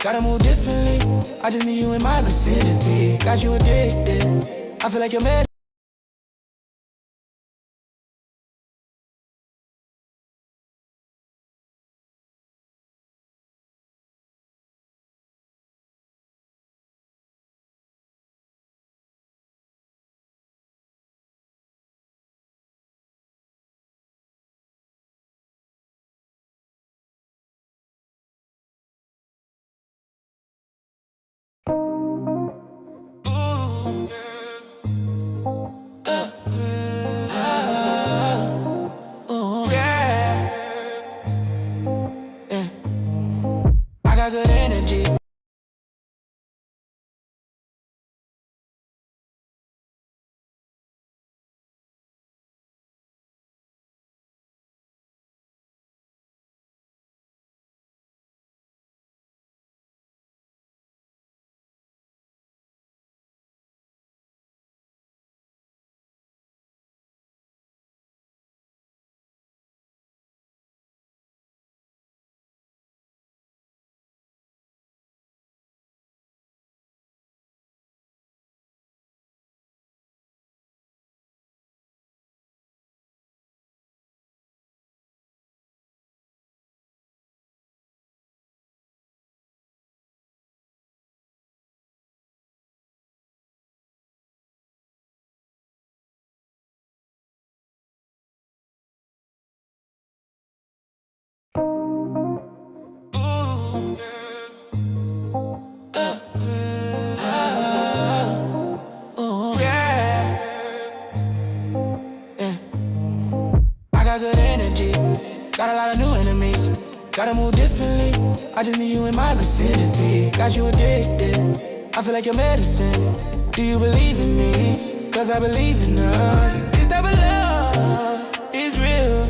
Gotta move differently. I just need you in my vicinity. Got you addicted. I feel like you're mad. Got a lot of new enemies. Gotta move differently. I just need you in my vicinity. Got you addicted. I feel like your medicine. Do you believe in me? Cause I believe in us. This type of love is real.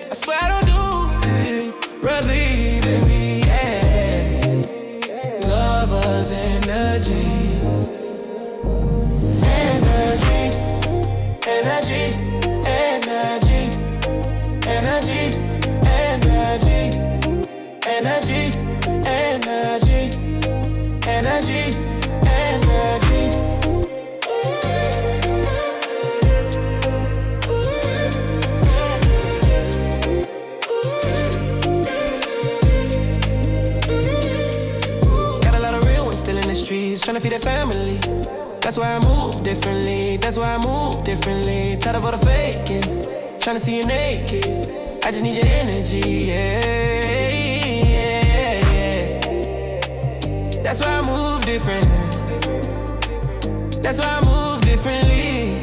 I swear I don't do it. Believe in me, yeah. Lovers energy. Energy. Energy. Energy. Energy. Energy, energy, energy, energy. Got a lot of real ones still in the streets, trying to feed their family. That's why I move differently, that's why I move differently. Tired of all the faking, trying to see you naked. I just need your energy, yeah. That's why I move different. That's why I move differently.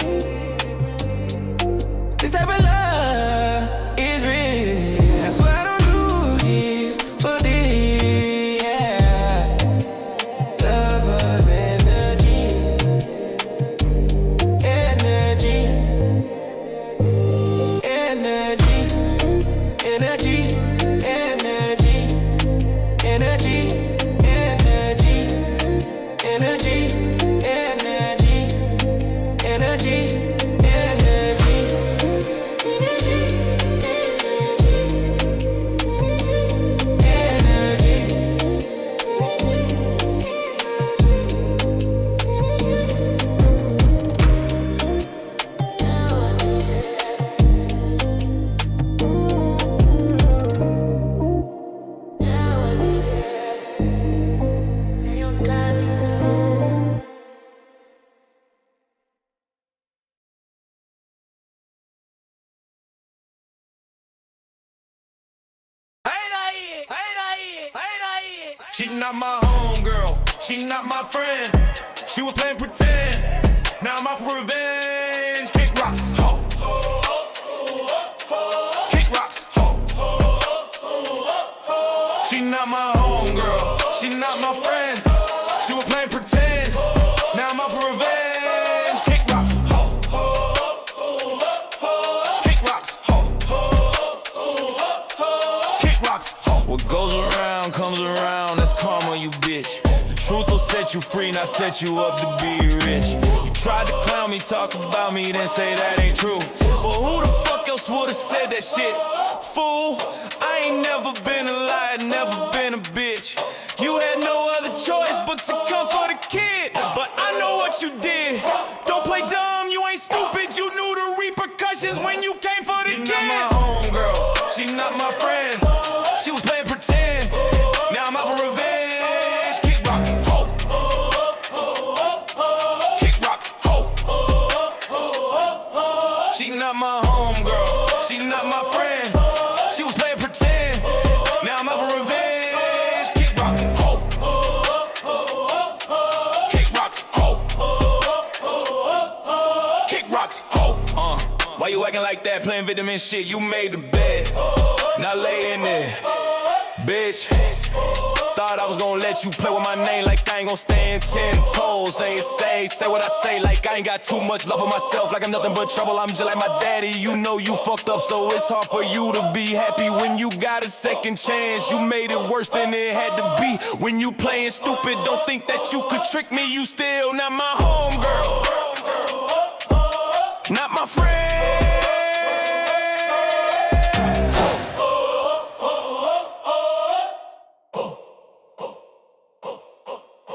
This type of love is real. That's why I don't do it for this, yeah. Lovers energy. Energy. Energy. Energy. Energy. Energy. Energy, energy, energy, energy, She not my homegirl, she not my friend. She was playing pretend, now I'm out for revenge. Kick rocks, ho. Kick rocks, ho. She not my homegirl, she not my friend. She was playing pretend, now I'm out for revenge. Kick rocks, ho. Kick rocks, ho. Kick rocks, ho. What goes around comes around, that's karma, you bitch. The truth will set you free, not set you up to be rich. You tried to clown me, talk about me, then say that ain't true. Well, who the fuck else would've said that shit? Fool, I ain't never been a liar, never been a bitch. You had no other but to come for the kid. But I know what you did. Don't play dumb, you ain't stupid. You knew the repercussions when you came for the kid. She not my homegirl, she not my friend. She was playing pretend. Now I'm out for revenge. Kick rocks, ho. Kick rocks, ho. She not my homegirl, she not my friend. She was playing pretend. Now I'm out for revenge. Kick rocks, ho. Kick rocks, ho. Kick rocks, ho. Why you acting like that? Playing victim and shit. You made the bed. Now lay in there, bitch. Thought I was gonna let you play with my name like I ain't gonna stand 10 toes. Say what I say like I ain't got too much love for myself. Like I'm nothing but trouble, I'm just like my daddy. You know you fucked up, so it's hard for you to be happy when you got a second chance. You made it worse than it had to be. When you playing stupid, don't think that you could trick me. You still not my homegirl, not my friend.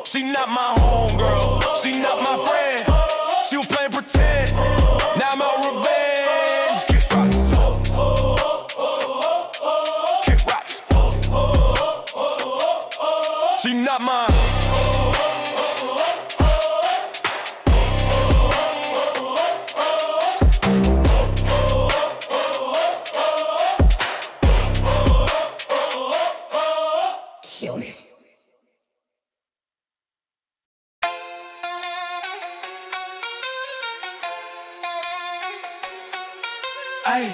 She not my homegirl, she not my friend. She was playing pretend, now I'm out revenge. Kick rocks, kick rocks. She not mine. Kill me. Ay,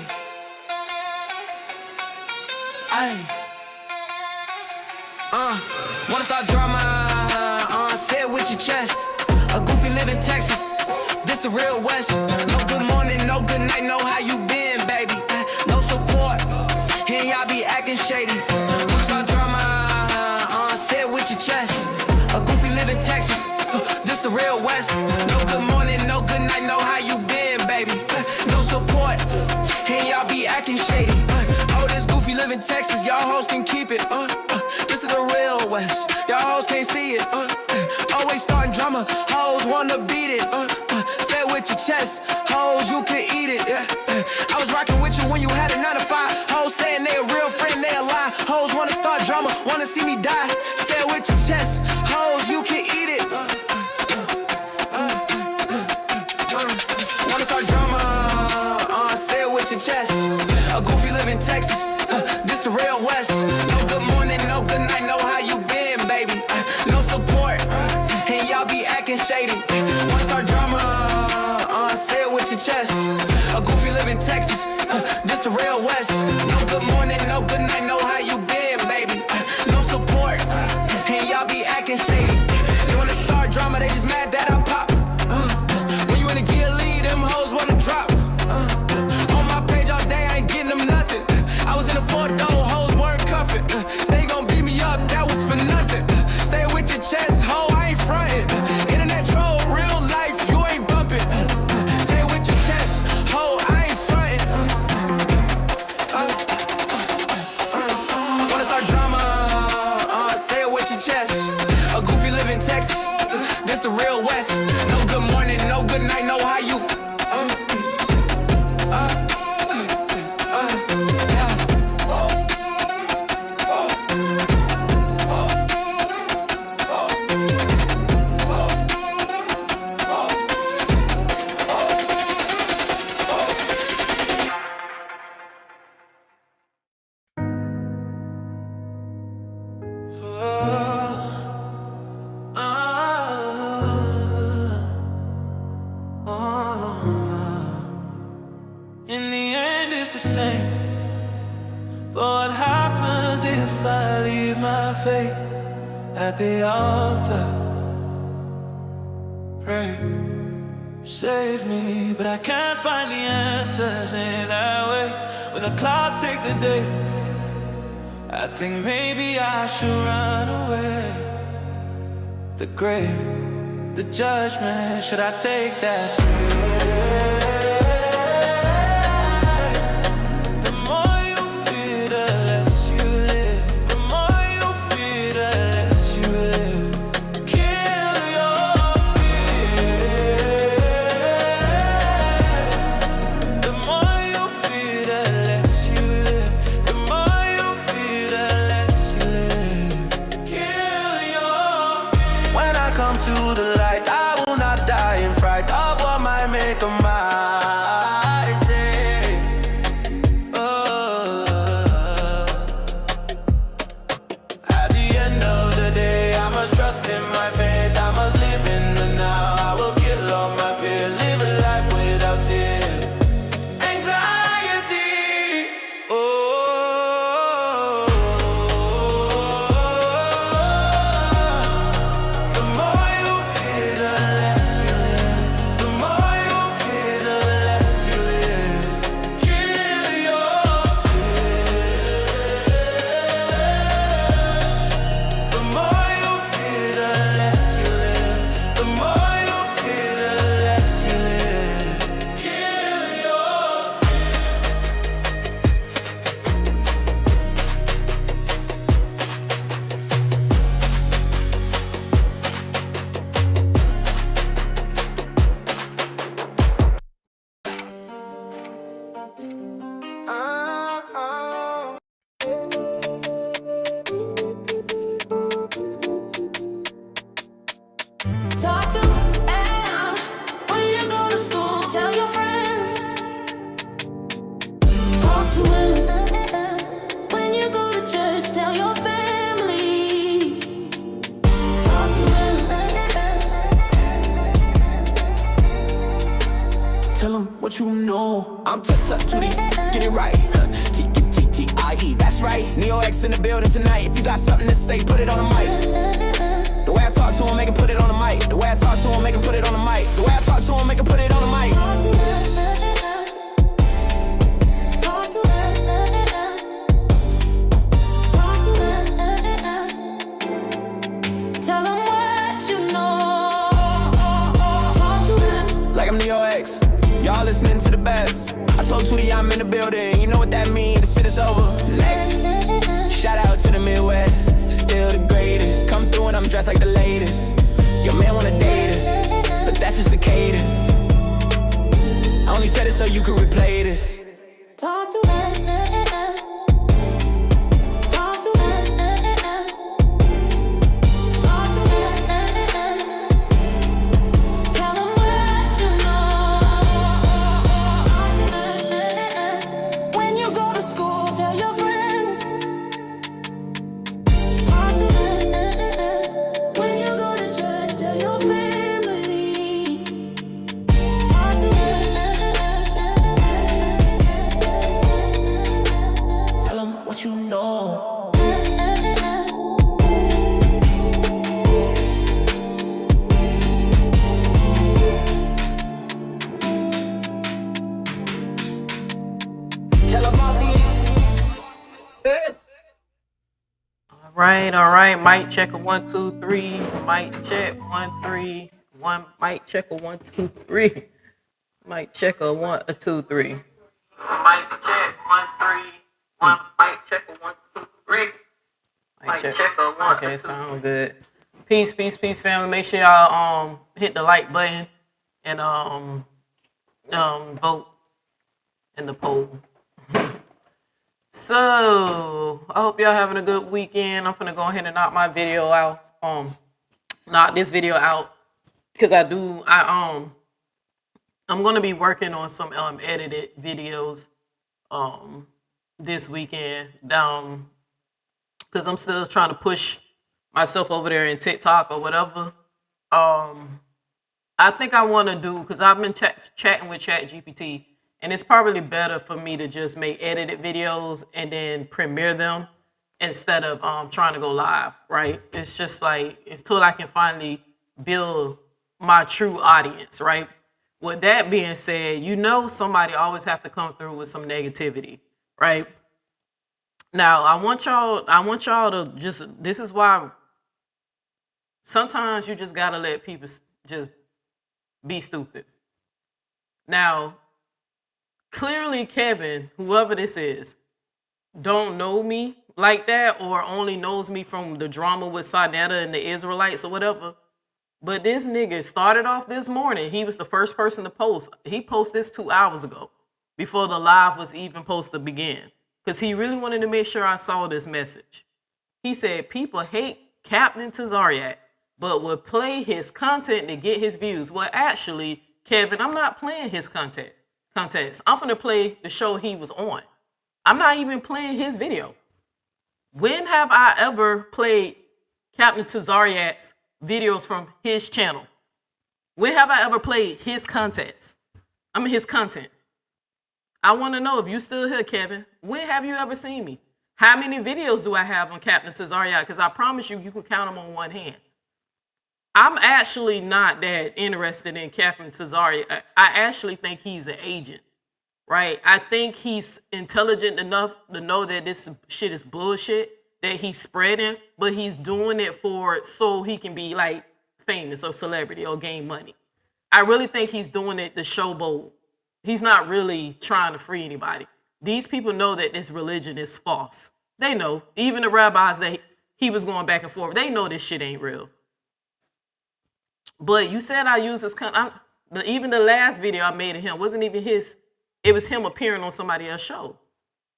wanna start drama, say it with your chest. A goofy live in Texas, this the real West. No good morning, no good night, no how you been, baby. No support, and y'all be acting shady. Wanna start drama, say it with your chest. A goofy live in Texas, this the real West. No good morning, no good night, no how you been, baby. No support, and y'all be acting shady. Oh, this goofy live in Texas, y'all hoes can keep it. This is the real West, y'all hoes can't see it. Always starting drama, hoes wanna beat it. Say it with your chest, hoes you can eat it. I was rocking with you when you had a 9 to 5. Hoes saying they a real friend, they a lie. Hoes wanna start drama, wanna see me die. Say it with your chest, hoes you can eat it. Wanna start drama, say it with your chest. A goofy live in Texas, this the real West. No good morning, no good night, no how you been, baby. No support, and y'all be acting shady. Wanna start drama, say it with your chest. A goofy live in Texas, this the real West. No good morning, no good night, no how you been, baby. No support, and y'all be acting shady. They wanna start drama, they just mad that I pop. When you in a gear lead, them hoes wanna drop. On my page all day, I ain't getting them nothing. I was in a 4-door, hoes weren't cuffing. Say you gon' beat me up, that was for nothing. Say it with your chest, ho, I ain't frontin'. Internet troll, real life, you ain't bumpin'. Say it with your chest, ho, I ain't frontin'. Wanna start drama, say it with your chest. A goofy live in Texas, this the real West. No good morning, no good night, no how you. In the end it's the same. But what happens if I leave my faith at the altar? Pray, save me, but I can't find the answers in that way. When the clouds take the day, I think maybe I should run away. The grave, the judgment, should I take that fear? to him. When you go to church, tell your family. Talk to him. Tell him what you know. I'm Tootie, get it right. T-T-T-I-E, that's right. Neo X in the building tonight. If you got something to say, put it on the mic. The way I talk to him, make him put it on the mic. The way I talk to him, make him put it on the mic. The way I talk to him, make him put it on the mic. Talk to him. Talk to him. Tell him what you know. Talk to him. Like I'm Neo X, y'all listening to the best. I told Tootie I'm in the building, you know what that means, the shit is over. Next, shout out to the Midwest, still the greatest. Come through and I'm dressed like the latest. Your man wanna date us, but that's just the cadence. I only said it so you could replay this. Talk to him. Talk to him. Talk to him. Tell him what you know. Talk to him. When you go to school, tell your friends. Talk to him. When you go to church, tell your family. Talk to him. Tell him what you know. Tell him all All right. Mic check a 1, 2, 3. Mic check 1, 3. One. Mic check a 1, 2, 3. Mic check a 1, 2, 3. Mic check 1, 3. 1. Mic check a 1, 2, 3. Mic check a 1. Okay, sound good. Peace, family. Make sure y'all hit the like button and vote in the poll. So I hope y'all having a good weekend. I'm finna go ahead and knock my video out. Knock this video out because I'm gonna be working on some edited videos this weekend. Because I'm still trying to push myself over there in TikTok or whatever. I think I want to do, because I've been chatting with ChatGPT. And it's probably better for me to just make edited videos and then premiere them instead of trying to go live, right? It's just like, until I can finally build my true audience, right? With that being said, somebody always have to come through with some negativity, right? Now, I want y'all to this is why sometimes you just gotta let people just be stupid. Now, clearly, Kevin, whoever this is, don't know me like that or only knows me from the drama with Sarnetta and the Israelites or whatever. But this nigga started off this morning. He was the first person to post. He posted this 2 hours ago before the live was even supposed to begin because he really wanted to make sure I saw this message. He said, people hate Captain TAZARYACH, but will play his content to get his views. Well, actually, Kevin, I'm not playing his content. I'm finna play the show he was on. I'm not even playing his video. When have I ever played Captain TAZARYACH's videos from his channel? When have I ever played his content? His content. I want to know if you still here, Kevin. When have you ever seen me? How many videos do I have on Captain TAZARYACH? Because I promise you can count them on one hand. I'm actually not that interested in Captain TAZARYACH. I actually think he's an agent, right? I think he's intelligent enough to know that this shit is bullshit that he's spreading, but he's doing it so he can be like famous or celebrity or gain money. I really think he's doing it to showboat. He's not really trying to free anybody. These people know that this religion is false. They know. Even the rabbis that he was going back and forth, they know this shit ain't real. But you said I use his even the last video I made of him wasn't even his. It was him appearing on somebody else's show.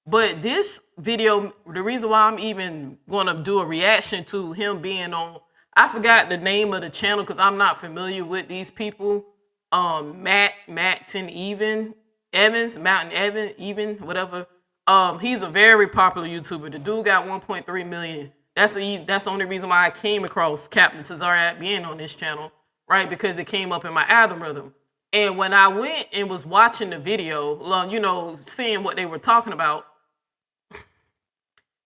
But this video, the reason why I'm even going to do a reaction to him being on, I forgot the name of the channel because I'm not familiar with these people. Mountain Evans, whatever. He's a very popular YouTuber. The dude got 1.3 million. That's the only reason why I came across Captain TAZARYACH being on this channel, right? Because it came up in my algorithm. And when I went and was watching the video, you know, seeing what they were talking about,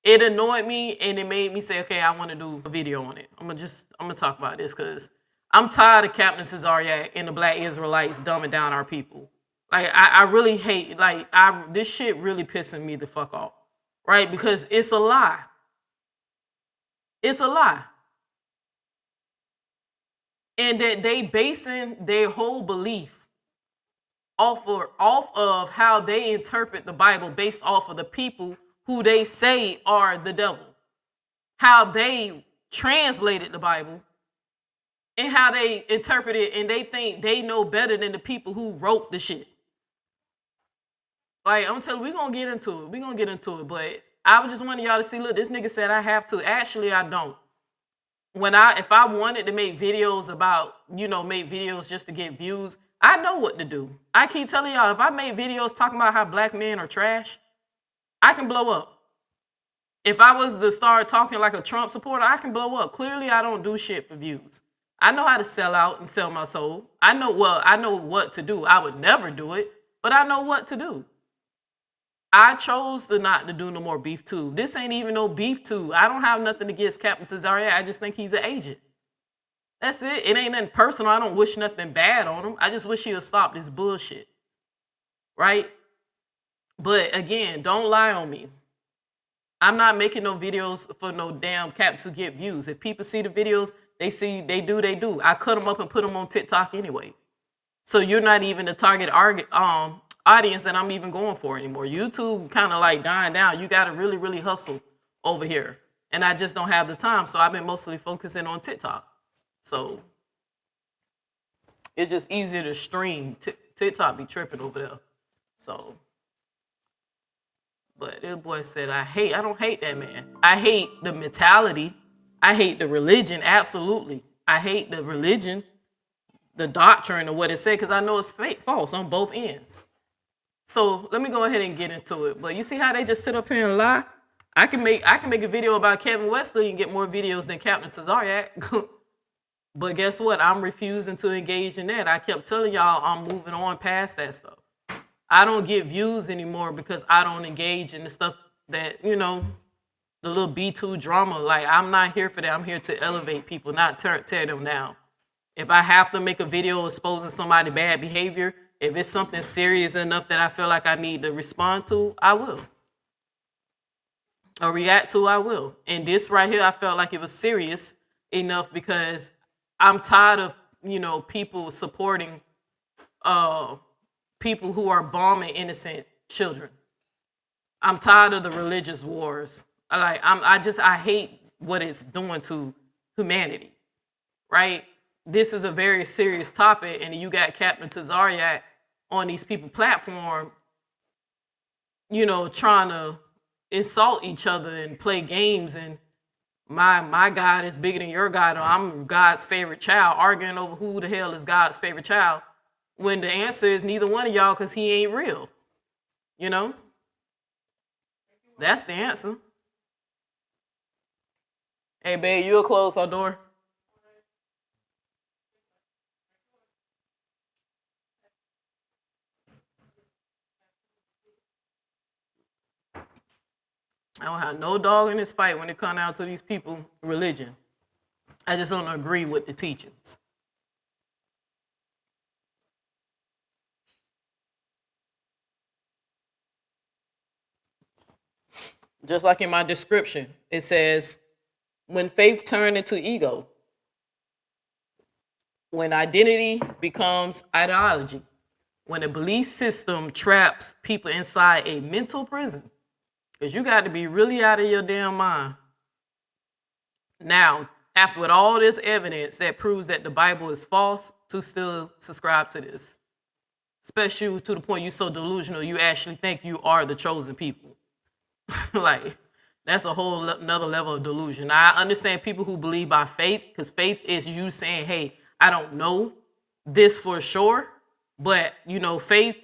it annoyed me and it made me say, okay, I want to do a video on it. I'm gonna talk about this because I'm tired of Captain TAZARYACH and the Black Israelites dumbing down our people. Like I really hate, this shit really pissing me the fuck off, right? Because it's a lie. It's a lie. And that they basing their whole belief off of how they interpret the Bible based off of the people who they say are the devil. How they translated the Bible and how they interpret it, and they think they know better than the people who wrote the shit. Like, I'm telling you, we're gonna get into it. We're gonna get into it. But I was just wanting y'all to see, look, this nigga said I have to. Actually, I don't. If I wanted to make videos about, you know, make videos just to get views, I know what to do. I keep telling y'all, if I make videos talking about how black men are trash, I can blow up. If I was to start talking like a Trump supporter, I can blow up. Clearly, I don't do shit for views. I know how to sell out and sell my soul. I know what to do. I would never do it, but I know what to do. I chose to not to do no more beef too. This ain't even no beef too. I don't have nothing against Captain TAZARYACH. I just think he's an agent. That's it. It ain't nothing personal. I don't wish nothing bad on him. I just wish he would stop this bullshit. Right? But again, don't lie on me. I'm not making no videos for no damn cap to get views. If people see the videos, they do. I cut them up and put them on TikTok anyway. So you're not even the target audience that I'm even going for anymore. YouTube kind of like dying down. You got to really, really hustle over here. And I just don't have the time. So I've been mostly focusing on TikTok. So it's just easier to stream. TikTok be tripping over there. So, but this boy said, I don't hate that man. I hate the mentality. I hate the religion. Absolutely. I hate the religion, the doctrine of what it said, because I know it's fake, false on both ends. So let me go ahead and get into it. But you see how they just sit up here and lie? I can make a video about Kevin Wesley and get more videos than Captain TAZARYACH. But guess what? I'm refusing to engage in that. I kept telling y'all I'm moving on past that stuff. I don't get views anymore because I don't engage in the stuff that, you know, the little B2 drama. Like, I'm not here for that. I'm here to elevate people, not tear them down. If I have to make a video exposing somebody's bad behavior, if it's something serious enough that I feel like I need to respond to, I will. Or react to, I will. And this right here, I felt like it was serious enough because I'm tired of, you know, people supporting people who are bombing innocent children. I'm tired of the religious wars. I hate what it's doing to humanity, right? This is a very serious topic, and you got Captain TAZARYACH on these people platform, you know, trying to insult each other and play games, and my God is bigger than your God, or I'm God's favorite child, arguing over who the hell is God's favorite child, when the answer is neither one of y'all, because he ain't real. You know? That's the answer. Hey, babe, you'll close our door? I don't have no dog in this fight when it comes down to these people, religion. I just don't agree with the teachings. Just like in my description, it says, when faith turned into ego, when identity becomes ideology, when a belief system traps people inside a mental prison, because you got to be really out of your damn mind. Now, after with all this evidence that proves that the Bible is false, to still subscribe to this. Especially to the point you're so delusional, you actually think you are the chosen people. Like, that's a whole another level of delusion. I understand people who believe by faith, because faith is you saying, hey, I don't know this for sure, but, you know, faith,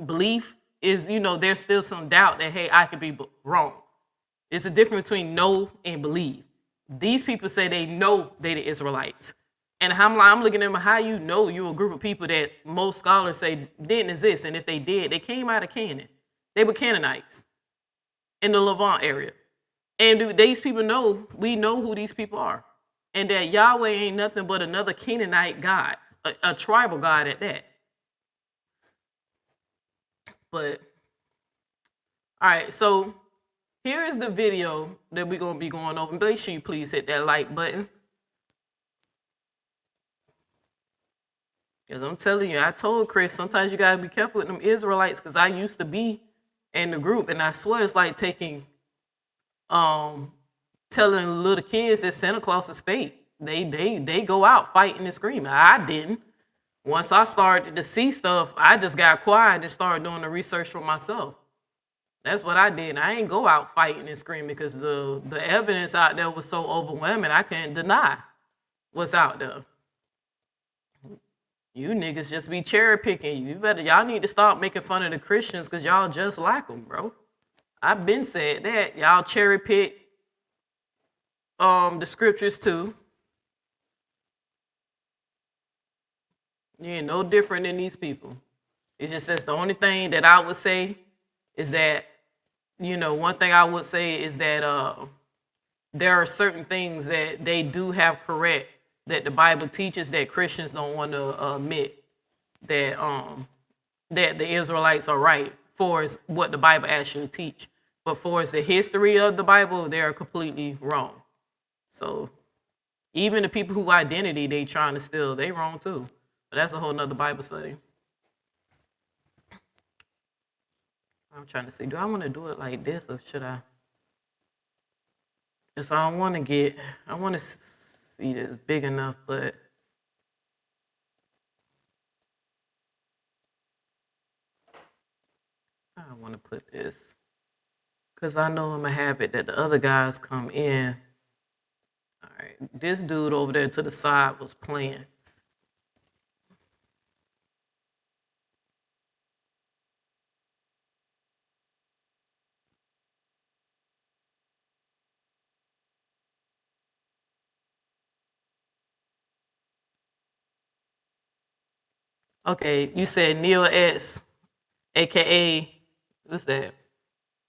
belief, is, there's still some doubt that, hey, I could be wrong. It's a difference between know and believe. These people say they know they the Israelites. And I'm looking at them, how you know you're a group of people that most scholars say didn't exist. And if they did, they came out of Canaan. They were Canaanites in the Levant area. And these people know, we know who these people are. And that Yahweh ain't nothing but another Canaanite god, a tribal god at that. But, all right, so here is the video that we're going to be going over. Make sure you please hit that like button. Because I'm telling you, I told Chris, sometimes you got to be careful with them Israelites, because I used to be in the group, and I swear it's like taking, telling little kids that Santa Claus is fake. They go out fighting and screaming. I didn't. Once I started to see stuff, I just got quiet and started doing the research for myself. That's what I did. I ain't go out fighting and screaming because the evidence out there was so overwhelming, I can't deny what's out there. You niggas just be cherry picking. Y'all need to stop making fun of the Christians because y'all just like them, bro. I've been said that. Y'all cherry pick the scriptures too. You ain't no different than these people. It's just that's the only thing that I would say is that, one thing I would say is that there are certain things that they do have correct that the Bible teaches that Christians don't want to admit that that the Israelites are right for what the Bible actually teach. But for the history of the Bible, they are completely wrong. So even the people who identity they trying to steal, they wrong too. But that's a whole nother Bible study. I'm trying to see, do I want to do it like this or should I? So I want to see this big enough, but I want to put this because I know I'm a habit that the other guys come in. All right, this dude over there to the side was playing. Okay, you said Neil S, aka what's that?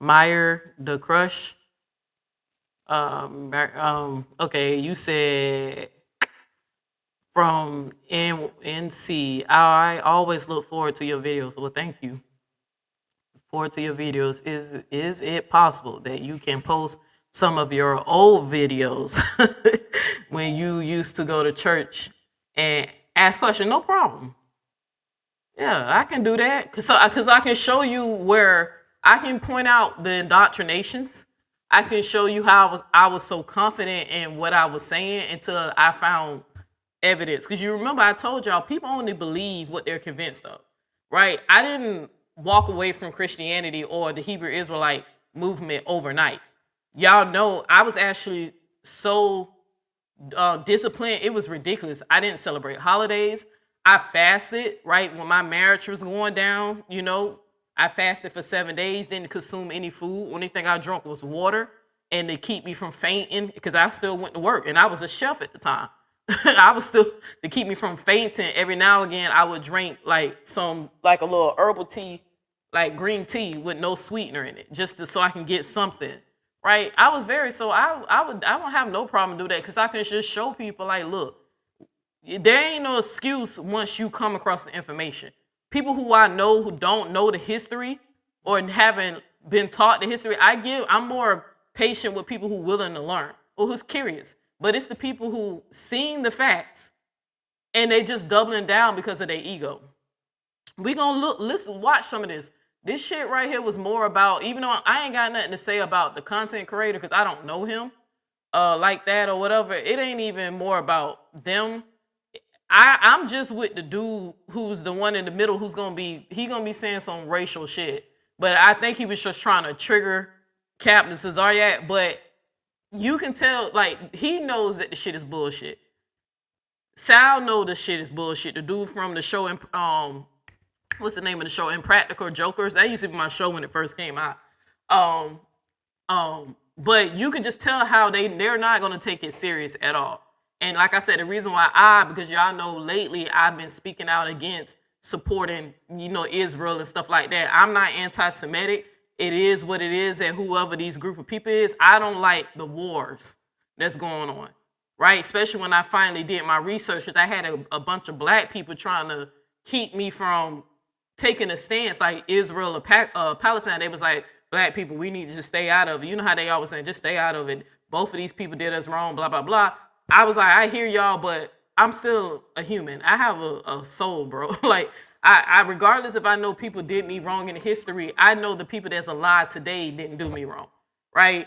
Meyer the Crush. Okay, you said from NC. I always look forward to your videos. Well, thank you. Forward to your videos. Is it possible that you can post some of your old videos when you used to go to church and ask questions? No problem. Yeah, I can do that because I can show you where I can point out the indoctrinations. I can show you how I was so confident in what I was saying until I found evidence. Because you remember I told y'all people only believe what they're convinced of, right? I didn't walk away from Christianity or the Hebrew Israelite movement overnight. Y'all know I was actually so disciplined. It was ridiculous. I didn't celebrate holidays. I fasted, right? When my marriage was going down, I fasted for 7 days, didn't consume any food. Only thing I drank was water, and to keep me from fainting, because I still went to work, and I was a chef at the time. I was still, to keep me from fainting, every now and again, I would drink like a little herbal tea, like green tea with no sweetener in it, so I can get something, right? I was I don't have no problem do that, because I can just show people like, look, there ain't no excuse once you come across the information. People who I know who don't know the history or haven't been taught the history, I'm more patient with people who are willing to learn or who's curious. But it's the people who seen the facts and they just doubling down because of their ego. We gonna watch some of this. This shit right here was more about, even though I ain't got nothing to say about the content creator because I don't know him like that or whatever. It ain't even more about them. I'm just with the dude who's the one in the middle who's gonna be saying some racial shit. But I think he was just trying to trigger Captain TAZARYACH. But you can tell, like, he knows that the shit is bullshit. Sal knows the shit is bullshit. The dude from the show what's the name of the show? Impractical Jokers. That used to be my show when it first came out. But you can just tell how they're not gonna take it serious at all. And like I said, the reason why because y'all know lately I've been speaking out against supporting, Israel and stuff like that. I'm not anti-Semitic. It is what it is, and whoever these group of people is, I don't like the wars that's going on, right? Especially when I finally did my research, because I had a bunch of black people trying to keep me from taking a stance like Israel or Palestine. They was like, black people, we need to just stay out of it. You know how they always say, just stay out of it. Both of these people did us wrong, blah, blah, blah. I was like, I hear y'all, but I'm still a human. I have a soul, bro. Like, I regardless if I know people did me wrong in history, I know the people that's alive today didn't do me wrong, right?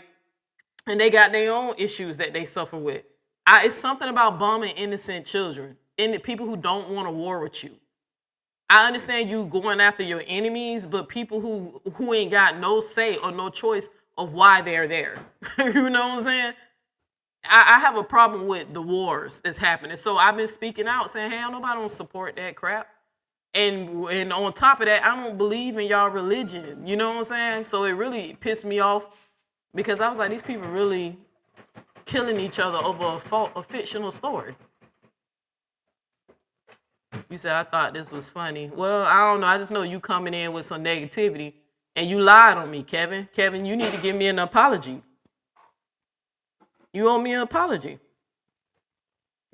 And they got their own issues that they suffer with. It's something about bombing innocent children and the people who don't want to war with you. I understand you going after your enemies, but people who ain't got no say or no choice of why they're there. You know what I'm saying? I have a problem with the wars that's happening. So I've been speaking out saying, hey, nobody don't support that crap. And on top of that, I don't believe in y'all religion. You know what I'm saying? So it really pissed me off because I was like, these people really killing each other over a fictional story. You said, I thought this was funny. Well, I don't know. I just know you coming in with some negativity and you lied on me, Kevin. Kevin, you need to give me an apology. You owe me an apology.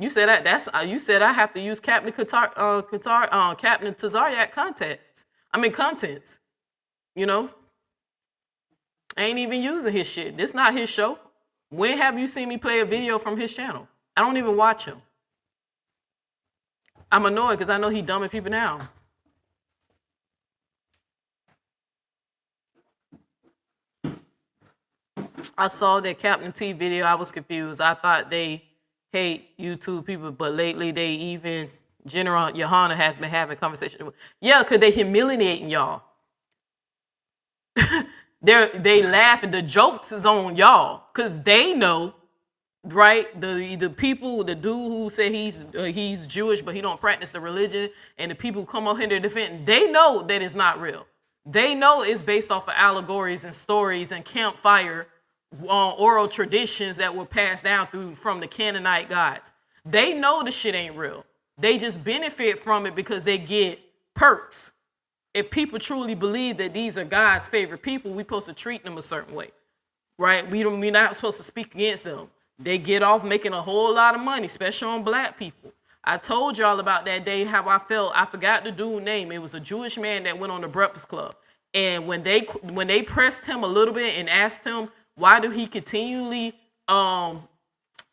You said you said I have to use Captain TAZARYACH contents. You know? I ain't even using his shit. This not his show. When have you seen me play a video from his channel? I don't even watch him. I'm annoyed because I know he dumbing people down. I saw that Captain T video. I was confused. I thought they hate YouTube people, but lately they even General Yohana has been having conversations. Yeah, because they humiliating y'all. They laughing. The jokes is on y'all because they know, right? The people, the dude who said he's Jewish but he don't practice the religion, and the people who come out here to defend, they know that it's not real. They know it's based off of allegories and stories and campfire oral traditions that were passed down from the Canaanite gods. They know the shit ain't real. They just benefit from it because they get perks. If people truly believe that these are God's favorite people, we're supposed to treat them a certain way, right? We're not supposed to speak against them. They get off making a whole lot of money, especially on black people. I told y'all about that day how I felt. I forgot the dude's name. It was a Jewish man that went on the Breakfast Club. And when they pressed him a little bit and asked him, why do he continually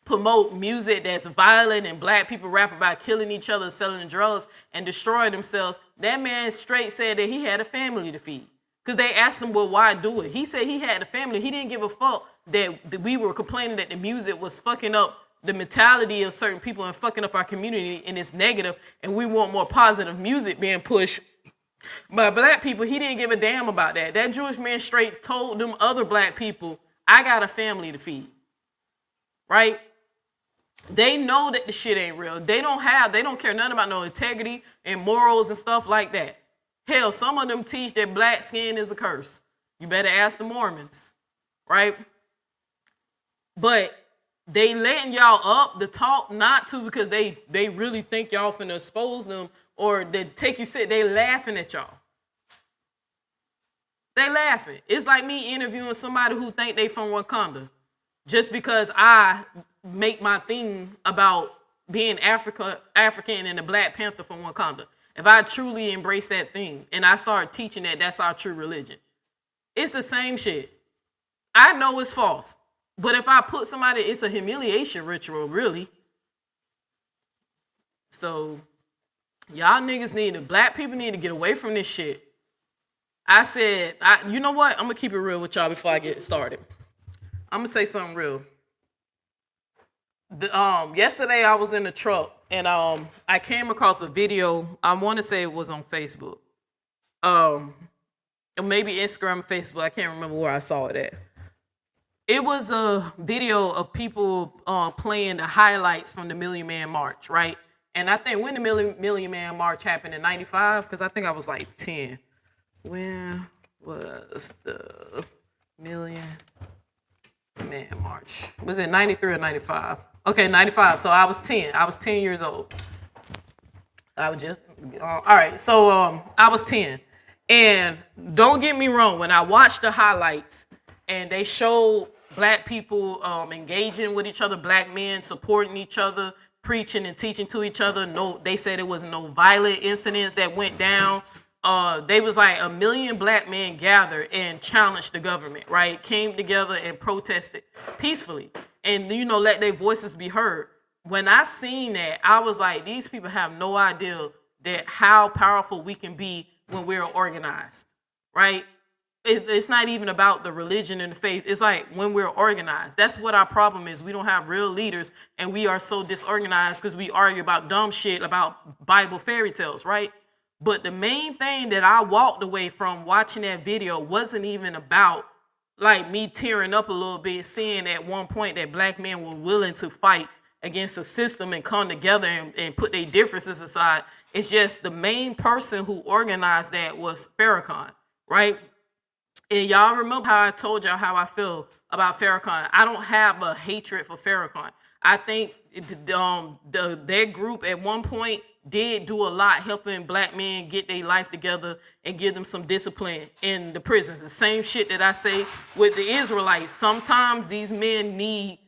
promote music that's violent and black people rap about killing each other, selling drugs, and destroying themselves? That man straight said that he had a family to feed. Because they asked him, well, why do it? He said he had a family. He didn't give a fuck that we were complaining that the music was fucking up the mentality of certain people and fucking up our community, and it's negative, and we want more positive music being pushed by black people. He didn't give a damn about that. That Jewish man straight told them other black people, I got a family to feed, right? They know that the shit ain't real. They don't care nothing about no integrity and morals and stuff like that. Hell, some of them teach that black skin is a curse. You better ask the Mormons, right? But they letting y'all up the talk not to because they really think y'all finna expose them or they take you sit. They laughing at y'all. They laughing. It's like me interviewing somebody who think they from Wakanda. Just because I make my thing about being African and a Black Panther from Wakanda. If I truly embrace that thing and I start teaching that's our true religion. It's the same shit. I know it's false. But if I put somebody, it's a humiliation ritual, really. So y'all niggas black people need to get away from this shit. I said, you know what? I'm going to keep it real with y'all before I get started. I'm going to say something real. Yesterday I was in the truck and I came across a video. I want to say it was on Facebook. Or maybe Instagram or Facebook. I can't remember where I saw it at. It was a video of people playing the highlights from the Million Man March, right? And I think when the Million Man March happened in 95, because I think I was like 10. When was the Million Man March? Was it 93 or 95? Okay, 95. So I was 10. I was 10 years old. I was just, all right. So I was 10. And don't get me wrong, when I watched the highlights and they showed black people engaging with each other, black men supporting each other, preaching and teaching to each other. No, they said it was no violent incidents that went down. They was like 1 million black men gathered and challenged the government, right? Came together and protested peacefully and, you know, let their voices be heard. When I seen that, I was like, these people have no idea that how powerful we can be when we're organized, right? It's not even about the religion and the faith. It's like when we're organized. That's what our problem is. We don't have real leaders, and we are so disorganized because we argue about dumb shit, about Bible fairy tales, right? But the main thing that I walked away from watching that video wasn't even about like me tearing up a little bit, seeing at one point that black men were willing to fight against a system and come together and put their differences aside. It's just the main person who organized that was Farrakhan, right? And y'all remember how I told y'all how I feel about Farrakhan. I don't have a hatred for Farrakhan. I think their group at one point did do a lot helping black men get their life together and give them some discipline in the prisons. The same shit that I say with the Israelites. Sometimes these men need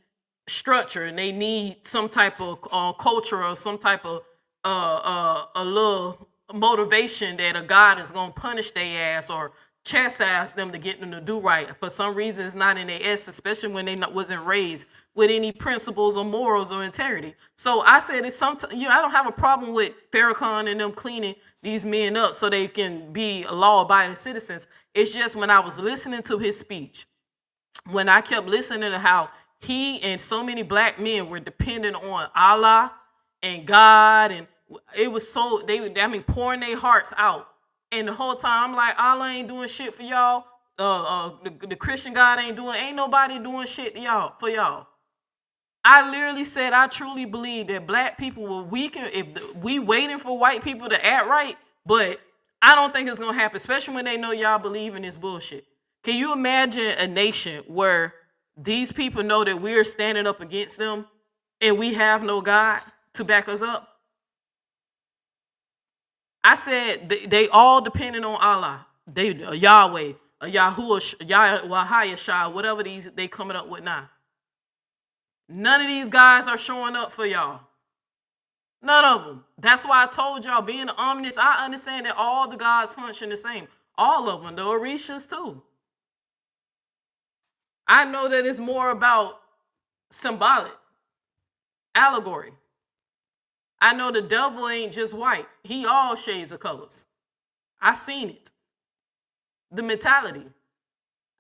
structure and they need some type of culture or some type of a little motivation that a God is going to punish their ass or chastise them to get them to do right. For some reason, it's not in their essence, especially when they wasn't raised with any principles or morals or integrity. So I said it's sometimes, you know, I don't have a problem with Farrakhan and them cleaning these men up so they can be law-abiding citizens. It's just when I was listening to his speech, when I kept listening to how he and so many black men were dependent on Allah and God, and it was so pouring their hearts out. And the whole time I'm like, Allah ain't doing shit for y'all. The Christian God ain't nobody doing shit to y'all for y'all. I literally said I truly believe that black people will weaken if we waiting for white people to act right, but I don't think it's gonna happen, especially when they know y'all believe in this bullshit. Can you imagine a nation where these people know that we're standing up against them and we have no God to back us up? I said they all depending on Allah. They Yahweh, Yahuwah, Yahweh, whatever they coming up with now. None of these guys are showing up for y'all. None of them. That's why I told y'all, being omniscient, I understand that all the gods function the same. All of them, the Orishas too. I know that it's more about symbolic, allegory. I know the devil ain't just white. He all shades of colors. I seen it. The mentality.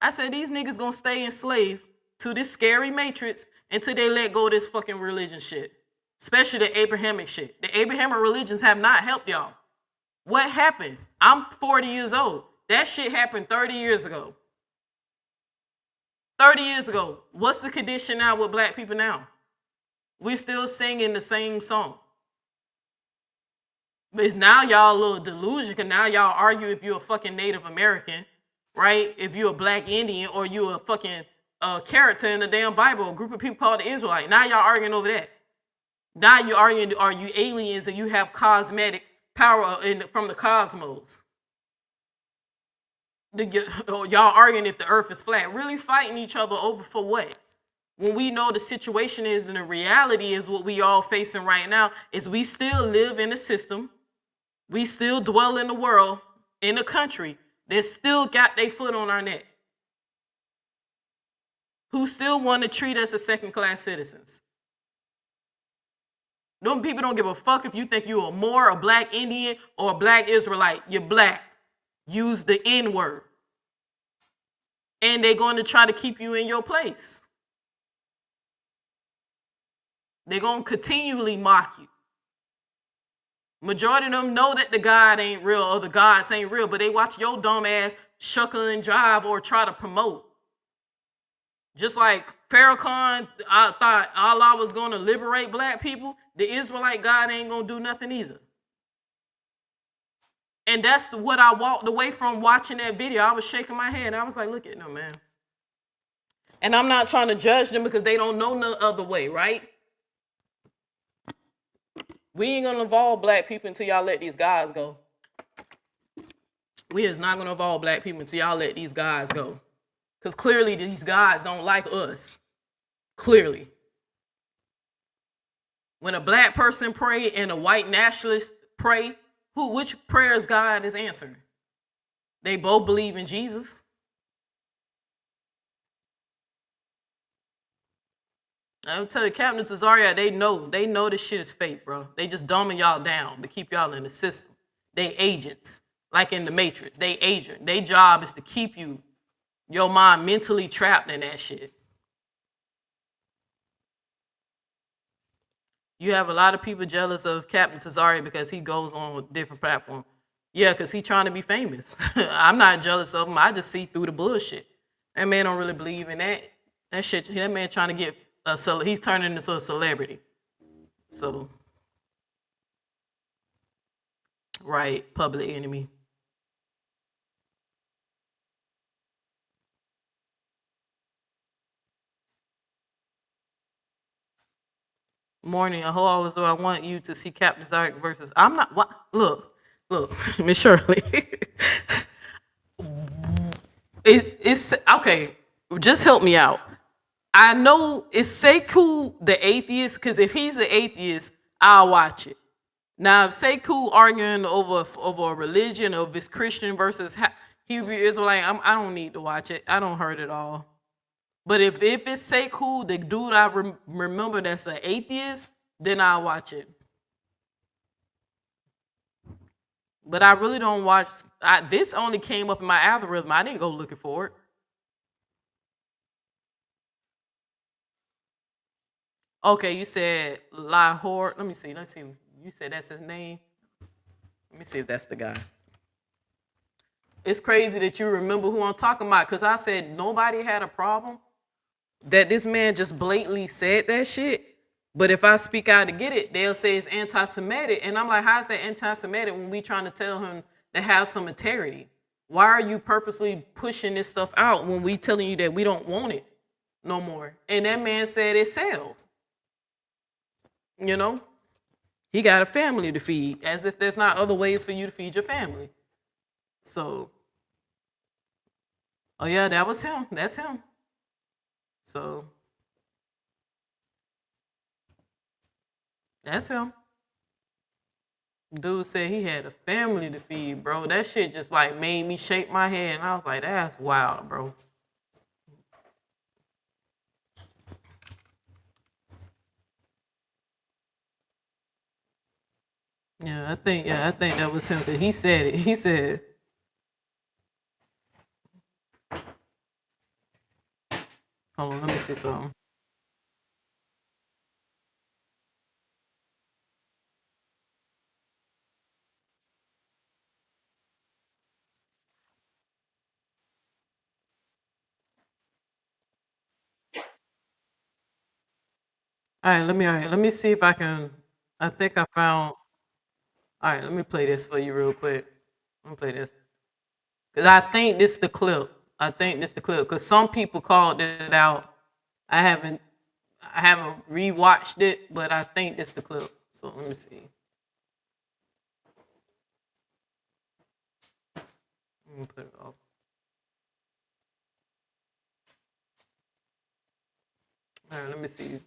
I said these niggas gonna stay enslaved to this scary matrix until they let go of this fucking religion shit. Especially the Abrahamic shit. The Abrahamic religions have not helped y'all. What happened? I'm 40 years old. That shit happened 30 years ago. 30 years ago. What's the condition now with black people now? We're still singing the same song. But it's now y'all a little delusion, because now y'all argue if you're a fucking Native American, right? If you're a black Indian or you're a fucking character in the damn Bible, a group of people called the Israelite. Now y'all arguing over that. Now you're arguing, are you aliens and you have cosmetic power from the cosmos? Y'all arguing if the earth is flat. Really fighting each other over for what? When we know the situation is, and the reality is what we all facing right now, is we still live in a system. We still dwell in the world, in a country that still got their foot on our neck, who still want to treat us as second-class citizens. Them people don't give a fuck if you think you're a black Indian or a black Israelite. You're black. Use the N-word. And they're going to try to keep you in your place. They're going to continually mock you. Majority of them know that the God ain't real or the gods ain't real, but they watch your dumb ass shuckle and jive or try to promote. Just like Farrakhan, I thought Allah was going to liberate black people. The Israelite God ain't going to do nothing either. And that's what I walked away from watching that video. I was shaking my head. I was like, look at them, man. And I'm not trying to judge them because they don't know no other way, right? We ain't going to involve black people until y'all let these guys go. We is not going to involve black people until y'all let these guys go. Because clearly these guys don't like us. Clearly. When a black person pray and a white nationalist pray, which prayers God is answering? They both believe in Jesus. I'll tell you, Captain TAZARYACH, they know this shit is fake, bro. They just dumbing y'all down to keep y'all in the system. They agents, like in the Matrix. They agent. Their job is to keep your mind mentally trapped in that shit. You have a lot of people jealous of Captain TAZARYACH because he goes on a different platform. Yeah, because he's trying to be famous. I'm not jealous of him. I just see through the bullshit. That man don't really believe in that. That shit, that man trying to get, he's turning into a celebrity. So, right, public enemy. Morning, a whole hours do I want you to see Captain TAZARYACH versus I'm not what look, Miss Shirley. It's okay, just help me out. I know it's Sekou the atheist, because if he's the atheist, I'll watch it. Now if Sekou arguing over a religion of his Christian versus Hebrew Israelite, I don't need to watch it. I don't hurt it all. But if it's Sekou, the dude I remember that's an atheist, then I'll watch it. But I really don't watch. This only came up in my algorithm. I didn't go looking for it. Okay, you said Lahore. Let me see. You said that's his name. Let me see if that's the guy. It's crazy that you remember who I'm talking about, because I said nobody had a problem. That this man just blatantly said that shit. But if I speak out to get it, they'll say it's anti-Semitic. And I'm like, how is that anti-Semitic when we trying to tell him to have some integrity? Why are you purposely pushing this stuff out when we telling you that we don't want it no more? And that man said it sells. You know? He got a family to feed, as if there's not other ways for you to feed your family. So, oh yeah, that was him. That's him. So, that's him. Dude said he had a family to feed, bro. That shit just like made me shake my head. And I was like, that's wild, bro. Yeah, I think that was him. He said it. He said, hold on, let me see something. All right, let me see if I can. I think I found. All right, let me play this for you real quick. Let me play this. Because I think this is the clip. Because some people called it out. I haven't rewatched it, but I think this is the clip. So let me see. Let me put it off. All right, let me see.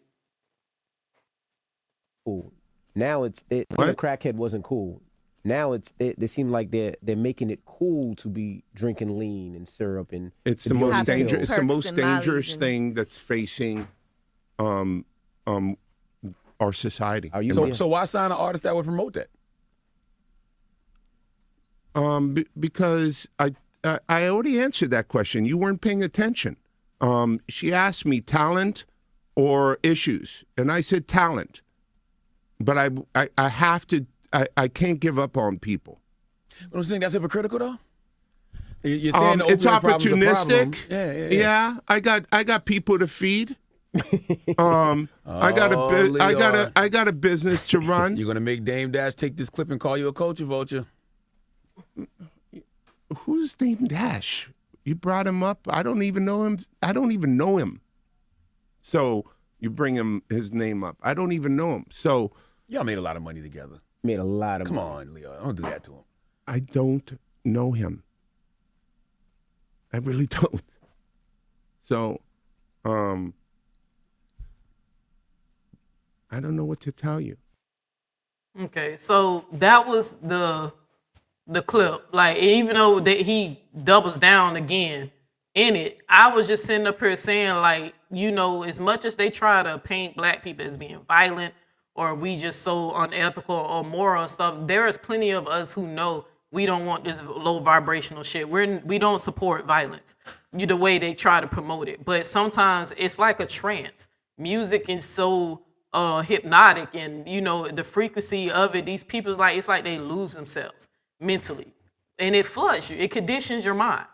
Cool. Now the crackhead wasn't cool. Now they seem like they're making it cool to be drinking lean and syrup, and it's the most dangerous. It's the most dangerous thing that's facing our society. Are you so why sign an artist that would promote that? Because I already answered that question. You weren't paying attention. She asked me talent or issues, and I said talent. But I have to. I can't give up on people. But I'm saying that's hypocritical, though. You're saying the It's opioid problem's a problem. opportunistic. Yeah, I got people to feed. Oh, I got a business to run. You're gonna make Dame Dash take this clip and call you a culture vulture. Who's Dame Dash? You brought him up. I don't even know him. I don't even know him. So you bring his name up. I don't even know him. So Y'all made a lot of money together. Made a lot of Come money. on, Leo. Don't do that to him. I don't know him. I really don't. So, I don't know what to tell you. Okay, so that was the clip. Like, even though that he doubles down again in it, I was just sitting up here saying, like, you know, as much as they try to paint black people as being violent or we just so unethical or moral and stuff, there is plenty of us who know we don't want this low vibrational shit. We don't support violence, the way they try to promote it. But sometimes it's like a trance. Music is so hypnotic, and you know the frequency of it. These people, it's like they lose themselves mentally, and it floods you. It conditions your mind,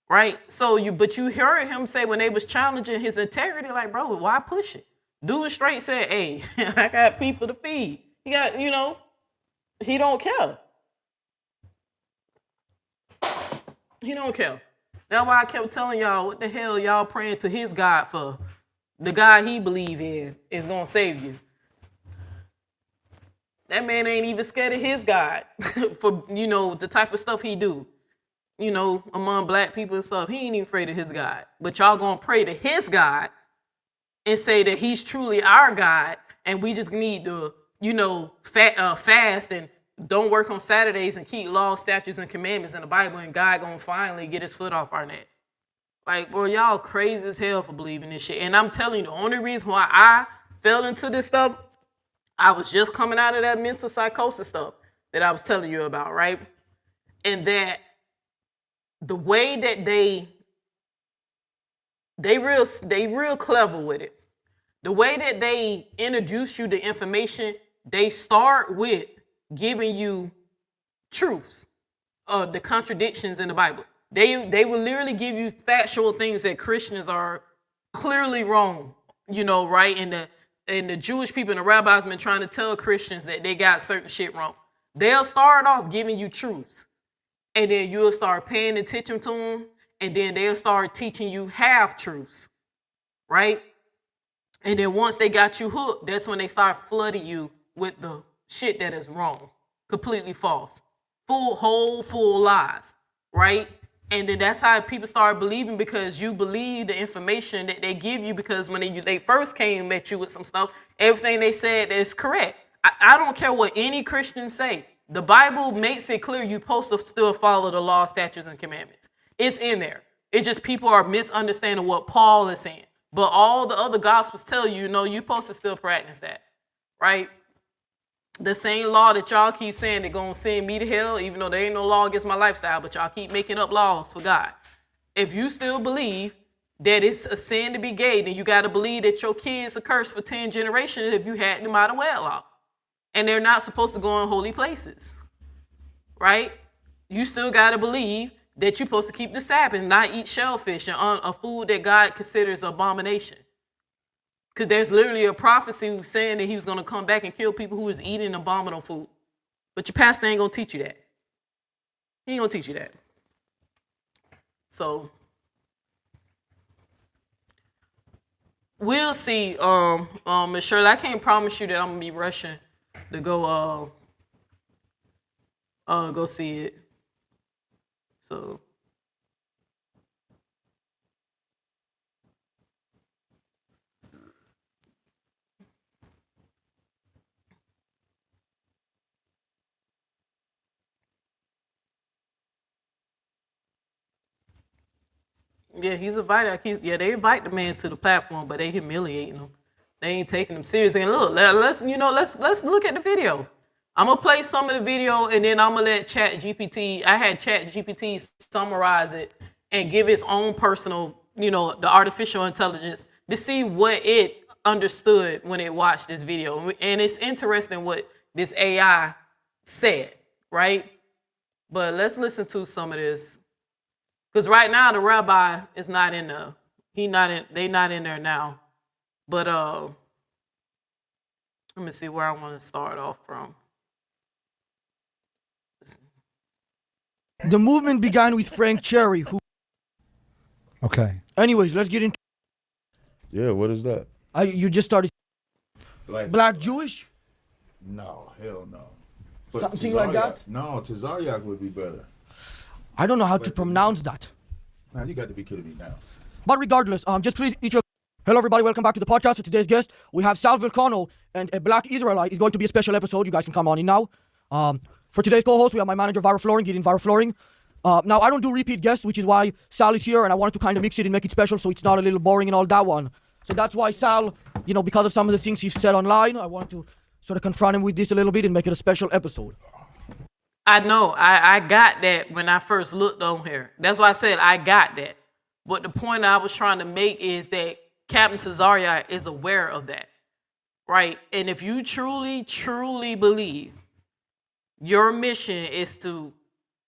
right? So but you heard him say when they was challenging his integrity, like, bro, why push it? Dude straight said, hey, I got people to feed. He got, you know, he don't care. He don't care. That's why I kept telling y'all, what the hell y'all praying to his God for? The God he believe in is gonna save you. That man ain't even scared of his God for, you know, the type of stuff he do. You know, among black people and stuff, he ain't even afraid of his God. But y'all gonna pray to his God and say that he's truly our God, and we just need to, you know, fast and don't work on Saturdays and keep laws, statutes, and commandments in the Bible, and God gonna finally get his foot off our neck. Like, bro, y'all crazy as hell for believing this shit. And I'm telling you, the only reason why I fell into this stuff, I was just coming out of that mental psychosis stuff that I was telling you about, right? And that the way that they real clever with it. The way that they introduce you to information, they start with giving you truths of the contradictions in the Bible. They will literally give you factual things that Christians are clearly wrong, you know, right? And the Jewish people and the rabbis been trying to tell Christians that they got certain shit wrong. They'll start off giving you truths, and then you'll start paying attention to them, and then they'll start teaching you half truths, right? And then once they got you hooked, that's when they start flooding you with the shit that is wrong, completely false, full lies, right? And then that's how people start believing, because you believe the information that they give you, because when they first came at you with some stuff, everything they said is correct. I don't care what any Christians say. The Bible makes it clear you're supposed to still follow the law, statutes, and commandments. It's in there. It's just people are misunderstanding what Paul is saying. But all the other gospels tell you, no, you're supposed to still practice that, right? The same law that y'all keep saying they're going to send me to hell, even though there ain't no law against my lifestyle, but y'all keep making up laws for God. If you still believe that it's a sin to be gay, then you got to believe that your kids are cursed for 10 generations if you had them out of wedlock. And they're not supposed to go in holy places, right? You still got to believe that you're supposed to keep the Sabbath, not eat shellfish and a food that God considers abomination. Because there's literally a prophecy saying that he was going to come back and kill people who was eating abominable food. But your pastor ain't going to teach you that. He ain't going to teach you that. So we'll see, Ms. Shirley. I can't promise you that I'm going to be rushing to go see it. So yeah, he's invited. They invite the man to the platform, but they humiliating him. They ain't taking him seriously. And look, let's look at the video. I'm gonna play some of the video, and then I'm gonna let ChatGPT. I had ChatGPT summarize it and give its own personal, the artificial intelligence to see what it understood when it watched this video. And it's interesting what this AI said, right? But let's listen to some of this. Because right now the rabbi is not in there. They not in there now. But let me see where I want to start off from. The movement began with Frank Cherry, who... Okay. Anyways, let's get into... Yeah, what is that? You just started... Black Jewish? No, hell no. But Something like that? No, TAZARYACH would be better. I don't know how to pronounce that. Man, you got to be kidding me now. But regardless, just please each of... Hello everybody, welcome back to the podcast. For today's guest, we have Sal Vulcano and a Black Israelite. It's going to be a special episode. You guys can come on in now. For today's co-host, we have my manager, Viral Flooring, Gideon Viral Flooring. Now, I don't do repeat guests, which is why Sal is here, and I wanted to kind of mix it and make it special so it's not a little boring and all that one. So that's why Sal, because of some of the things he's said online, I wanted to sort of confront him with this a little bit and make it a special episode. I know. I got that when I first looked on here. That's why I said I got that. But the point I was trying to make is that Captain TAZARYACH is aware of that, right? And if you truly, truly believe your mission is to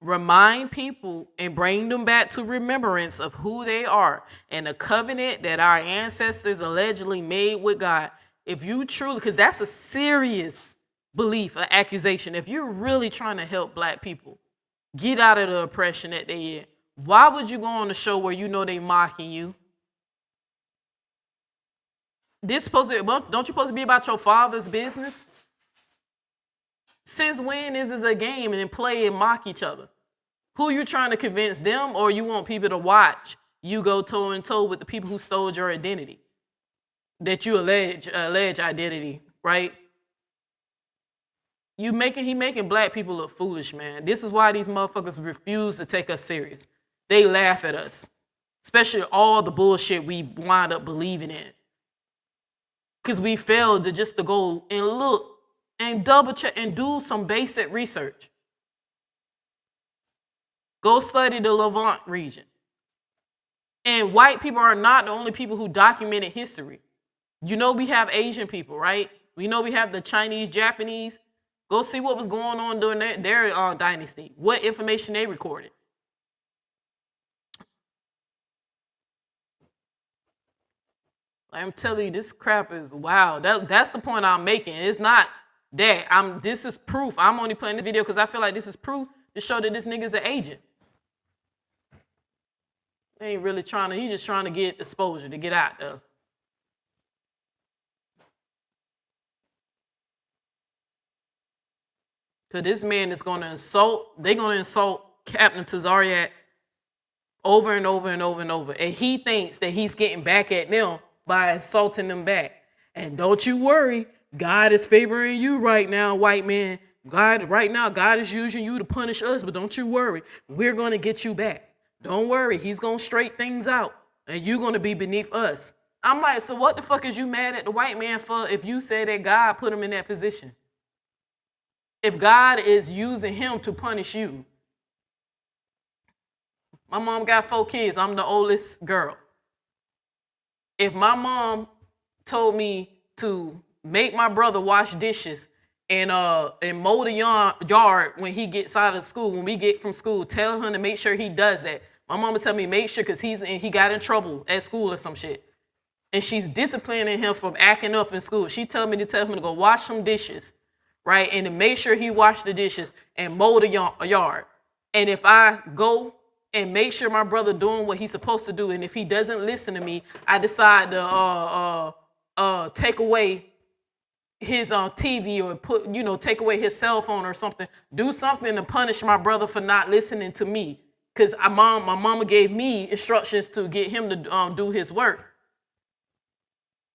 remind people and bring them back to remembrance of who they are and the covenant that our ancestors allegedly made with God, if you truly, because that's a serious belief, an accusation. If you're really trying to help Black people get out of the oppression that they in, why would you go on a show where you know they mocking you? This supposed to, well, don't you supposed to be about your father's business? Since when is this a game and then play and mock each other? Who you trying to convince, them, or you want people to watch you go toe and toe with the people who stole your identity, that you allege identity, right? He making Black people look foolish, man. This is why these motherfuckers refuse to take us serious. They laugh at us, especially all the bullshit we wind up believing in. Because we failed to go and look and double check and do some basic research. Go study the Levant region. And white people are not the only people who documented history. We have Asian people, right? We know we have the Chinese, Japanese. Go see what was going on during their dynasty. What information they recorded. I'm telling you, this crap is wow. That's the point I'm making. It's not that. This is proof. I'm only playing this video because I feel like this is proof to show that this nigga's an agent. He ain't really he's just trying to get exposure, to get out there. Because this man is going to they're going to insult Captain TAZARYACH over and over and over and over. And he thinks that he's getting back at them by insulting them back. And don't you worry, God is favoring you right now, white man. God is using you to punish us, but don't you worry. We're going to get you back. Don't worry, he's going to straighten things out, and you're going to be beneath us. I'm like, so what the fuck is you mad at the white man for if you say that God put him in that position? If God is using him to punish you. My mom got 4 kids. I'm the oldest girl. If my mom told me to make my brother wash dishes and mow the yard when he gets out of school, when we get from school, tell him to make sure he does that. My mama tell me make sure because he got in trouble at school or some shit. And she's disciplining him from acting up in school. She told me to tell him to go wash some dishes, right? And to make sure he wash the dishes and mow the yard. And if I go and make sure my brother doing what he's supposed to do, and if he doesn't listen to me, I decide to take away his TV or take away his cell phone or something. Do something to punish my brother for not listening to me. Because my mama gave me instructions to get him to do his work.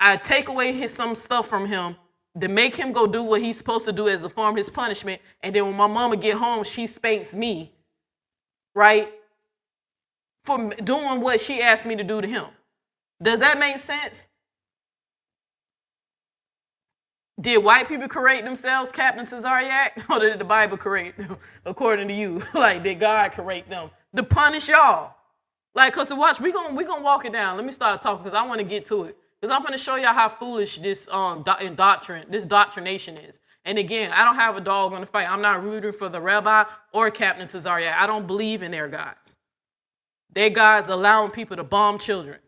I take away some stuff from him to make him go do what he's supposed to do as a form of his punishment. And then when my mama get home, she spanks me, right? For doing what she asked me to do to him. Does that make sense? Did white people correct themselves, Captain TAZARYACH? Or did the Bible correct them, according to you? Like, did God correct them? To punish y'all. Like, because watch, we gonna walk it down. Let me start talking because I want to get to it. Because I'm going to show y'all how foolish this doctrination is. And again, I don't have a dog in the fight. I'm not rooting for the Rabbi or Captain TAZARYACH. I don't believe in their gods. Their God's allowing people to bomb children.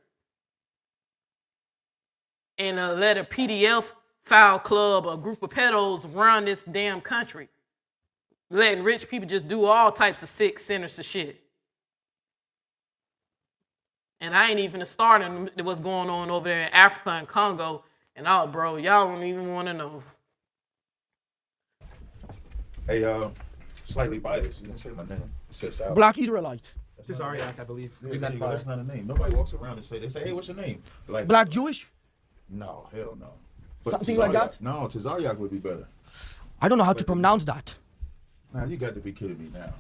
And let a PDF file club, a group of pedos run this damn country. Letting rich people just do all types of sick, sinister shit. And I ain't even starting what's going on over there in Africa and Congo. And all, bro, y'all don't even want to know. Hey, slightly biased. You didn't say my name. You said Sal. Black Israelite. TAZARYACH, I believe. Yeah, that's not a name. Nobody walks around and they say, hey, what's your name? Like Black Jewish? No, hell no. But Something like that? No, TAZARYACH would be better. I don't know how to pronounce that. Now you got to be kidding me now.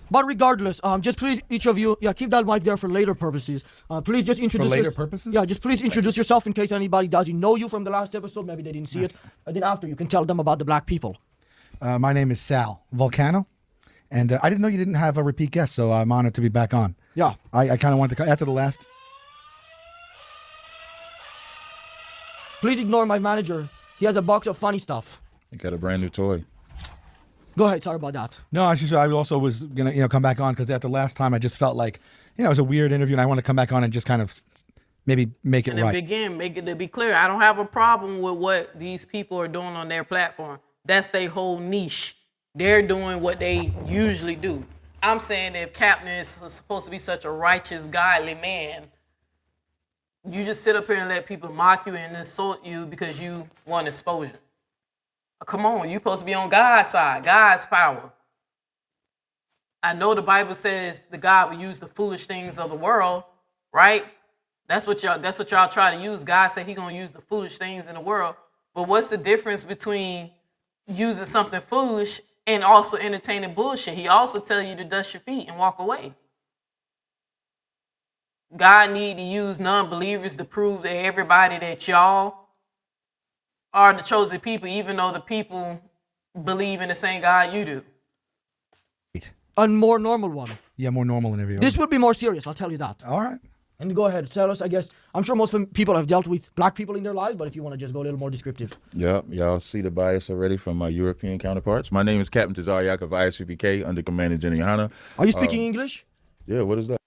But regardless, just please, each of you, keep that mic there for later purposes. Please just introduce For later purposes? Yeah, just please introduce yourself in case anybody doesn't know you from the last episode. Maybe they didn't see it. And then after, you can tell them about the black people. My name is Sal Vulcano, and I didn't know you didn't have a repeat guest, so I'm honored to be back on. Yeah. I kind of wanted to, after the last. Please ignore my manager. He has a box of funny stuff. You got a brand new toy. Go ahead. Sorry about that. No, I also was gonna come back on because after last time I just felt like it was a weird interview, and I want to come back on and just kind of maybe make it and right. Again, make it to be clear. I don't have a problem with what these people are doing on their platform. That's their whole niche. They're doing what they usually do. I'm saying that if Captain is supposed to be such a righteous, godly man, you just sit up here and let people mock you and insult you because you want exposure. Come on, you're supposed to be on God's side, God's power. I know the Bible says that God will use the foolish things of the world, right? That's what y'all try to use. God said He's gonna use the foolish things in the world. But what's the difference between using something foolish and also entertaining bullshit? He also tell you to dust your feet and walk away. God need to use non-believers to prove to everybody that y'all are the chosen people, even though the people believe in the same God you do. A more normal one. Yeah, more normal interview. This would be more serious, I'll tell you that. All right. And go ahead, tell us, I guess. I'm sure most people have dealt with black people in their lives, but if you want to just go a little more descriptive. Yep, y'all see the bias already from my European counterparts. My name is Captain TAZARYACH of ISUPK under Commander Jenny Hanna. Are you speaking English? Yeah, what is that?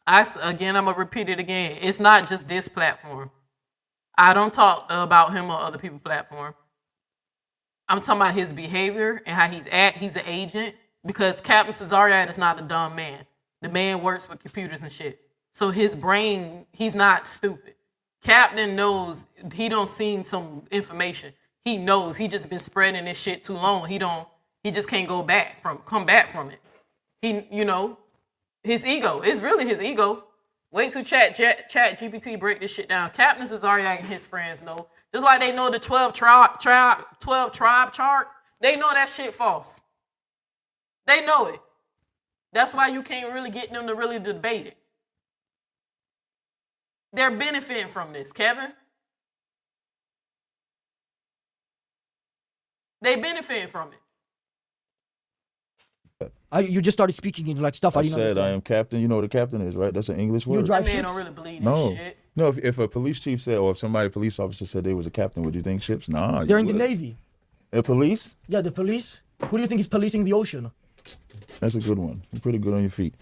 I'm gonna repeat it again. It's not just this platform. I don't talk about him or other people's platform. I'm talking about his behavior and how he's an agent, because Captain TAZARYACH is not a dumb man. The man works with computers and shit. So his brain, he's not stupid. Captain knows he don't seen some information. He knows he just been spreading this shit too long. He just can't come back from it. His ego. It's really his ego. Wait till chat GPT break this shit down. Captain TAZARYACH and his friends know. Just like they know the 12 tribe chart, they know that shit false. They know it. That's why you can't really get them to really debate it. They're benefiting from this, Kevin. They benefiting from it. You just started speaking in like stuff I didn't understand. I am captain. You know what a captain is, right? That's an English word. You drive That man ships? don't really believe this shit. No. If a police chief said, or if somebody, police officer said they was a captain, would you think ships? Nah. They're in the Navy. A police? Yeah, the police. Who do you think is policing the ocean? That's a good one. You're pretty good on your feet.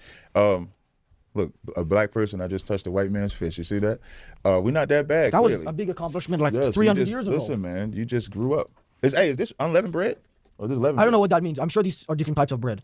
Look, a black person, I just touched a white man's fish. You see that? We're not that bad. That clearly. was a big accomplishment like Yes, 300 years ago. Listen, man, you just grew up. Is this unleavened bread? Or this leavened I don't know bread? what that means. I'm sure these are different types of bread.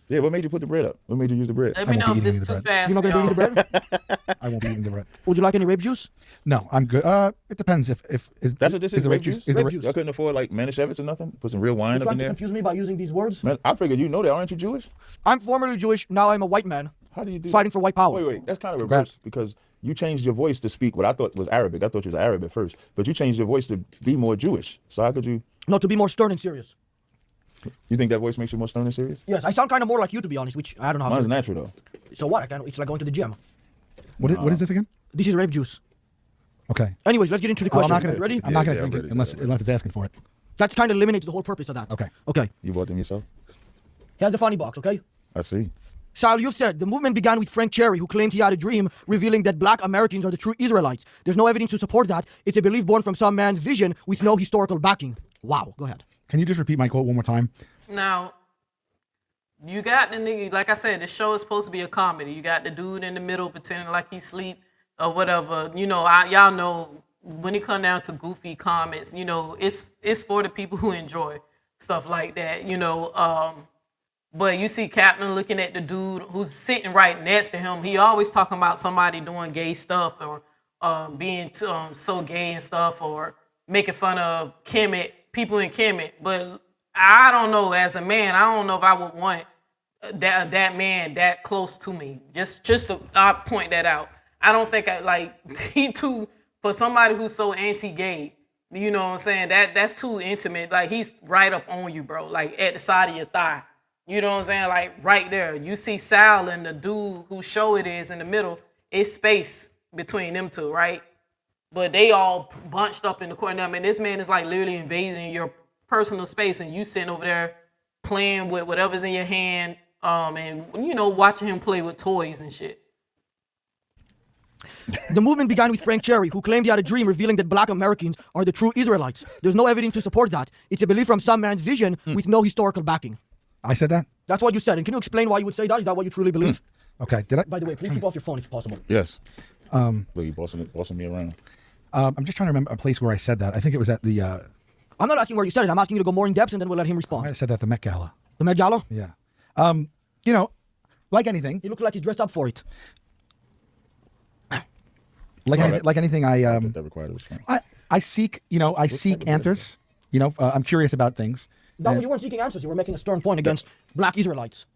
Yeah, what made you put the bread up? What made you use the bread? Let me know if this is too fast. You're not going to be eating the bread? I won't be eating the bread. Would you like any rape juice? No, I'm good. It depends if That's what this is, the rape juice? Is the Rape juice. Y'all couldn't afford like Manischewitz or nothing? Put some real wine You're up trying in to there? confuse me by using these words? Man, I figured you know that. Aren't you Jewish? I'm formerly Jewish. Now I'm a white man How do you do fighting for white power. Wait. That's kind of Congrats. reverse because you changed your voice to speak what I thought was Arabic. I thought you was Arab at first, but you changed your voice to be more Jewish. So how could you? No, to be more stern and serious. You think that voice makes you more stern and serious? Yes, I sound kind of more like you, to be honest, which I don't know how Mine's to... natural though. So what? It's like going to the gym. What is this again? This is rape juice. Okay. Anyways, let's get into the I'm question. not gonna. Ready? I'm not gonna Yeah, drink ready, it unless it's asking for it. That kind of eliminates the whole purpose of that. Okay. Okay. You bought them yourself? Here's the funny box, okay? I see. Sal, you've said the movement began with Frank Cherry, who claimed he had a dream revealing that black Americans are the true Israelites. There's no evidence to support that. It's a belief born from some man's vision with no historical backing. Wow. Go ahead. Can you just repeat my quote one more time? Now, You got the nigga, like I said, the show is supposed to be a comedy. You got the dude in the middle pretending like he sleep or whatever. You know, y'all know when it come down to goofy comments, you know, it's for the people who enjoy stuff like that, you know. But you see Captain looking at the dude who's sitting right next to him. He always talking about somebody doing gay stuff or being so gay and stuff, or making fun of Kemet, people in Kemet. But I don't know, as a man, I don't know if I would want that man that close to me. Just to point that out. I don't think I like he too, for somebody who's so anti-gay. You know what I'm saying? That's too intimate. Like, he's right up on you, bro. Like at the side of your thigh. You know what I'm saying? Like right there. You see Sal and the dude whose show it is in the middle. It's space between them two, right? But they all bunched up in the corner. I mean, this man is like literally invading your personal space, and you sitting over there playing with whatever's in your hand, and you know, watching him play with toys and shit. The movement began with Frank Cherry, who claimed he had a dream revealing that black Americans are the true Israelites. There's no evidence to support that. It's a belief from some man's vision with no historical backing. I said that? That's what you said. And can you explain why you would say that? Is that what you truly believe? Okay. Did I? By the way, please keep off your phone if possible. Yes. Look, you bossing me around. I'm just trying to remember a place where I said that. I think it was at the... I'm not asking where you said it. I'm asking you to go more in depth, and then we'll let him I respond. might have said that at the Met Gala. The Met Gala? Yeah. You know, like anything... He looks like he's dressed up for it. Like anything, That required a response. I seek, I seek answers. I'm curious about things. You weren't seeking answers. You were making a stern point against Black Israelites.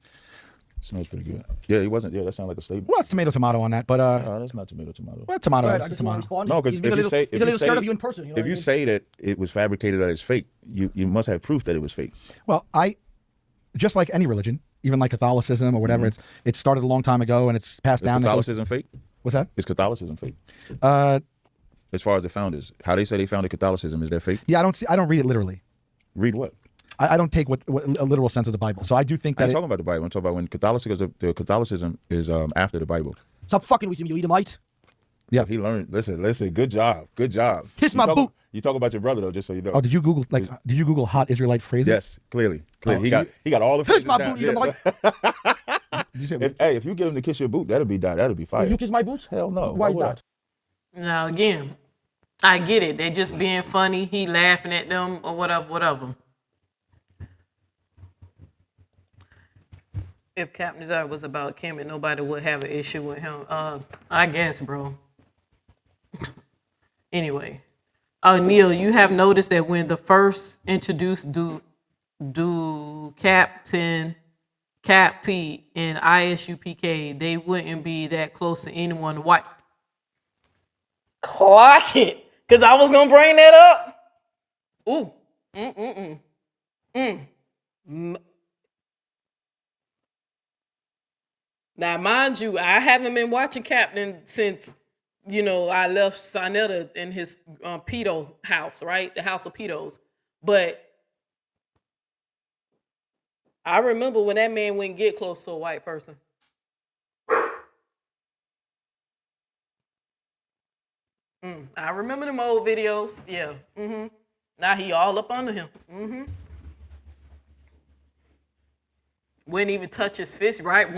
Smells pretty good. Yeah, he wasn't. Yeah, that sounded like a statement. Well, it's tomato on that, but No, that's not tomato. well, tomato. Go ahead, I Is just want to tomato. respond. No, because He's a little scared of you in person. You know if what I you mean? say that it was fabricated, that it's fake, you must have proof that it was fake. Well, just like any religion, even like Catholicism or whatever, it started a long time ago and it's passed down. Is Catholicism fake? What's that? Is Catholicism fake? As far as the founders, how they say they founded Catholicism, is that fake? Yeah, I don't read it literally. Read what? I don't take what a literal sense of the Bible. So I do think that I'm talking about the Bible. I'm talking about when Catholicism is after the Bible. Stop fucking with him, you Edomite. Yeah, he learned. Listen. Good job. Kiss my boot. You talk about your brother though, just so you know. Oh, did you Google hot Israelite phrases? Yes, clearly. Oh, he got all the Kiss phrases my down. boot, Edomite. If you get him to kiss your boot, that'll be fire. You kiss my boot? Hell no. Why is that? Now again, I get it. They just being funny. He laughing at them or whatever. If Captain Desire was about Kemet, nobody would have an issue with him. I guess, bro. Anyway. Neil, you have noticed that when the first introduced Captain Cap T and ISUPK, they wouldn't be that close to anyone white. Clock it. Because I was going to bring that up. Ooh. Now, mind you, I haven't been watching Captain since, I left Sinetta in his pedo house, right? The house of pedos. But I remember when that man wouldn't get close to a white person. I remember them old videos. Yeah. Now he all up under him. Wouldn't even touch his fist, right?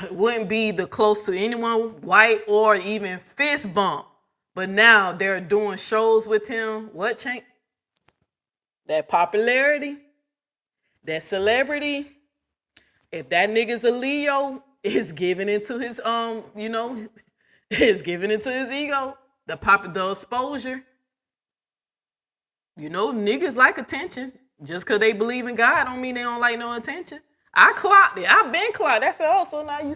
Wouldn't be the close to anyone white or even fist bump. But now they're doing shows with him. What changed? That popularity, that celebrity. If that nigga's a Leo, is giving into his is giving into his ego. The exposure. Niggas like attention. Just because they believe in God don't mean they don't like no attention. I clocked it. I've been clocked. I said, oh, so now you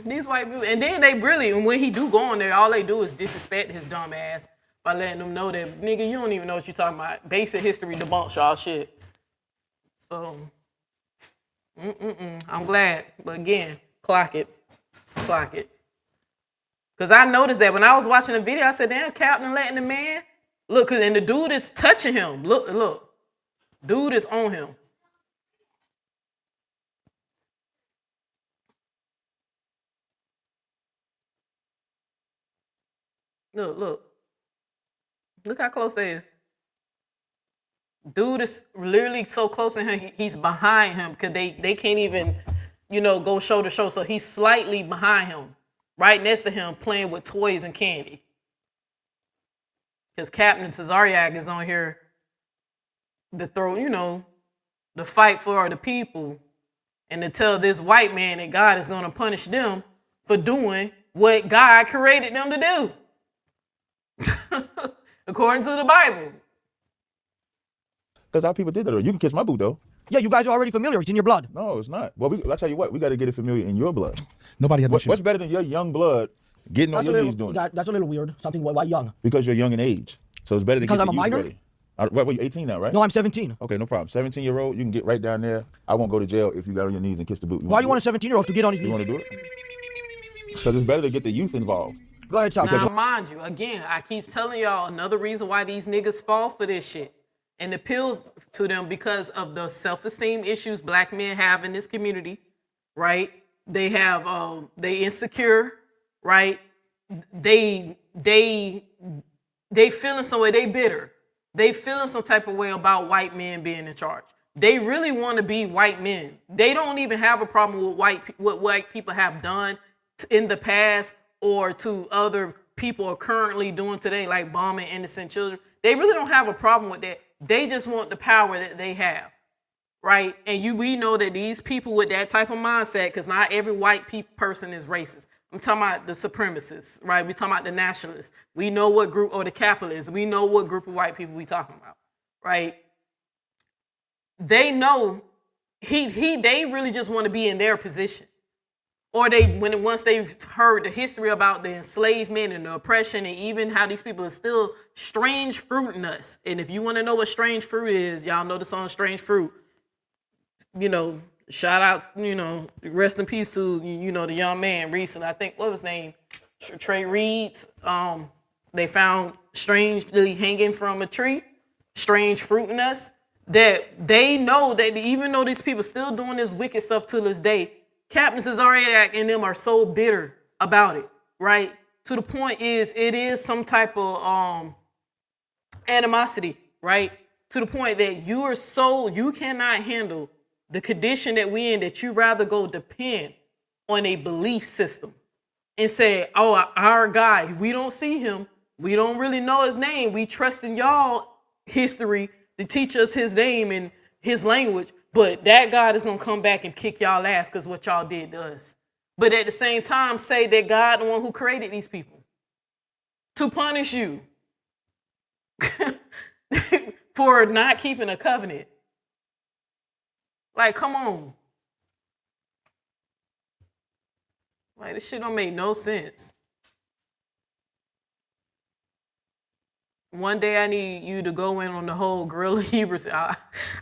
these white people. And then they really, and when he do go on there, all they do is disrespect his dumb ass by letting them know that, nigga, you don't even know what you're talking about. Basic history debunks y'all shit. So, I'm glad. But again, clock it. Because I noticed that when I was watching the video, I said, damn, Captain letting the man. Look, and the dude is touching him. Look. Dude is on him. Look. Look how close they is. Dude is literally so close to him, he's behind him because they can't even, go shoulder to shoulder. So he's slightly behind him, right next to him, playing with toys and candy. Because Captain TAZARYACH is on here to throw, the fight for the people and to tell this white man that God is going to punish them for doing what God created them to do. According to the Bible. Because our people did that. You can kiss my boot, though. Yeah, you guys are already familiar. It's in your blood. No, it's not. Well, I'll tell you what. We got to get it familiar in your blood. Nobody had What's better than your young blood getting on your knees doing it? That's a little weird. Something, why young? Because you're young in age. So it's better to Because get I'm the a youth minor? ready. What, you're 18 now, right? No, I'm 17. Okay, no problem. 17-year-old, you can get right down there. I won't go to jail if you got on your knees and kiss the boot. Why do you want a 17-year-old to get on his knees? You want to do it? Because it's better to get the youth involved. Go ahead, Sal. Now, mind you, again, I keep telling y'all another reason why these niggas fall for this shit and appeal to them because of the self-esteem issues black men have in this community, right? They have, they insecure, right? They feeling some way, they bitter. They feeling some type of way about white men being in charge. They really want to be white men. They don't even have a problem with what white people have done in the past or to other people are currently doing today, like bombing innocent children. They really don't have a problem with that. They just want the power that they have, right? And we know that these people with that type of mindset, because not every white person is racist. I'm talking about the supremacists, right? We're talking about the nationalists. We know what group, or the capitalists. We know what group of white people we talking about, right? They know they really just want to be in their position. Or once they've heard the history about the enslavement and the oppression and even how these people are still strange fruiting us. And if you want to know what strange fruit is, y'all know the song Strange Fruit. Shout out, rest in peace to, the young man recently. I think, what was his name? Trey Reed's. They found strangely hanging from a tree, strange fruit in us, that they know that even though these people still doing this wicked stuff to this day, Captain TAZARYACH and them are so bitter about it, right? To the point it is some type of animosity, right? To the point that you cannot handle the condition that we in, that you rather go depend on a belief system and say, oh, our guy, we don't see him. We don't really know his name. We trust in y'all history to teach us his name and his language. But that God is going to come back and kick y'all ass because what y'all did to us. But at the same time, say that God, the one who created these people, to punish you for not keeping a covenant. Like, come on. Like, this shit don't make no sense. One day I need you to go in on the whole Gorilla Hebrews.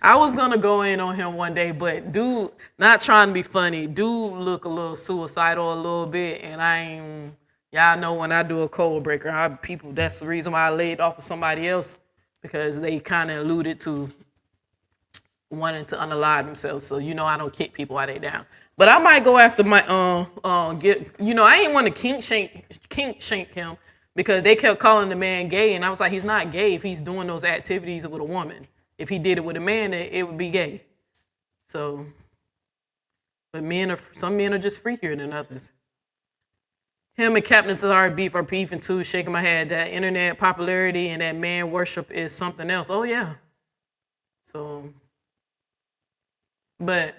I was gonna go in on him one day, but dude, not trying to be funny, dude look a little suicidal a little bit, and y'all know when I do a code breaker, that's the reason why I laid off of somebody else, because they kind of alluded to wanting to unalive themselves. So I don't kick people while they down. But I might go after my I ain't want to kink shank him. Because they kept calling the man gay, and I was like, he's not gay if he's doing those activities with a woman. If he did it with a man, it would be gay. So, but some men are just freakier than others. Him and Captain TAZARYACH are beefing too, shaking my head. That internet popularity and that man worship is something else. Oh yeah. So, but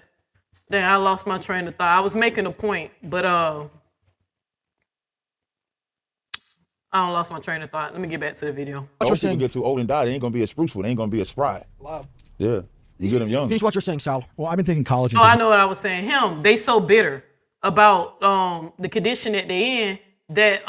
then I lost my train of thought. I was making a point, but I lost my train of thought. Let me get back to the video. Old people get too old and die. They ain't gonna be a spruce foot. They ain't gonna be a spry. Wow. Yeah, you get them young. Finish what you're saying, Sal. Well, I've been taking college. Oh, I know what I was saying. They so bitter about the condition that they in that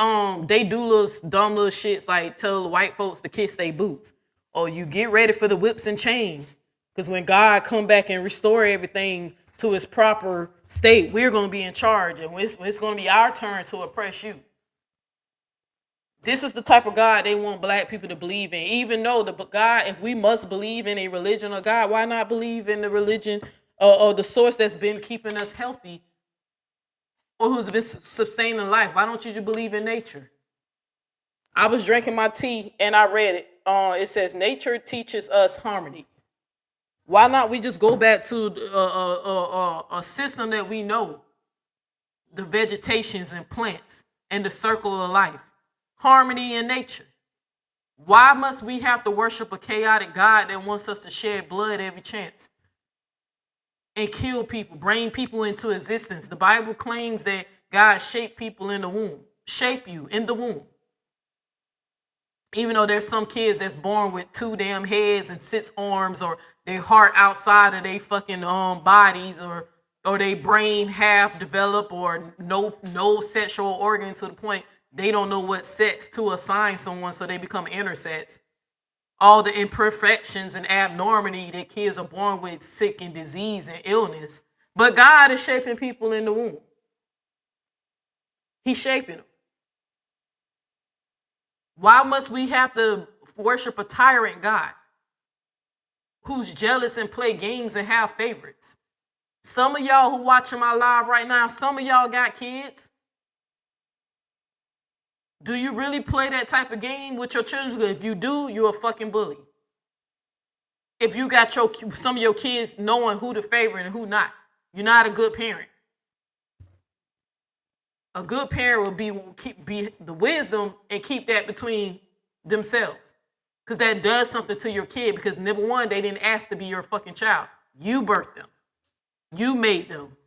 they do dumb little shits like tell the white folks to kiss their boots, or you get ready for the whips and chains, because when God come back and restore everything to its proper state, we're gonna be in charge, and it's gonna be our turn to oppress you. This is the type of God they want black people to believe in. Even though the God, if we must believe in a religion or God, why not believe in the religion or the source that's been keeping us healthy or who's been sustaining life? Why don't you just believe in nature? I was drinking my tea and I read it. It says, nature teaches us harmony. Why not we just go back to a system that we know, the vegetations and plants and the circle of life, harmony in nature? Why must we have to worship a chaotic God that wants us to shed blood every chance and kill people, bring people into existence? The Bible claims that God shaped people in the womb, shape you in the womb. Even though there's some kids that's born with 2 damn heads and 6 arms, or their heart outside of their fucking bodies, or their brain half developed, or no sexual organ to the point they don't know what sex to assign someone, so they become intersex. All the imperfections and abnormality that kids are born with, sick and disease and illness. But God is shaping people in the womb. He's shaping them. Why must we have to worship a tyrant God who's jealous and play games and have favorites? Some of y'all who watching my live right now, some of y'all got kids. Do you really play that type of game with your children? If you do, you're a fucking bully. If you got some of your kids knowing who the favorite and who not, you're not a good parent. A good parent will be the wisdom and keep that between themselves. Because that does something to your kid. Because number one, they didn't ask to be your fucking child. You birthed them. You made them.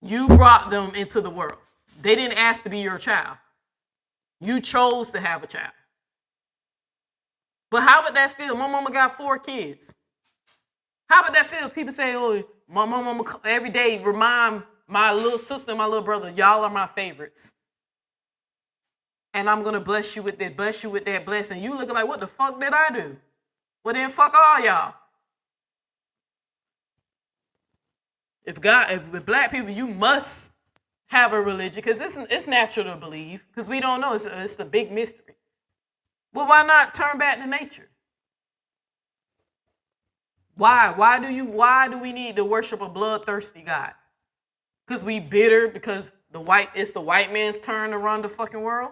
You brought them into the world. They didn't ask to be your child. You chose to have a child. But how would that feel? My mama got 4 kids. How would that feel? People say, oh, my mama every day remind my little sister and my little brother, y'all are my favorites. And I'm going to bless you with that blessing. You looking like, what the fuck did I do? Well, then fuck all y'all. If with black people, you must have a religion, because it's natural to believe, because we don't know. It's the big mystery. Well, why not turn back to nature? Why? Why do we need to worship a bloodthirsty God? Because we bitter, because it's the white man's turn to run the fucking world?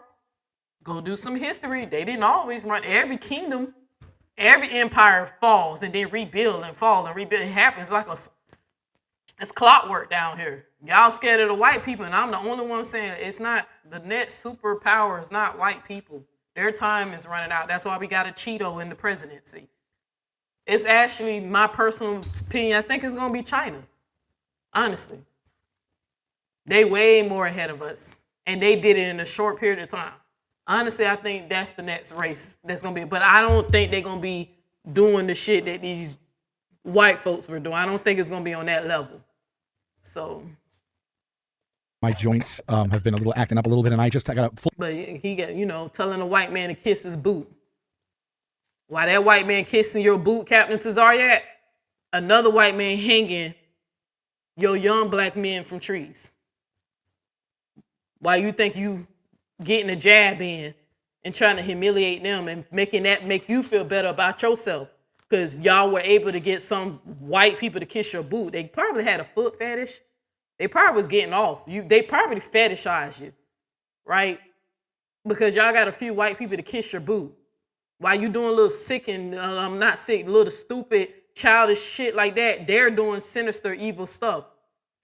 Go do some history. They didn't always run. Every kingdom, every empire falls and then rebuild and fall and rebuild. It happens like it's clockwork down here. Y'all scared of the white people, and I'm the only one saying it's not. The net superpower is not white people. Their time is running out. That's why we got a Cheeto in the presidency. It's actually, my personal opinion, I think it's going to be China. Honestly. They way more ahead of us, and they did it in a short period of time. Honestly, I think that's the next race that's going to be. But I don't think they're going to be doing the shit that these white folks were doing. I don't think it's going to be on that level. So. My joints have been acting up a little bit, and I got a full. But he got, telling a white man to kiss his boot. While that white man kissing your boot, Captain TAZARYACH, another white man hanging your young black men from trees. Why you think you getting a jab in and trying to humiliate them and making that make you feel better about yourself? Because y'all were able to get some white people to kiss your boot. They probably had a foot fetish. They probably was getting off. They probably fetishized you, right? Because y'all got a few white people to kiss your boot. While you doing a little sick and, not sick, little stupid, childish shit like that, they're doing sinister, evil stuff.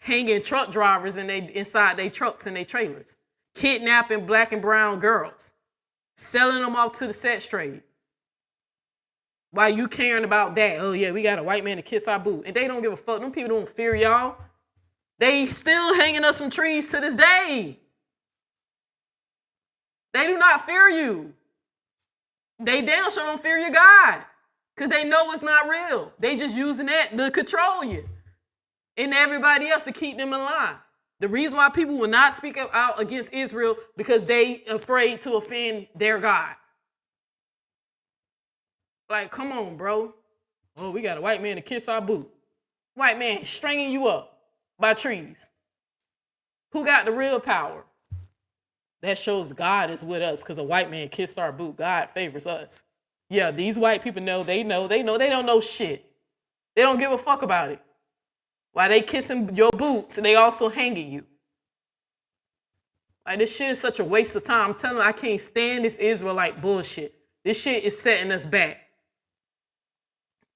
Hanging truck drivers inside their trucks and their trailers. Kidnapping black and brown girls. Selling them off to the sex trade. Why you caring about that? Oh yeah, we got a white man to kiss our boot. And they don't give a fuck. Them people don't fear y'all. They still hanging us from trees to this day. They do not fear you. They damn sure don't fear your God. Because they know it's not real. They just using that to control you. And everybody else to keep them in line. The reason why people will not speak out against Israel, because they afraid to offend their God. Like, come on, bro. Oh, we got a white man to kiss our boot. White man stringing you up by trees. Who got the real power? That shows God is with us, because a white man kissed our boot. God favors us. Yeah, these white people know. They don't know shit. They don't give a fuck about it. While they kissing your boots, and they also hanging you. Like, this shit is such a waste of time. I'm telling you, I can't stand this Israelite bullshit. This shit is setting us back.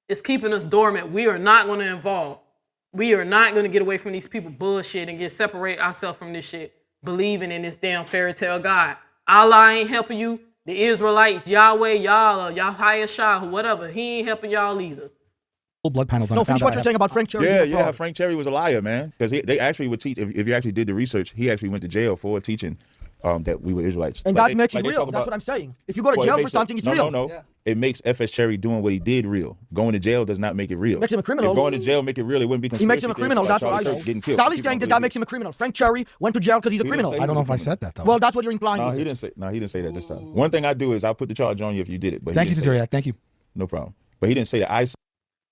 It's keeping us dormant. We are not going to evolve. We are not going to get away from these people bullshit and separate ourselves from this shit, believing in this damn fairy tale God. Allah ain't helping you. The Israelites, Yahweh, Yahweh Shah, whatever, he ain't helping y'all either. Full blood panel. No, finish what you're saying about Frank Cherry. Yeah. Frank Cherry was a liar, man. Because they actually would teach. If you actually did the research, he actually went to jail for teaching that we were Israelites. And that makes it real. That's what I'm saying. If you go to jail for something, it's real. No. Yeah. It makes F.S. Cherry doing what he did real. Going to jail does not make it real. Makes him a criminal. If going to jail make it real, it wouldn't be conspiracy. He makes him a criminal. That's what I know. Sally's saying that makes him a criminal. Frank Cherry went to jail because he's a criminal. I don't know if I said that though. Well, that's what you're implying. No, he didn't say that this time. One thing I do is I'll put the charge on you if you did it. But thank you, TAZARYACH. Thank you. No problem. But he didn't say that.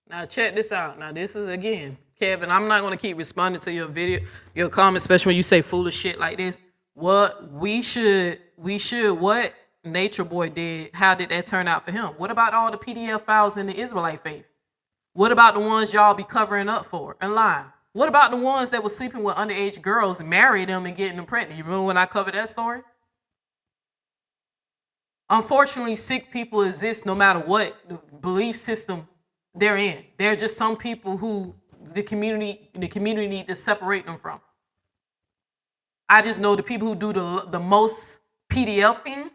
Now check this out. Now this is again, Kevin. I'm not gonna keep responding to your comments, especially when you say foolish shit like this. What what Nature Boy did, how did that turn out for him? What about all the PDF files in the Israelite faith? What about the ones y'all be covering up for and lying? What about the ones that were sleeping with underage girls and married them and getting them pregnant? You remember when I covered that story? Unfortunately, sick people exist no matter what belief system they're in. They're just some people who the community need to separate them from. I just know the people who do the most PDFing,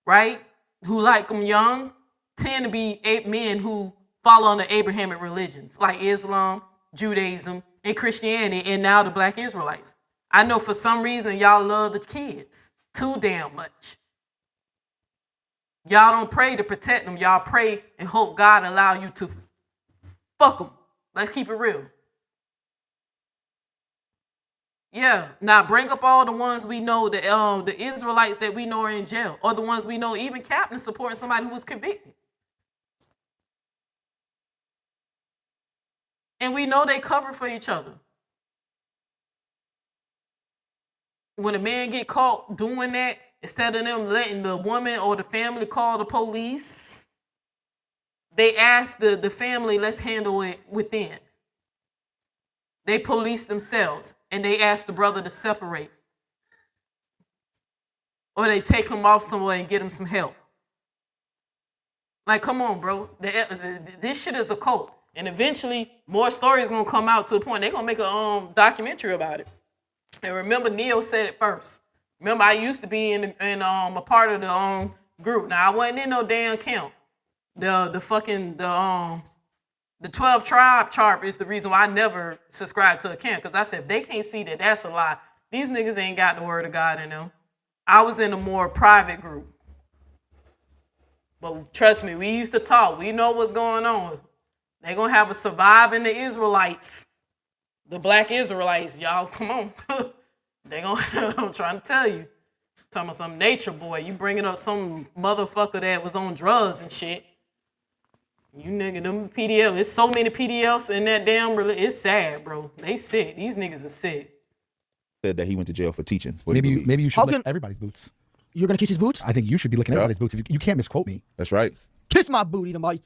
right, who like them young, tend to be men who follow on the Abrahamic religions, like Islam, Judaism, and Christianity, and now the Black Israelites. I know for some reason y'all love the kids too damn much. Y'all don't pray to protect them. Y'all pray and hope God allow you to fuck them. Let's keep it real. Yeah, now bring up all the ones we know, the Israelites that we know are in jail, or the ones we know even captains supporting somebody who was convicted. And we know they cover for each other. When a man get caught doing that, instead of them letting the woman or the family call the police, they ask the family, let's handle it within. They police themselves and they ask the brother to separate. Or they take him off somewhere and get him some help. Like, come on, bro. This shit is a cult. And eventually, more stories going to come out to a point. They're going to make a documentary about it. And remember, Neo said it first. Remember, I used to be in a part of the group. Now, I wasn't in no damn camp. The 12 tribe chart is the reason why I never subscribed to a camp. Because I said, if they can't see that that's a lie, these niggas ain't got the word of God in them. I was in a more private group. But trust me, we used to talk. We know what's going on. They're going to have a surviving the Israelites. The Black Israelites, y'all, come on. They're going to, I'm trying to tell you. Talking about some Nature Boy. You bringing up some motherfucker that was on drugs and shit. You nigga, them PDF, there's so many PDFs in that damn, it's sad, bro. They sick. These niggas are sick. Said that he went to jail for teaching. Maybe you should lick everybody's boots. You're going to kiss his boots? I think you should be licking everybody's boots. You can't misquote me. That's right. Kiss my boot, Edomite.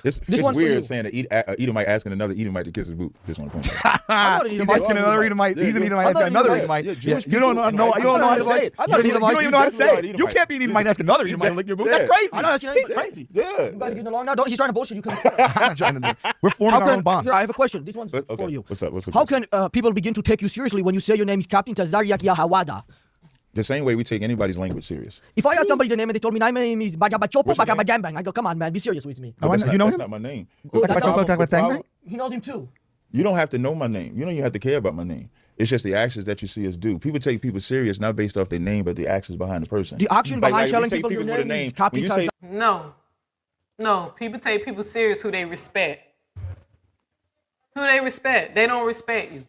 It's weird saying that Edomite asking another Edomite to kiss his boot. Just want to point out. He's asking another Edomite. He's an Edomite asking another Edomite. You don't know how to say it. You don't even know how to say it. You can't be an Edomite asking another Edomite to lick your boot. That's crazy. I know that's crazy. Yeah. You guys getting along now? He's trying to bullshit you. I'm not trying to. We're forming our own bonds. Here, I have a question. This one's for you. What's up? How can people begin to take you seriously when you say your name is Captain TAZARYACH Yahawada? The same way we take anybody's language serious. If I ask somebody the name and they told me my name is Bagabachopo Bagabajambang, I go, come on, man, be serious with me. You know him? That's not my name. He knows him too. You don't have to know my name. You don't even have to care about my name. It's just the actions that you see us do. People take people serious not based off their name, but the actions behind the person. The action behind telling people your name is Captain TAZARYACH. No. People take people serious who they respect. Who they respect. They don't respect you.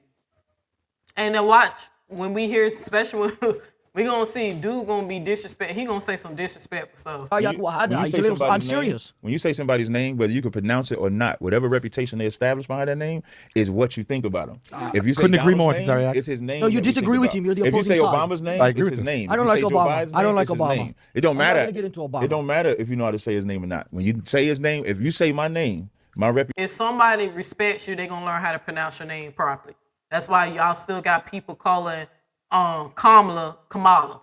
And then watch, when we hear, especially when we gonna see dude gonna be disrespect. He gonna say some disrespectful stuff. I'm serious. When you say somebody's name, whether you can pronounce it or not, whatever reputation they establish behind that name is what you think about them. If you say couldn't agree more, name, it's his name. No, you disagree with him. You're the if you say opposing Obama's name, I agree it's with his this. name. I don't like Obama. I don't like Obama. It don't matter. I'm not gonna get into Obama. It don't matter if you know how to say his name or not. When you say his name, if you say my name, my reputation. If somebody respects you, they're gonna learn how to pronounce your name properly. That's why y'all still got people calling Kamala.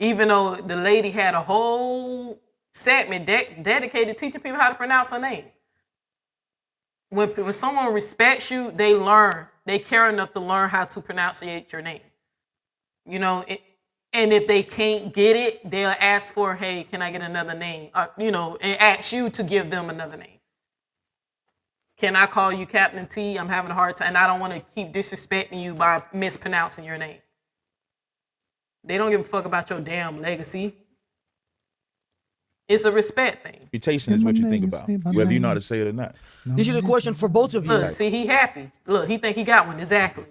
Even though the lady had a whole segment dedicated to teaching people how to pronounce a name. When someone respects you, they learn. They care enough to learn how to pronunciate your name. You know, and if they can't get it, they'll ask for, hey, can I get another name? You know, and ask you to give them another name. Can I call you Captain T? I'm having a hard time, and I don't want to keep disrespecting you by mispronouncing your name. They don't give a fuck about your damn legacy. It's a respect thing. Reputation is what you think about, whether you know how to say it or not. This is a question for both of you. Look, see, he happy. Look, he think he got one. Exactly.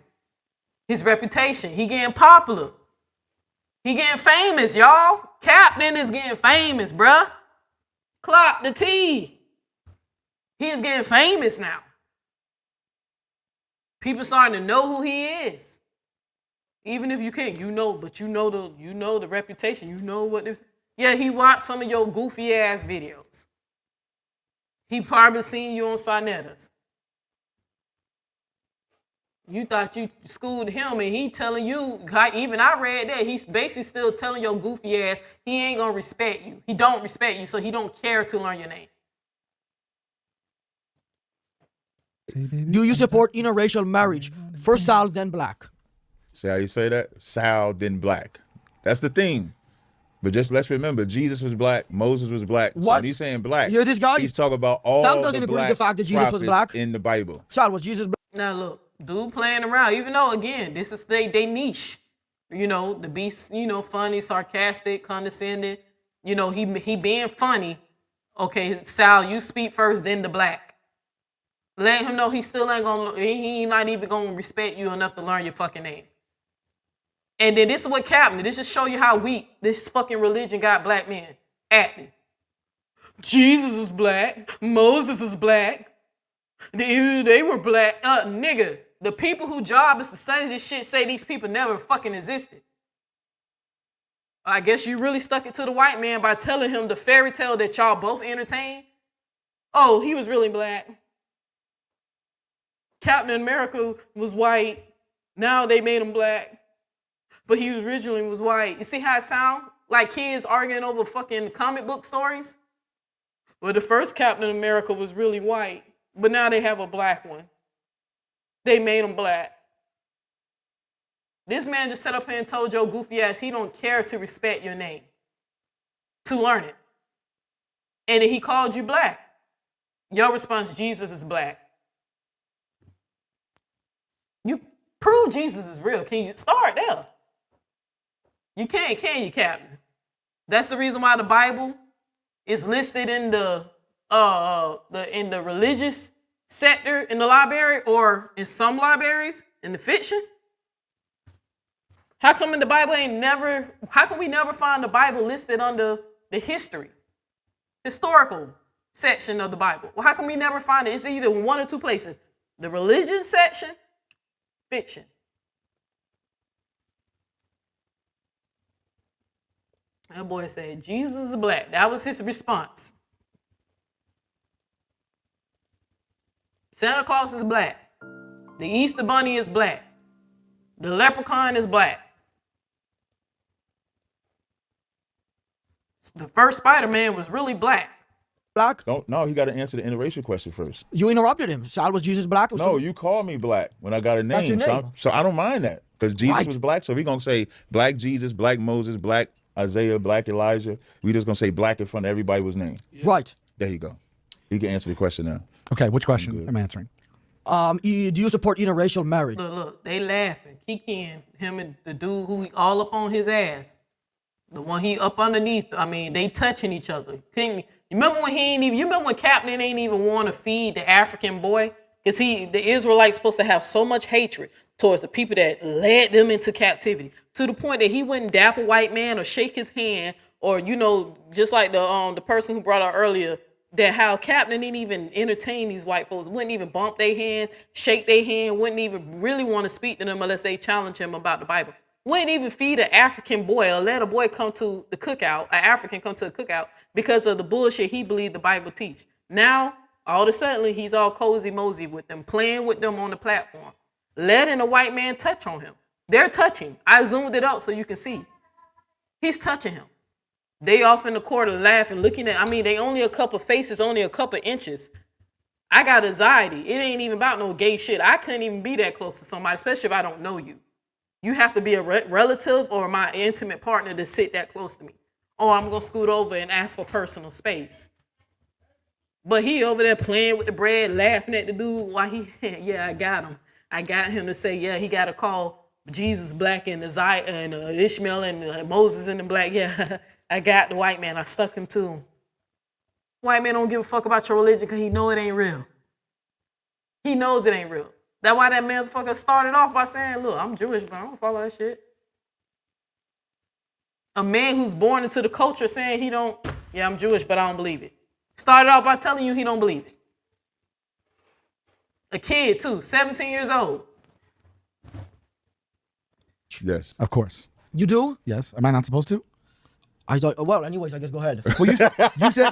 His reputation. He getting popular. He getting famous, y'all. Captain is getting famous, bruh. Clock the T. He is getting famous now. People starting to know who he is. Even if you can't, you know, but you know the reputation. You know what this. Yeah, he watched some of your goofy ass videos. He probably seen you on Sonettas. You thought you schooled him, and he telling you, even I read that, he's basically still telling your goofy ass he ain't gonna respect you. He don't respect you, so he don't care to learn your name. Do you support interracial marriage? First Sal, then Black. See how you say that? Sal, then Black. That's the theme. But just let's remember, Jesus was black, Moses was black. What? So when he's saying black, You're this guy? he's talking about all Sal doesn't the agree black with the fact that Jesus was black in the Bible. Sal, was Jesus black? Now look, dude playing around, even though again, this is they niche. You know, the beast, you know, funny, sarcastic, condescending. You know, he being funny. Okay, Sal, you speak first, then the Black. Let him know he still ain't gonna, he ain't not even gonna respect you enough to learn your fucking name. And then this is what happened. This just show you how weak this fucking religion got black men acting. Jesus is black. Moses is black. They were black. Nigga, the people whose job is to study this shit say these people never fucking existed. I guess you really stuck it to the white man by telling him the fairy tale that y'all both entertained. Oh, he was really black. Captain America was white. Now they made him black. But he originally was white. You see how it sound? Like kids arguing over fucking comic book stories? Well, the first Captain America was really white, but now they have a black one. They made him black. This man just sat up here and told your goofy ass he don't care to respect your name, to learn it. And then he called you black. Your response, Jesus is black. You prove Jesus is real. Can you start there? You can't, can you, Captain? That's the reason why the Bible is listed in the religious sector in the library, or in some libraries in the fiction. How come in the Bible how can we never find the Bible listed under the historical section of the Bible? Well, how come we never find it? It's either one or two places. The religion section, fiction. That boy said, Jesus is black. That was his response. Santa Claus is black. The Easter Bunny is black. The leprechaun is black. The first Spider-Man was really black. Black? No, he got to answer the interracial question first. You interrupted him. Sal, was Jesus black? Or no, you called me black when I got a name. That's your name. So I don't mind that because Jesus was black. So we're going to say black Jesus, black Moses, black Isaiah, black Elijah. We just going to say black in front of everybody was named. Yeah. Right. There you go. You can answer the question now. Okay, which question I'm answering? Do you support interracial marriage? Look, they laughing. Kiki, him and the dude who he all up on his ass. The one he up underneath. I mean, they touching each other. You remember when Captain ain't even want to feed the African boy? Because the Israelites supposed to have so much hatred towards the people that led them into captivity, to the point that he wouldn't dap a white man or shake his hand, or, you know, just like the person who brought out earlier, that how Captain didn't even entertain these white folks, wouldn't even bump their hands, shake their hand, wouldn't even really want to speak to them unless they challenge him about the Bible. Wouldn't even feed an African boy or let a boy come to the cookout, an African come to a cookout, because of the bullshit he believed the Bible teach. Now, all of a sudden, he's all cozy mosey with them, playing with them on the platform, letting a white man touch on him. They're touching. I zoomed it up so you can see. He's touching him. They off in the corner laughing, looking at, I mean, they only a couple faces, only a couple inches. I got anxiety. It ain't even about no gay shit. I couldn't even be that close to somebody, especially if I don't know you. You have to be a relative or my intimate partner to sit that close to me. Or I'm going to scoot over and ask for personal space. But he over there playing with the bread, laughing at the dude while he, yeah, I got him. I got him to say, yeah, he got to call Jesus black and Ishmael and Moses in the black. Yeah, I got the white man. I stuck him to him. White man don't give a fuck about your religion because he know it ain't real. He knows it ain't real. That's why that motherfucker started off by saying, look, I'm Jewish, but I don't follow that shit. A man who's born into the culture saying he don't, yeah, I'm Jewish, but I don't believe it. Started off by telling you he don't believe it. A kid, too, 17 years old. Yes. Of course. You do? Yes. Am I not supposed to? I thought, well, anyways, I guess go ahead. Well,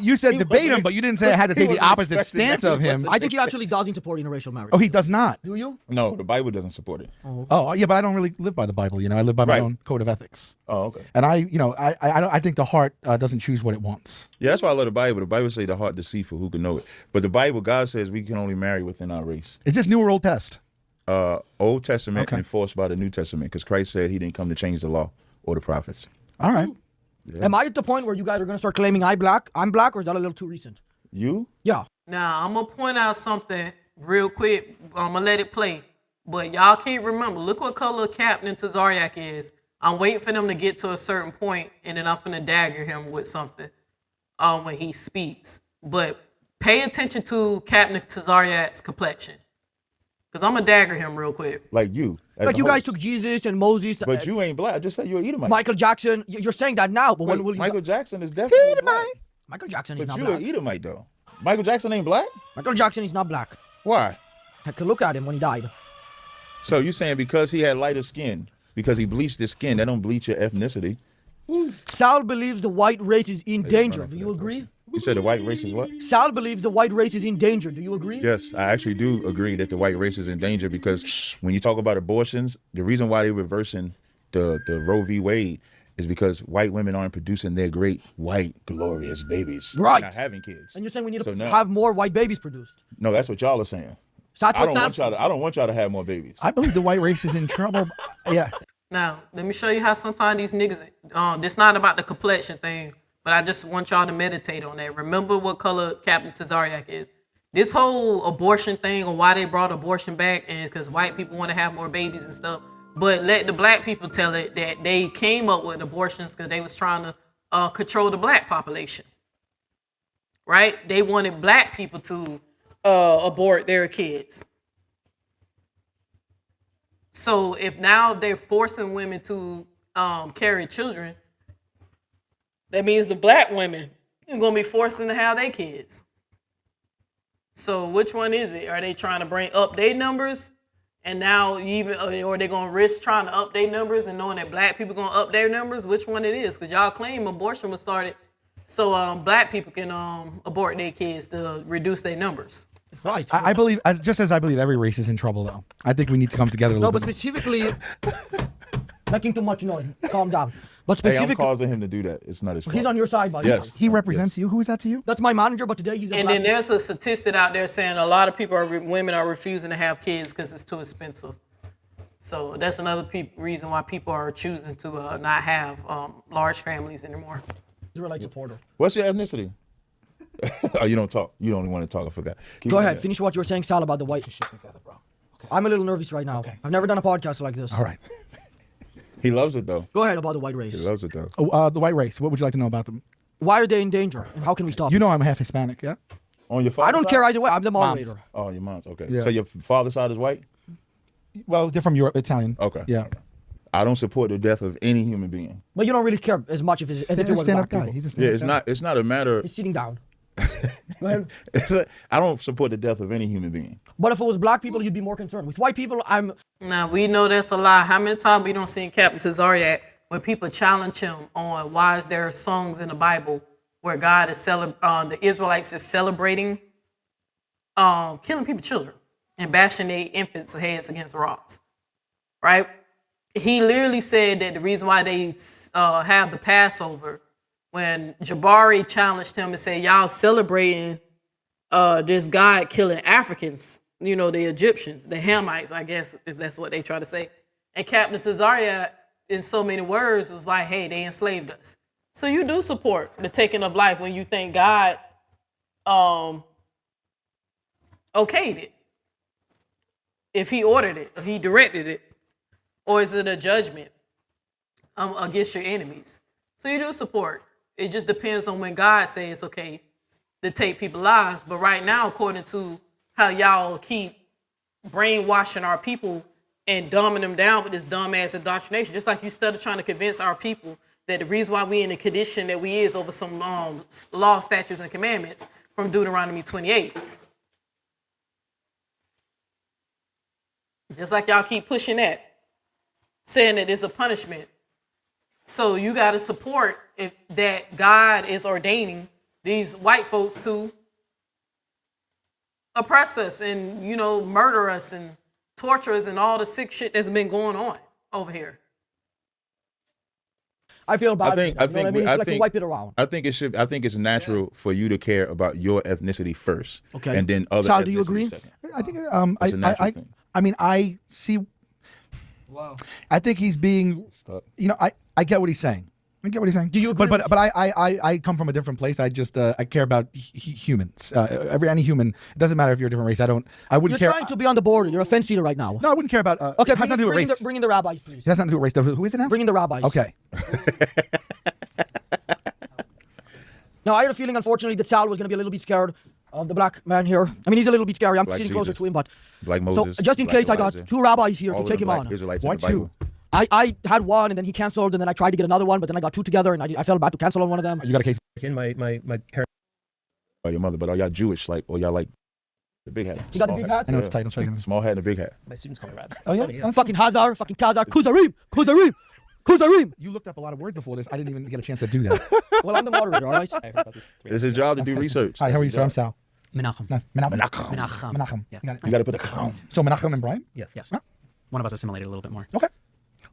you said debate him, but you didn't say I had to take the opposite stance of him. I think he actually doesn't support interracial marriage. Oh, he does not. Do you? No, the Bible doesn't support it. Oh, yeah, but I don't really live by the Bible. I live by my own code of ethics. Oh, okay. And I think the heart doesn't choose what it wants. Yeah, that's why I love the Bible. The Bible say the heart deceitful, who can know it? But the Bible, God says we can only marry within our race. Is this New or Old Test? Old Testament enforced by the New Testament, because Christ said he didn't come to change the law or the prophets. All right. Yeah. Am I at the point where you guys are going to start claiming I'm black, or is that a little too recent? You? Yeah. Now, I'm going to point out something real quick. I'm going to let it play. But y'all can't remember. Look what color Captain TAZARYACH is. I'm waiting for them to get to a certain point, and then I'm going to dagger him with something when he speaks. But pay attention to Captain TAZARYACH's complexion. Because I'm going to dagger him real quick. Like you. Like you guys took Jesus and Moses. But you ain't black. I just said you're an Edomite. Michael Jackson. You're saying that now, but when will you... Michael Jackson is definitely black. Michael Jackson is not black. black. But you're an Edomite, though. Michael Jackson ain't black? Michael Jackson is not black. Why? I could look at him when he died. So you're saying because he had lighter skin, because he bleached his skin, that don't bleach your ethnicity? Sal believes the white race is in danger. Do you agree? You said the white race is what? Sal believes the white race is in danger. Do you agree? Yes, I actually do agree that the white race is in danger, because when you talk about abortions, the reason why they're reversing the Roe v. Wade is because white women aren't producing their great white glorious babies. Right. They're not having kids. And you're saying we need to have more white babies produced. No, that's what y'all are saying. So I don't want y'all to have more babies. I believe the white race is in trouble. Yeah. Now, let me show you how sometimes these niggas, this not about the complexion thing, but I just want y'all to meditate on that. Remember what color Captain TAZARYACH is. This whole abortion thing, or why they brought abortion back, and because white people want to have more babies and stuff, but let the black people tell it that they came up with abortions because they was trying to control the black population, right? They wanted black people to abort their kids. So if now they're forcing women to carry children, that means the black women are going to be forcing to have their kids. So which one is it? Are they trying to bring up their numbers? And now or are they going to risk trying to up their numbers and knowing that black people going to up their numbers? Which one it is? Because y'all claim abortion was started so black people can abort their kids to reduce their numbers. Right. I believe, just as I believe every race is in trouble, though. I think we need to come together a little bit. No, but specifically, making too much noise. Calm down. But specifically, I'm causing him to do that. It's not his fault. He's on your side, buddy. Yes. He represents you. Who is that to you? That's my manager, but today he's a And then there's a statistic out there saying a lot of women are refusing to have kids because it's too expensive. So that's another reason why people are choosing to not have large families anymore. Israelite supporter. What's your ethnicity? Oh, you don't talk. You don't want to talk. I forgot. Go ahead. Finish what you were saying, Sal, about the white. Together, bro. Okay. I'm a little nervous right now. Okay. I've never done a podcast like this. All right. He loves it, though. Go ahead about the white race. He loves it, though. The white race. What would you like to know about them? Why are they in danger, and how can we stop You them? know I'm half Hispanic, yeah? On your father's I don't side? care either way. I'm the moderator. Mom's. Oh, your mom's. Okay. Yeah. So your father's side is white? Well, they're from Europe, Italian. Okay. Yeah. I don't support the death of any human being. But you don't really care as much as if it was stand-up black guy. people. He's a stand-up guy. It's not a matter. He's sitting down. Go ahead. I don't support the death of any human being. But if it was black people, you'd be more concerned. With white people, I'm... Now, we know that's a lie. How many times we don't see Captain TAZARYACH when people challenge him on why is there songs in the Bible where God is the Israelites are celebrating killing people's children and bashing their infants' heads against rocks, right? He literally said that the reason why they have the Passover when Jabari challenged him and said, y'all celebrating this God killing Africans, you know, the Egyptians, the Hamites, I guess, if that's what they try to say. And Captain TAZARYACH, in so many words, was like, hey, they enslaved us. So you do support the taking of life when you think God okayed it. If he ordered it, if he directed it, or is it a judgment against your enemies? So you do support. It just depends on when God says it's okay to take people's lives. But right now, according to how y'all keep brainwashing our people and dumbing them down with this dumbass indoctrination, just like you started trying to convince our people that the reason why we in the condition that we is over some law, statutes, and commandments from Deuteronomy 28. Just like y'all keep pushing that, saying that it's a punishment. So you got to support that God is ordaining these white folks to oppress us and, you know, murder us and torture us and all the sick shit that's been going on over here. I think you wipe it around. I think it's natural for you to care about your ethnicity first. Okay. And then other Sal, do you ethnicities agree? second. I think It's a natural thing. I mean, I see. Wow. I think he's being. You know, I get what he's saying. I get what he's saying. Do you agree? But I come from a different place. I just I care about humans. Any human. It doesn't matter if you're a different race. I wouldn't care. You're trying to be on the border. You're a fence eater right now. No, I wouldn't care about. Okay, it has nothing to do with race. bring in the rabbis, please. It has nothing to do with race. Who is it now? Bring in the rabbis. Okay. Now, I had a feeling, unfortunately, that Sal was going to be a little bit scared of the black man here. I mean, he's a little bit scary. I'm Black sitting closer Jesus. to him, but Black Moses, so just in Black case, I got Elijah. two rabbis here All to of take the him Black on. Israelites in Why the Bible. two? I had one, and then he canceled, and then I tried to get another one, but then I got two together, and I felt bad to cancel on one of them. You got a case. My parents. Or your mother, but are y'all Jewish? Like, or y'all like the big hat? You got the Small big hat? I know it's tight. I'll show you. Small hat and a big hat. My students call me Rabs. Oh, yeah? Funny, yeah. Fucking Hazar, fucking Kazar, Kuzarim. You looked up a lot of words before this. I didn't even get a chance to do that. Well, I'm the moderator, all right? I heard about this. It's his job to do research. Hi, how are you, That's sir? I'm his job. Sal. Menachem. Nice. Menachem. Menachem. Yeah. You You got to put the count. So Menachem and Brian? Yes. Huh? One of us assimilated a little bit more. Okay.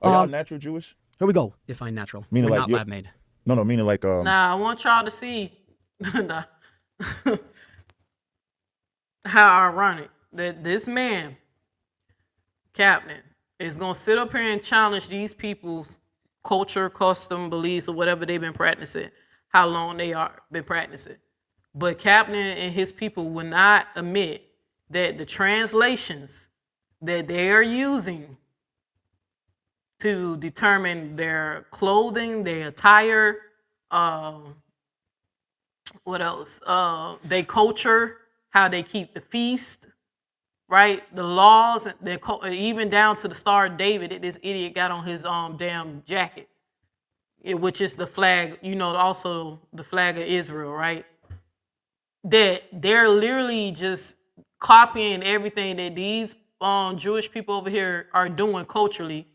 Are y'all natural Jewish? Here we go. Define natural. Meaning We're like not you're- lab made. No, meaning like Now, I want y'all to see how ironic that this man, Captain, is going to sit up here and challenge these people's culture, custom, beliefs, or whatever they've been practicing, how long they are been practicing. But Captain and his people will not admit that the translations that they are using to determine their clothing, their attire, what else? Their culture, how they keep the feast, right? The laws, even down to the Star of David that this idiot got on his damn jacket, which is the flag, you know, also the flag of Israel, right? That they're literally just copying everything that these Jewish people over here are doing culturally,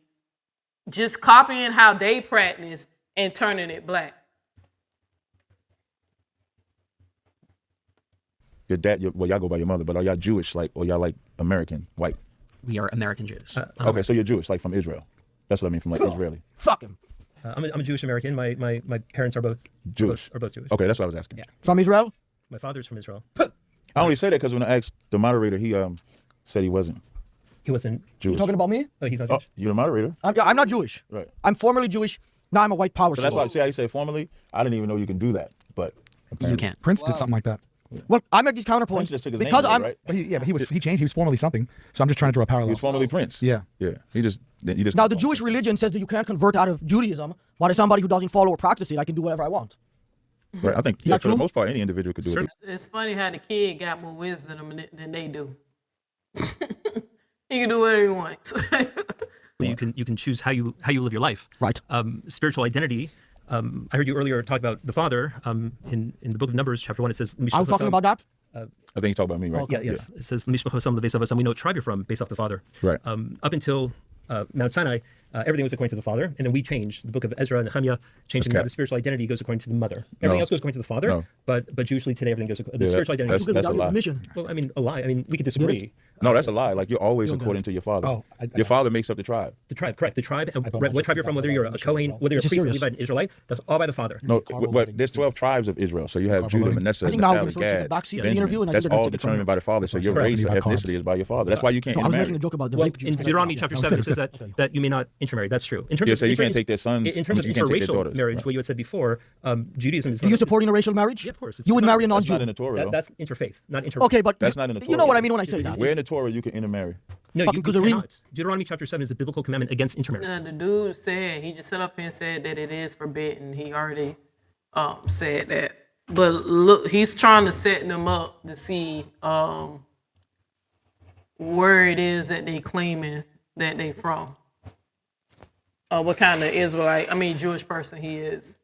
just copying how they practice and turning it black. your dad. Well, y'all go by your mother, but are y'all Jewish? Like, or y'all like American, white? We are American Jews. Okay, so you're Jewish, like from Israel. That's what I mean, from like Israeli. Fuck him. I'm a Jewish American. My parents are both Jewish. Are both Jewish. Okay, that's what I was asking. Yeah. From Israel? My father's from Israel. I only say that because when I asked the moderator, he said he wasn't He wasn't Jewish. You talking about me? Oh, he's not Oh, Jewish. you're the moderator, I'm not Jewish. right? I'm formerly Jewish. Now I'm a white power So that's why I symbol. see how you say formally. I didn't even know you can do that, but You apparently. can't. Prince did something like that. Well, I make these Prince counterpoints just took his because name away, I'm. right? But he changed. He was formerly something. So I'm just trying to draw a He parallel. was formerly Prince. Yeah. Yeah. You just. Now the Jewish religion says that you can't convert out of Judaism, but as somebody who doesn't follow or practice it, I can do whatever I want. Right. I think that for the true? most part, any individual could do it. It's funny how the kid got more wisdom than they do. He can do whatever he wants. You can choose how you live your life. Right. Spiritual identity. I heard you earlier talk about the Father. In the book of Numbers, chapter 1, it says. I was talking about that. I think you talk about me, right? Yeah, yes. It says, and we know what tribe you're from based off the Father. Right. Up until Mount Sinai, everything was according to the father, and then we changed. The book of Ezra and Nehemiah changed the spiritual identity goes according to the mother. Everything else goes according to the father, but Jewishly today everything goes the spiritual identity. That's a lie. Well, I mean, a lie. I mean, we could disagree. No, that's a lie. Like you're always according to your father. Oh, your father makes up the tribe. The tribe, correct. The tribe, and what tribe you're from, whether you're a Kohen, whether you're a priest, Levite, an Israelite, that's all by the father. No, but there's 12 tribes of Israel. So you have Judah, Manasseh, I think now we're Naphtali, going to Gad, the backseat of the Benjamin. interview, and I That's think they're all gonna take it from determined by the father. So your race or ethnicity is by your father. That's why you can't I was intermarry. making a joke about the Well, rape. in Deuteronomy chapter 7, it says that you may not intermarry. That's true. In terms of so you can't take their sons. In terms of you can't take their interracial daughters. marriage, Right. what you had said before, Judaism is. Do you support interracial marriage? Yeah, of course. You would marry a That's non-Jew. not in the Torah. though. That's interfaith, not inter. Okay, but That's not in the Torah. you know what I mean when I say that. Where in the Torah you can intermarry? No, fucking you Kuzarine. cannot. Deuteronomy chapter 7 is a biblical commandment against intermarriage. The dude said, he just sat up here and said that it is forbidden. He already said that. But look, he's trying to set them up to see where it is that they claiming that they from. What kind of Jewish person he is.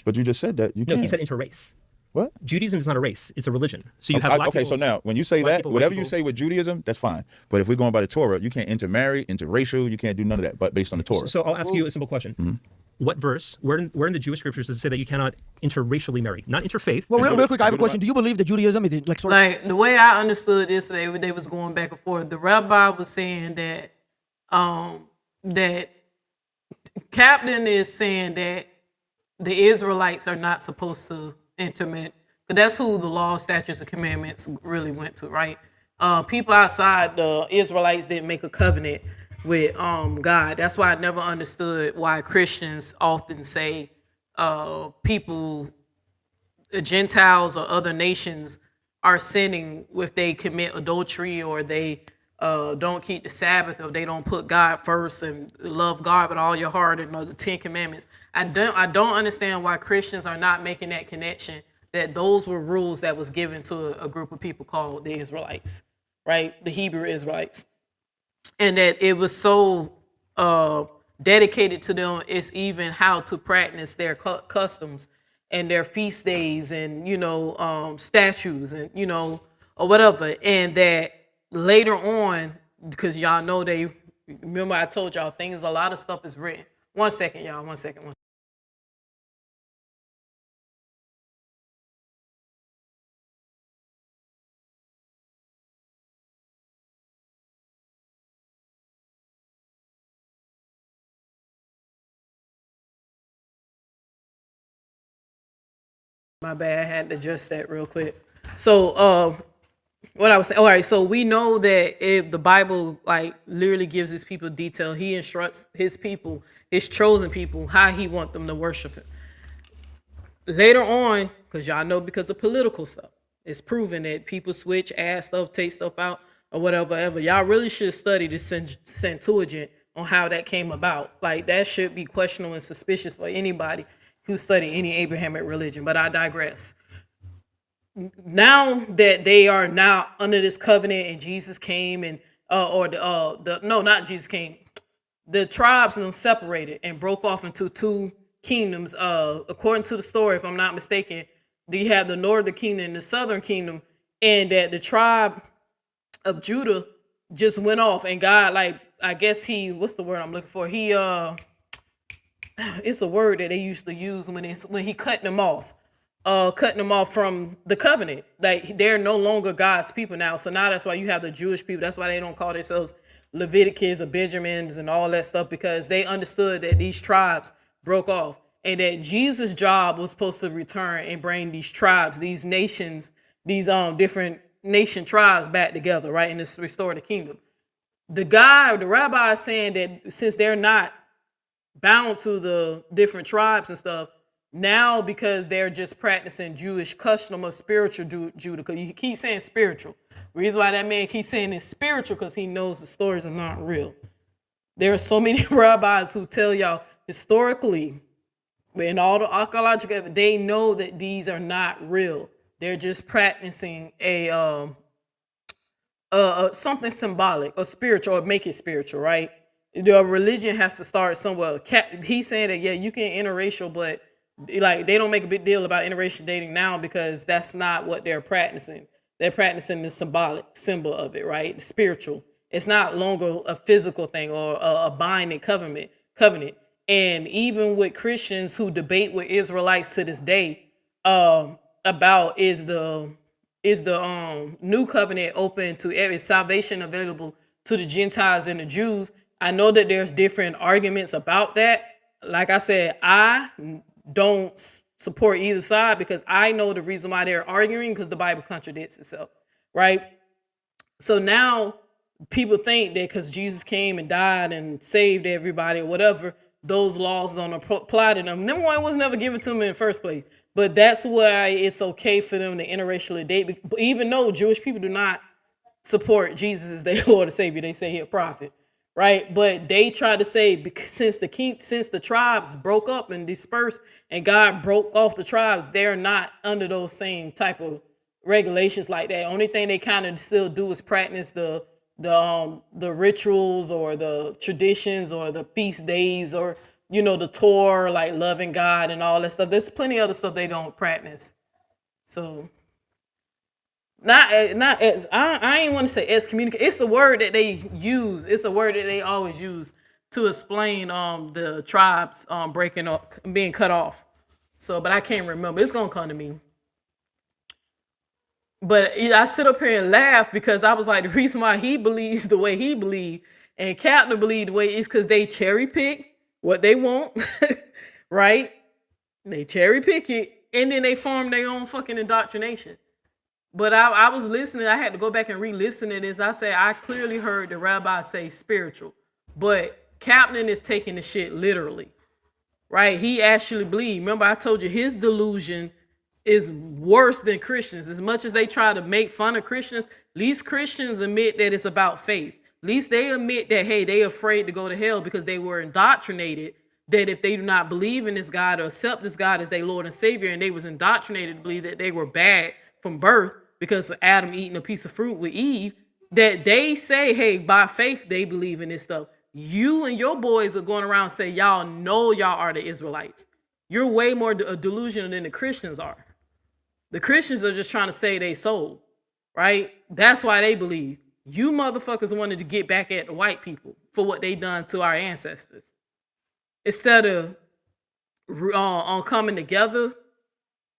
But you just said that. You No, can't. he said interrace. What? Judaism is not a race; it's a religion. So you have black okay. people, So now, when you say black that, people, white whatever you people. say with Judaism, that's fine. But if we're going by the Torah, you can't intermarry, interracial. You can't do none of that. But based on the Torah. So I'll ask you a simple question: What verse? Where in the Jewish scriptures does it say that you cannot interracially marry, not interfaith? Well, real quick, I have a question. Do you believe that Judaism is like sort of Like the way I understood this, they was going back and forth. The rabbi was saying that that Captain is saying that the Israelites are not supposed to intermarry. But that's who the law, statutes, and commandments really went to, right? People outside the Israelites didn't make a covenant with God. That's why I never understood why Christians often say people, Gentiles or other nations are sinning if they commit adultery or they don't keep the Sabbath or they don't put God first and love God with all your heart and the 10 Commandments. I don't understand why Christians are not making that connection, that those were rules that was given to a group of people called the Israelites, right? The Hebrew Israelites. And that it was so dedicated to them, it's even how to practice their customs and their feast days and, statues and, or whatever. And that later on, because y'all know remember I told y'all a lot of stuff is written. One second, y'all, one second. My bad, I had to adjust that real quick. So, what I was saying, all right, so we know that if the Bible literally gives his people detail, he instructs his people, his chosen people, how he wants them to worship him. Later on, because y'all know because of political stuff, it's proven that people switch, add stuff, take stuff out, or whatever. Y'all really should study the Septuagint on how that came about. Like, that should be questionable and suspicious for anybody who study any Abrahamic religion, but I digress. Now that they are now under this covenant and Jesus came and not Jesus came, the tribes and them separated and broke off into two kingdoms. According to the story, if I'm not mistaken, you have the northern kingdom and the southern kingdom, and that the tribe of Judah just went off, and God, I guess what's the word I'm looking for? It's a word that they used to use when he cut them off. Cutting them off from the covenant. Like, they're no longer God's people now. So now that's why you have the Jewish people. That's why they don't call themselves Leviticus or Benjamins and all that stuff, because they understood that these tribes broke off and that Jesus' job was supposed to return and bring these tribes, these nations, these different nation tribes back together, right? And to restore the kingdom. The rabbi is saying that since they're not bound to the different tribes and stuff, now because they're just practicing Jewish custom of spiritual Judah, because you keep saying spiritual. The reason why that man keeps saying it's spiritual, because he knows the stories are not real. There are so many rabbis who tell y'all historically, in all the archaeological evidence, they know that these are not real. They're just practicing something symbolic or spiritual, or make it spiritual, right? The religion has to start somewhere. He's saying that, yeah, you can interracial, but they don't make a big deal about interracial dating now because that's not what they're practicing. They're practicing the symbol of it, right? The spiritual. It's not longer a physical thing or a binding covenant. And even with Christians who debate with Israelites to this day, about is the new covenant open to every salvation available to the Gentiles and the Jews. I know that there's different arguments about that. Like I said, I don't support either side because I know the reason why they're arguing, because the Bible contradicts itself, right? So now people think that because Jesus came and died and saved everybody or whatever, those laws don't apply to them. Number one, it was never given to them in the first place. But that's why it's okay for them to interracially date, even though Jewish people do not support Jesus as their Lord and Savior. They say he's a prophet, right? But they try to say, because since the tribes broke up and dispersed and God broke off the tribes, they're not under those same type of regulations like that. Only thing they kind of still do is practice the rituals or the traditions or the feast days or the Torah, like loving God and all that stuff. There's plenty of other stuff they don't practice. So not as I ain't want to say excommunicate. It's a word that they use. It's a word that they always use to explain the tribes breaking up, being cut off. So, but I can't remember. It's gonna come to me. But I sit up here and laugh because I was like, the reason why he believes the way he believes and Captain believe the way is because they cherry pick what they want, right? They cherry pick it and then they form their own fucking indoctrination. But I was listening. I had to go back and re-listen to this. I said, I clearly heard the rabbi say spiritual, but Captain is taking the shit literally, right? He actually believes. Remember, I told you his delusion is worse than Christians. As much as they try to make fun of Christians, at least Christians admit that it's about faith. At least they admit that, hey, they're afraid to go to hell because they were indoctrinated that if they do not believe in this God or accept this God as their Lord and Savior, and they was indoctrinated to believe that they were bad from birth because of Adam eating a piece of fruit with Eve, that they say, hey, by faith, they believe in this stuff. You and your boys are going around saying, y'all know y'all are the Israelites. You're way more delusional than the Christians are. The Christians are just trying to save their soul, right? That's why they believe. You motherfuckers wanted to get back at the white people for what they done to our ancestors. Instead of on coming together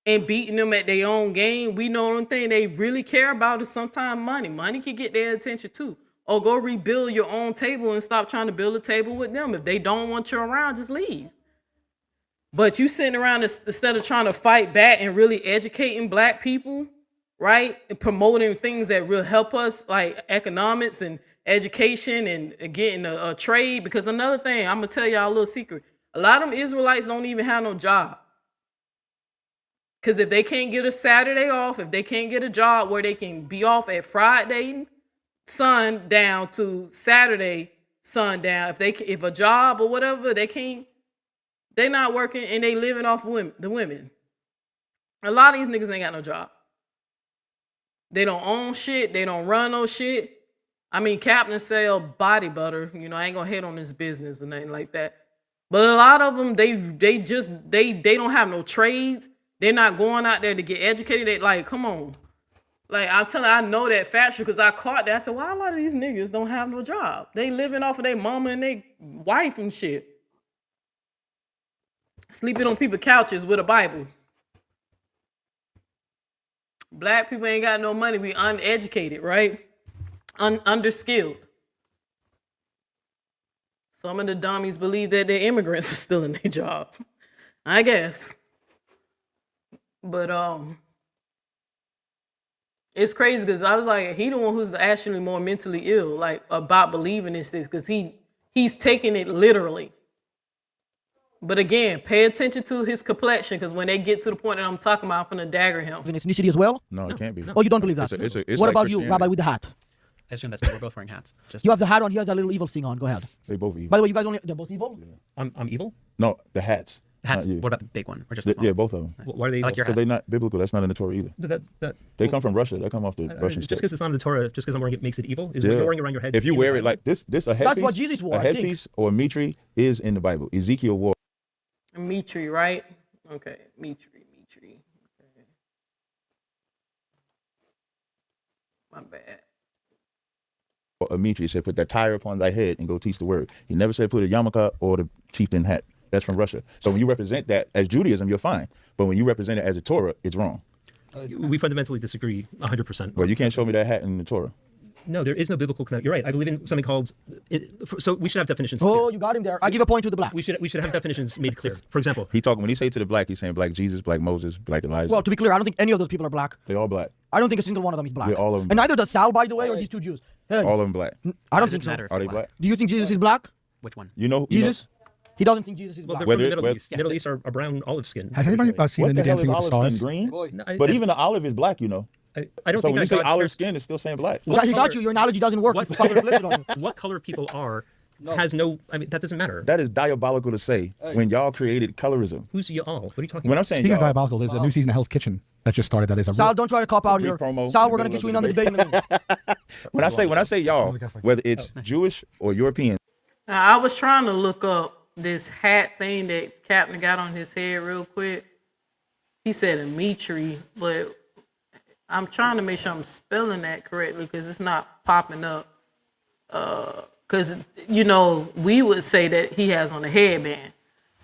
and beating them at their own game, we know one thing they really care about is sometimes money. Money can get their attention too. Or go rebuild your own table and stop trying to build a table with them. If they don't want you around, just leave. But you sitting around instead of trying to fight back and really educating black people, right? And promoting things that will help us, like economics and education and getting a trade. Because another thing, I'm going to tell y'all a little secret. A lot of them Israelites don't even have no job. Because if they can't get a Saturday off, if they can't get a job where they can be off at Friday sundown to Saturday sundown, if a job or whatever, they're not working and they living off the women. A lot of these niggas ain't got no job. They don't own shit. They don't run no shit. I mean, Captain sell body butter. I ain't gonna hate on this business or nothing like that. But a lot of them, they don't have no trades. They're not going out there to get educated. They like, come on. Like, I'm telling you, I know that factual because I caught that. I said, why a lot of these niggas don't have no job? They living off of their mama and their wife and shit. Sleeping on people's couches with a Bible. Black people ain't got no money. We uneducated, right? Underskilled. Some of the dummies believe that their immigrants are still in their jobs. I guess. But it's crazy because I was like, he the one who's actually more mentally ill, like about believing this because he's taking it literally. But again, pay attention to his complexion because when they get to the point that I'm talking about, I'm going to dagger him. In ethnicity as well? No, it can't be. Oh, you don't believe that? It's what like about you, Rabbi, with the hat? I assume that's why we're both wearing hats. You have the hat on, he has a little evil thing on. Go ahead. They both evil. By the way, you guys they're both evil? Yeah. I'm evil? No, the hats. Hats. What about the big one? Or just the small? Yeah, both of them. Why are they evil? Like because they're not biblical. That's not in the Torah either. They come from Russia. They come off the Russian Just state. because it's not in the Torah, just because I'm wearing it makes it evil? Is what you're wearing around your head? If you wear it like this a headpiece. That's what Jesus wore, a headpiece or a mitri is in the Bible. Ezekiel wore. Mitri, right? Okay, Mitri. Okay. My bad. a Mitri. He said, put that tire upon thy head and go teach the word. He never said put a yarmulke or the chieftain hat. That's from Russia. So when you represent that as Judaism, you're fine. But when you represent it as a Torah, it's wrong. We fundamentally disagree 100%. Well, you can't show me that hat in the Torah. No, there is no biblical connection. You're right. I believe in something called. So we should have definitions. Oh, clear. you got him there. I give a point to the black. We should have definitions made clear. For example, when he say to the black, he's saying black Jesus, black Moses, black Elijah. Well, to be clear, I don't think any of those people are black. They all black. I don't think a single one of them is black. Yeah, all of them. And neither does Sal, by the way, or these two Jews. Hey, All of them black. I don't think so. Are they black? Do you think Jesus is black? Which one? Jesus? He doesn't think Jesus is well, black. they're from the Middle East. Middle East are brown olive skin. Has anybody seen the new Dancing with the Stars? Green? But even the olive is black, you know. I don't so think when you say God olive skin, it's still saying black. He got you. Your analogy doesn't work. What color people are has no. I mean, that doesn't matter. That is diabolical to say when y'all created colorism. Who's y'all? What are you talking When about? I'm saying Speaking of y'all, diabolical, there's a new season of Hell's Kitchen that just started. That is a Sal, don't try to cop out here. promo. Sal, we're gonna get you in on the debate in a minute. when I say y'all, whether it's Jewish or European. I was trying to look up this hat thing that Captain got on his head real quick. He said a Mitri, but I'm trying to make sure I'm spelling that correctly because it's not popping up. Because, you know, we would say that he has on a headband,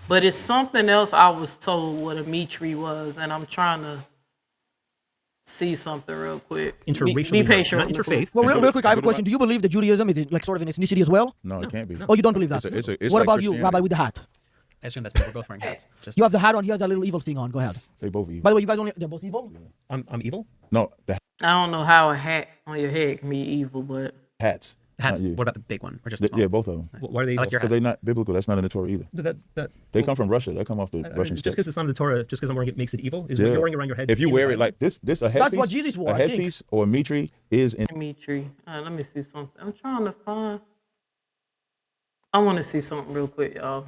but it's something else I was told what a Mitri was, and I'm trying to see something real quick. Be patient. Not interfaith. Well, real quick, I have a question. Do you believe that Judaism is like sort of an ethnicity as well? No, it can't be. Oh, you don't believe that? It's what like about you, Rabbi, with the hat? I assume that's we're both wearing hats. You have the hat on. He has that little evil thing on. Go ahead. They both evil. By the way, you guys they're both evil? I'm evil? No, I don't know how a hat on your head can be evil, but hats. Hats. What about the big one or just the small? Yeah, both of them. Why are they evil? I like your Because hat. they're not biblical. That's not in the Torah either. They come from Russia. They come off the Russian Just state. because it's not in the Torah, just because I'm wearing it makes it evil? Is Yeah. what you're wearing around your head? If you wear it like this a headpiece. That's what Jesus wore, A I think. headpiece or a Mitri is in. Mitri. Let me see something. I'm trying to find. I want to see something real quick, y'all.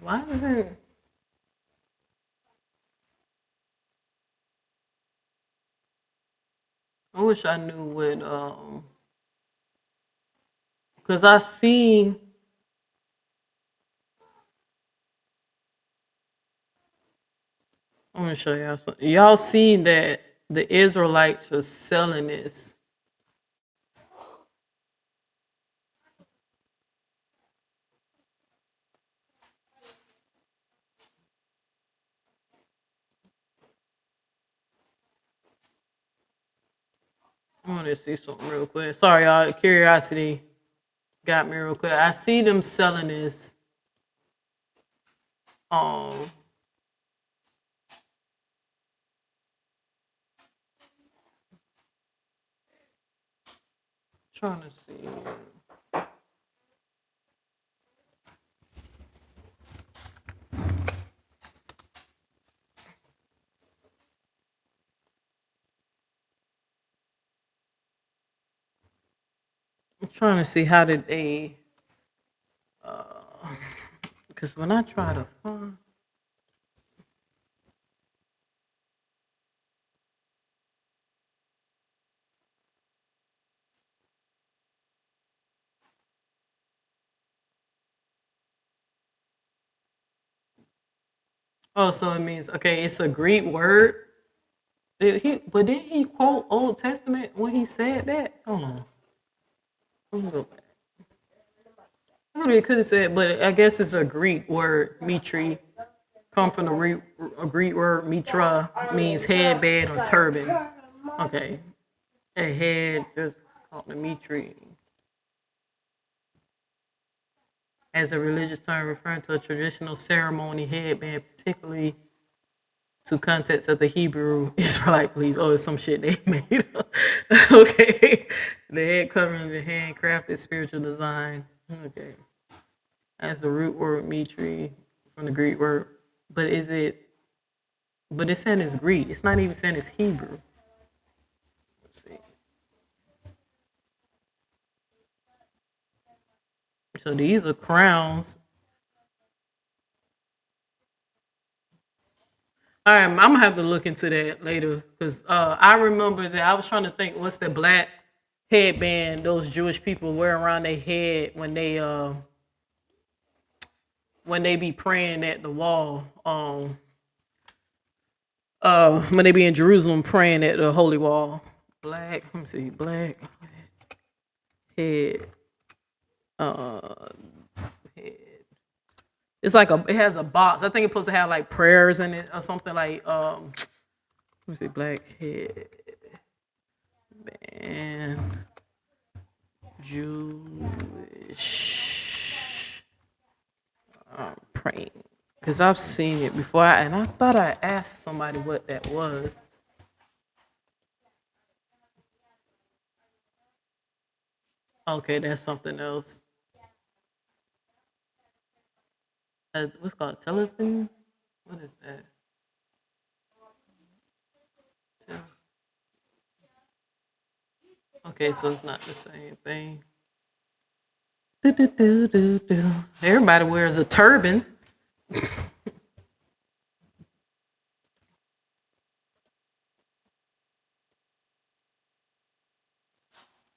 Why isn't I wish I knew what because I seen I'm gonna show y'all something. Y'all seen that the Israelites are selling this. I want to see something real quick. Sorry, y'all. Curiosity got me real quick. I see them selling this. Trying to see. I'm trying to see how did they, because when I try to find, oh, so it means, okay, it's a Greek word. But didn't he quote Old Testament when he said that? Hold on. Let me go back. He could have said, but I guess it's a Greek word, mitri. Come from a Greek word, mitra, means headband or turban. Okay. A head, just called the mitri. As a religious term referring to a traditional ceremony headband, particularly to context of the Hebrew Israelite belief. Oh, it's some shit they made up. Okay. The head covering the handcrafted spiritual design. Okay. That's the root word mitri from the Greek word. But it's saying it's Greek. It's not even saying it's Hebrew. Let's see. So these are crowns. All right, I'm gonna have to look into that later because I remember that I was trying to think what's the black headband those Jewish people wear around their head when they be praying at the wall. When they be in Jerusalem praying at the holy wall. Black, let me see, black head. Head. It's like it has a box. I think it's supposed to have like prayers in it or something like let me see, black head band Jewish praying. Because I've seen it before, and I thought I asked somebody what that was. Okay, that's something else. What's called telephone? What is that? Okay, so it's not the same thing. Everybody wears a turban.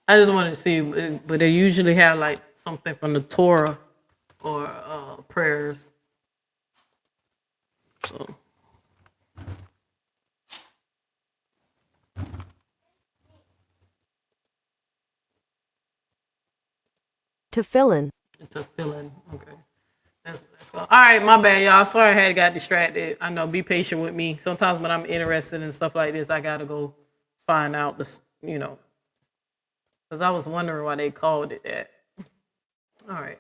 I just wanted to see, but they usually have like something from the Torah or prayers. So. Tefillin. Tefillin. Okay. That's all right, my bad, y'all. Sorry I had got distracted. I know, be patient with me. Sometimes when I'm interested in stuff like this, I gotta go find out this, because I was wondering why they called it that. All right.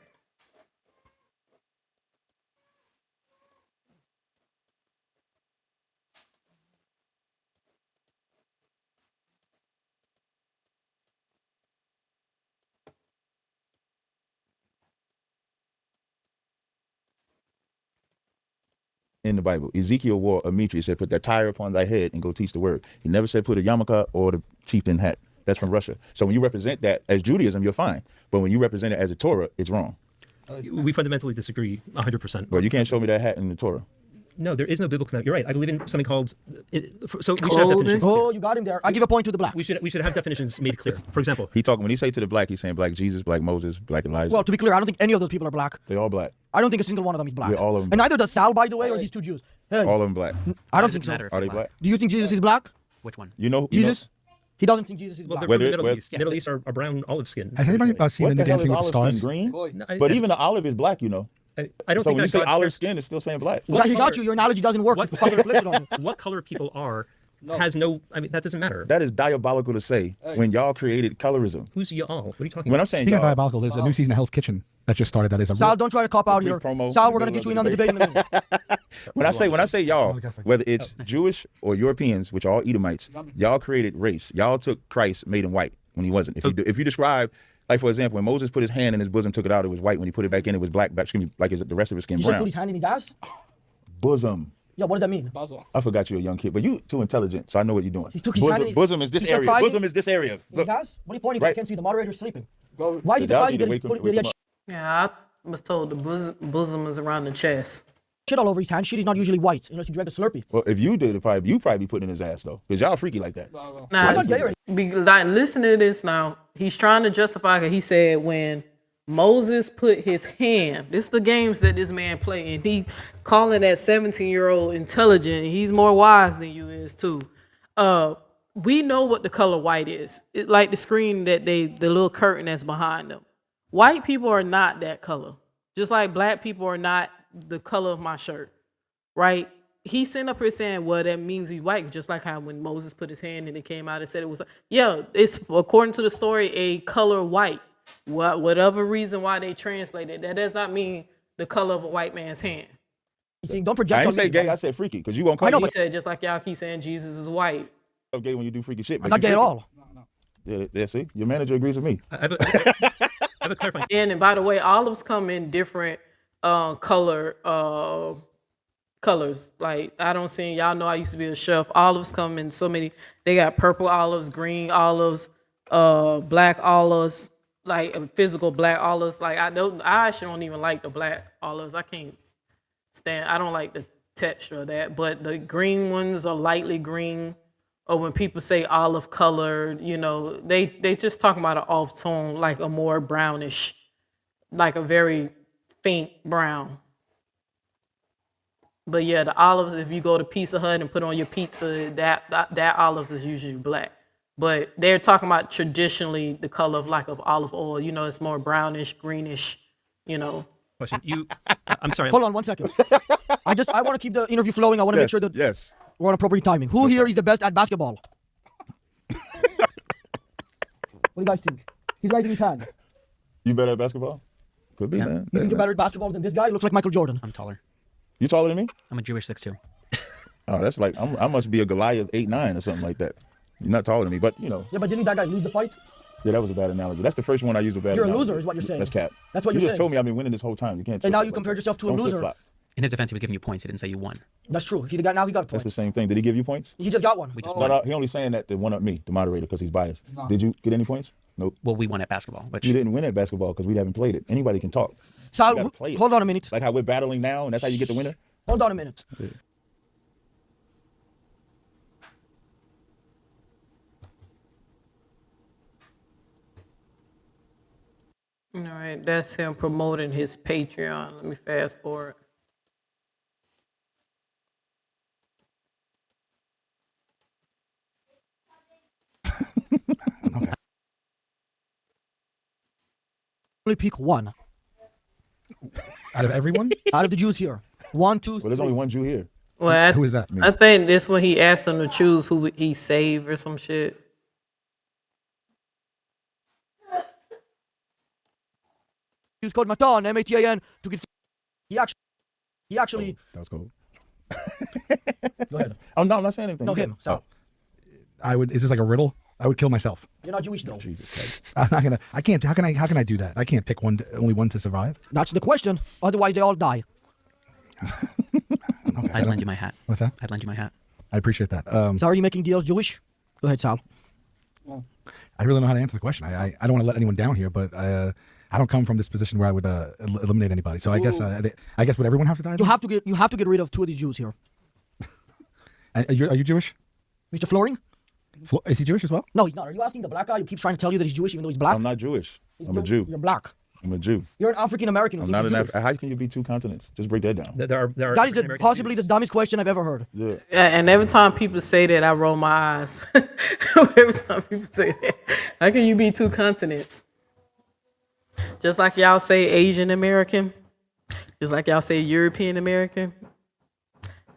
In the Bible, Ezekiel wore a mitre. He said, put that tire upon thy head and go teach the word. He never said put a yarmulke or the chieftain hat. That's from Russia. So when you represent that as Judaism, you're fine. But when you represent it as a Torah, it's wrong. We fundamentally disagree 100%. Well, you can't show me that hat in the Torah. No, there is no biblical command. You're right. I believe in something called. So we should have definitions. Oh, you got him there. I give a point to the black. We should have definitions made clear. For example, when he say to the black, he's saying black Jesus, black Moses, black Elijah. Well, to be clear, I don't think any of those people are black. They're all black. I don't think a single one of them is black. Yeah, all of them. And neither does Sal, by the way, or these two Jews. Hey, all of them black. I don't think so. Are they black? Do you think Jesus is black? Which one? Jesus? He doesn't think Jesus is black. Well, they're from the Middle East. Middle East are brown olive skin. Has anybody seen the Dancing with the Stars? Green? But even the olive is black, I don't so think when you say olive skin, it's still saying black. He got you. Your analogy doesn't work. What color people are has no. I mean, that doesn't matter. That is diabolical to say when y'all created colorism. Who's y'all? What are you talking when about? I'm saying Speaking of diabolical, there's a new season of Hell's Kitchen that just started. That is a Sal, don't try to cop out here. Sal, we're gonna get you in on the debate in a minute. when I say y'all, whether it's Jewish or Europeans, which are all Edomites, y'all created race. Y'all took Christ, made him white when he wasn't. If you describe, like for example, when Moses put his hand in his bosom, took it out, it was white. When he put it back in, it was black. Like the rest of his skin You brown. said put his hand in his ass? Bosom. Yeah, what does that mean? I forgot you're a young kid, but you too intelligent, so I know what you're doing. He took his hand in bosom is this area. Bosom is this area. His ass? What are you pointing at? I can't see the moderator sleeping. Why is he That'll surprised? Yeah, I was told the bosom is around the chest. Shit all over his hand. Shit is not usually white unless you drink a Slurpee. Well, if you did it, you probably be putting in his ass though, because y'all freaky like that. Nah, listen to this now. He's trying to justify it. He said when Moses put his hand, this is the games that this man play, and he calling that 17-year-old intelligent. He's more wise than you is too. We know what the color white is. It's like the screen that the little curtain that's behind them. White people are not that color. Just like black people are not the color of my shirt, right? He's sitting up here saying, well, that means he's white, just like how when Moses put his hand and it came out and said it was, yeah, it's according to the story, a color white. Whatever reason why they translated, that does not mean the color of a white man's hand. You see, don't project. I didn't say gay, I said freaky, because you won't call I know, but said just like y'all keep saying Jesus is white. I'm gay when you do freaky shit. I'm not gay at all. Yeah, see, your manager agrees with me. I have a clarifying. And by the way, olives come in different colors. Like I don't see, y'all know I used to be a chef. Olives come in so many. They got purple olives, green olives, black olives, like physical black olives. Like I actually don't even like the black olives. I can't stand. I don't like the texture of that. But the green ones are lightly green, or when people say olive colored, you know, they just talking about an off tone, like a more brownish, like a very faint brown. But yeah, the olives, if you go to Pizza Hut and put on your pizza, that olives is usually black. But they're talking about traditionally the color of olive oil. You know, it's more brownish, greenish, you know. Question. I'm sorry. Hold on 1 second. I want to keep the interview flowing. I want to make sure that we're on appropriate timing. Who here is the best at basketball? What do you guys think? He's raising his hand. You better at basketball? Could be, man. You think you're better at basketball than this guy? Looks like Michael Jordan. I'm taller. You taller than me? I'm a Jewish 6'2". Oh, that's like I must be a Goliath 8'9" or something like that. You're not taller than me, but you know. Yeah, but didn't that guy lose the fight? Yeah, that was a bad analogy. That's the first one I used a bad You're analogy. a loser, is what you're saying. That's cap. That's what you you're just saying. told me I've been winning this whole time. You can't. And now you compared yourself to a loser. Flip-flop. In his defense, he was giving you points. He didn't say you won. That's true. Now he got a point. That's the same thing. Did he give you points? He just got one. We just No, won. no, he only saying that to one up me, the moderator, because he's biased. No. Did you get any points? Nope. Well, we won at basketball. Which You didn't win at basketball because we haven't played it. Anybody can talk. Sal, You gotta play it. hold on a minute. Like how we're battling now, and that's how you get the winner. Hold on a minute. Yeah. All right, that's him promoting his Patreon. Let me fast forward. Only pick one. Out of everyone? Out of the Jews here. 1, 2, 3. Well, there's only one Jew here. Well, Who is that? I think this when he asked them to choose who he saved or some shit. Use code MATAN, M-A-T-A-N, to get... He actually... That was cool. Go ahead. Oh, no, I'm not saying anything. No, Yeah. him. Sal. Is this like a riddle? I would kill myself. You're not Jewish, though. Jesus Christ. I'm not gonna. I can't. How can I do that? I can't pick only one to survive. That's the question. Otherwise, they all die. Okay, I'd lend you my hat. What's that? I'd lend you my hat. I appreciate that. So are you making deals Jewish? Go ahead, Sal. I really don't know how to answer the question. I don't want to let anyone down here, but I don't come from this position where I would eliminate anybody. So I guess would everyone have to die? You have to get rid of 2 of these Jews here. Are you Jewish? Mr. Floring? Is he Jewish as well? No, he's not. Are you asking the black guy who keeps trying to tell you that he's Jewish even though he's black? I'm not Jewish. I'm a Jew. You're black. I'm a Jew. You're an African American. I'm not an African. How can you be 2 continents? Just break that down. There are That is possibly the dumbest question I've ever heard. Yeah. And every time people say that, I roll my eyes. Every time people say that, how can you be 2 continents? Just like y'all say Asian American, just like y'all say European American,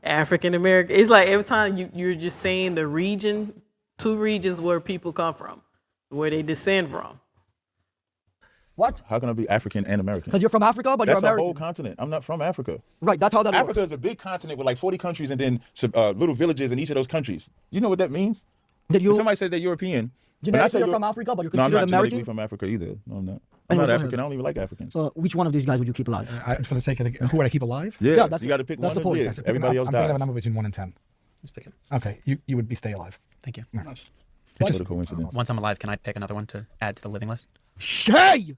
African American. It's like every time you're just saying the region, 2 regions where people come from, where they descend from. What? How can I be African and American? Because you're from Africa, but That's you're a American. whole continent. I'm not from Africa. Right, that's how that works. Africa is a big continent with like 40 countries and then little villages in each of those countries. You know what that means? Did you? If somebody says they're European. Genetically, you're from Africa, but you're No, I'm considered not American? genetically from Africa either. No, I'm not. I'm Anyways, not go African. ahead. I don't even like Africans. So which one of these guys would you keep alive? For the sake of who would I keep alive? Yeah, that's you got to pick that's one. the point. Yeah, everybody else I'm thinking of a dies. number between 1 and 10. Let's pick him. Okay, you would be stay alive. Thank you. Nice. What a coincidence. Once I'm alive, can I pick another one to add to the living list? Shay!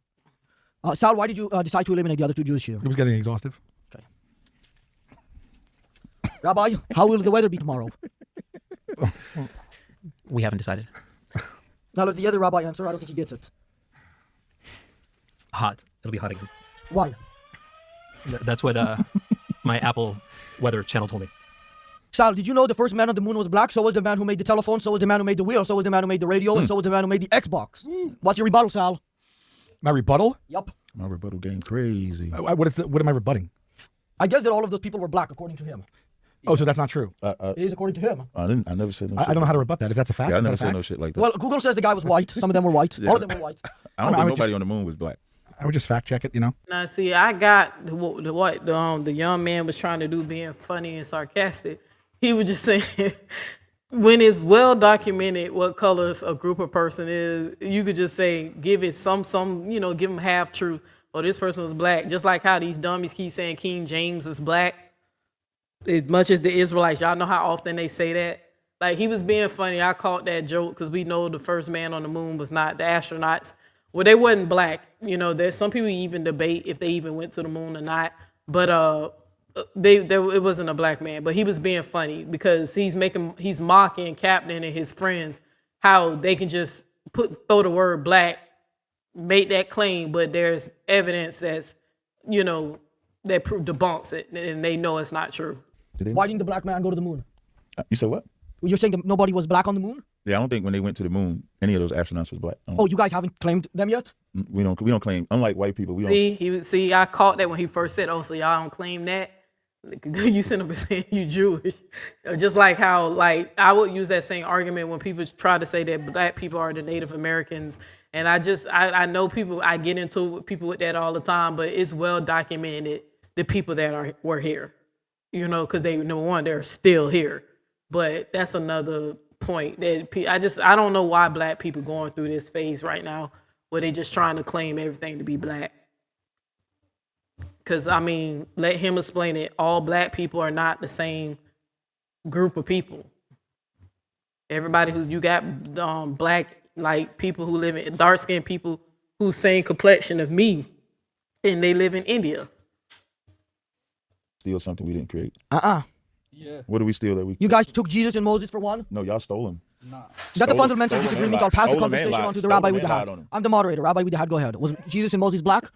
Sal, why did you decide to eliminate the other 2 Jews here? It was getting exhaustive. Okay. Rabbi, how will the weather be tomorrow? We haven't decided. Now let the other rabbi answer. I don't think he gets it. hot. It'll be hot again. Why? That's what my Apple weather channel told me. Sal, did you know the first man on the moon was black? So was the man who made the telephone, so was the man who made the wheel, so was the man who made the radio, and so was the man who made the Xbox. What's your rebuttal, Sal? My rebuttal? Yup. My rebuttal game crazy. What am I rebutting? I guess that all of those people were black, according to him. Oh, so that's not true. It is according to him. I never said no. I don't know how to rebut that. If that's a fact, Yeah, I is that never a said fact? no shit like that. Well, Google says the guy was white. Some of them were white. Yeah. All of them were white. I don't I think would nobody on the moon was black. I would just fact check it, you know. Now, see, I got the young man was trying to do, being funny and sarcastic. He was just saying, when it's well documented what colors a group of person is, you could just say, give it some, give them half truth. Or this person was black. Just like how these dummies keep saying King James was black. As much as the Israelites, y'all know how often they say that. Like, he was being funny. I caught that joke because we know the first man on the moon was not, the astronauts Well, they wasn't black. You know, there's some people even debate if they even went to the moon or not. But it wasn't a black man. But he was being funny because he's mocking Captain and his friends how they can just throw the word black, make that claim, but there's evidence that's, you know, that debunks it, and they know it's not true. Why didn't the black man go to the moon? You said what? You're saying that nobody was black on the moon? Yeah, I don't think when they went to the moon, any of those astronauts was black. Oh, you guys haven't claimed them yet? We don't claim. Unlike white people, we don't. See, I caught that when he first said, "Oh, so y'all don't claim that." You send up and saying you Jewish, just like how like I would use that same argument when people try to say that black people are the Native Americans, and I know people, I get into people with that all the time, but it's well documented the people that were here, you know, because they, number one, they're still here. But that's another point that I don't know why black people going through this phase right now where they just trying to claim everything to be black. Because, I mean, let him explain it. All black people are not the same group of people. Everybody you got black, like people who live in, dark-skinned people who's same complexion of me, and they live in India. Steal something we didn't create. Yeah. What do we steal that we? You guys took Jesus and Moses for one? No, y'all stole him. Nah. That's a fundamental disagreement. I'll pass the conversation on to the Rabbi with the hat. I'm the moderator. Rabbi with the hat, go ahead. Was Jesus and Moses black?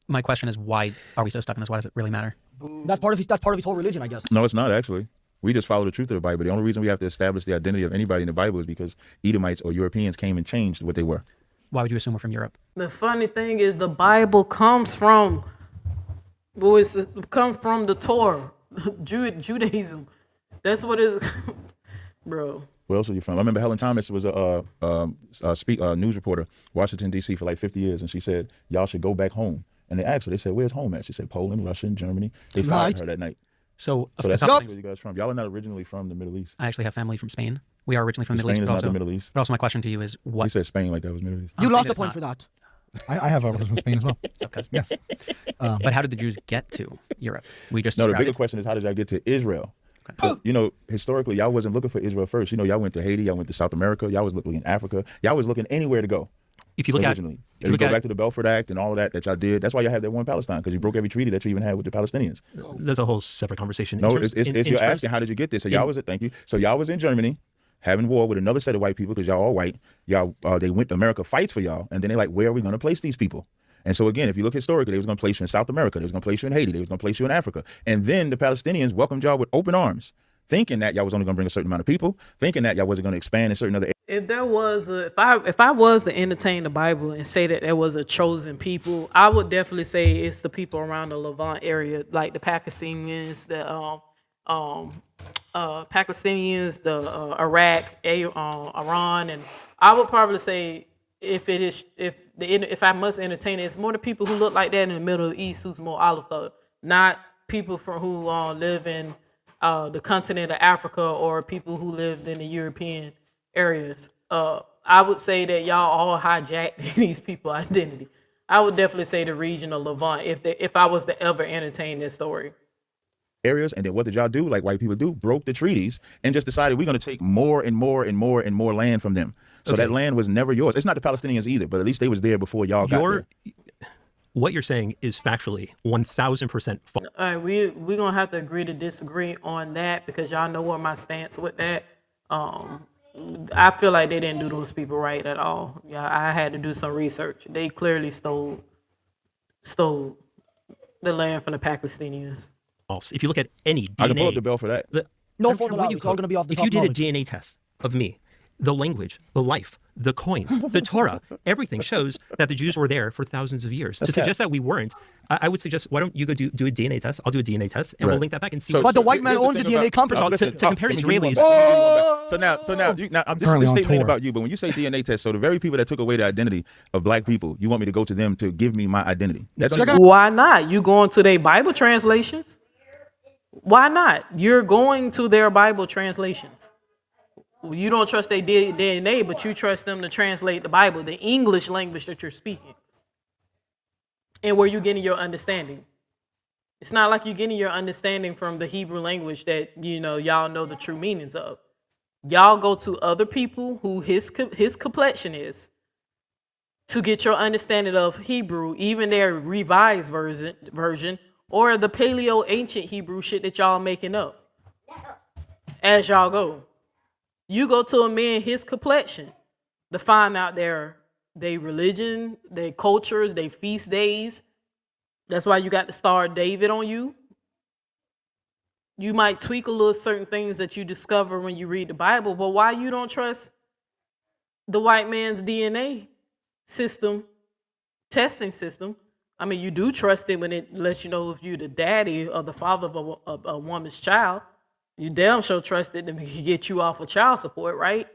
My question is, why are we so stuck in this? Why does it really matter? That's part of his whole religion, I guess. No, it's not actually. We just follow the truth of the Bible. The only reason we have to establish the identity of anybody in the Bible is because Edomites or Europeans came and changed what they were. Why would you assume we're from Europe? The funny thing is the Bible comes from the Torah, Judaism. That's what it is, bro. Where else are you from? I remember Helen Thomas was a news reporter, Washington, D.C. for like 50 years, and she said, y'all should go back home. And they asked her, they said, where's home at? She said, Poland, Russia, and Germany. They fired her that night. So that's where you guys from. Y'all are not originally from the Middle East. I actually have family from Spain. We are originally from the Middle East. Spain is not the Middle East. But also my question to you is, what? You said Spain like that was Middle East. You lost a point for that. I have a from Spain as well. Yes. But how did the Jews get to Europe? We just No, the bigger question is, how did y'all get to Israel? Okay. You know, historically, y'all wasn't looking for Israel first. You know, y'all went to Haiti, y'all went to South America, y'all was looking in Africa, y'all was looking anywhere to go. If you look originally. If you go back to the Balfour Act and all of that y'all did, that's why y'all have that one Palestine, because you broke every treaty that you even had with the Palestinians. That's a whole separate conversation. No, you're asking, how did you get this? So y'all was, thank you. So y'all was in Germany having war with another set of white people, because y'all all white. Y'all, they went to America fights for y'all, and then they're like, where are we going to place these people? And so again, if you look historically, they was going to place you in South America, they was going to place you in Haiti, they was going to place you in Africa. And then the Palestinians welcomed y'all with open arms, thinking that y'all was only going to bring a certain amount of people, thinking that y'all wasn't going to expand in certain other areas. If there was if I was to entertain the Bible and say that there was a chosen people, I would definitely say it's the people around the Levant area, like the Pakistanis, the Iraq, Iran, and I would probably say if I must entertain it, it's more the people who look like that in the Middle East who's more olive colored, not people who live in the continent of Africa or people who lived in the European areas. I would say that y'all all hijacked these people's identity. I would definitely say the region of Levant if I was to ever entertain this story. Areas, and then what did y'all do? Like white people do, broke the treaties and just decided we're going to take more and more and more and more land from them. So that land was never yours. It's not the Palestinians either, but at least they was there before y'all got there. What you're saying is factually 1,000% false. All right, we're gonna have to agree to disagree on that, because y'all know what my stance with that. I feel like they didn't do those people right at all. Yeah, I had to do some research. They clearly stole the land from the Pakistanis. False. If you look at any DNA, I can pull up the bill for that. No phone allowed. It's all going to be off the If top you did knowledge. a DNA test of me, the language, the life, the coins, the Torah, everything shows that the Jews were there for thousands of years. To suggest that we weren't, I would suggest, why don't you go do a DNA test? I'll do a DNA test, and we'll link that back and see. But the white man owns the DNA company. To compare Israelis. So now, this is a statement about you. But when you say DNA test, so the very people that took away the identity of black people, you want me to go to them to give me my identity? Why not? You going to their Bible translations? Why not? You're going to their Bible translations. You don't trust their DNA, but you trust them to translate the Bible, the English language that you're speaking, and where you're getting your understanding. It's not like you're getting your understanding from the Hebrew language that y'all know the true meanings of. Y'all go to other people who his complexion is to get your understanding of Hebrew, even their revised version, or the Paleo ancient Hebrew shit that y'all making up as y'all go. You go to a man his complexion to find out their religion, their cultures, their feast days. That's why you got the Star of David on you. You might tweak a little certain things that you discover when you read the Bible, but why you don't trust the white man's DNA system, testing system? I mean, you do trust it when it lets you know if you're the daddy or the father of a woman's child. You damn sure trust it to get you off of child support, right?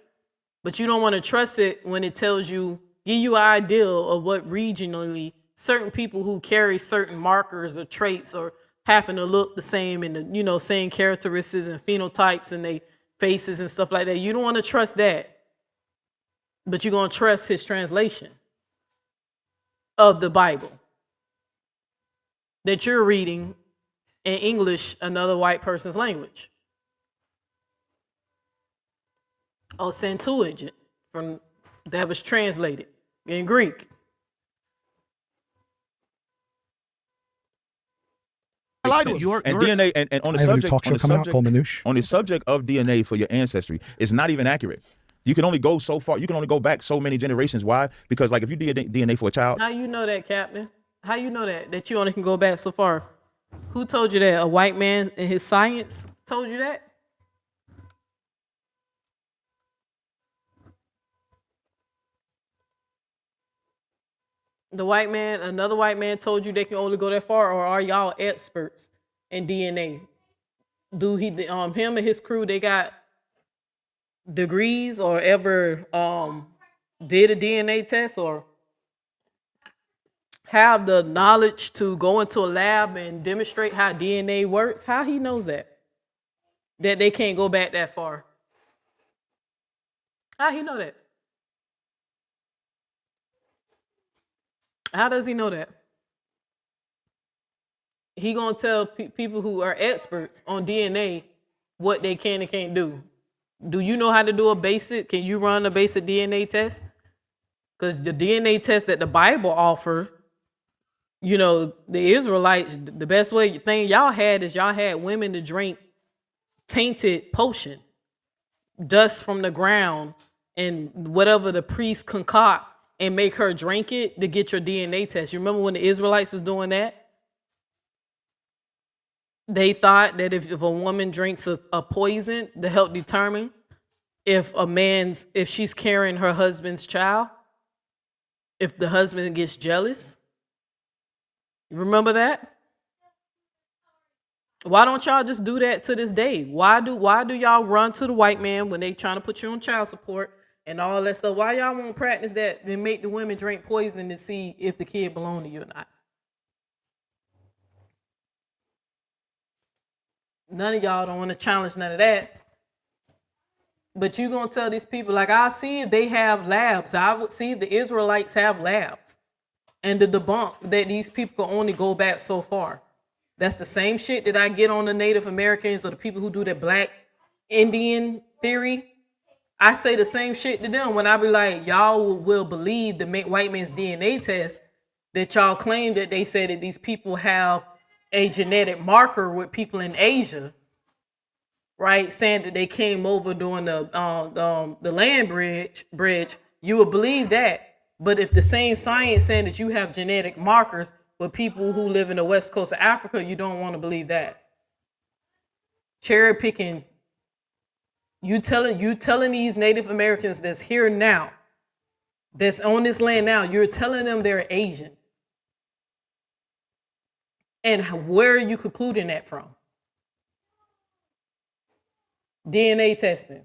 But you don't want to trust it when it tells you, give you an idea of what regionally certain people who carry certain markers or traits or happen to look the same in the, same characteristics and phenotypes and they faces and stuff like that. You don't want to trust that. But you're going to trust his translation of the Bible that you're reading in English, another white person's language. Or Septuagint, that was translated in Greek. DNA and on the subject on the subject of DNA for your ancestry, it's not even accurate. You can only go so far. You can only go back so many generations. Why? Because like if you did DNA for a child. How you know that, Captain? How you know that you only can go back so far? Who told you that? A white man in his science told you that? Another white man told you they can only go that far, or are y'all experts in DNA? Do him and his crew, they got degrees or ever did a DNA test or have the knowledge to go into a lab and demonstrate how DNA works? How he knows that they can't go back that far? How he know that? How does he know that? He gonna tell people who are experts on DNA what they can and can't do. Do you know how to do can you run a basic DNA test? Because the DNA test that the Bible offer, the Israelites, the best thing y'all had is y'all had women to drink tainted potion, dust from the ground, and whatever the priest concoct and make her drink it to get your DNA test. You remember when the Israelites was doing that? They thought that if a woman drinks a poison to help determine if she's carrying her husband's child, if the husband gets jealous. You remember that? Why don't y'all just do that to this day? Why do y'all run to the white man when they trying to put you on child support and all that stuff? Why y'all won't practice that and make the women drink poison to see if the kid belong to you or not? None of y'all don't want to challenge none of that. But you gonna tell these people, like, I'll see if they have labs. I would see if the Israelites have labs. And to debunk that these people can only go back so far. That's the same shit that I get on the Native Americans or the people who do the Black Indian theory. I say the same shit to them when I be like, y'all will believe the white man's DNA test that y'all claim that they say that these people have a genetic marker with people in Asia, right? Saying that they came over during the land bridge, you would believe that. But if the same science saying that you have genetic markers with people who live in the west coast of Africa, you don't want to believe that. Cherry picking. You telling these Native Americans that's here now, that's on this land now, you're telling them they're Asian. And where are you concluding that from? DNA testing.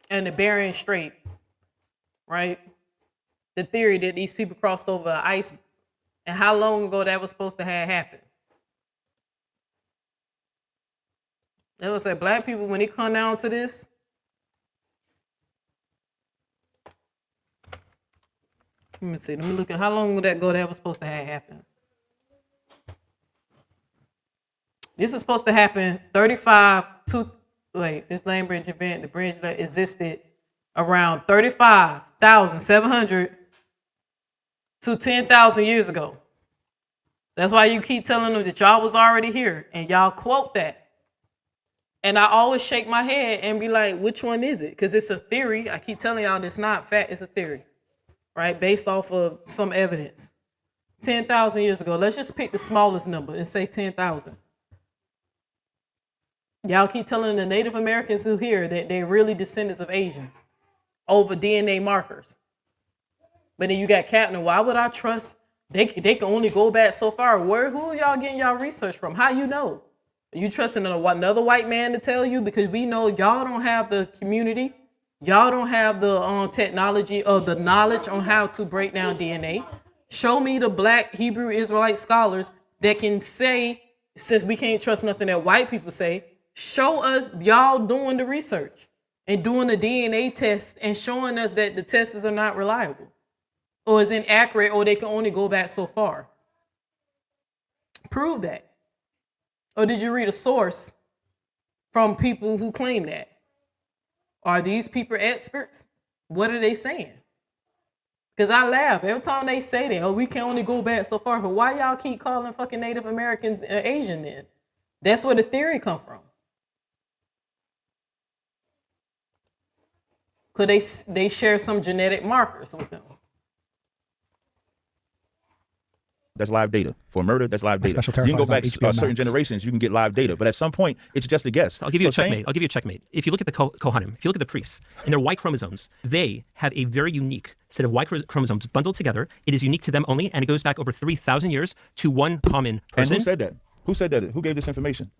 And the Bering Strait, right? The theory that these people crossed over the ice, and how long ago that was supposed to have happened. They would say black people, when it come down to this, Let me see. Let me look at how long would that go that was supposed to have happened. This is supposed to happen 35 to, wait, this land bridge event, the bridge that existed around 35,700 to 10,000 years ago. That's why you keep telling them that y'all was already here and y'all quote that. And I always shake my head and be like, which one is it? Because it's a theory. I keep telling y'all it's not fact, it's a theory, right? Based off of some evidence. 10,000 years ago. Let's just pick the smallest number and say 10,000. Y'all keep telling the Native Americans who here that they're really descendants of Asians over DNA markers. But then you got Captain, why would I trust? They can only go back so far. Who are y'all getting y'all research from? How you know? Are you trusting another white man to tell you? Because we know y'all don't have the community. Y'all don't have the technology or the knowledge on how to break down DNA. Show me the Black Hebrew Israelite scholars that can say, since we can't trust nothing that white people say, show us y'all doing the research and doing the DNA test and showing us that the tests are not reliable or is inaccurate or they can only go back so far. Prove that. Or did you read a source from people who claim that? Are these people experts? What are they saying? Because I laugh every time they say that, oh, we can only go back so far. But why y'all keep calling fucking Native Americans Asian then? That's where the theory come from. Could they share some genetic markers with them? That's live data. For murder, that's live data. You can go back certain generations, you can get live data. But at some point, it's just a guess. I'll give you a checkmate. I'll give you a checkmate. If you look at the Kohanim, if you look at the priests, in their Y chromosomes, they have a very unique set of Y chromosomes bundled together. It is unique to them only, and it goes back over 3,000 years to one common person. And who said that? Who said that? Who gave this information?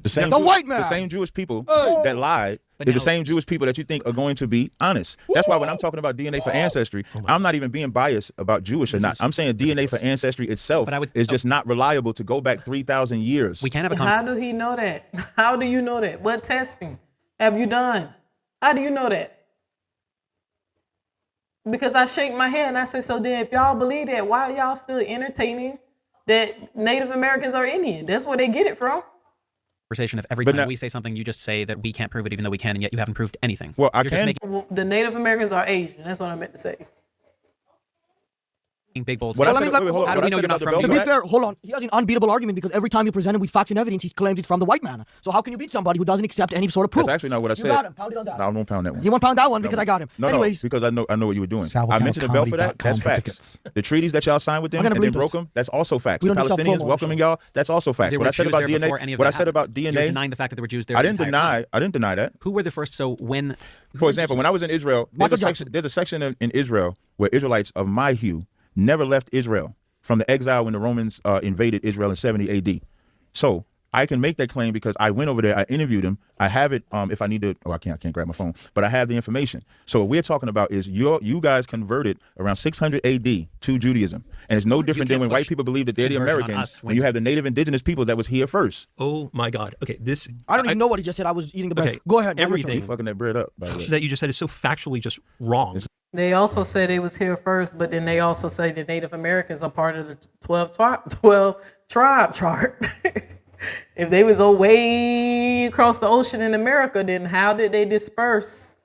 The white man. The same Jewish people that lied is the same Jewish people that you think are going to be honest. That's why when I'm talking about DNA for ancestry, I'm not even being biased about Jewish or not. I'm saying DNA for ancestry itself is just not reliable to go back 3,000 years. We can't have a How do he know that? How do you know that? What testing have you done? How do you know that? Because I shake my head and I say, so then if y'all believe that, why are y'all still entertaining that Native Americans are Indian? That's where they get it from. Conversation if every time we say something, you just say that we can't prove it, even though we can, and yet you haven't proved anything. Well, The Native Americans are Asian. That's what I meant to say. Big bold. To be fair, hold on. He has an unbeatable argument because every time you present him with facts and evidence, he claims it's from the white man. So how can you beat somebody who doesn't accept any sort of proof? That's actually not what I said. You got him. Pound it on that. No, I won't pound that one. He won't pound that one because I got him. No, anyways, because I know what you were doing. I mentioned the belt for that. That's facts. The treaties that y'all signed with them and then broke them. That's also facts. The Palestinians welcoming y'all. That's also facts. What I said about DNA. What I said about DNA. You're denying the fact that there were Jews there. I didn't deny that. Who were the first? So when, for example, when I was in Israel, there's a section in Israel where Israelites of my hue never left Israel from the exile when the Romans invaded Israel in 70 AD. So I can make that claim because I went over there, I interviewed him. I have it if I need to. Oh, I can't grab my phone, but I have the information. So what we're talking about is you guys converted around 600 AD to Judaism. And it's no different than when white people believe that they're the Americans when you have the native indigenous people that was here first. Oh my God. Okay, I don't even know what he just said. I was eating the bread. Okay, go ahead. Everything fucking that bread up, by the way. That you just said is so factually just wrong. They also said it was here first, but then they also say that Native Americans are part of the 12 tribe chart. If they was way across the ocean in America, then how did they disperse?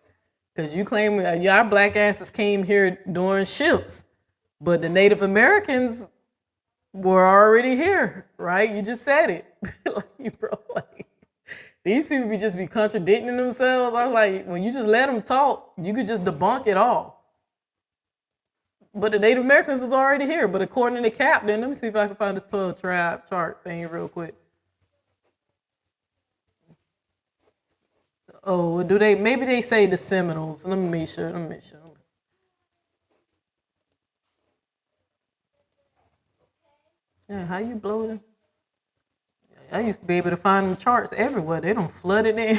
Because you claim our black asses came here during ships, but the Native Americans were already here, right? You just said it. These people just be contradicting themselves. I was like, when you just let them talk, you could just debunk it all. But the Native Americans was already here. But according to the captain, let me see if I can find this 12 tribe chart thing real quick. Oh, maybe they say the Seminoles. Let me make sure. Yeah, how you blow them? I used to be able to find them charts everywhere. They don't flood it in.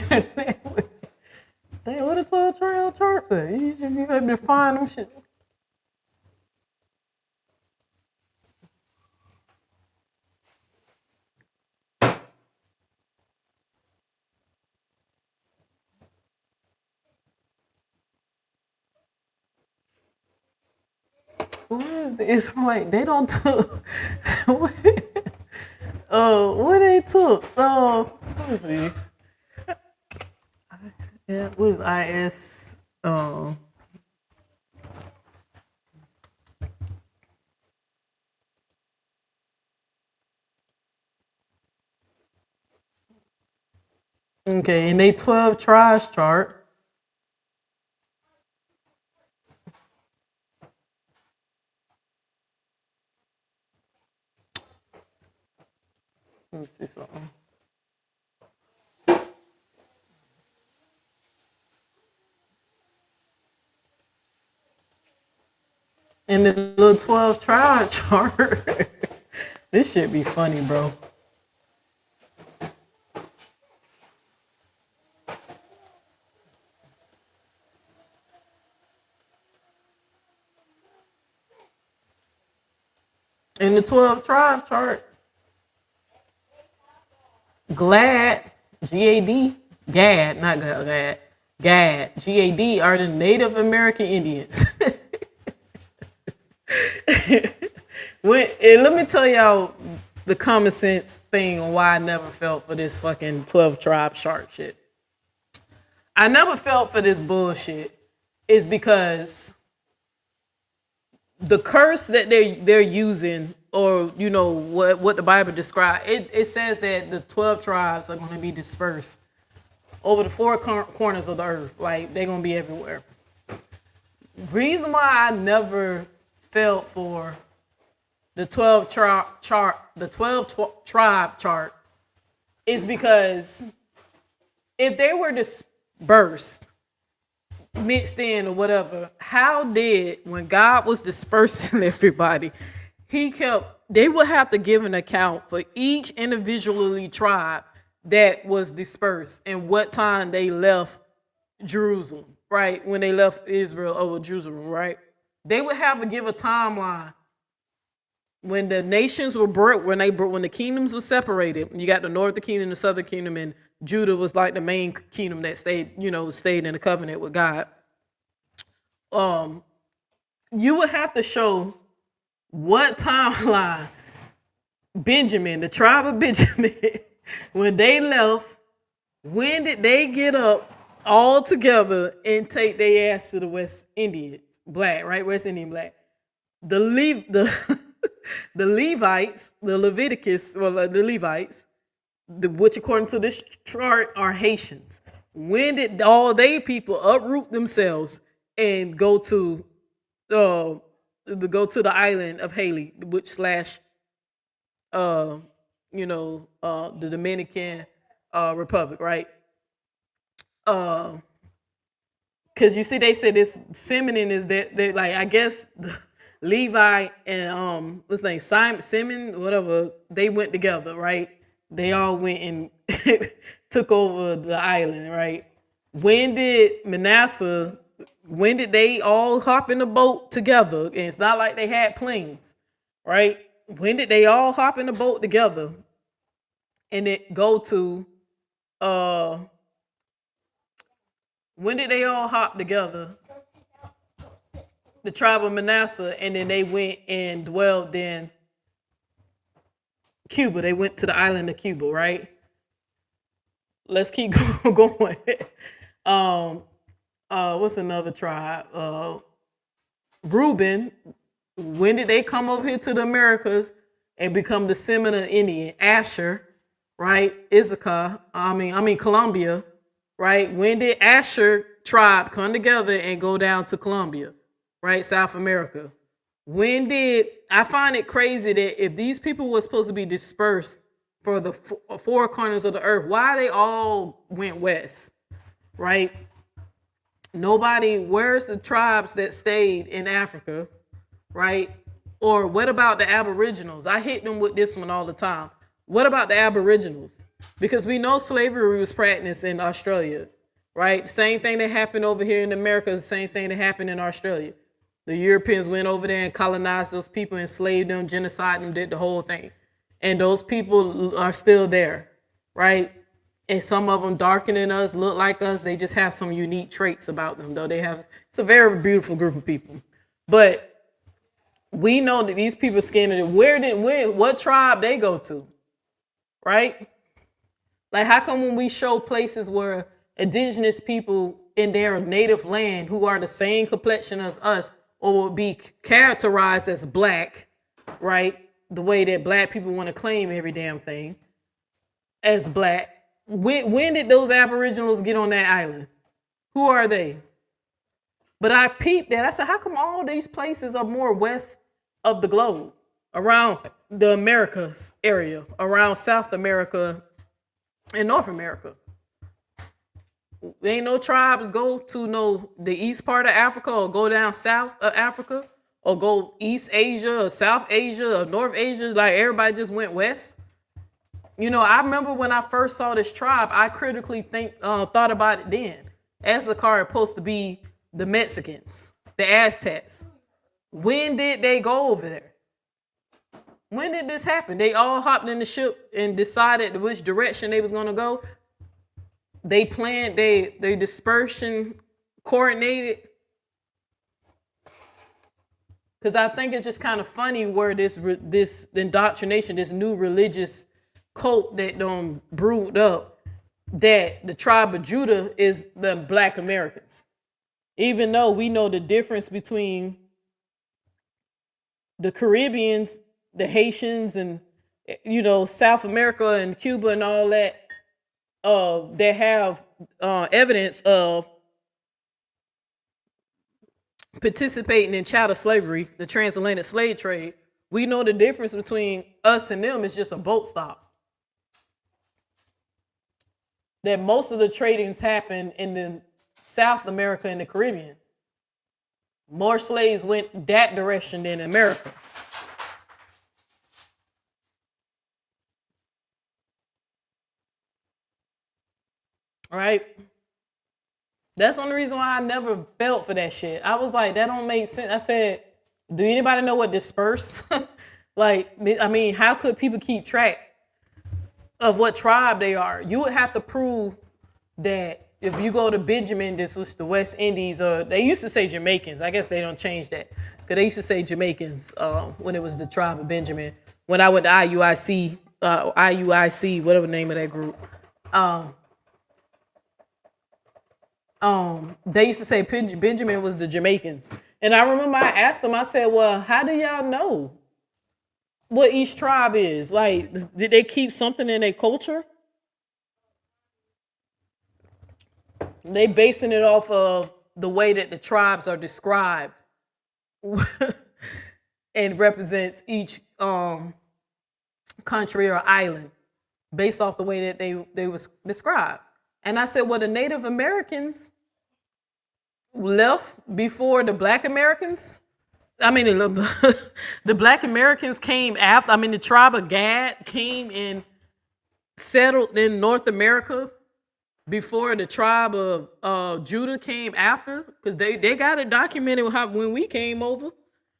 Damn, what are 12 trial charts at? You should be able to find them shit. What is the Israelite? They don't took. What they took? Let me see. Yeah, what is IS? Okay, in they 12 tribes chart. Let me see something. In the little 12 tribe chart. This shit be funny, bro. In the 12 tribe chart, Glad, G-A-D, Gad, not Glad, Gad, G-A-D are the Native American Indians. And let me tell y'all the common sense thing on why I never felt for this fucking 12 tribe chart shit. I never felt for this bullshit is because the curse that they're using, or you know what the Bible describes, it says that the 12 tribes are going to be dispersed over the four corners of the earth. Like they're going to be everywhere. Reason why I never felt for the 12 tribe chart is because if they were dispersed, mixed in or whatever, how did, when God was dispersing everybody, they would have to give an account for each individually tribe that was dispersed and what time they left Jerusalem, right? When they left Israel over Jerusalem, right? They would have to give a timeline when the nations were when the kingdoms were separated. You got the northern kingdom, the southern kingdom, and Judah was like the main kingdom that stayed in the covenant with God. You would have to show what timeline Benjamin, the tribe of Benjamin, when they left, when did they get up all together and take their ass to the West Indians, black, right? West Indian black. The Levites, the Leviticus, the Levites, which according to this chart are Haitians. When did all they people uproot themselves and go to the island of Haiti, which the Dominican Republic, right? Because you see, they said this Simeon is that they like, I guess Levi and what's his name, Simon, whatever, they went together, right? They all went and took over the island, right? When did they all hop in the boat together? And it's not like they had planes, right? When did they all hop in the boat together and it go to when did they all hop together? The tribe of Manasseh, and then they went and dwelled in Cuba. They went to the island of Cuba, right? Let's keep going. What's another tribe? Reuben. When did they come over here to the Americas and become the Seminole Indian? Asher, right? Issachar. Colombia, right? When did Asher tribe come together and go down to Colombia, right? South America. When did, I find it crazy that if these people were supposed to be dispersed for the four corners of the earth, why they all went west, right? Where's the tribes that stayed in Africa, right? Or what about the Aboriginals? I hit them with this one all the time. What about the Aboriginals? Because we know slavery was practiced in Australia, right? Same thing that happened over here in America is the same thing that happened in Australia. The Europeans went over there and colonized those people, enslaved them, genocided them, did the whole thing. And those people are still there, right? And some of them darker than us, look like us. They just have some unique traits about them, though. It's a very beautiful group of people. But we know that these people scattered it. What tribe they go to, right? Like, how come when we show places where indigenous people in their native land who are the same complexion as us or would be characterized as black, right? The way that black people want to claim every damn thing as black. When did those aboriginals get on that island? Who are they? But I peeped that. I said, how come all these places are more west of the globe, around the Americas area, around South America and North America? Ain't no tribes go to the east part of Africa or go down south of Africa or go East Asia or South Asia or North Asia. Like, everybody just went west. I remember when I first saw this tribe, I critically thought about it then. Issachar is supposed to be the Mexicans, the Aztecs. When did they go over there? When did this happen? They all hopped in the ship and decided which direction they was going to go. They planned, they dispersion coordinated. Because I think it's just kind of funny where this indoctrination, this new religious cult that done brewed up, that the tribe of Judah is the Black Americans. Even though we know the difference between the Caribbeans, the Haitians, and South America and Cuba and all that, they have evidence of participating in chattel slavery, the transatlantic slave trade. We know the difference between us and them is just a boat stop. That most of the tradings happen in the South America and the Caribbean. More slaves went that direction than America. Right? That's the only reason why I never felt for that shit. I was like, that don't make sense. I said, do anybody know what dispersed? How could people keep track of what tribe they are? You would have to prove that if you go to Benjamin, this was the West Indies, or they used to say Jamaicans. I guess they don't change that. Because they used to say Jamaicans when it was the tribe of Benjamin. When I went to IUIC, whatever the name of that group. They used to say Benjamin was the Jamaicans. And I remember I asked them, I said, well, how do y'all know what each tribe is? Like, did they keep something in their culture? They basing it off of the way that the tribes are described and represents each country or island based off the way that they was described. And I said, well, the Native Americans left before the Black Americans. The Black Americans came after. The tribe of Gad came and settled in North America before the tribe of Judah came after. Because they got it documented when we came over,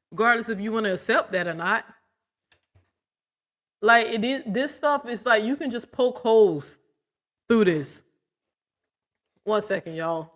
regardless if you want to accept that or not. Like, this stuff is like, you can just poke holes through this. 1 second, y'all.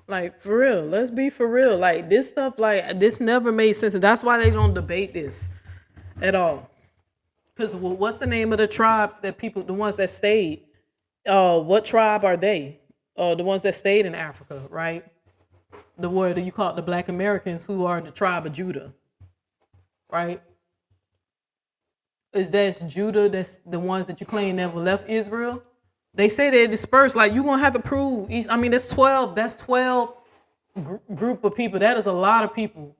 Like, for real, let's be for real. Like, this stuff, like, this never made sense. And that's why they don't debate this at all. Because what's the name of the tribes that the ones that stayed? What tribe are they? The ones that stayed in Africa, right? The word that you call it the Black Americans, who are the tribe of Judah, right? Is that Judah, that's the ones that you claim never left Israel? They say they dispersed. Like, you're going to have to prove that's 12. That's 12 group of people. That is a lot of people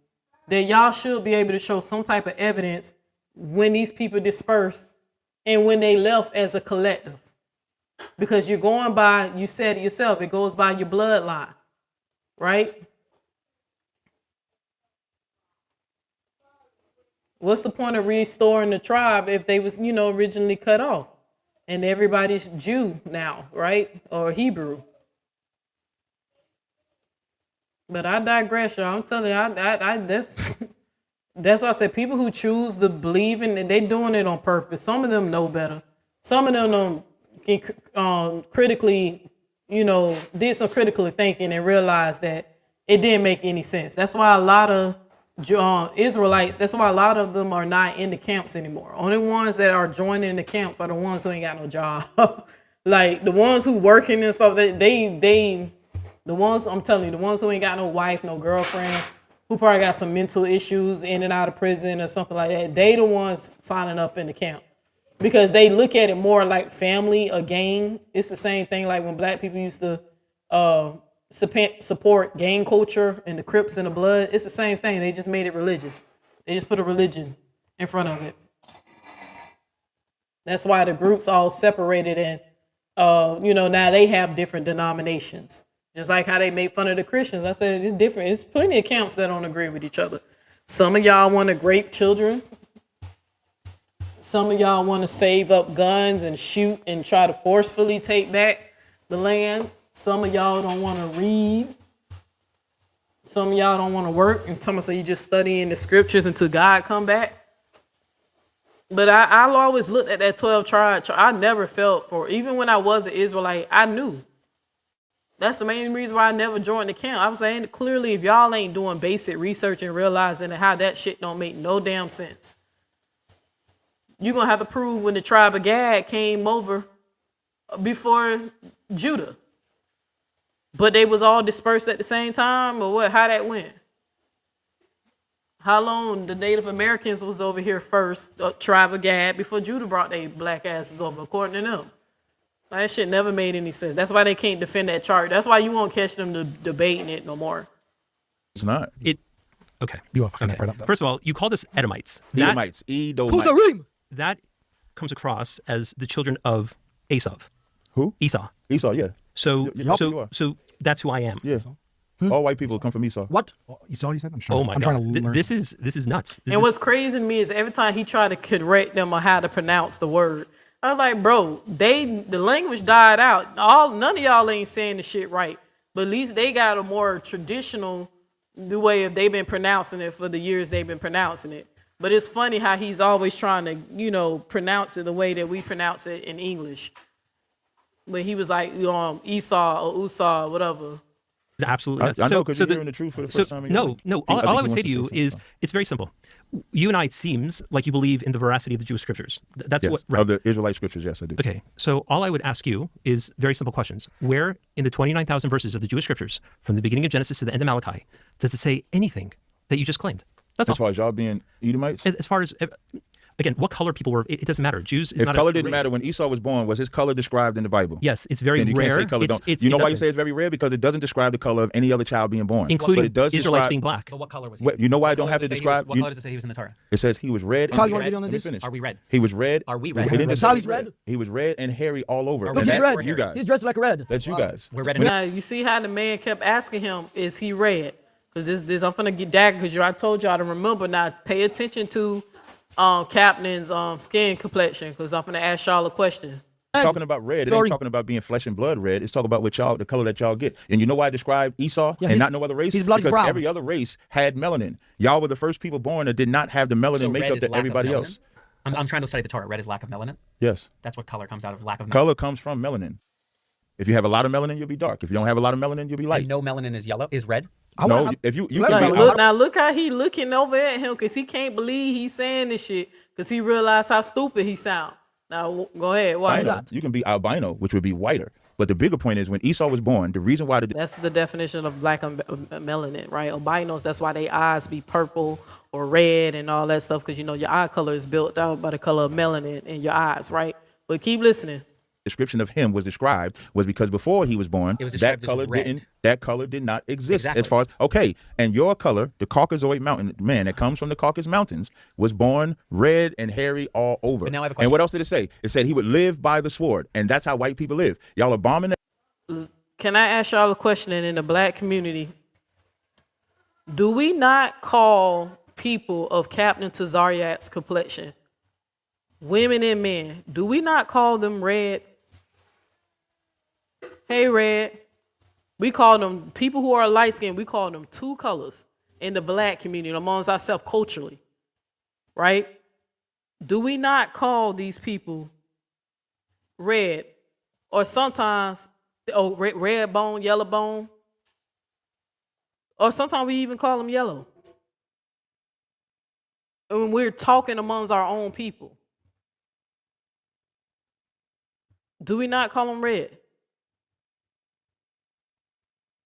that y'all should be able to show some type of evidence when these people dispersed and when they left as a collective. Because you're going by, you said it yourself, it goes by your bloodline, right? What's the point of restoring the tribe if they was, originally cut off? And everybody's Jew now, right? Or Hebrew. But I digress, y'all. I'm telling you, that's why I said people who choose to believe in it, they doing it on purpose. Some of them know better. Some of them can critically, did some critical thinking and realized that it didn't make any sense. That's why a lot of Israelites, that's why a lot of them are not in the camps anymore. Only ones that are joining the camps are the ones who ain't got no job. Like the ones who working and stuff, the ones, I'm telling you, the ones who ain't got no wife, no girlfriend, who probably got some mental issues in and out of prison or something like that, they the ones signing up in the camp. Because they look at it more like family, a gang. It's the same thing like when black people used to support gang culture and the Crips and the Blood. It's the same thing. They just made it religious. They just put a religion in front of it. That's why the groups all separated and, now they have different denominations. Just like how they make fun of the Christians. I said it's different. It's plenty of camps that don't agree with each other. Some of y'all want to rape children. Some of y'all want to save up guns and shoot and try to forcefully take back the land. Some of y'all don't want to read. Some of y'all don't want to work. And some of you just studying the scriptures until God come back. But I always looked at that 12 tribe. I never felt for, even when I was an Israelite, I knew. That's the main reason why I never joined the camp. I was saying clearly, if y'all ain't doing basic research and realizing how that shit don't make no damn sense, you're going to have to prove when the tribe of Gad came over before Judah. But they was all dispersed at the same time, or what? How that went? How long the Native Americans was over here first, tribe of Gad, before Judah brought their black asses over, according to them. That shit never made any sense. That's why they can't defend that chart. That's why you won't catch them debating it no more. It's not. Okay. Okay. First of all, you called us Edomites. Edomites. Edomites. That comes across as the children of Esau. Who? Esau. Esau, yeah. So that's who I am. Yeah. All white people come from Esau. What? Esau, you said? I'm trying to learn. This is nuts. What's crazy to me is every time he tried to correct them on how to pronounce the word, I was like, bro, the language died out. None of y'all ain't saying the shit right. But at least they got a more traditional way of they've been pronouncing it for the years they've been pronouncing it. But it's funny how he's always trying to, pronounce it the way that we pronounce it in English. But he was like, Esau or Usaw, whatever. Absolutely. I know, because you're hearing the truth for the first time. No. All I would say to you is it's very simple. You and I, it seems like you believe in the veracity of the Jewish scriptures. That's yes, what. Right. Of the Israelite scriptures, yes, I do. Okay, so all I would ask you is very simple questions. Where in the 29,000 verses of the Jewish scriptures, from the beginning of Genesis to the end of Malachi, does it say anything that you just claimed? That's as far as y'all being Edomites? As far as, again, what color people were, it doesn't matter. Jews is if not color a didn't race. matter when Esau was born, was his color described in the Bible? Yes, it's very then you rare. Can't say color you know why you say it's very rare? Because it doesn't describe the color of any other child being born. Including but it does Israelites being black. But what color was he? You know why I don't have to describe? What color does it say he was in the Torah? It says he was red. Sal, you want to get on Let me this? finish. Are we red? He was red. Are we red? Sal's red. He was red and hairy all over. Look, And he's that's red. you guys. He's dressed like red. That's you guys. We're red and Now, you see how the man kept asking him, is he red? Because this I'm going to get dagger because I told y'all to remember now, pay attention to Captain's skin complexion because I'm going to ask y'all a question. It's talking about red. It ain't talking about being flesh and blood red. It's talking about what y'all, the color that y'all get. And you know why I described Esau and not no other race? His blood because is brown. every other race had melanin. Y'all were the first people born that did not have the melanin So red makeup is that lack of everybody melanin? else. I'm trying to study the Torah. Red is lack of melanin. Yes. That's what color comes out of lack of melanin. Color comes from melanin. If you have a lot of melanin, you'll be dark. If you don't have a lot of melanin, you'll be light. And no melanin is yellow. Is red. No, if you Like, can be, Look how he looking over at him because he can't believe he's saying this shit because he realized how stupid he sound. Now go ahead. Why not? You can be albino, which would be whiter. But the bigger point is when Esau was born, the reason why That's the definition of black melanin, right? Albinos, that's why their eyes be purple or red and all that stuff because, your eye color is built out by the color of melanin in your eyes, right? But keep listening. description of him was described was because before he was born, It was that described as color red. that color did not exist. Exactly. As far as okay, and your color, the Caucasoid mountain man that comes from the Caucasus Mountains, was born red and hairy all over. But now I have a and question. what else did it say? It said he would live by the sword, and that's how white people live. Y'all are bombing. Can I ask y'all a question? And in the black community, do we not call people of Captain TAZARYACH's complexion, women and men, do we not call them red? Hey, red. We call them, people who are light skinned, we call them two colors in the black community amongst ourselves culturally, right? Do we not call these people red? Or sometimes, red bone, yellow bone? Or sometimes we even call them yellow. And when we're talking amongst our own people, do we not call them red?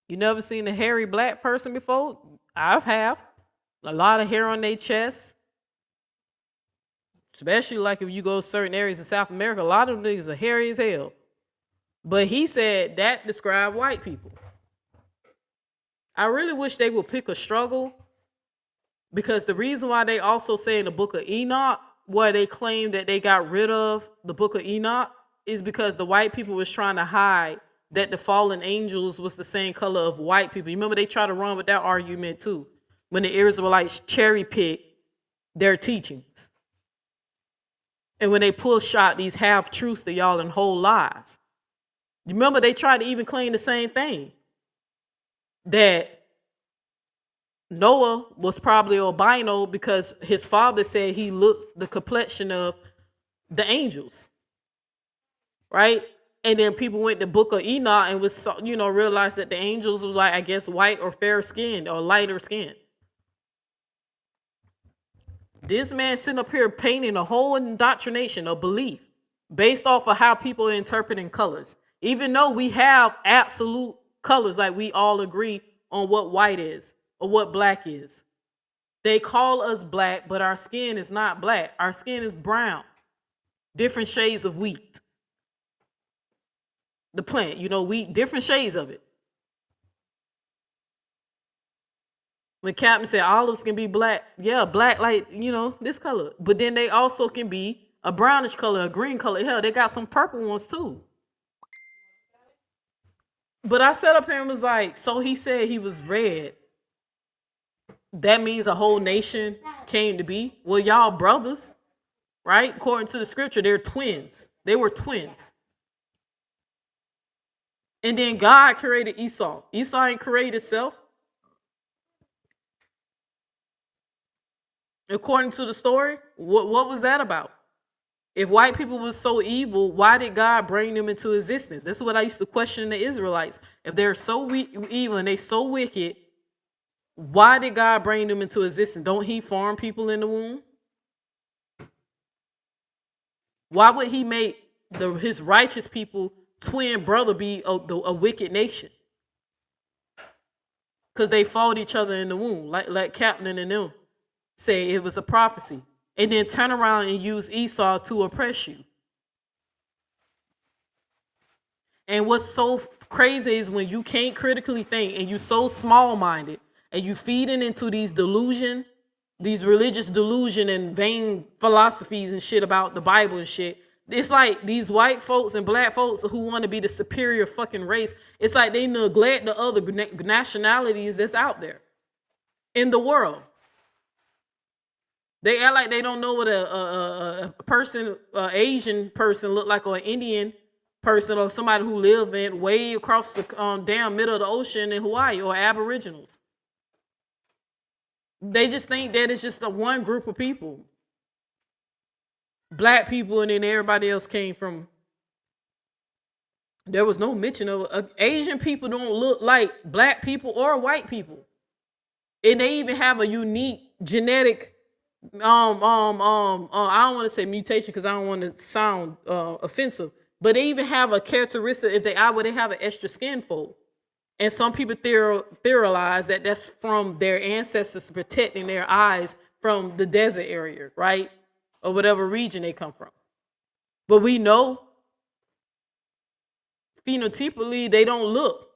You never seen a hairy black person before? I have. A lot of hair on their chest. Especially like if you go to certain areas in South America, a lot of them niggas are hairy as hell. But he said that described white people. I really wish they would pick a struggle, because the reason why they also say in the book of Enoch, where they claim that they got rid of the book of Enoch, is because the white people was trying to hide that the fallen angels was the same color of white people. You remember they tried to run with that argument too, when the Israelites cherry picked their teachings. And when they pull shot these half-truths to y'all and whole lies. You remember they tried to even claim the same thing. That Noah was probably albino because his father said he looked the complexion of the angels. Right? And then people went to book of Enoch and was, realized that the angels was like, I guess, white or fair skinned or lighter skinned. This man sitting up here painting a whole indoctrination of belief based off of how people are interpreting colors. Even though we have absolute colors, like we all agree on what white is or what black is. They call us black, but our skin is not black. Our skin is brown. Different shades of wheat. The plant, wheat, different shades of it. When Captain said olives can be black, yeah, black like, this color. But then they also can be a brownish color, a green color. Hell, they got some purple ones too. But I sat up here and was like, so he said he was red. That means a whole nation came to be. Well, y'all brothers, right? According to the scripture, they're twins. They were twins. And then God created Esau. Esau ain't created itself. According to the story, what was that about? If white people was so evil, why did God bring them into existence? This is what I used to question the Israelites. If they're so evil and they so wicked, why did God bring them into existence? Don't he form people in the womb? Why would he make his righteous people twin brother be a wicked nation? Because they fought each other in the womb, like Captain and them say it was a prophecy. And then turn around and use Esau to oppress you. And what's so crazy is when you can't critically think and you're so small-minded and you feeding into these delusion, these religious delusion and vain philosophies and shit about the Bible and shit. It's like these white folks and black folks who want to be the superior fucking race. It's like they neglect the other nationalities that's out there in the world. They act like they don't know what a person, Asian person look like, or an Indian person, or somebody who live in way across the damn middle of the ocean in Hawaii, or Aboriginals. They just think that it's just a one group of people. Black people, and then everybody else came from. There was no mention of Asian people don't look like black people or white people. And they even have a unique genetic I don't want to say mutation because I don't want to sound offensive, but they even have a characteristic where they have an extra skin fold. And some people theorize that that's from their ancestors protecting their eyes from the desert area, right? Or whatever region they come from. But we know phenotypically they don't look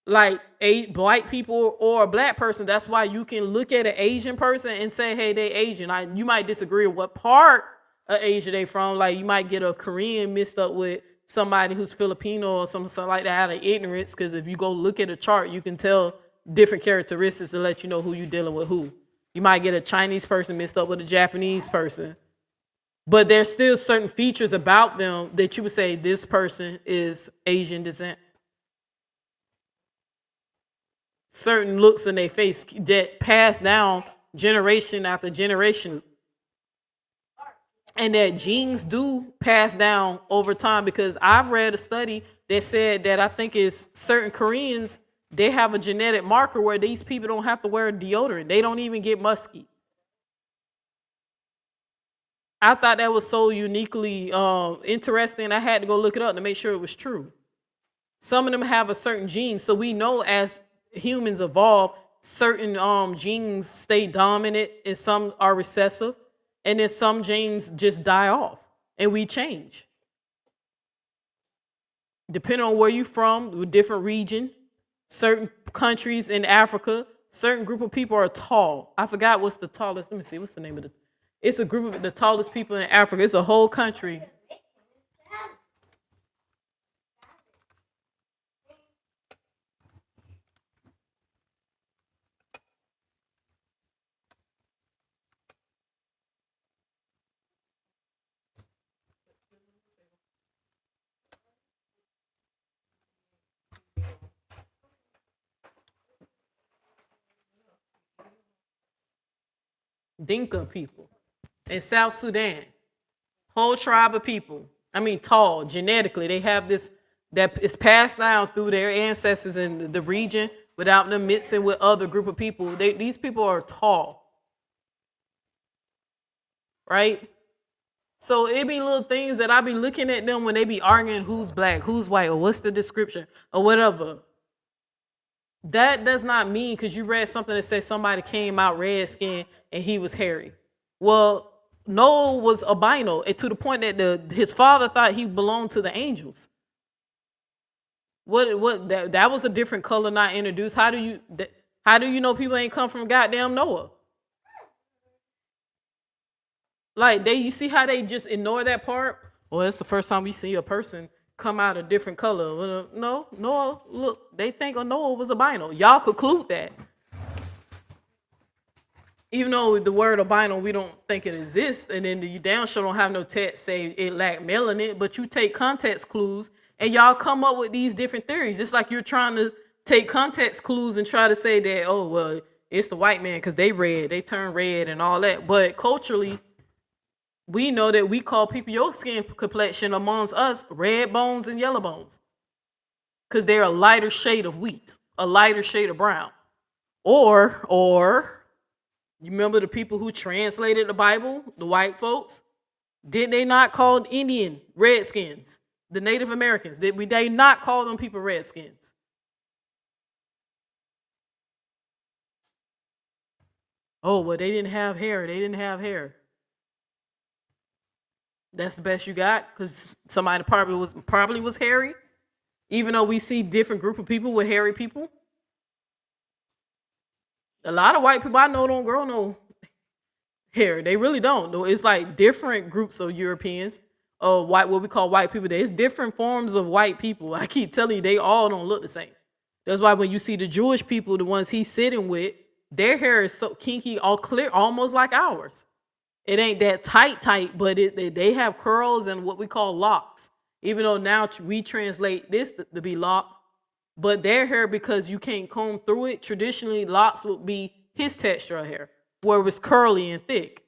like a black people or a black person. That's why you can look at an Asian person and say, hey, they Asian. You might disagree with what part of Asia they from. Like you might get a Korean mixed up with somebody who's Filipino or something like that out of ignorance. Because if you go look at a chart, you can tell different characteristics to let you know who you're dealing with who. You might get a Chinese person mixed up with a Japanese person. But there's still certain features about them that you would say this person is Asian descent. Certain looks in their face that pass down generation after generation. And that genes do pass down over time, because I've read a study that said that I think it's certain Koreans, they have a genetic marker where these people don't have to wear deodorant. They don't even get musky. I thought that was so uniquely interesting. I had to go look it up to make sure it was true. Some of them have a certain gene. So we know as humans evolve, certain genes stay dominant and some are recessive. And then some genes just die off and we change. Depending on where you're from, with different region, certain countries in Africa, certain group of people are tall. I forgot what's the tallest. Let me see, what's the name of it's a group of the tallest people in Africa. It's a whole country. Dinka people in South Sudan, whole tribe of people. I mean, tall genetically. They have this that is passed down through their ancestors in the region without them mixing with other group of people. These people are tall, right? So it be little things that I be looking at them when they be arguing who's black, who's white, or what's the description, or whatever. That does not mean because you read something that says somebody came out red skin and he was hairy. Well, Noah was albino, and to the point that his father thought he belonged to the angels. That was a different color not introduced. How do you know people ain't come from goddamn Noah? Like you see how they just ignore that part? Well, it's the first time we see a person come out a different color. Well, no, Noah, look, they think Noah was albino. Y'all conclude that. Even though the word albino, we don't think it exists, and then you damn sure don't have no text say it lacked melanin, but you take context clues and y'all come up with these different theories. It's like you're trying to take context clues and try to say that, oh, well, it's the white man because they turn red and all that. But culturally, we know that we call people your skin complexion amongst us red bones and yellow bones because they're a lighter shade of wheat, a lighter shade of brown. Or you remember the people who translated the Bible, the white folks? Did they not call Indian redskins, the Native Americans? Did they not call them people redskins? Oh, well, they didn't have hair. They didn't have hair. That's the best you got because somebody probably was hairy, even though we see different group of people with hairy people. A lot of white people I know don't grow no hair. They really don't. It's like different groups of Europeans, what we call white people. There's different forms of white people. I keep telling you, they all don't look the same. That's why when you see the Jewish people, the ones he's sitting with, their hair is so kinky, all clear, almost like ours. It ain't that tight, but they have curls and what we call locks. Even though now we translate this to be lock, but their hair, because you can't comb through it, traditionally locks would be his texture of hair, where it was curly and thick.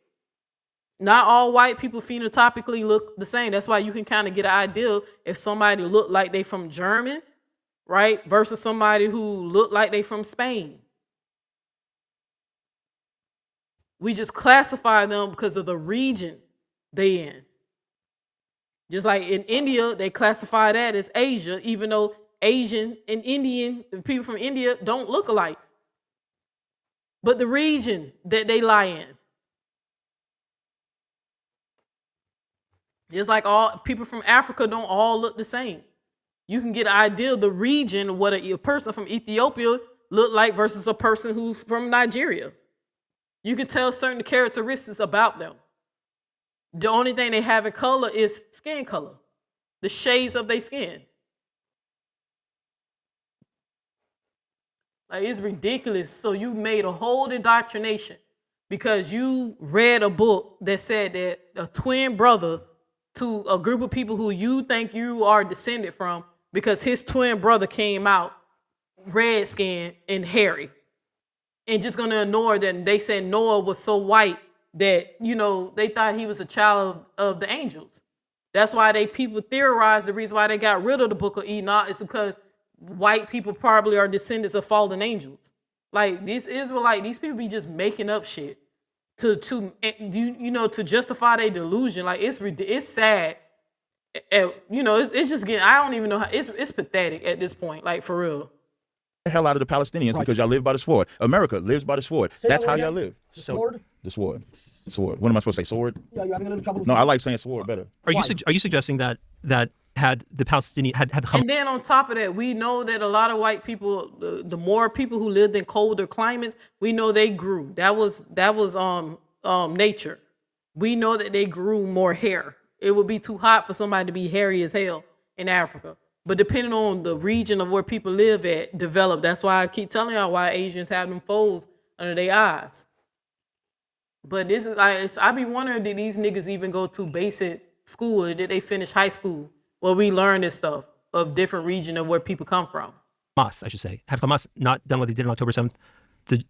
Not all white people phenotypically look the same. That's why you can kind of get an idea if somebody looked like they from German, right, versus somebody who looked like they from Spain. We just classify them because of the region they in. Just like in India, they classify that as Asia, even though Asian and Indian, people from India don't look alike. But the region that they lie in. Just like all people from Africa don't all look the same. You can get an idea of the region, what a person from Ethiopia look like versus a person who's from Nigeria. You can tell certain characteristics about them. The only thing they have in color is skin color, the shades of their skin. Like, it's ridiculous. So you made a whole indoctrination because you read a book that said that a twin brother to a group of people who you think you are descended from, because his twin brother came out red skinned and hairy. And just gonna ignore that they said Noah was so white that, you know, they thought he was a child of the angels. That's why people theorize the reason why they got rid of the book of Enoch is because white people probably are descendants of fallen angels. Like, these Israelite, these people be just making up shit to justify their delusion. Like, it's sad. You know, it's just getting, I don't even know how, it's pathetic at this point, like, for real. The hell out of the Palestinians because y'all live by the sword. America lives by the sword. That's how y'all live. Sword? The sword. Sword. What am I supposed to say? Sword? Yeah, you're having a little trouble. No, I like saying sword better. Are you suggesting that had the Palestinian had And then on top of that, we know that a lot of white people, the more people who lived in colder climates, we know they grew. That was nature. We know that they grew more hair. It would be too hot for somebody to be hairy as hell in Africa. But depending on the region of where people live at, develop. That's why I keep telling y'all why Asians have them folds under their eyes. But this is like, I be wondering, did these niggas even go to basic school, or did they finish high school where we learn this stuff of different region of where people come from? Hamas, I should say. Had Hamas not done what they did on October 7th,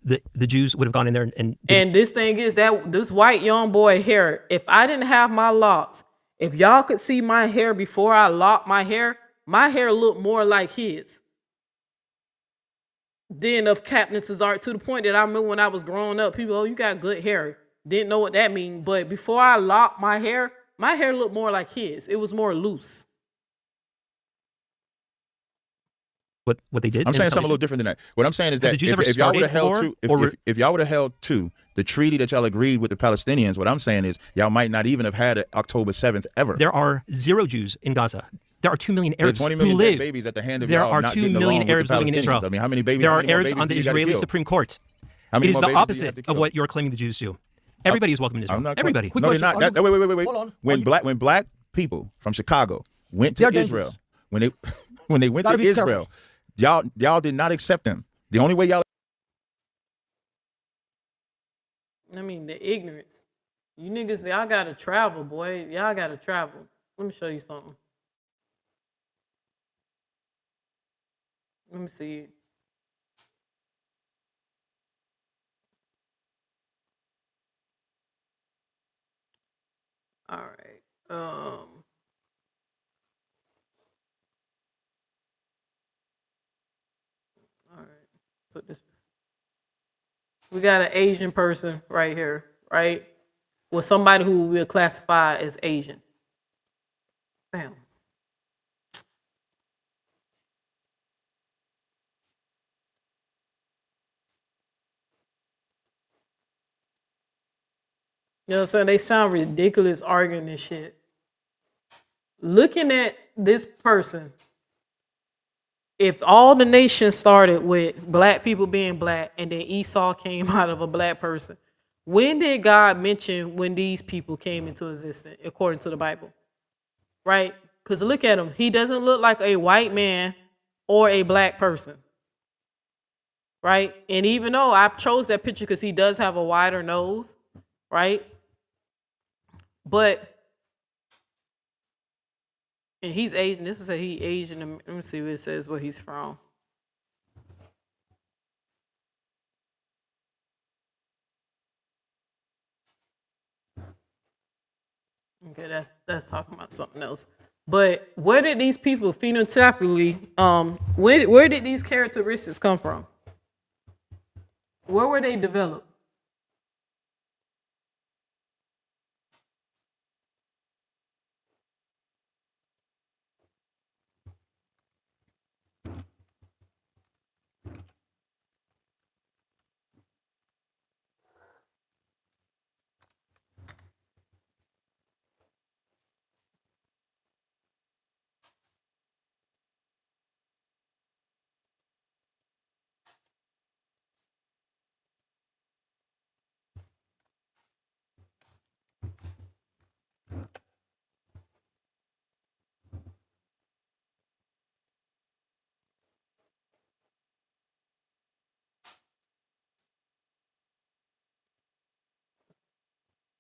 the Jews would have gone in there and this thing is that this white young boy hair, if I didn't have my locks, if y'all could see my hair before I locked my hair looked more like his than of Captain Tazaryak, to the point that I remember when I was growing up, people, oh, you got good hair. Didn't know what that mean. But before I locked my hair looked more like his. It was more loose. What they did? I'm saying something a little different than that. What I'm saying is that if y'all would have held to, if y'all would have held to the treaty that y'all agreed with the Palestinians, what I'm saying is y'all might not even have had it October 7th ever. There are 0 Jews in Gaza. There are 2 million Arabs 20 million who live. babies at the hand of there y'all are not 2 getting million along Arabs with the living in Israel. Palestinians. I mean, how many babies? There how are many more Arabs babies on the do you gotta Israeli kill? Supreme Court. How many It is more the babies do you have opposite to of kill? what you're claiming the Jews do. Everybody is welcome in Israel. I'm not Everybody. No, they're not. Wait. Hold on. When black people from Chicago went to Israel, when they went to Israel, y'all did not accept them. The only way y'all. I mean, the ignorance. You niggas, y'all gotta travel, boy. Y'all gotta travel. Let me show you something. Let me see. All right. All right. Put this. We got an Asian person right here, right? With somebody who we'll classify as Asian. Bam. You know what I'm saying? They sound ridiculous arguing this shit. Looking at this person, if all the nations started with black people being black and then Esau came out of a black person, when did God mention when these people came into existence according to the Bible? Right? Because look at him. He doesn't look like a white man or a black person. Right? And even though I chose that picture because he does have a wider nose, right? But, and he's Asian. This is a he Asian. Let me see what it says where he's from. Okay, that's talking about something else. But where did these people phenotypically, where did these characteristics come from? Where were they developed?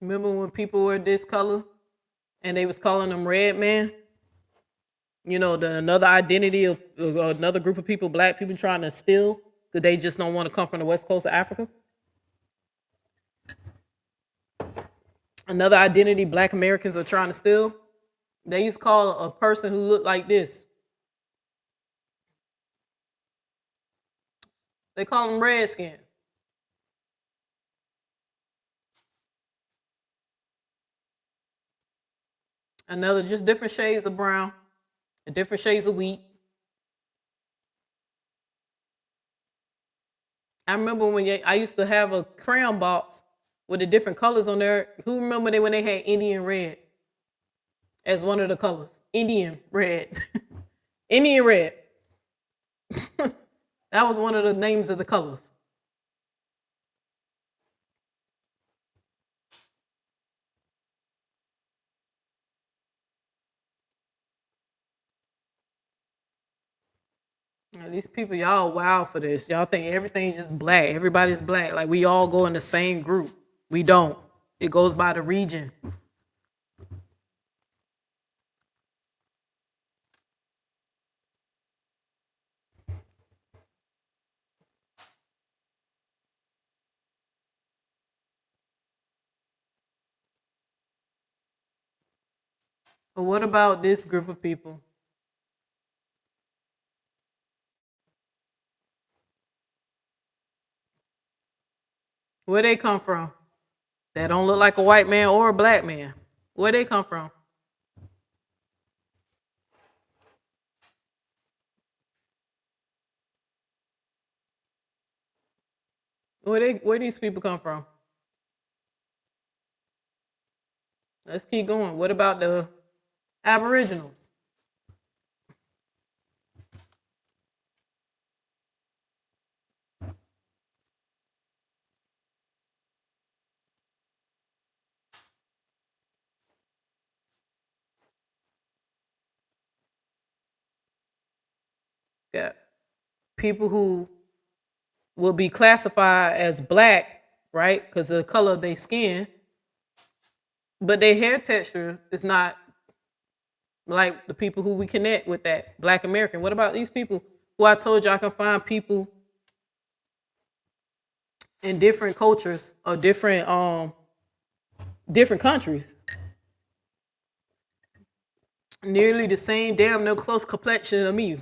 Remember when people were this color and they was calling them red man? You know, another identity of another group of people, black people trying to steal because they just don't want to come from the west coast of Africa. Another identity black Americans are trying to steal. They used to call a person who looked like this. They call them redskin. Another, just different shades of brown and different shades of wheat. I remember when I used to have a crayon box with the different colors on there. Who remember when they had Indian red as one of the colors? Indian red. Indian red. That was one of the names of the colors. Now, these people, y'all wild for this. Y'all think everything's just black. Everybody's black. Like we all go in the same group. We don't. It goes by the region. But what about this group of people? Where they come from? That don't look like a white man or a black man. Where they come from? Where these people come from? Let's keep going. What about the Aboriginals? Yeah. People who will be classified as black, right? Because of the color of their skin, but their hair texture is not like the people who we connect with that Black American. What about these people who I told you I can find people in different cultures or different countries, nearly the same damn near close complexion of me.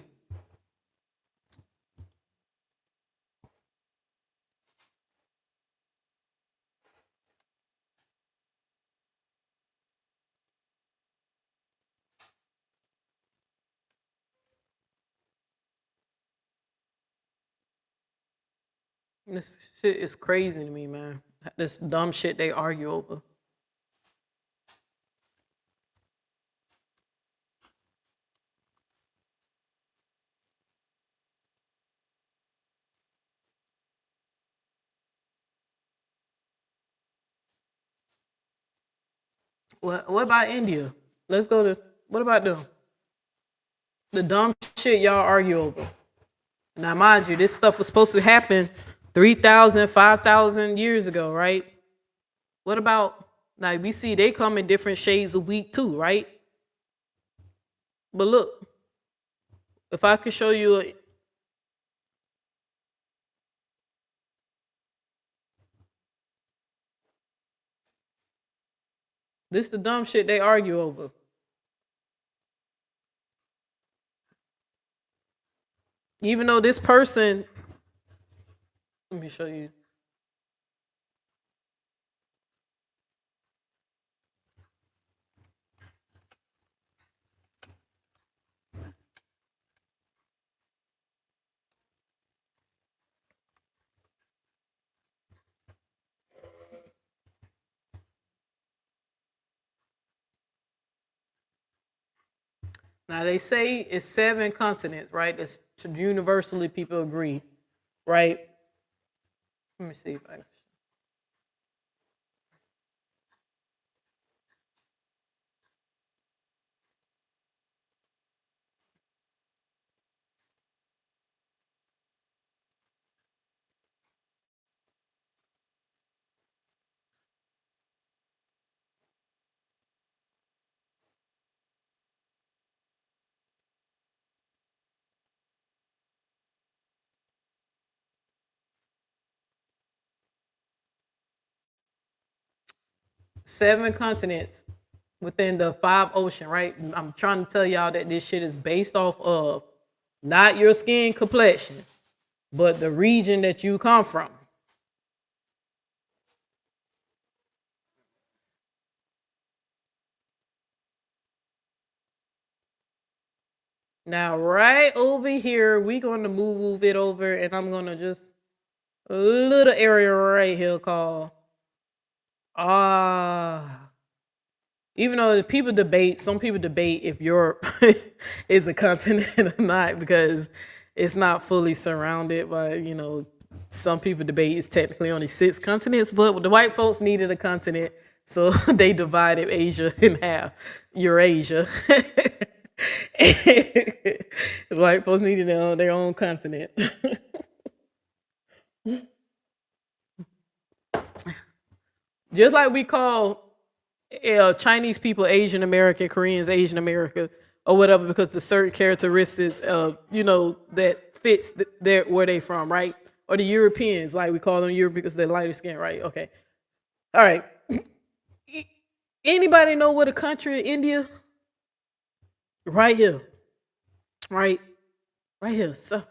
This shit is crazy to me, man. This dumb shit they argue over. What about India? Let's go to, what about them? The dumb shit y'all argue over. Now, mind you, this stuff was supposed to happen 3,000, 5,000 years ago, right? What about, now we see they come in different shades of wheat too, right? But look, if I could show you this the dumb shit they argue over. Even though this person, let me show you. Now they say it's 7 continents, right? That's universally people agree, right? Let me see if I can. 7 continents within the 5 ocean, right? I'm trying to tell y'all that this shit is based off of not your skin complexion, but the region that you come from. Now, right over here, we're going to move it over, and I'm going to just a little area right here called even though some people debate if Europe is a continent or not, because it's not fully surrounded by, some people debate it's technically only 6 continents, but the white folks needed a continent, so they divided Asia in half, Eurasia. The white folks needed their own continent. Just like we call Chinese people Asian American, Koreans Asian America, or whatever, because the certain characteristics of, that fits where they from, right? Or the Europeans, like we call them Europe because they're lighter skin, right? Okay. All right. Anybody know what a country of India? Right here. Right here. So,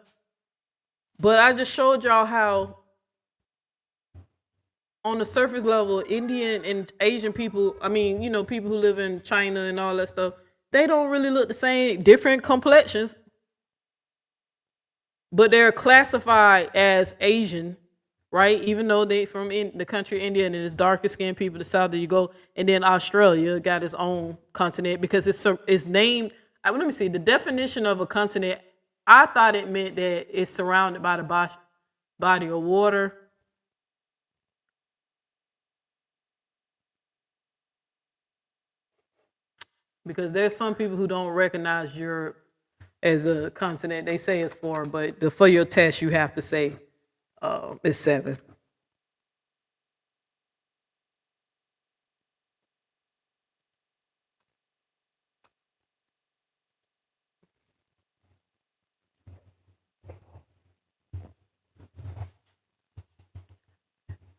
but I just showed y'all how on the surface level, Indian and Asian people, people who live in China and all that stuff, they don't really look the same, different complexions, but they're classified as Asian, right? Even though they from the country of India, and it's darker skinned people, the south you go, and then Australia got its own continent because it's named. Let me see, the definition of a continent, I thought it meant that it's surrounded by the body of water. Because there's some people who don't recognize Europe as a continent. They say it's 4, but for your test, you have to say it's 7.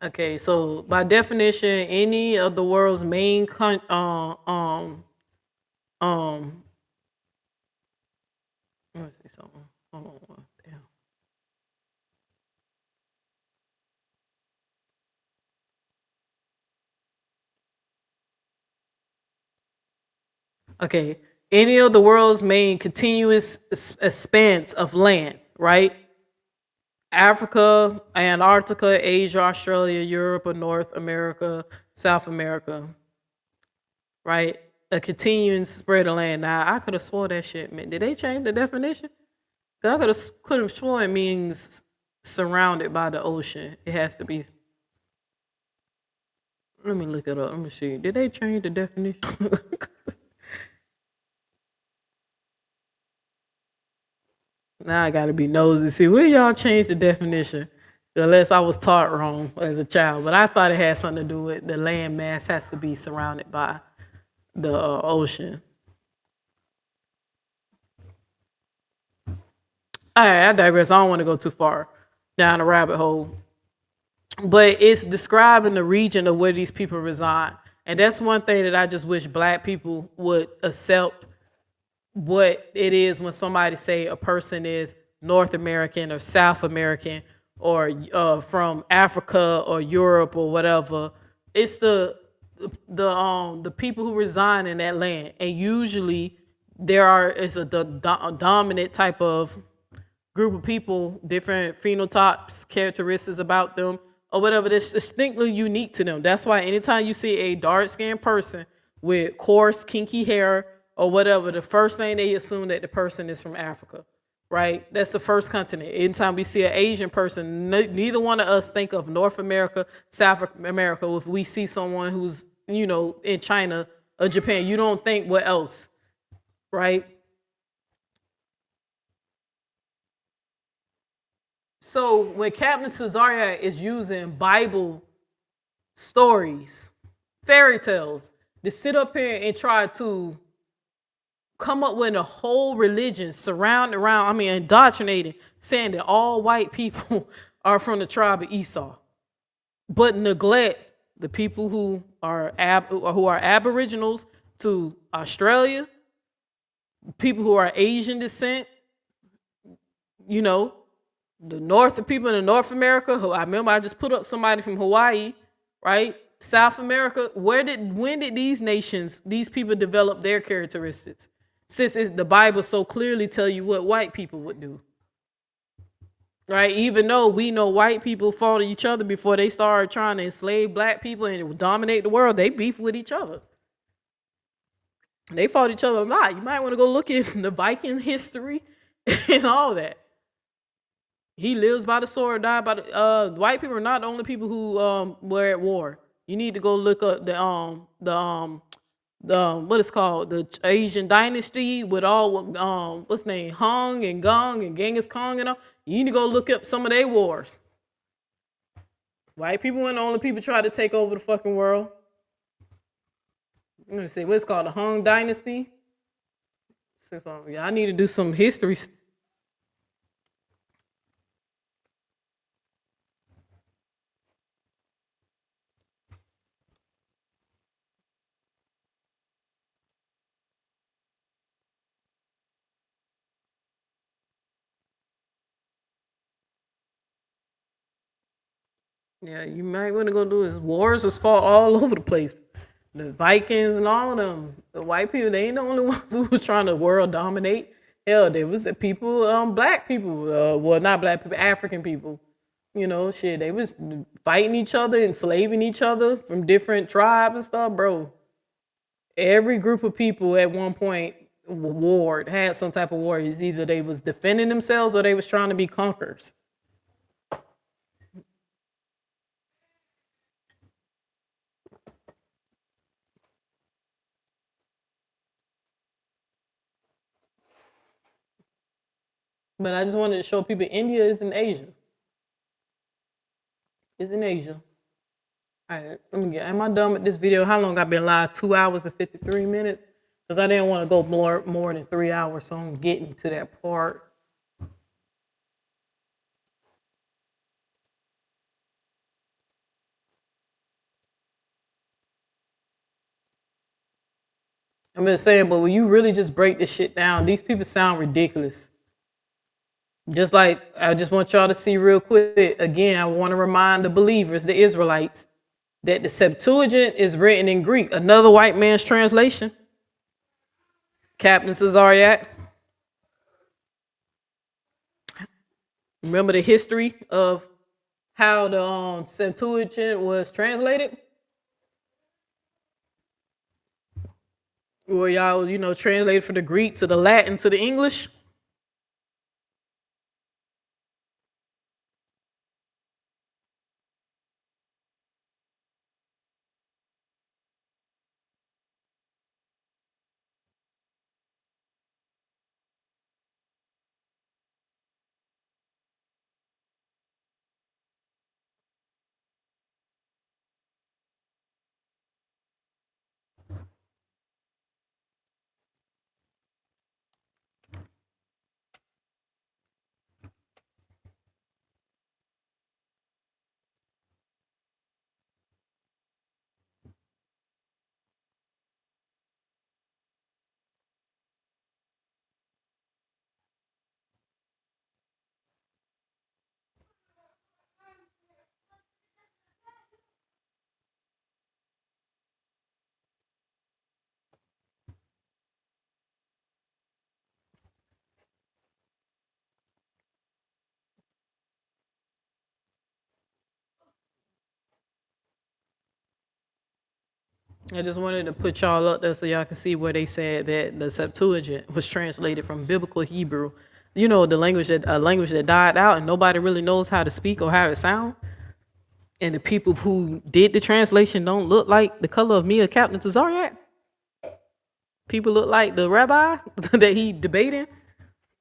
Okay, so by definition, any of the world's main let me see something. Hold on. Damn. Okay, any of the world's main continuous expanse of land, right? Africa, Antarctica, Asia, Australia, Europe, or North America, South America, right? A continuing spread of land. Now, I could have swore that shit meant. Did they change the definition? I could have sworn it means surrounded by the ocean. It has to be. Let me look it up. Let me see. Did they change the definition? Now I gotta be nosy. See, where y'all change the definition? Unless I was taught wrong as a child. But I thought it had something to do with the land mass has to be surrounded by the ocean. All right, I digress. I don't want to go too far down the rabbit hole. But it's describing the region of where these people reside. And that's one thing that I just wish Black people would accept what it is when somebody say a person is North American or South American or from Africa or Europe or whatever. It's the people who reside in that land, and usually is a dominant type of group of people, different phenotypes, characteristics about them, or whatever that's distinctly unique to them. That's why anytime you see a dark-skinned person with coarse, kinky hair or whatever, the first thing they assume that the person is from Africa, right? That's the first continent. Anytime we see an Asian person, neither one of us think of North America, South America. If we see someone who's, in China or Japan, you don't think what else, right? So when Captain TAZARYACH is using Bible stories, fairy tales, to sit up here and try to come up with a whole religion indoctrinating, saying that all white people are from the tribe of Esau, but neglect the people who are aboriginals to Australia, people who are Asian descent, you know, the people in North America. Who I remember I just put up somebody from Hawaii, right? South America. When did these nations, these people develop their characteristics? Since the Bible so clearly tell you what white people would do. Right? Even though we know white people fought each other before they started trying to enslave black people and dominate the world, they beef with each other. They fought each other a lot. You might want to go look at the Viking history and all that. He lives by the sword, died by the white people are not the only people who were at war. You need to go look up the what is called the Asian dynasty with all what's name Hung and Gong and Genghis Khan and all. You need to go look up some of their wars. White people weren't the only people trying to take over the fucking world. Let me see what's called the Hung dynasty. Yeah, I need to do some history. Yeah, you might want to go do is wars was fought all over the place. The Vikings and all of them. The white people, they ain't the only ones who was trying to world dominate. Hell, there was the people, black people, well, not black people, African people. You know, shit, they was fighting each other, enslaving each other from different tribes and stuff, bro. Every group of people at one point had some type of war. It's either they was defending themselves or they was trying to be conquerors. But I just wanted to show people India is in Asia. It's in Asia. All right, let me get. Am I done with this video? How long I've been live? 2 hours and 53 minutes? Because I didn't want to go more than 3 hours, so I'm getting to that part. I'm just saying, but when you really just break this shit down, these people sound ridiculous. Just like, I just want y'all to see real quick, again, I want to remind the believers, the Israelites, that the Septuagint is written in Greek, another white man's translation. Captain TAZARYACH. Remember the history of how the Septuagint was translated? Where y'all, translated from the Greek to the Latin to the English? I just wanted to put y'all up there so y'all can see where they said that the Septuagint was translated from biblical Hebrew. You know, the language that died out and nobody really knows how to speak or how it sounds. And the people who did the translation don't look like the color of me or Captain TAZARYACH. People look like the rabbi that he debating.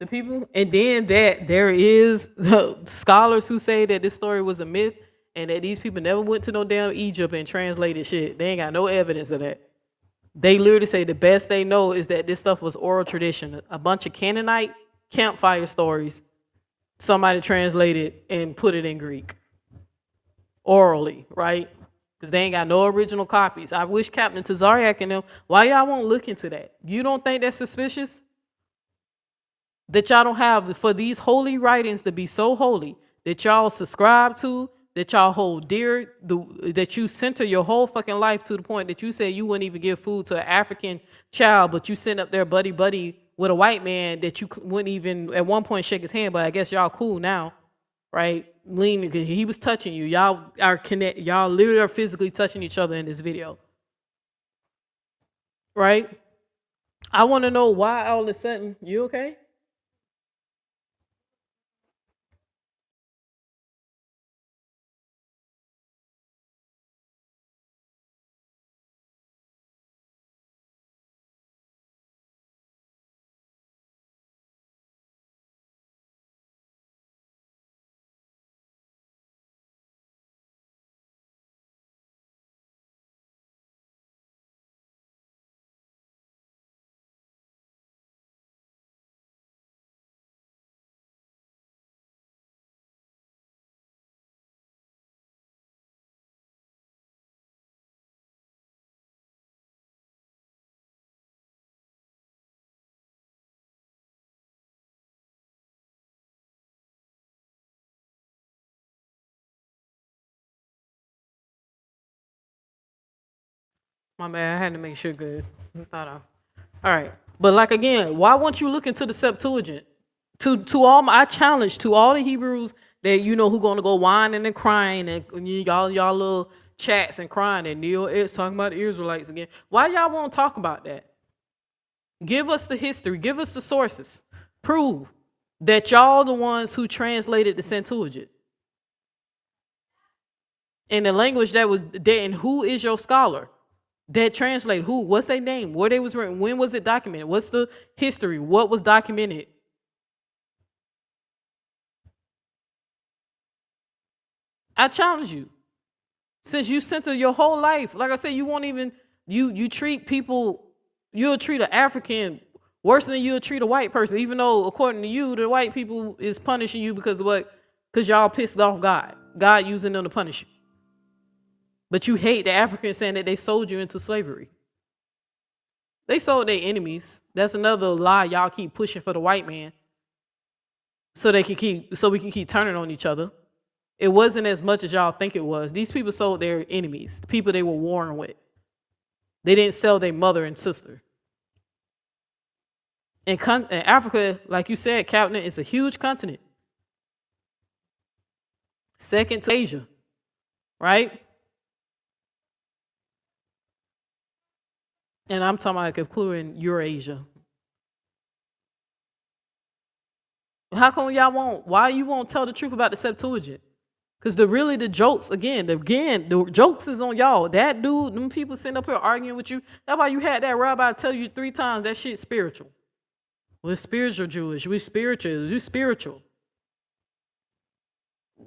The people, and then that there is the scholars who say that this story was a myth. And that these people never went to no damn Egypt and translated shit. They ain't got no evidence of that. They literally say the best they know is that this stuff was oral tradition. A bunch of Canaanite campfire stories. Somebody translated and put it in Greek. Orally, right? Because they ain't got no original copies. I wish Captain TAZARYACH and them, why y'all won't look into that? You don't think that's suspicious? That y'all don't have, for these holy writings to be so holy, that y'all subscribe to, that y'all hold dear, that you center your whole fucking life to the point that you say you wouldn't even give food to an African child, but you send up there buddy with a white man that you wouldn't even at one point shake his hand, but I guess y'all cool now, right? Lean, because he was touching you. Y'all are connected. Y'all literally are physically touching each other in this video, right? I want to know why all of a sudden, you okay? My bad, I had to make sure good. All right, but like again, why won't you look into the Septuagint? To all I challenge to all the Hebrews that you know who gonna go whining and crying and y'all little chats and crying and Neil is talking about the Israelites again. Why y'all won't talk about that? Give us the history, give us the sources, prove that y'all the ones who translated the Septuagint. In the language that was there, and who is your scholar? That translate who? What's their name? Where they was written? When was it documented? What's the history? What was documented? I challenge you. Since you center your whole life, like I said, you won't even you treat people. You'll treat an African worse than you'll treat a white person, even though according to you, the white people is punishing you because of what? Because y'all pissed off God. God using them to punish you. But you hate the Africans saying that they sold you into slavery. They sold their enemies. That's another lie y'all keep pushing for the white man. So we can keep turning on each other. It wasn't as much as y'all think it was. These people sold their enemies, the people they were warring with. They didn't sell their mother and sister. And Africa, like you said, Captain, is a huge continent. Second to Asia, right? And I'm talking about including Eurasia. How come y'all won't? Why you won't tell the truth about the Septuagint? Because the jokes, the jokes is on y'all. That dude, them people sitting up here arguing with you. That's why you had that rabbi tell you 3 times that shit's spiritual. We're spiritual Jewish. We're spiritual.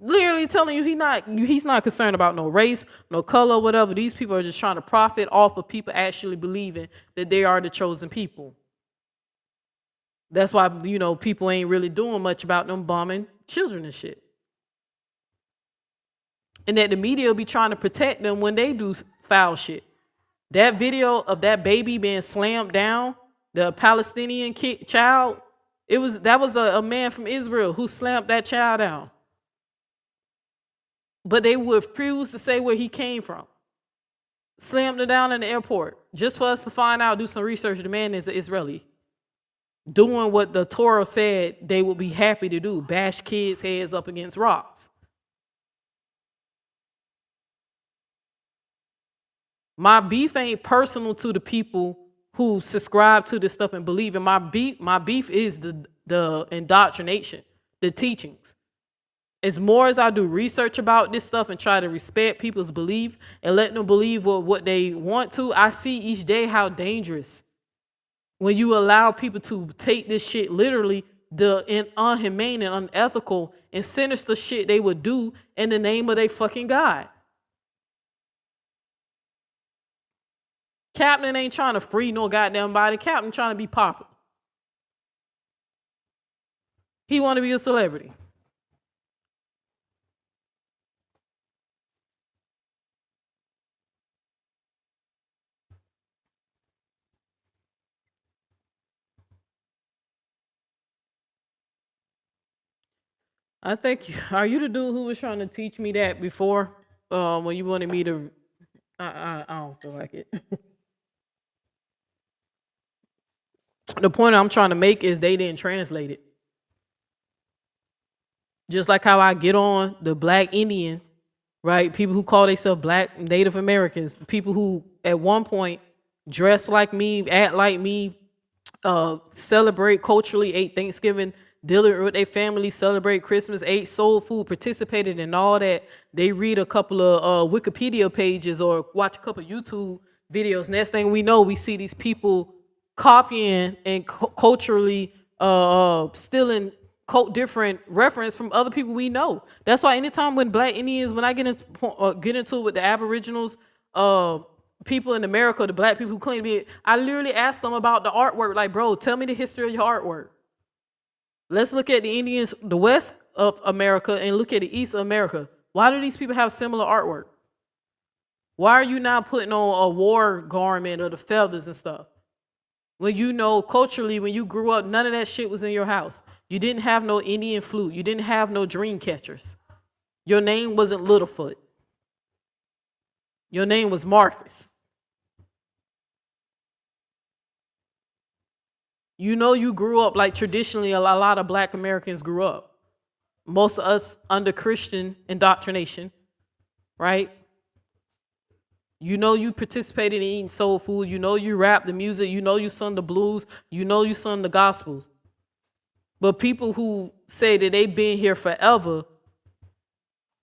Literally telling you he's not concerned about no race, no color, whatever. These people are just trying to profit off of people actually believing that they are the chosen people. That's why, people ain't really doing much about them bombing children and shit. And that the media will be trying to protect them when they do foul shit. That video of that baby being slammed down, the Palestinian child, that was a man from Israel who slammed that child down. But they would refuse to say where he came from. Slammed her down in the airport just for us to find out, do some research. The man is an Israeli. Doing what the Torah said they would be happy to do, bash kids' heads up against rocks. My beef ain't personal to the people who subscribe to this stuff and believe in my beef is the indoctrination, the teachings. As more as I do research about this stuff and try to respect people's belief and let them believe what they want to, I see each day how dangerous when you allow people to take this shit literally, the inhumane and unethical and sinister shit they would do in the name of their fucking God. Captain ain't trying to free no goddamn body. Captain trying to be popular. He want to be a celebrity. I think are you the dude who was trying to teach me that before? When you wanted me to, I don't feel like it. The point I'm trying to make is they didn't translate it. Just like how I get on the black Indians, right? People who call themselves black Native Americans, people who at one point dress like me, act like me, celebrate culturally, ate Thanksgiving, dealing with their family, celebrate Christmas, ate soul food, participated in all that. They read a couple of Wikipedia pages or watch a couple of YouTube videos. Next thing we know, we see these people copying and culturally stealing different reference from other people we know. That's why anytime when black Indians, when I get into it with the Aboriginals, people in America, the black people who claim to be, I literally ask them about the artwork. Like, bro, tell me the history of your artwork. Let's look at the Indians, the west of America, and look at the east of America. Why do these people have similar artwork? Why are you now putting on a war garment or the feathers and stuff? When you know culturally, when you grew up, none of that shit was in your house. You didn't have no Indian flute. You didn't have no dream catchers. Your name wasn't Littlefoot. Your name was Marcus. You know you grew up like traditionally a lot of black Americans grew up. Most of us under Christian indoctrination, right? You know you participated in eating soul food. You know you rapped the music. You know you sung the blues. You know you sung the gospels. But people who say that they've been here forever,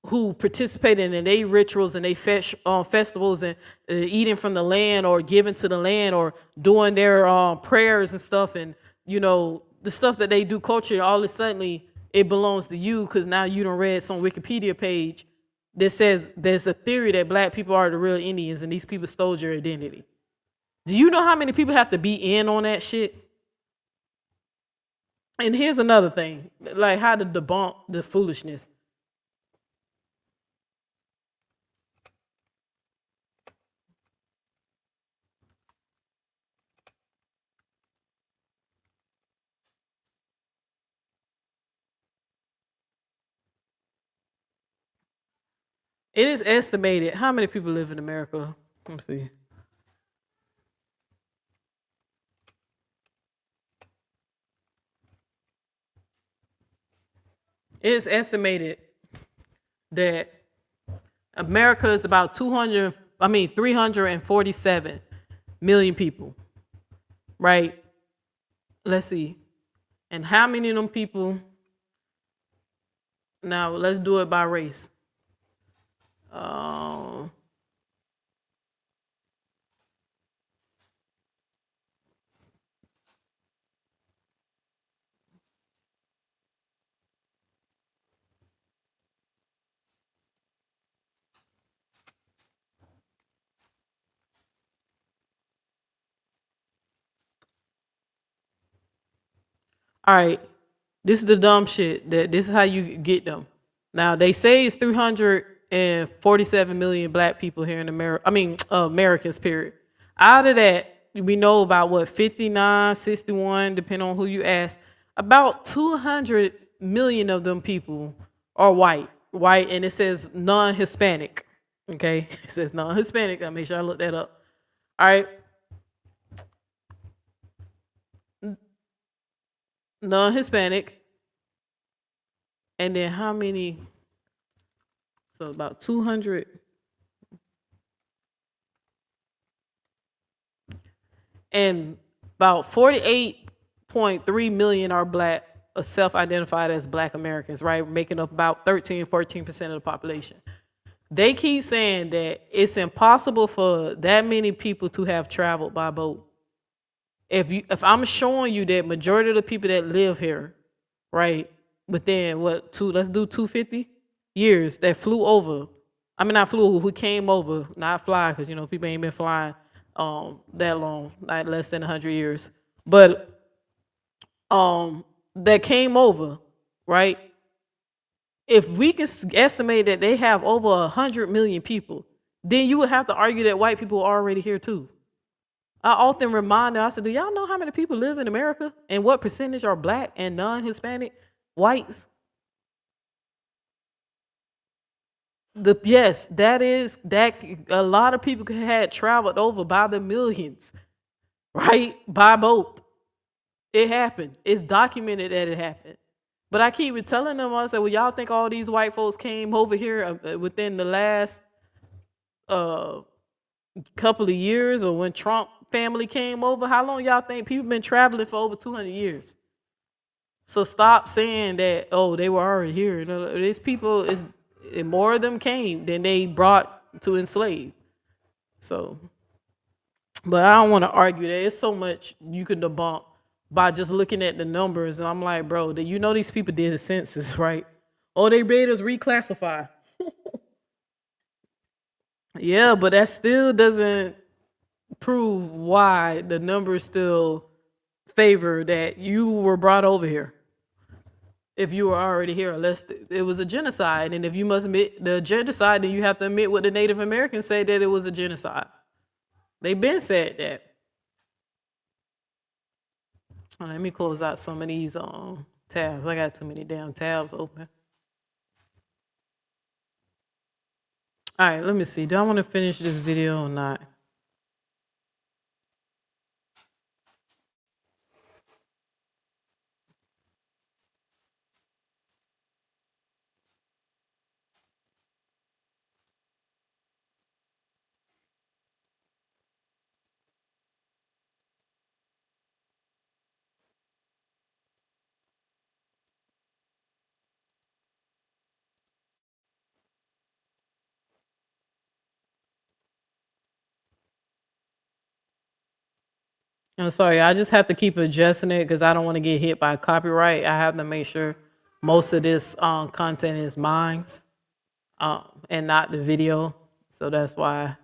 who participated in their rituals and they festivals and eating from the land or giving to the land or doing their prayers and stuff, and you know the stuff that they do culturally, all of a sudden it belongs to you because now you done read some Wikipedia page that says there's a theory that black people are the real Indians and these people stole your identity. Do you know how many people have to be in on that shit? And here's another thing, like how to debunk the foolishness. It is estimated, how many people live in America? Let me see. It is estimated that America is about 347 million people, right? Let's see. And how many of them people, now let's do it by race. All right, this is the dumb shit. This is how you get them. Now they say it's 347 million black people here in America. Americans. Period. Out of that, we know about what 59, 61, depending on who you ask. About 200 million of them people are white, and it says non-Hispanic. Okay, it says non-Hispanic. I make sure I look that up. All right. Non-Hispanic, and then how many? So about 200. And about 48.3 million are black, self-identified as black Americans, right? Making up about 14% of the population. They keep saying that it's impossible for that many people to have traveled by boat. If I'm showing you that majority of the people that live here, right, within let's do 250 years that flew over. I mean, not flew, who came over, not fly, because people ain't been flying that long, not less than 100 years. But that came over, right? If we can estimate that they have over 100 million people, then you would have to argue that white people are already here too. I often remind them, I said, do y'all know how many people live in America and what percentage are black and non-Hispanic whites? Yes, that is that a lot of people had traveled over by the millions, right? By boat. It happened. It's documented that it happened. But I keep telling them, I said, well, y'all think all these white folks came over here within the last couple of years, or when Trump family came over? How long y'all think people been traveling for over 200 years? So stop saying that, oh, they were already here. You know, these people, more of them came than they brought to enslave. So, but I don't want to argue that. It's so much you can debunk by just looking at the numbers. And I'm like, bro, you know these people did a census, right? Oh, they made us reclassify. Yeah, but that still doesn't prove why the numbers still favor that you were brought over here. If you were already here, unless it was a genocide. And if you must admit the genocide, then you have to admit what the Native Americans say, that it was a genocide. They've been said that. Let me close out some of these tabs. I got too many damn tabs open. All right, let me see. Do I want to finish this video or not? I'm sorry, I just have to keep adjusting it because I don't want to get hit by copyright. I have to make sure most of this content is mine and not the video. So that's why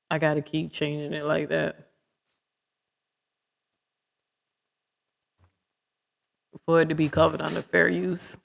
I got to keep changing it like that for it to be covered under fair use.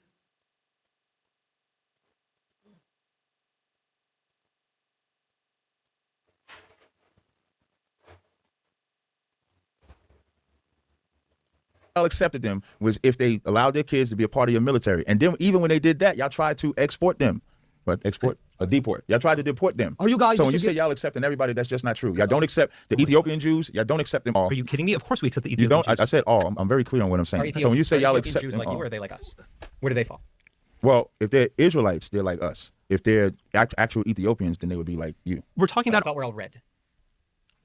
Y'all accepted them was if they allowed their kids to be a part of your military. And then even when they did that, y'all tried to export them. But export or deport. Y'all tried to deport them. Are you guys? So when you say y'all accepting everybody, that's just not true. Y'all don't accept the Ethiopian Jews. Y'all don't accept them all. Are you kidding me? Of course we accept the Ethiopian Jews. I said all. I'm very clear on what I'm saying. So when you say y'all accept Jews them like you, all, or are they like us? Where do they fall? well, if they're Israelites, they're like us. If they're actual Ethiopians, then they would be like you. We're talking I about. thought we're all red.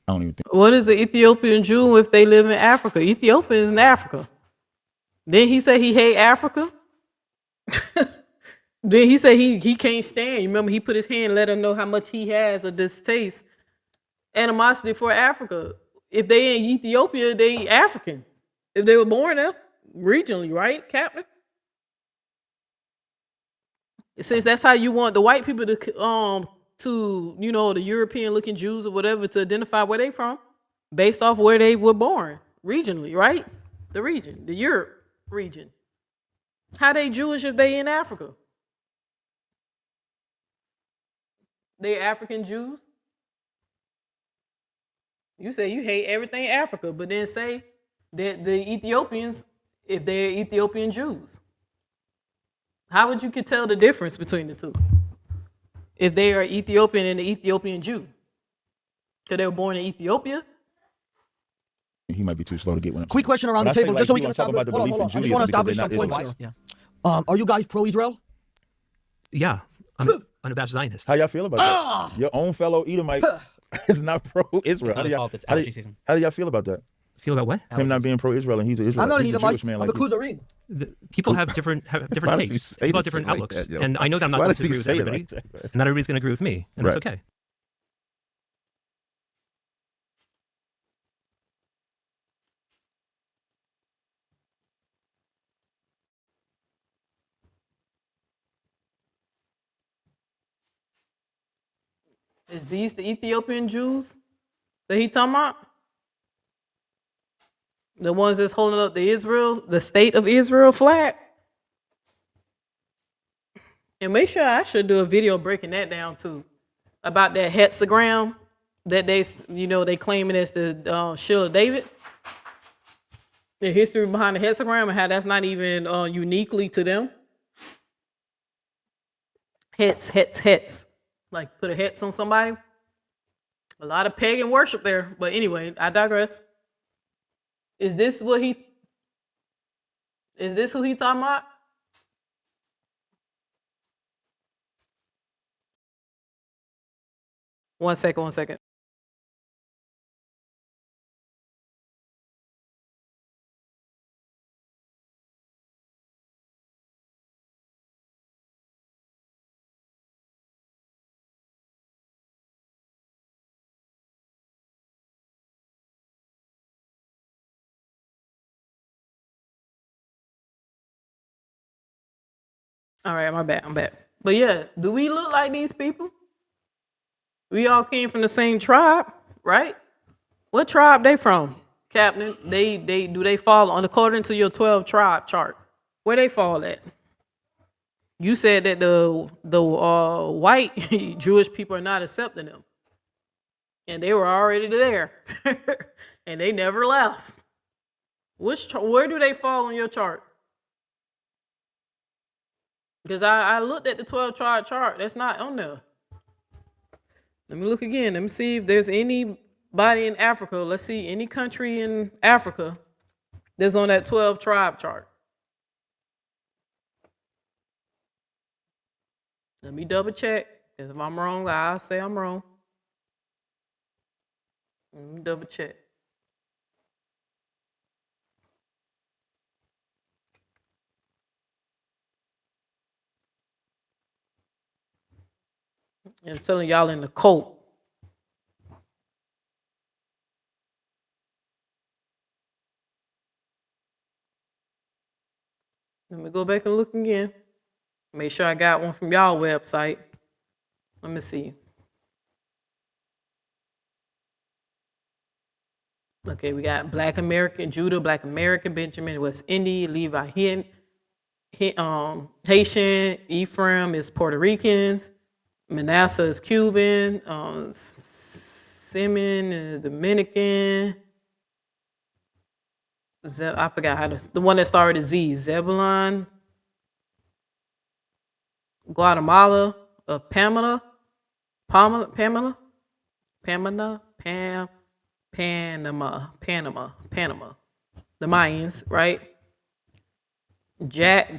I don't even think. What is an Ethiopian Jew if they live in Africa? Ethiopia is in Africa. Then he said he hate Africa. Then he said he can't stand. You remember he put his hand, let him know how much he has a distaste, animosity for Africa. If they in Ethiopia, they African. If they were born there, regionally, right, Captain? Since that's how you want the white people to you know, the European looking Jews or whatever, to identify where they from, based off where they were born, regionally, right? The region, the Europe region. How they Jewish if they in Africa? They African Jews? You say you hate everything Africa, but then say that the Ethiopians, if they're Ethiopian Jews. How would you could tell the difference between the two? If they are Ethiopian and the Ethiopian Jew. Because they were born in Ethiopia? He might be too slow to get one. Quick question around the table, just so we can establish. Hold on. I just want to establish some points here. Yeah. Are you guys pro-Israel? Yeah, I'm unabashed Zionist. How y'all feel about that? Your own fellow Edomite is not pro-Israel. It's not his fault. It's allergy season. How do y'all feel about that? Feel about what? Him not being pro-Israel and he's an Israelite. I'm not an He's a Edomite. Jewish man I'm like a Kuzarine. People have different tastes. People have different outlooks, and I know that I'm not Why going does to he agree with say it everybody, like that, man? and not everybody's going to agree with me, and that's okay. Is these the Ethiopian Jews that he talking about? The ones that's holding up the state of Israel flag? And make sure I should do a video breaking that down too, about that hexagram that they claim it as the Shield of David. The history behind the hexagram and how that's not even uniquely to them. Hets. Like put a hex on somebody. A lot of pagan worship there. But anyway, I digress. Is this who he talking about? One second. All right, my bad. I'm back. But yeah, do we look like these people? We all came from the same tribe, right? What tribe they from, Captain? They fall on according to your 12 tribe chart? Where they fall at? You said that the white Jewish people are not accepting them, and they were already there, and they never left. Where do they fall on your chart? Because I looked at the 12 tribe chart. That's not on there. Let me look again. Let me see if there's anybody in Africa. Let's see, any country in Africa that's on that 12 tribe chart. Let me double check. If I'm wrong, I'll say I'm wrong. Let me double check. I'm telling y'all in the cult. Let me go back and look again. Make sure I got one from y'all website. Let me see. Okay, we got Black American, Judah, Black American, Benjamin, West Indian, Levi, Haitian, Ephraim is Puerto Ricans, Manasseh is Cuban, Simeon is Dominican. I forgot how to, the one that started with Z, Zebulon, Guatemala, Panama, the Mayans, right? Gad,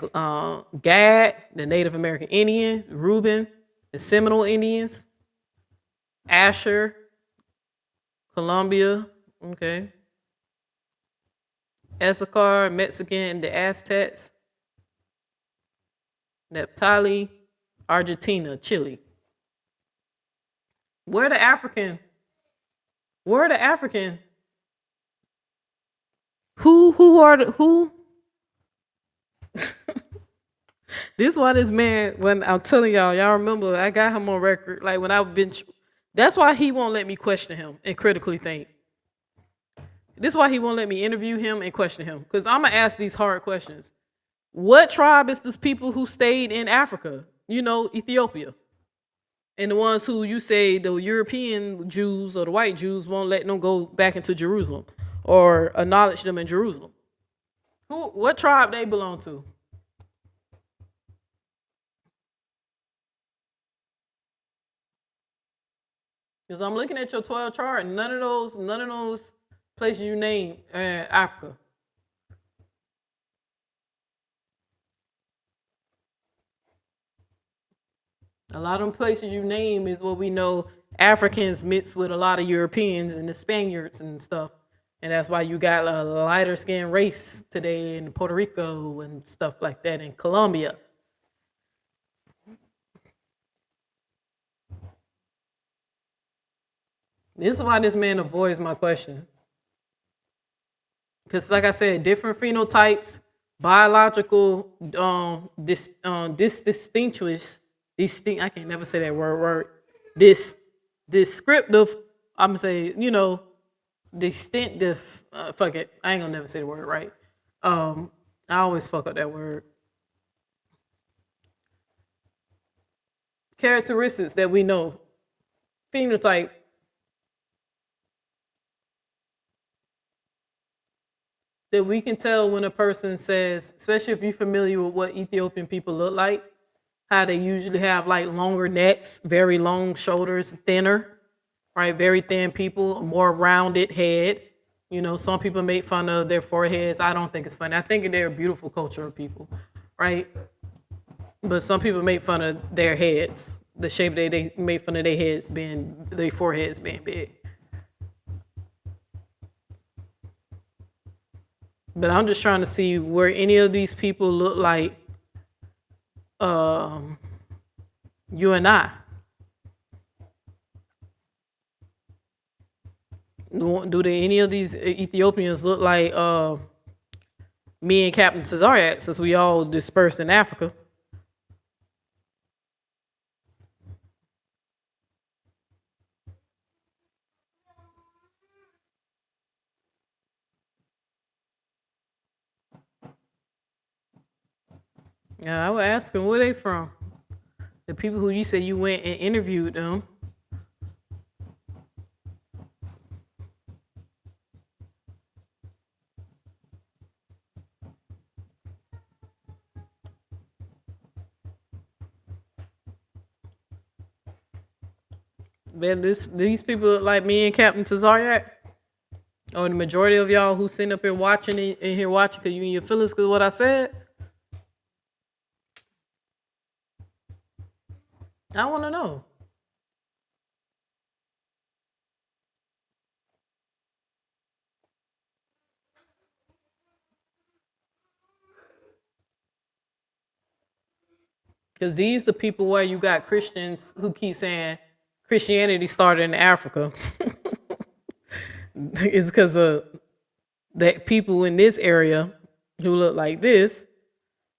the Native American Indian, Reuben, the Seminole Indians, Asher, Colombia, okay. Issachar, Mexican, the Aztecs, Naphtali, Argentina, Chile. Where the African? Who are the who? This why this man, when I'm telling y'all remember I got him on record. Like when I've been, that's why he won't let me question him and critically think. This is why he won't let me interview him and question him. Because I'm gonna ask these hard questions. What tribe is this people who stayed in Africa? You know, Ethiopia. And the ones who you say the European Jews or the white Jews won't let them go back into Jerusalem or acknowledge them in Jerusalem. What tribe they belong to? Because I'm looking at your 12 chart and none of those places you name Africa. A lot of them places you name is what we know Africans mixed with a lot of Europeans and the Spaniards and stuff. And that's why you got a lighter skinned race today in Puerto Rico and stuff like that in Colombia. This is why this man avoids my question. Because like I said, different phenotypes, biological, I can never say that word. Descriptive, I'm gonna say, distinctive, fuck it. I ain't gonna never say the word right. I always fuck up that word. Characteristics that we know. Phenotype. That we can tell when a person says, especially if you're familiar with what Ethiopian people look like, how they usually have like longer necks, very long shoulders, thinner, right? Very thin people, a more rounded head. You know, some people make fun of their foreheads. I don't think it's funny. I think they're a beautiful culture of people, right? But some people make fun of their heads, the shape they make fun of their heads being, their foreheads being big. But I'm just trying to see where any of these people look like you and I. Do any of these Ethiopians look like me and Captain TAZARYACH, since we all dispersed in Africa? Yeah, I would ask them where they from. The people who you said you went and interviewed them. Man, these people look like me and Captain TAZARYACH. Or the majority of y'all who sitting up here watching and here watching because you in your feelings because what I said. I want to know. Because these the people where you got Christians who keep saying Christianity started in Africa. It's because of that people in this area who look like this.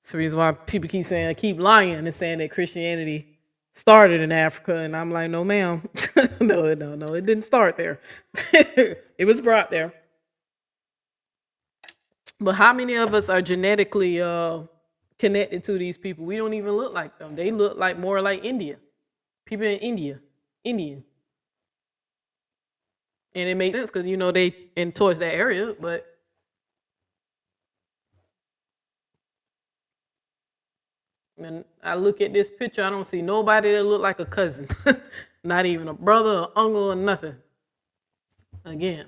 That's the reason why people keep lying and saying that Christianity started in Africa. And I'm like, no, ma'am. No, it didn't start there. It was brought there. But how many of us are genetically connected to these people? We don't even look like them. They look like more like India. People in India, Indian. And it makes sense because, you know, they in towards that area, but when I look at this picture, I don't see nobody that look like a cousin. Not even a brother or uncle or nothing. Again.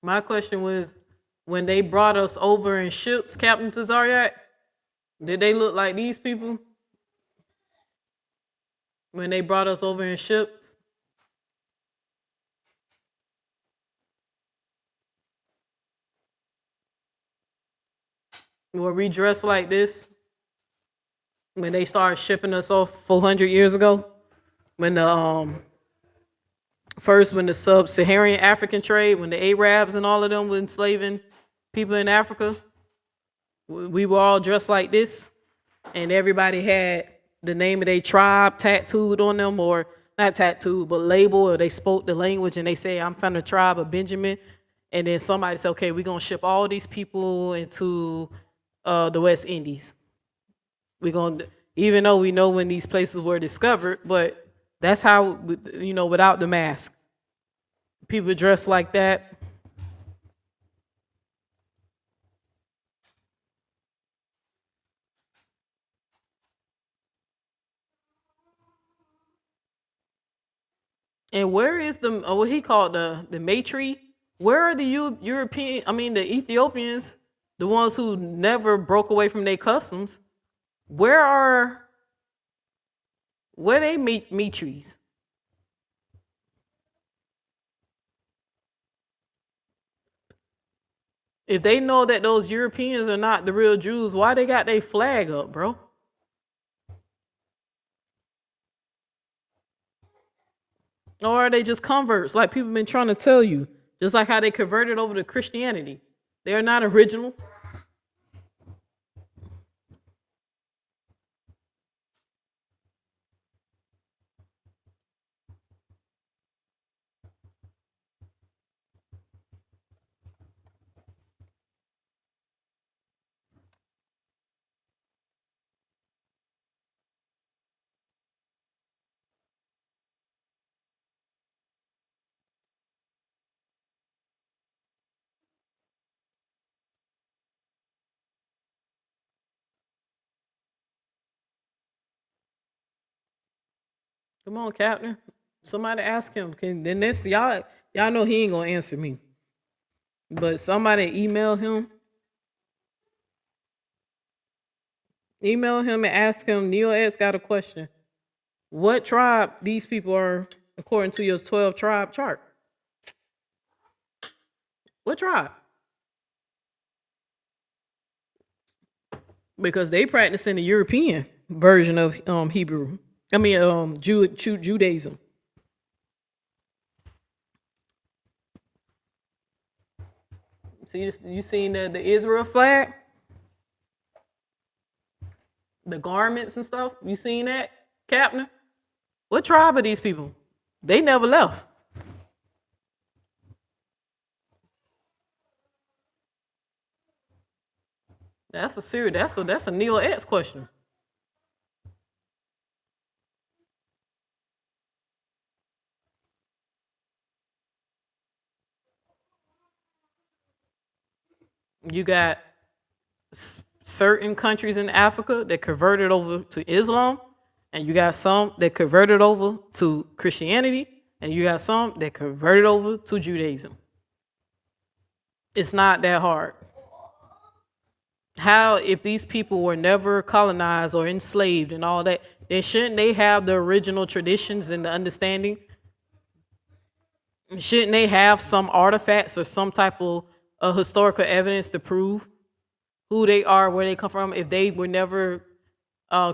My question was, when they brought us over in ships, Captain TAZARYACH, did they look like these people? When they brought us over in ships? Were we dressed like this? When they started shipping us off 400 years ago? When the first, when the sub-Saharan African trade, when the Arabs and all of them were enslaving people in Africa, we were all dressed like this, and everybody had the name of their tribe tattooed on them, or not tattooed, but labeled, or they spoke the language and they say, I'm from the tribe of Benjamin. And then somebody said, okay, we're gonna ship all these people into the West Indies. We're gonna, even though we know when these places were discovered, but that's how, you know, without the mask. People dressed like that. And where is what he called the Matri? Where are the European, I mean the Ethiopians, the ones who never broke away from their customs? Where they Matris? If they know that those Europeans are not the real Jews, why they got their flag up, bro? Or are they just converts, like people been trying to tell you? Just like how they converted over to Christianity. They're not original. Come on, Captain. Somebody ask him. Then this y'all know he ain't gonna answer me. But somebody email him. Email him and ask him. Neo X got a question. What tribe these people are according to your 12 tribe chart? What tribe? Because they practicing the European version of Hebrew. I mean Judaism. See, you seen the Israel flag? The garments and stuff? You seen that, Captain? What tribe are these people? They never left. That's a serious, that's a Neo X question. You got certain countries in Africa that converted over to Islam, and you got some that converted over to Christianity, and you got some that converted over to Judaism. It's not that hard. How, if these people were never colonized or enslaved and all that, then shouldn't they have the original traditions and the understanding? Shouldn't they have some artifacts or some type of historical evidence to prove who they are, where they come from, if they were never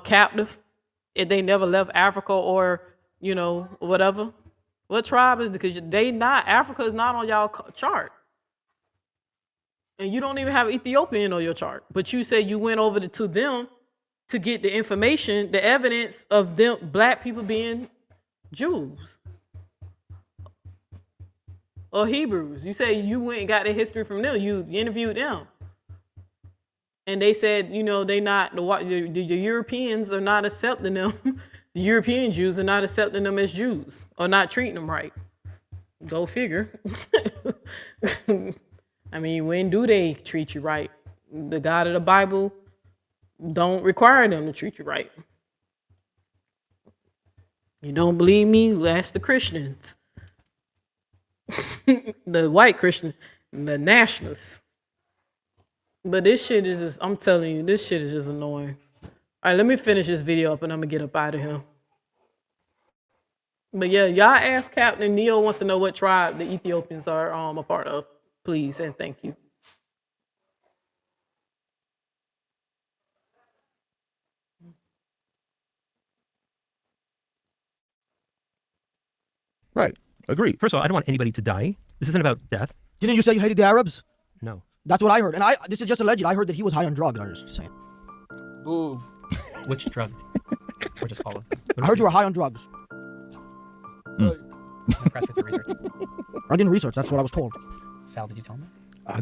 captive, if they never left Africa or, whatever? What tribe is it? Because Africa is not on y'all chart. And you don't even have Ethiopian on your chart. But you say you went over to them to get the information, the evidence of them, black people being Jews or Hebrews. You say you went and got the history from them. You interviewed them. And they said, they not, the Europeans are not accepting them. The European Jews are not accepting them as Jews or not treating them right. Go figure. I mean, when do they treat you right? The God of the Bible don't require them to treat you right. You don't believe me? Ask the Christians. The white Christian, the nationalists. But this shit is just, I'm telling you, this shit is just annoying. All right, let me finish this video up and I'm gonna get up out of here. But yeah, y'all ask Captain. Neo wants to know what tribe the Ethiopians are a part of. Please and thank you. Right. Agreed. First of all, I don't want anybody to die. This isn't about death. Didn't you say you hated the Arabs? No. That's what I heard. And this is just alleged. I heard that he was high on drugs. I was just saying. Ooh. Which drug? Or just call it. I heard you were high on drugs. Impressed with your research. I didn't research. That's what I was told. Sal, did you tell me?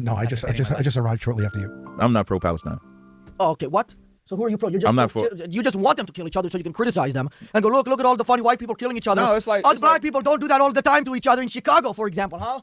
No, I just arrived shortly after you. I'm not pro-Palestine. Oh, okay. What? So who are you pro? You're just I'm not for. You just want them to kill each other so you can criticize them and go, look at all the funny white people killing each other. No, it's like us black people don't do that all the time to each other in Chicago, for example, huh?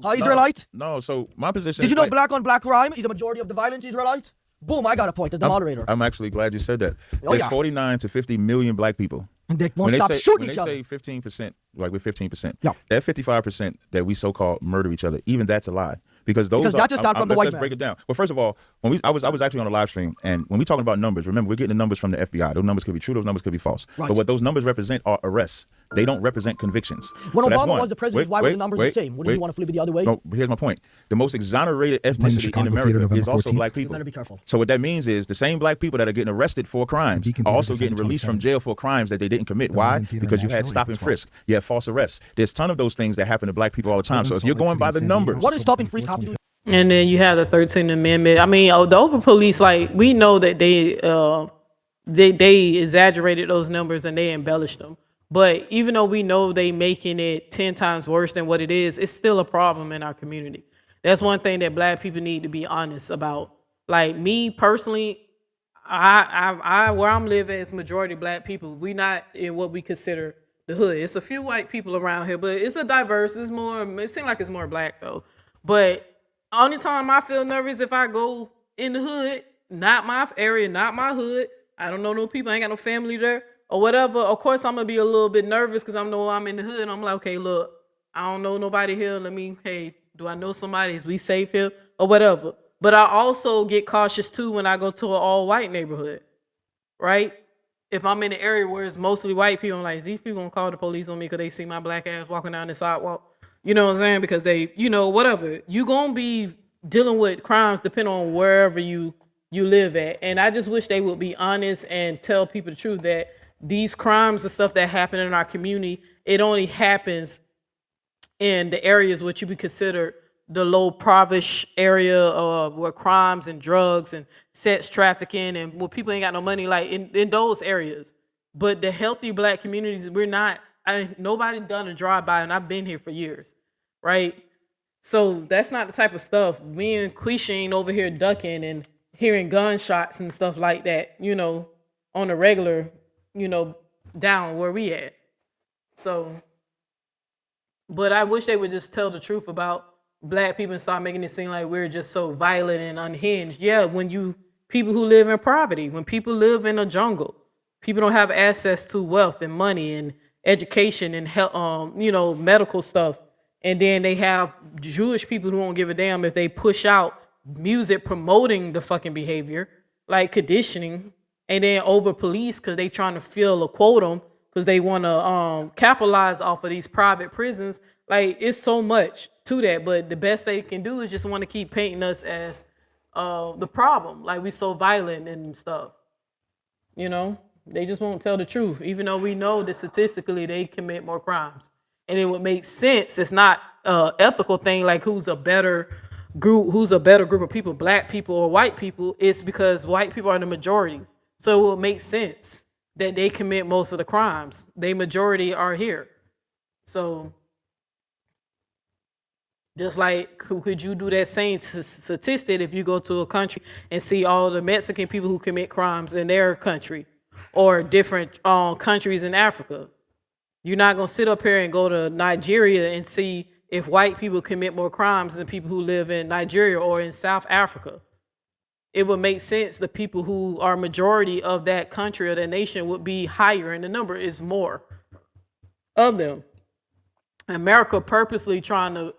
Huh, Israelite? No, so my position. Did you know black on black crime is a majority of the violence, Israelite? Boom, I got a point as the moderator. I'm actually glad you said that. Oh, There's yeah. 49 to 50 million black people. And they won't stop shooting each other. When they say 15%, like we're 15%, yeah. that 55% that we so-called murder each other, even that's a lie. Because that just started from the white man. Let's break it down. Well, first of all, I was actually on a live stream, and when we're talking about numbers, remember, we're getting the numbers from the FBI. Those numbers could be true, those numbers could be false. Right. But what those numbers represent are arrests. They don't represent convictions. When Obama was the president, why were the numbers the same? Wouldn't you want to flip it the other way? No, here's my point. The most exonerated ethnicity in America is also black people. You better be careful. So what that means is the same black people that are getting arrested for crimes are also getting released from jail for crimes that they didn't commit. Why? Because you had stop and frisk. You had false arrests. There's a ton of those things that happen to black people all the time. So if you're going by the numbers. What is stop and frisk have to do? And then you have the 13th Amendment. I mean, the over police, like, we know that they exaggerated those numbers and they embellished them. But even though we know they making it 10 times worse than what it is, it's still a problem in our community. That's one thing that black people need to be honest about. Like me personally, I where I'm living is majority black people. We not in what we consider the hood. It's a few white people around here, but it's a diverse. It seems like it's more black though. But only time I feel nervous if I go in the hood, not my area, not my hood. I don't know no people. I ain't got no family there. or whatever, of course I'm gonna be a little bit nervous because I know I'm in the hood. And I'm like, okay, look, I don't know nobody here. Hey, do I know somebody? Is we safe here or whatever? But I also get cautious too when I go to an all-white neighborhood, right? If I'm in an area where it's mostly white people, I'm like, these people gonna call the police on me because they see my black ass walking down the sidewalk. You know what I'm saying? Because they, whatever. You gonna be dealing with crimes depending on wherever you live at. And I just wish they would be honest and tell people the truth that these crimes and stuff that happen in our community, it only happens in the areas which you would consider the low impoverished area where crimes and drugs and sex trafficking and where people ain't got no money, like in those areas. But the healthy black communities, nobody done a drive-by, and I've been here for years, right? So that's not the type of stuff. Me and Quisha ain't over here ducking and hearing gunshots and stuff like that, on the regular, down where we at. So, but I wish they would just tell the truth about black people and stop making it seem like we're just so violent and unhinged. Yeah, people who live in poverty, when people live in a jungle, people don't have access to wealth and money and education and health, medical stuff. And then they have Jewish people who don't give a damn if they push out music promoting the fucking behavior, like conditioning, and then over police because they trying to fill a quota because they want to capitalize off of these private prisons. Like, it's so much to that, but the best they can do is just want to keep painting us as the problem, like we so violent and stuff. They just won't tell the truth, even though we know that statistically they commit more crimes. And it would make sense. It's not an ethical thing like who's a better group of people, black people or white people. It's because white people are the majority. So it would make sense that they commit most of the crimes. They majority are here. So just like, could you do that same statistic if you go to a country and see all the Mexican people who commit crimes in their country or different countries in Africa? You're not going to sit up here and go to Nigeria and see if white people commit more crimes than people who live in Nigeria or in South Africa. It would make sense the people who are majority of that country or that nation would be higher, and the number is more of them. America purposely trying to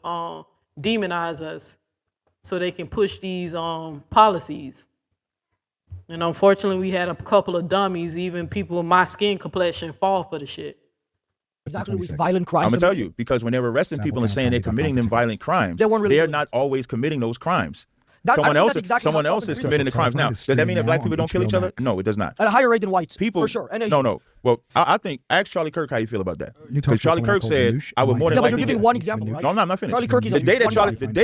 demonize us so they can push these policies. And unfortunately, we had a couple of dummies, even people of my skin complexion, fall for the shit. Exactly, with violent crimes. I'm gonna tell you, because when they're arresting people and saying they're committing them violent crimes, they're not always committing those crimes. Someone else is committing the crimes. Now, does that mean that black people don't kill each other? No, it does not. At a higher rate than whites, people, for sure. No. Well, I think, ask Charlie Kirk how you feel about that. Because Charlie Kirk said, I would more than likely... But you're giving one example, right? No, I'm not finished. Charlie Kirk is the day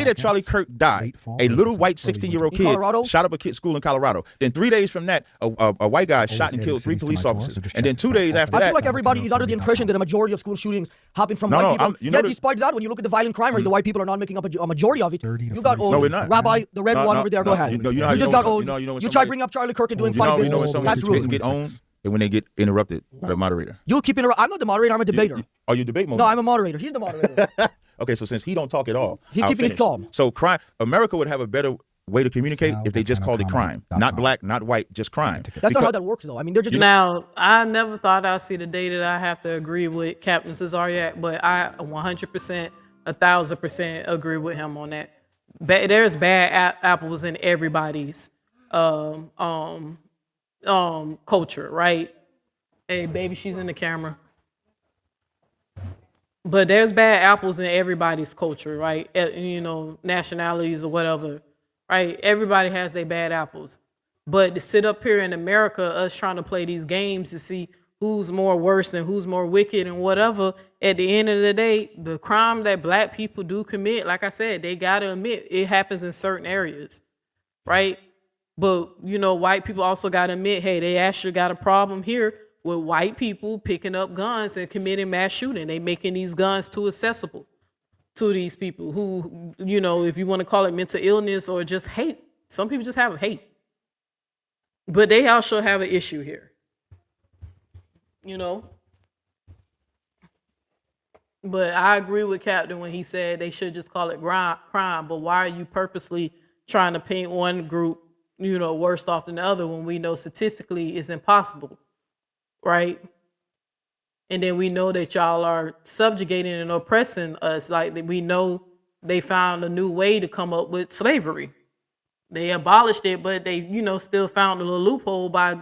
that Charlie Kirk died, a little white 16-year-old kid shot up a kid school in Colorado. Then 3 days from that, a white guy shot and killed 3 police officers. And then 2 days after that... I feel like everybody is under the impression that a majority of school shootings happen from white people. Yet despite that, when you look at the violent crime rate, the white people are not making up a majority of it. You got Rabbi, the red one over there, go ahead. You just got old. You try to bring up Charlie Kirk and doing fine business. That's rude. Get owned and when they get interrupted by the moderator. You keep interrupting. I'm not the moderator. I'm a debater. Are you debate mode? No, I'm a moderator. He's the moderator. Okay, so since he don't talk at all, he's keeping it calm. So America would have a better way to communicate if they just called it crime. Not black, not white, just crime. That's not how that works, though. I mean, they're just... Now, I never thought I'd see the day that I have to agree with Captain TAZARYACH, but I 100%, 1,000% agree with him on that. There's bad apples in everybody's culture, right? Hey, baby, she's in the camera. But there's bad apples in everybody's culture, right? Nationalities or whatever, right? Everybody has their bad apples. But to sit up here in America, us trying to play these games to see who's more worse and who's more wicked and whatever, at the end of the day, the crime that black people do commit, like I said, they gotta admit it happens in certain areas, right? But, white people also gotta admit, hey, they actually got a problem here with white people picking up guns and committing mass shooting. They making these guns too accessible to these people who, if you want to call it mental illness or just hate. Some people just have hate. But they also have an issue here. But I agree with Captain when he said they should just call it crime. But why are you purposely trying to paint one group, worse off than the other when we know statistically it's impossible, right? And then we know that y'all are subjugating and oppressing us. Like we know they found a new way to come up with slavery. They abolished it, but they, still found a little loophole by,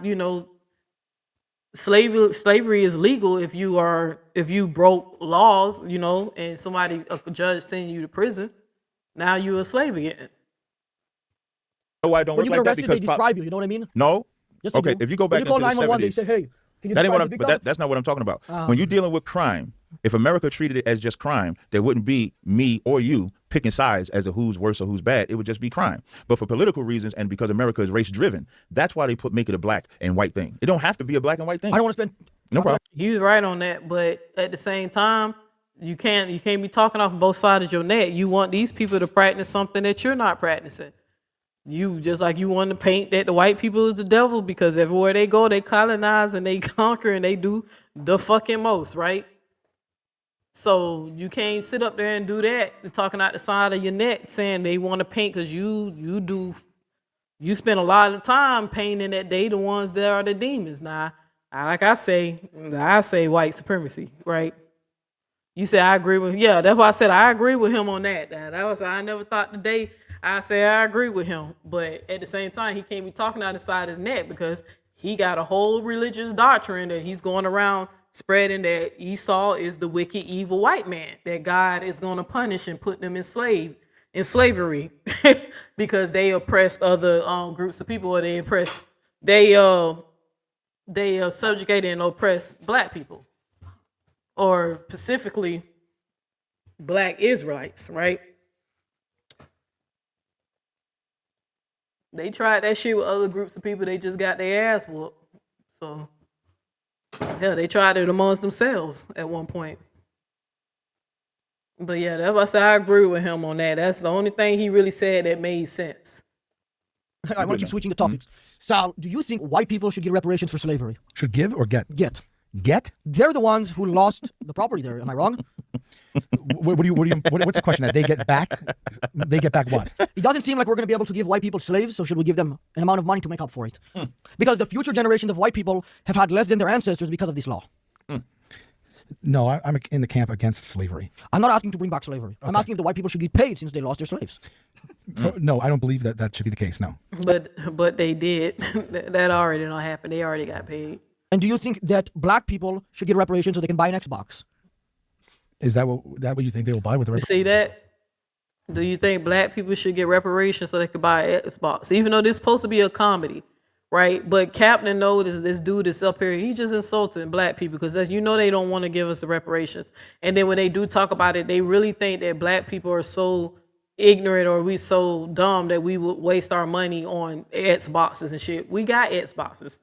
slavery is legal if you broke laws, and a judge sending you to prison. Now you're a slave again. No, I don't when work you like get that arrested, because they describe you. You know what I mean? No. Yes, they Okay, do. if you go back When you call into the 911, 70s, they say, "Hey, can you that ain't what describe the that's not what I'm talking about. Uh-huh. When you're dealing with crime, if America treated it as just crime, there wouldn't be me or you picking sides as to who's worse or who's bad. It would just be crime. But for political reasons and because America is race driven, that's why they make it a black and white thing. It don't have to be a black and white thing. I don't want to spend. No problem. He was right on that, but at the same time, you can't be talking off both sides of your neck. You want these people to practice something that you're not practicing. You just like you want to paint that the white people is the devil because everywhere they go, they colonize and they conquer and they do the fucking most, right? So you can't sit up there and do that and talking out the side of your neck saying they want to paint because you spend a lot of time painting that they the ones that are the demons. Now, like I say white supremacy, right? You say I agree with that's why I said I agree with him on that. I never thought today I say I agree with him, but at the same time he can't be talking out the side of his neck because he got a whole religious doctrine that he's going around spreading that Esau is the wicked, evil white man that God is going to punish and put them in slavery because they oppressed other groups of people, or they subjugated and oppressed black people, or specifically Black Israelites, right? They tried that shit with other groups of people. They just got their ass whooped. So, hell, they tried it amongst themselves at one point. But yeah, that's why I say I agree with him on that. That's the only thing he really said that made sense. I want to keep switching the topics. Sal, do you think white people should get reparations for slavery? Should give or get? Get. Get? They're the ones who lost the property there. Am I wrong? What's the question? That they get back? They get back what? It doesn't seem like we're going to be able to give white people slaves, so should we give them an amount of money to make up for it? Because the future generations of white people have had less than their ancestors because of this law. No, I'm in the camp against slavery. I'm not asking to bring back slavery. Okay. I'm asking if the white people should get paid since they lost their slaves. No, I don't believe that should be the case, no. But they did. That already don't happen. They already got paid. And do you think that black people should get reparations so they can buy an Xbox? Is that what you think they will buy with the reparations? See that? Do you think black people should get reparations so they can buy an Xbox? Even though this is supposed to be a comedy, right? But Captain knows this dude is up here. He just insulting black people because they don't want to give us the reparations. And then when they do talk about it, they really think that black people are so ignorant or we so dumb that we would waste our money on Xboxes and shit. We got Xboxes.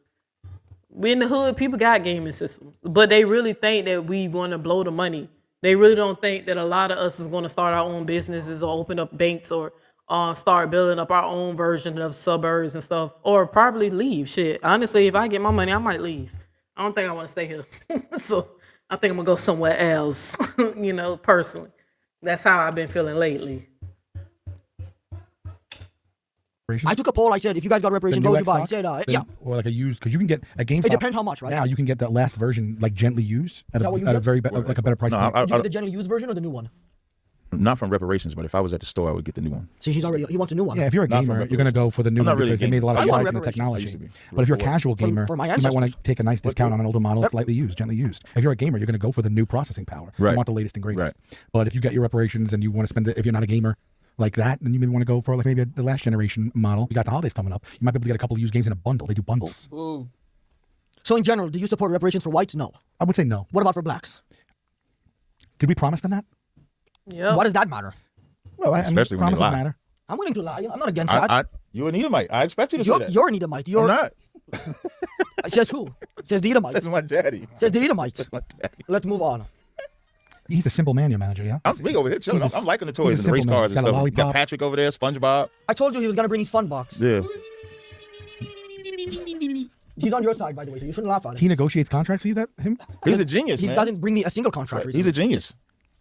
We in the hood, people got gaming systems, but they really think that we want to blow the money. They really don't think that a lot of us is going to start our own businesses or open up banks or start building up our own version of suburbs and stuff, or probably leave. Shit, honestly, if I get my money, I might leave. I don't think I want to stay here. So I think I'm going to go somewhere else, personally. That's how I've been feeling lately. I took a poll. I said, if you guys got reparations, what would you buy? I said, yeah. Or like a used, because you can get a GameStop. It depends how much, right? Now you can get that last version, like gently used, at a very like a better price. No, Did you get the gently used version or the new one? Not from reparations, but if I was at the store, I would get the new one. See, he wants a new one. Yeah, if you're a gamer, you're going to go for the new one because they made a lot of strides in the technology. But if you're a casual gamer, you might want to take a nice discount on an older model that's lightly used, gently used. If you're a gamer, you're going to go for the new processing power. You want the latest and greatest. But if you get your reparations and you want to spend it, if you're not a gamer like that, then you maybe want to go for like maybe the last generation model. You got the holidays coming up. You might be able to get a couple of used games in a bundle. They do bundles. Ooh. So in general, do you support reparations for whites? No. I would say no. What about for blacks? Did we promise them that? Yeah. Why does that matter? Well, especially when they lie. Matter. I'm willing to lie. I'm not against that. You're an Edomite. I expect you to say that. You're an Edomite. I'm not. Says who? Says the Edomite. Says my daddy. Says the Edomite. Let's move on. He's a simple man, your manager, yeah? We over here chilling. I'm liking the toys and the race cars and stuff. Got Patrick over there, SpongeBob. I told you he was going to bring his fun box. Yeah. He's on your side, by the way, so you shouldn't laugh at him. He negotiates contracts for you, him? He's a genius, man. He doesn't bring me a single contract. Right. He's a genius.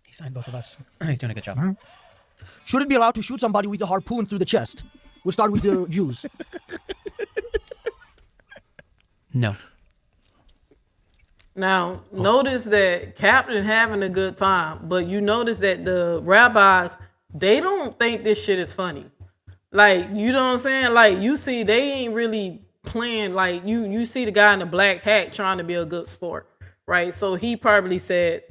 He signed both of us. He's doing a good job. Should it be allowed to shoot somebody with a harpoon through the chest? We'll start with the Jews. No. Now, notice that Captain having a good time, but you notice that the rabbis, they don't think this shit is funny. Like, you know what I'm saying? Like, you see, they ain't really playing. Like, you see the guy in the black hat trying to be a good sport, right? So he probably said,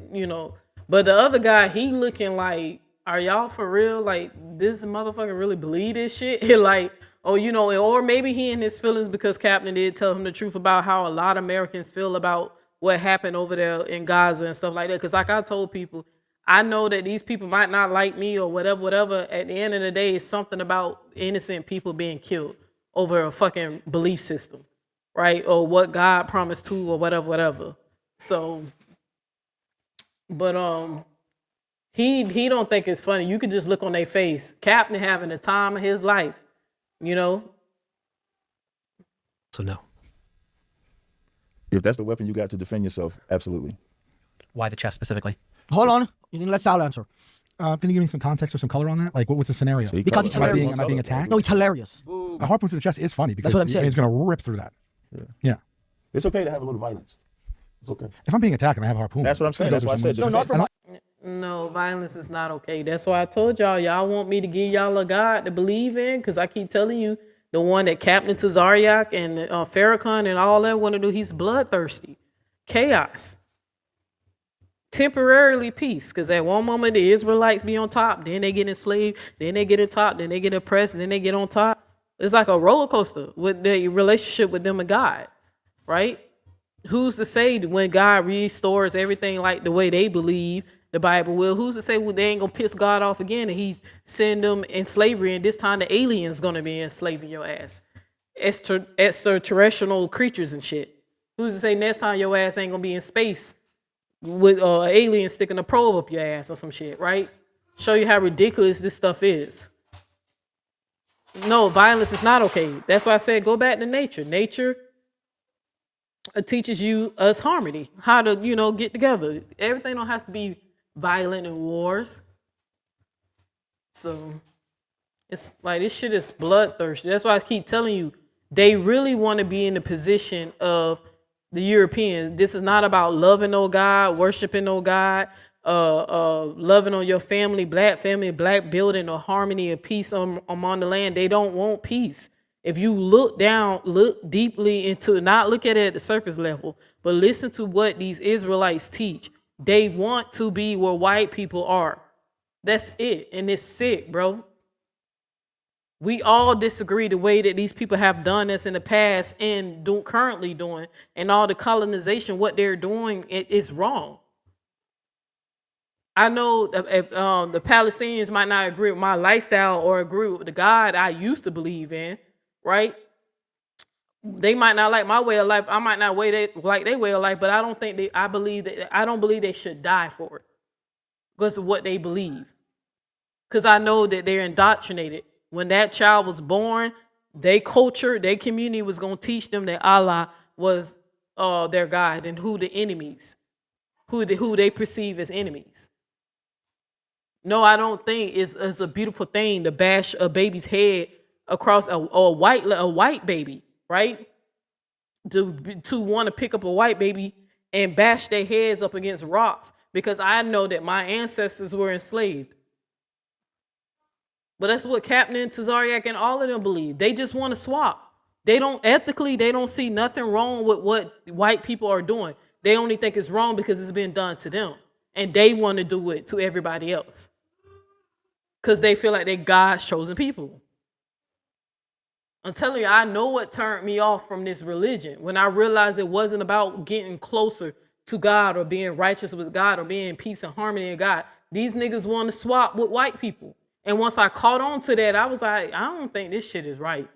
but the other guy, he looking like, are y'all for real? Like, this motherfucker really believe this shit? Like, or maybe he in his feelings because Captain did tell him the truth about how a lot of Americans feel about what happened over there in Gaza and stuff like that. Because like I told people, I know that these people might not like me or whatever. At the end of the day, it's something about innocent people being killed over a fucking belief system, right? Or what God promised to or whatever. So, but he don't think it's funny. You could just look on their face. Captain having the time of his life, So no. If that's the weapon you got to defend yourself, absolutely. Why the chest specifically? Hold on. You didn't let Sal answer. Can you give me some context or some color on that? Like, what was the scenario? Because he's hilarious. Am I being attacked? No, he's hilarious. A harpoon to the chest is funny because That's what I'm saying. he's going to rip through that. Yeah. It's okay to have a little violence. It's okay. If I'm being attacked and I have a harpoon. That's what I'm saying. That's why I said. No, violence is not okay. That's why I told y'all want me to give y'all a God to believe in, because I keep telling you, the one that Captain TAZARYACH and Farrakhan and all that want to do, he's bloodthirsty. Chaos. Temporarily peace, because at one moment the Israelites be on top, then they get enslaved, then they get on top, then they get oppressed, and then they get on top. It's like a roller coaster with the relationship with them and God, right? Who's to say that when God restores everything like the way they believe the Bible will, who's to say they ain't gonna piss God off again and he send them in slavery, and this time the aliens gonna be enslaving your ass, extraterrestrial creatures and shit. Who's to say next time your ass ain't gonna be in space with aliens sticking a probe up your ass or some shit, right? Show you how ridiculous this stuff is. No, violence is not okay. That's why I said go back to nature. Nature teaches us harmony, how to, get together. Everything don't have to be violent and wars. So it's like this shit is bloodthirsty. That's why I keep telling you, they really want to be in the position of the Europeans. This is not about loving no God, worshiping no God, loving on your family, black building or harmony or peace among the land. They don't want peace. If you look deeply into, not look at it at the surface level, but listen to what these Israelites teach. They want to be where white people are. That's it. And it's sick, bro. We all disagree the way that these people have done this in the past and currently doing, and all the colonization, what they're doing, it is wrong. I know if the Palestinians might not agree with my lifestyle or agree with the God I used to believe in, right? They might not like my way of life. I might not like their way of life, but I don't believe they should die for it because of what they believe. Because I know that they're indoctrinated. When that child was born, their culture, their community was going to teach them that Allah was their God and who the enemies, who they perceive as enemies. No, I don't think it's a beautiful thing to bash a baby's head across a white baby, right? To want to pick up a white baby and bash their heads up against rocks because I know that my ancestors were enslaved. But that's what Captain TAZARYACH and all of them believe. They just want to swap. They don't see nothing wrong with what white people are doing. They only think it's wrong because it's been done to them. And they want to do it to everybody else. Because they feel like they're God's chosen people. I'm telling you, I know what turned me off from this religion. When I realized it wasn't about getting closer to God or being righteous with God or being in peace and harmony with God. These niggas want to swap with white people. And once I caught on to that, I was like, I don't think this shit is right.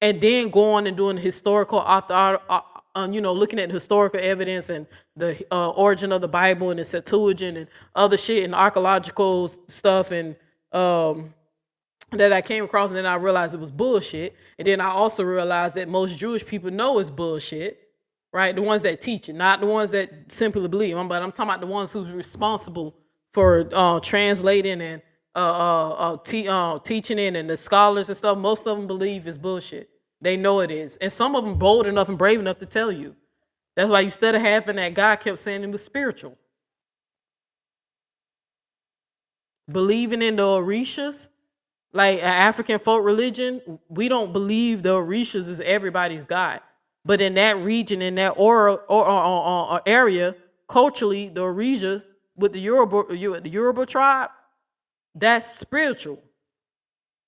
And then going and doing historical, looking at historical evidence and the origin of the Bible and the Septuagint and other shit and archaeological stuff and that I came across, and then I realized it was bullshit. And then I also realized that most Jewish people know it's bullshit, right? The ones that teach it, not the ones that simply believe. But I'm talking about the ones who's responsible for translating and teaching it, and the scholars and stuff. Most of them believe it's bullshit. They know it is. And some of them bold enough and brave enough to tell you. That's why instead of having that God kept saying it was spiritual. Believing in the Orishas, like an African folk religion, we don't believe the Orishas is everybody's God. But in that region, in that area, culturally, the Orisha with the Yoruba tribe, that's spiritual.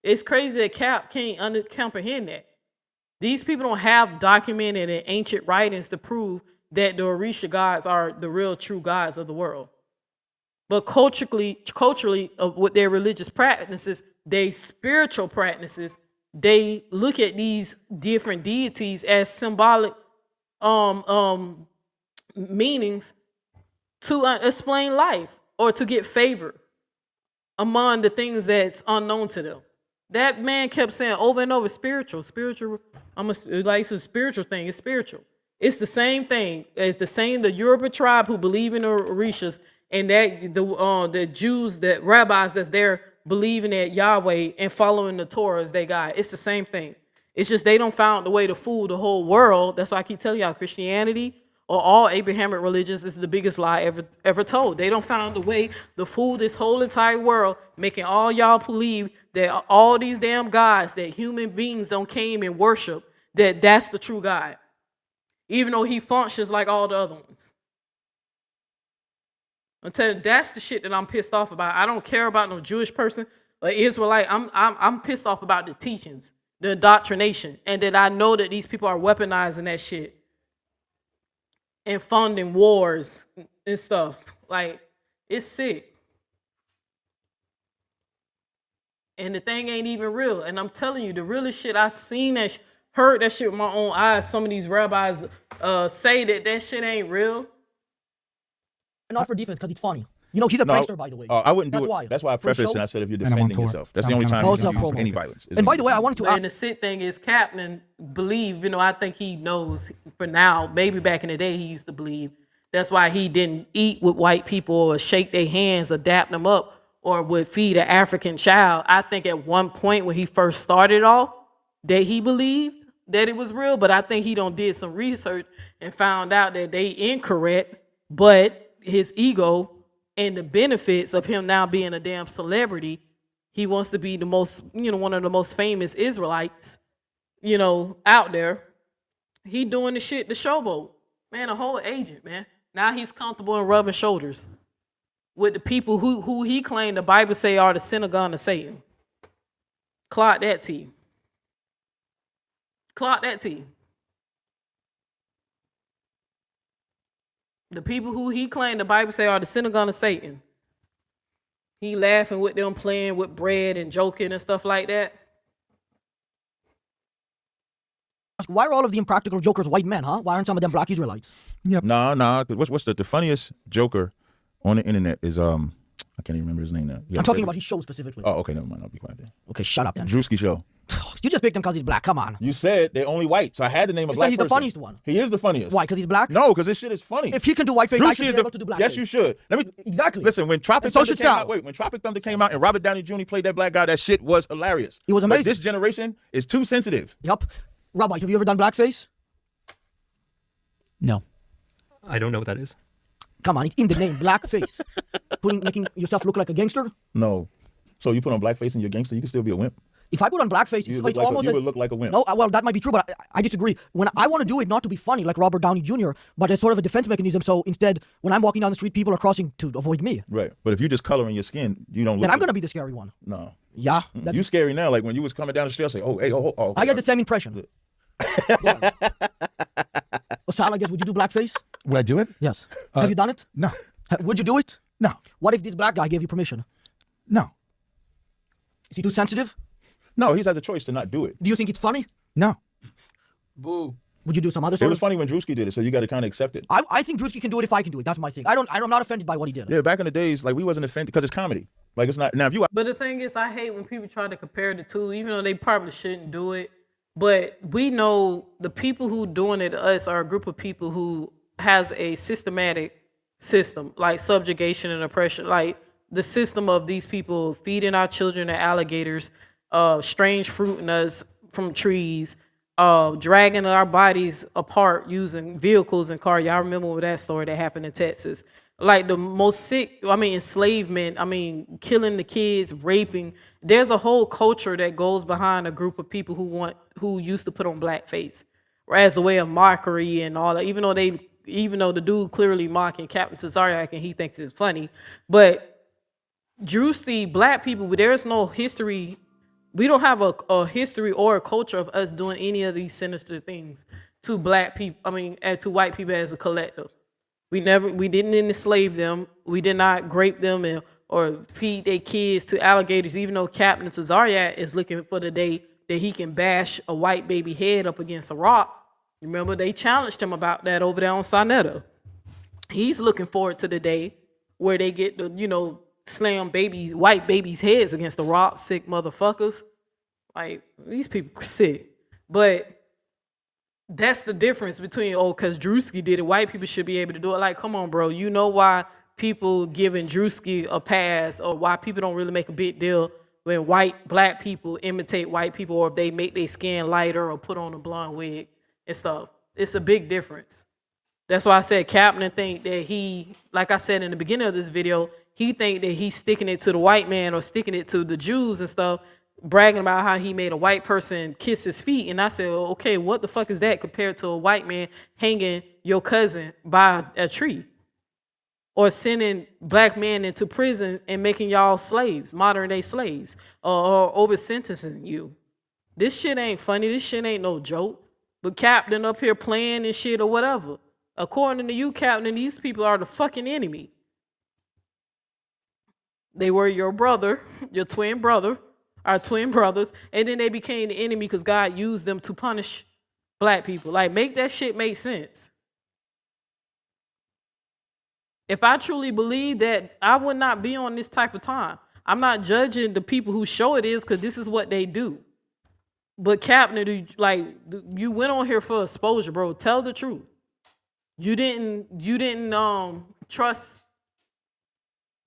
It's crazy that Cap can't comprehend that. These people don't have documented in ancient writings to prove that the Orisha gods are the real true gods of the world. But culturally, with their religious practices, they spiritual practices, they look at these different deities as symbolic meanings to explain life or to get favor among the things that's unknown to them. That man kept saying over and over, spiritual. It's a spiritual thing. It's spiritual. It's the same thing. It's the same. The Yoruba tribe who believe in the Orishas, and that the Jews, that rabbis that's there believing at Yahweh and following the Torah as they guide. It's the same thing. It's just they don't found the way to fool the whole world. That's why I keep telling y'all, Christianity or all Abrahamic religions is the biggest lie ever told. They don't found the way to fool this whole entire world, making all y'all believe that all these damn gods that human beings don't came and worship, that's the true God, even though he functions like all the other ones. I'm telling you, that's the shit that I'm pissed off about. I don't care about no Jewish person or Israelite. I'm pissed off about the teachings, the indoctrination, and that I know that these people are weaponizing that shit and funding wars and stuff. Like, it's sick. And the thing ain't even real. And I'm telling you, the realest shit I seen heard that shit with my own eyes. Some of these rabbis say that shit ain't real. And not for defense, because it's funny. You know, he's a prankster, by the way. I wouldn't do it. Why. That's why I prefaced and I said if you're defending yourself. That's the only time you use any violence. And by the way, I wanted to... And the sick thing is, Captain believe, I think he knows for now, maybe back in the day he used to believe. That's why he didn't eat with white people or shake their hands or dap them up or would feed an African child. I think at one point when he first started off, that he believed that it was real, but I think he did some research and found out that they incorrect, but his ego and the benefits of him now being a damn celebrity, he wants to be the most, one of the most famous Israelites, out there. He doing the shit, the showboat. Man, a whole agent, man. Now he's comfortable in rubbing shoulders with the people who he claimed the Bible say are the synagogue of Satan. Clock that T. Clock that T. The people who he claimed the Bible say are the synagogue of Satan. He laughing with them, playing with bread and joking and stuff like that. Why are all of the impractical jokers white men, huh? Why aren't some of them Black Israelites? Yep. Nah. What's the funniest joker on the internet is I can't even remember his name now. I'm talking about his show specifically. Oh, okay, never mind. I'll be quiet then. Okay, shut up then. Drewski show. You just picked him because he's black. Come on. You said they're only white, so I had to name a black person. He's the funniest one. He is the funniest. Why? Because he's black? No, because this shit is funny. If he can do whiteface, I should be able to do blackface. Yes, you should. Exactly. Listen, when Tropic Thunder came out, when Tropic Thunder came out and Robert Downey Jr. played that black guy, that shit was hilarious. It was amazing. But this generation is too sensitive. Yep. Rabbi, have you ever done blackface? No. I don't know what that is. Come on, it's in the name, blackface. Making yourself look like a gangster? No. So you put on blackface and you're a gangster, you can still be a wimp. If I put on blackface, you would look like a wimp. No, well, that might be true, but I disagree. When I want to do it, not to be funny like Robert Downey Jr., but as sort of a defense mechanism. So instead, when I'm walking down the street, people are crossing to avoid me. Right. But if you just coloring your skin, you don't look. Then I'm going to be the scary one. No. Yeah. You scary now. Like when you was coming down the street, I say, oh, hey, oh. I get the same impression. Sal, I guess, would you do blackface? Would I do it? Yes. Have you done it? No. Would you do it? No. What if this black guy gave you permission? No. Is he too sensitive? No, he has a choice to not do it. Do you think it's funny? No. Boo. Would you do some other It sort was funny when Drewski did it, so you got to kind of accept it. I think Drewski can do it if I can do it. That's my thing. I'm not offended by what he did. Yeah, back in the days, like we wasn't offended because it's comedy. Like it's not. Now if you. But the thing is, I hate when people try to compare the two, even though they probably shouldn't do it. But we know the people who doing it to us are a group of people who has a systematic system, like subjugation and oppression, like the system of these people feeding our children to alligators, strange fruit in us from trees, dragging our bodies apart using vehicles and cars. Y'all remember that story that happened in Texas? Like the most sick, enslavement, killing the kids, raping. There's a whole culture that goes behind a group of people who used to put on blackface as a way of mockery and all that. Even though the dude clearly mocking Captain TAZARYACH and he thinks it's funny, but Drewski, black people, there's no history. We don't have a history or a culture of us doing any of these sinister things to black people. To white people as a collective. We didn't enslave them. We did not grape them or feed their kids to alligators. Even though Captain TAZARYACH is looking for the day that he can bash a white baby head up against a rock. Remember, they challenged him about that over there on Sonetta. He's looking forward to the day where they get to, slam white babies' heads against the rock, sick motherfuckers. Like, these people are sick. But that's the difference between, because Drewski did it, white people should be able to do it. Like, come on, bro. You know why people giving Drewski a pass, or why people don't really make a big deal when black people imitate white people, or if they make their skin lighter or put on a blonde wig and stuff. It's a big difference. That's why I said Captain think that like I said in the beginning of this video, he think that he's sticking it to the white man or sticking it to the Jews and stuff, bragging about how he made a white person kiss his feet. And I said, okay, what the fuck is that compared to a white man hanging your cousin by a tree? Or sending black men into prison and making y'all slaves, modern day slaves, or over sentencing you. This shit ain't funny. This shit ain't no joke. But Captain up here playing and shit or whatever. According to you, Captain, these people are the fucking enemy. They were your brother, your twin brother, our twin brothers, and then they became the enemy because God used them to punish black people. Like, make that shit make sense. If I truly believe that, I would not be on this type of time. I'm not judging the people who show it is, because this is what they do. But Captain, you went on here for exposure, bro. Tell the truth. You didn't trust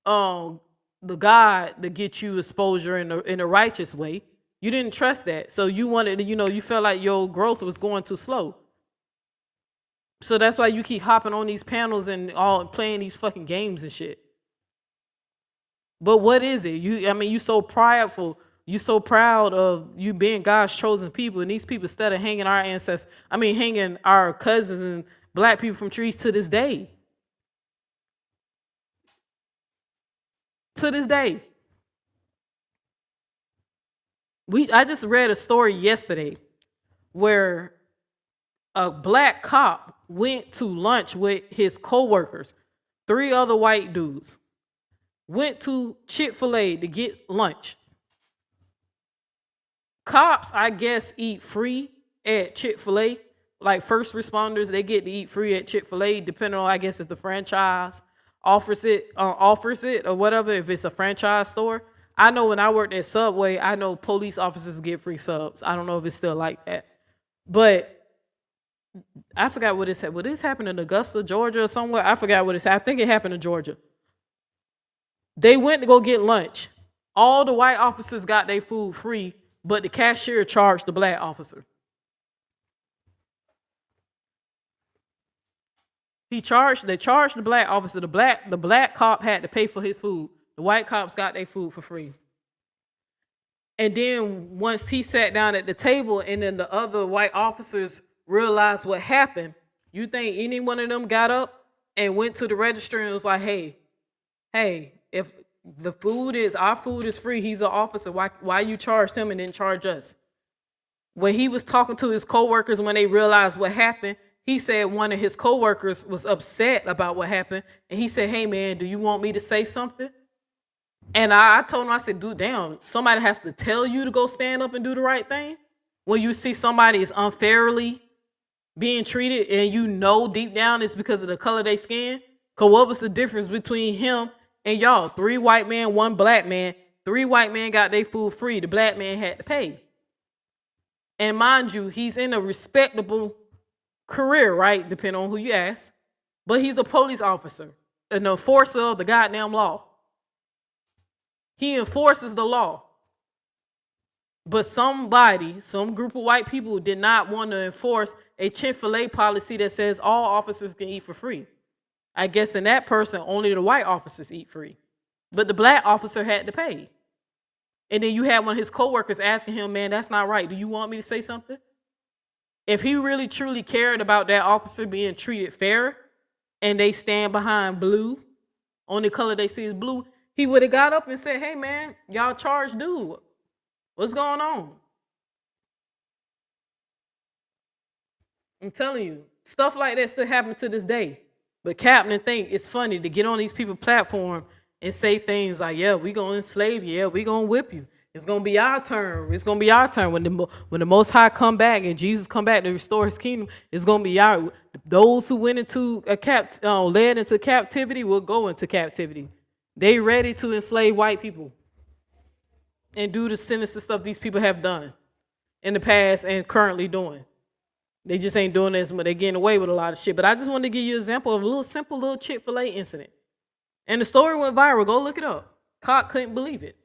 the God to get you exposure in a righteous way. You didn't trust that. So you wanted to, you felt like your growth was going too slow. So that's why you keep hopping on these panels and all playing these fucking games and shit. But what is it? You so prideful. You so proud of you being God's chosen people, and these people instead of hanging our ancestors, hanging our cousins and black people from trees to this day. To this day. I just read a story yesterday where a black cop went to lunch with his co-workers, 3 other white dudes, went to Chick-fil-A to get lunch. Cops, I guess, eat free at Chick-fil-A. Like first responders, they get to eat free at Chick-fil-A, depending on, I guess, if the franchise offers it or whatever, if it's a franchise store. I know when I worked at Subway, I know police officers get free subs. I don't know if it's still like that. But I forgot what this happened. Would this happen in Augusta, Georgia or somewhere? I forgot what I think it happened in Georgia. They went to go get lunch. All the white officers got their food free, but the cashier charged the black officer. They charged the black officer. The black cop had to pay for his food. The white cops got their food for free. And then once he sat down at the table and then the other white officers realized what happened, you think any one of them got up and went to the register and was like, hey, if our food is free, he's an officer, why you charged him and didn't charge us? When he was talking to his coworkers, when they realized what happened, he said one of his coworkers was upset about what happened. And he said, hey man, do you want me to say something? And I told him, I said, dude, damn, somebody has to tell you to go stand up and do the right thing. When you see somebody is unfairly being treated and you know deep down it's because of the color of their skin. Because what was the difference between him and y'all? 3 white men, 1 black man. 3 white men got their food free. The black man had to pay. And mind you, he's in a respectable career, right? Depending on who you ask. But he's a police officer, an enforcer of the goddamn law. He enforces the law. But some group of white people did not want to enforce a Chick-fil-A policy that says all officers can eat for free. I guess in that person, only the white officers eat free. But the black officer had to pay. And then you had one of his coworkers asking him, man, that's not right. Do you want me to say something? If he really truly cared about that officer being treated fair and they stand behind blue, only color they see is blue, he would have got up and said, hey, man, y'all charge dude. What's going on? I'm telling you, stuff like that still happens to this day. But Captain think it's funny to get on these people's platform and say things like, yeah, we gonna enslave you, yeah, we gonna whip you. It's gonna be our turn. It's gonna be our turn when the Most High come back and Jesus come back to restore His kingdom. It's gonna be those who went into led into captivity will go into captivity. They ready to enslave white people and do the sinister stuff these people have done in the past and currently doing. They just ain't doing this, but they're getting away with a lot of shit. But I just wanted to give you an example of a simple little Chick-fil-A incident. And the story went viral. Go look it up. Cop couldn't believe it.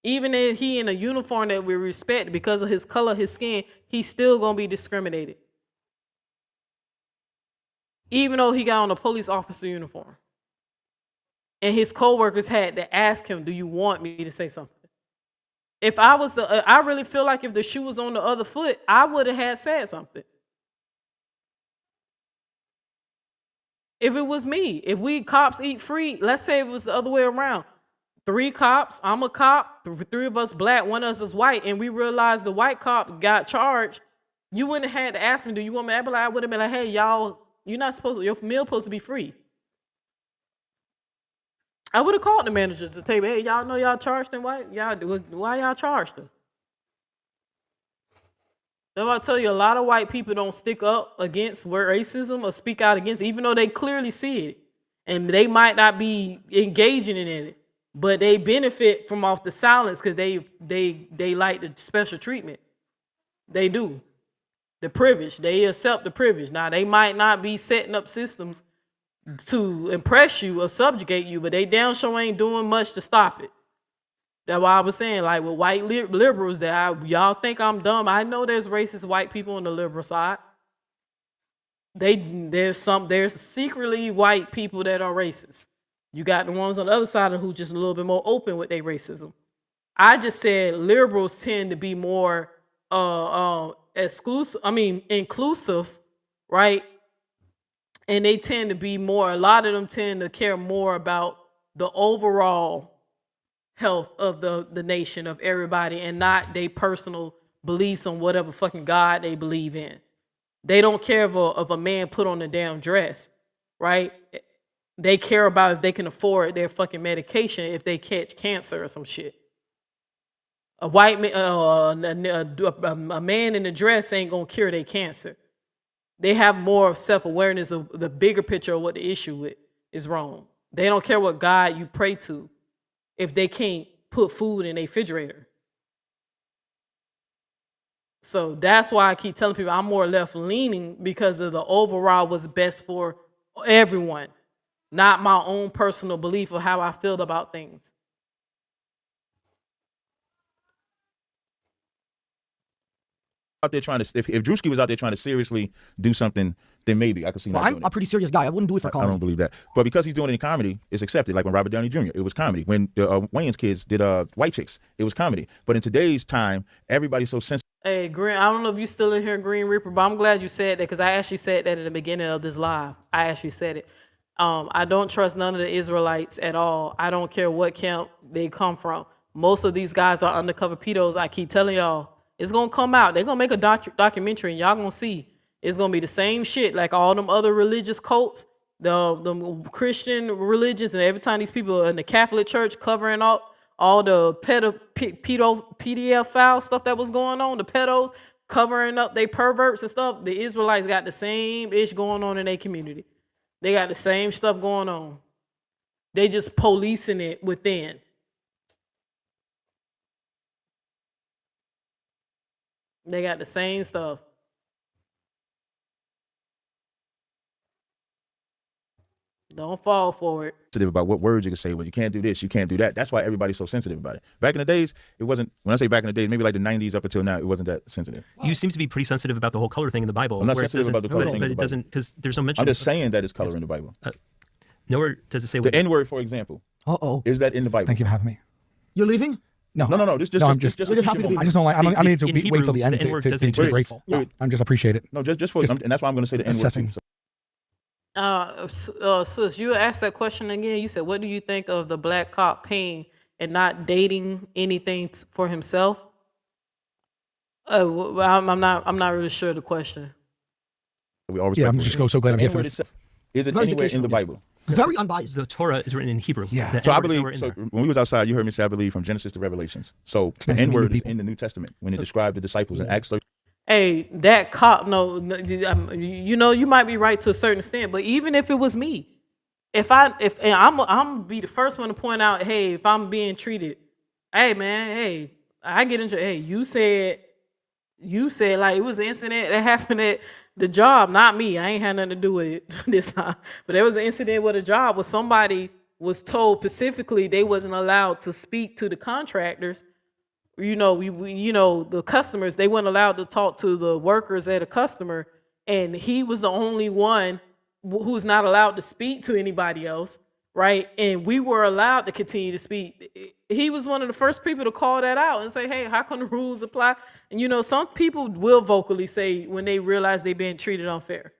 Even if he in a uniform that we respect because of his color, his skin, he's still going to be discriminated. Even though he got on a police officer uniform. And his coworkers had to ask him, do you want me to say something? If I was I really feel like if the shoe was on the other foot, I would have had said something. If it was me, if we cops eat free, let's say it was the other way around. 3 cops, I'm a cop, 3 of us black, 1 of us is white, and we realized the white cop got charged, you wouldn't have had to ask me, do you want me? I would have been like, hey, y'all, you're not supposed to, your meal supposed to be free. I would have called the managers to tell me, hey, y'all know y'all charged them white? Why y'all charged them? So I tell you, a lot of white people don't stick up against racism or speak out against it, even though they clearly see it. And they might not be engaging in it, but they benefit from off the silence because they like the special treatment. They do. The privilege. They accept the privilege. Now, they might not be setting up systems to impress you or subjugate you, but they damn sure ain't doing much to stop it. That's why I was saying, like with white liberals, y'all think I'm dumb. I know there's racist white people on the liberal side. There's secretly white people that are racist. You got the ones on the other side who just a little bit more open with their racism. I just said liberals tend to be more inclusive, right? And they tend to be more, a lot of them tend to care more about the overall health of the nation, of everybody, and not their personal beliefs on whatever fucking God they believe in. They don't care if a man put on a damn dress, right? They care about if they can afford their fucking medication if they catch cancer or some shit. A white man, a man in a dress ain't gonna cure their cancer. They have more self-awareness of the bigger picture of what the issue is wrong. They don't care what God you pray to if they can't put food in a refrigerator. So that's why I keep telling people I'm more left-leaning because of the overall what's best for everyone, not my own personal belief of how I feel about things. Out there trying to, if Drewski was out there trying to seriously do something, then maybe I could see him. I'm a pretty serious guy. I wouldn't do it for comedy. I don't believe that. But because he's doing it in comedy, it's accepted. Like when Robert Downey Jr., it was comedy. When the Wayans kids did White Chicks, it was comedy. But in today's time, everybody's so sensitive. Hey, Green, I don't know if you still in here, Green Reaper, but I'm glad you said that because I actually said that in the beginning of this live. I actually said it. I don't trust none of the Israelites at all. I don't care what camp they come from. Most of these guys are undercover pedos. I keep telling y'all. It's going to come out. They're going to make a documentary, and y'all going to see. It's going to be the same shit like all them other religious cults, the Christian religions, and every time these people in the Catholic Church covering up all the pedophile stuff that was going on, the pedos covering up they perverts and stuff, the Israelites got the same ish going on in their community. They got the same stuff going on. They just policing it within. They got the same stuff. Don't fall for it. Sensitive about what words you can say. Well, you can't do this, you can't do that. That's why everybody's so sensitive about it. Back in the days, it wasn't. When I say back in the days, maybe like the 90s up until now, it wasn't that sensitive. You seem to be pretty sensitive about the whole color thing in the Bible. I'm not where sensitive about the color thing in but the it Bible. doesn't, because there's no mention. I'm just saying that it's color in the Bible. Nowhere does it say the N-word, for example. Is that in the Bible? Thank you for having me. You're leaving? No. I'm just happy to be. I just don't like. I need to wait till the end to be too grateful. I'm just appreciate it. No, just for, and that's why I'm going to say the N-word. Assessing. Sis, you asked that question again. You said, "What do you think of the black cop paying and not dating anything for himself?" I'm not really sure of the question. I'm just so glad I'm here for this. Is it anywhere in the Bible? Very unbiased. The Torah is written in Hebrew. Yeah. So I believe. So when we was outside, you heard me say I believe from Genesis to Revelations. So the N-word is in the New Testament when it described the disciples in Acts 13. Hey, that cop, you know, you might be right to a certain extent, but even if it was me, and I'm gonna be the first one to point out, hey, if I'm being treated, hey man, hey, I get into, hey, you said like it was an incident that happened at the job, not me. I ain't had nothing to do with it this time, but there was an incident with a job where somebody was told specifically they wasn't allowed to speak to the contractors. You know, the customers, they weren't allowed to talk to the workers at a customer, and he was the only one who's not allowed to speak to anybody else, right? And we were allowed to continue to speak. He was one of the first people to call that out and say, hey, how come the rules apply? And you know, some people will vocally say when they realize they're being treated unfair,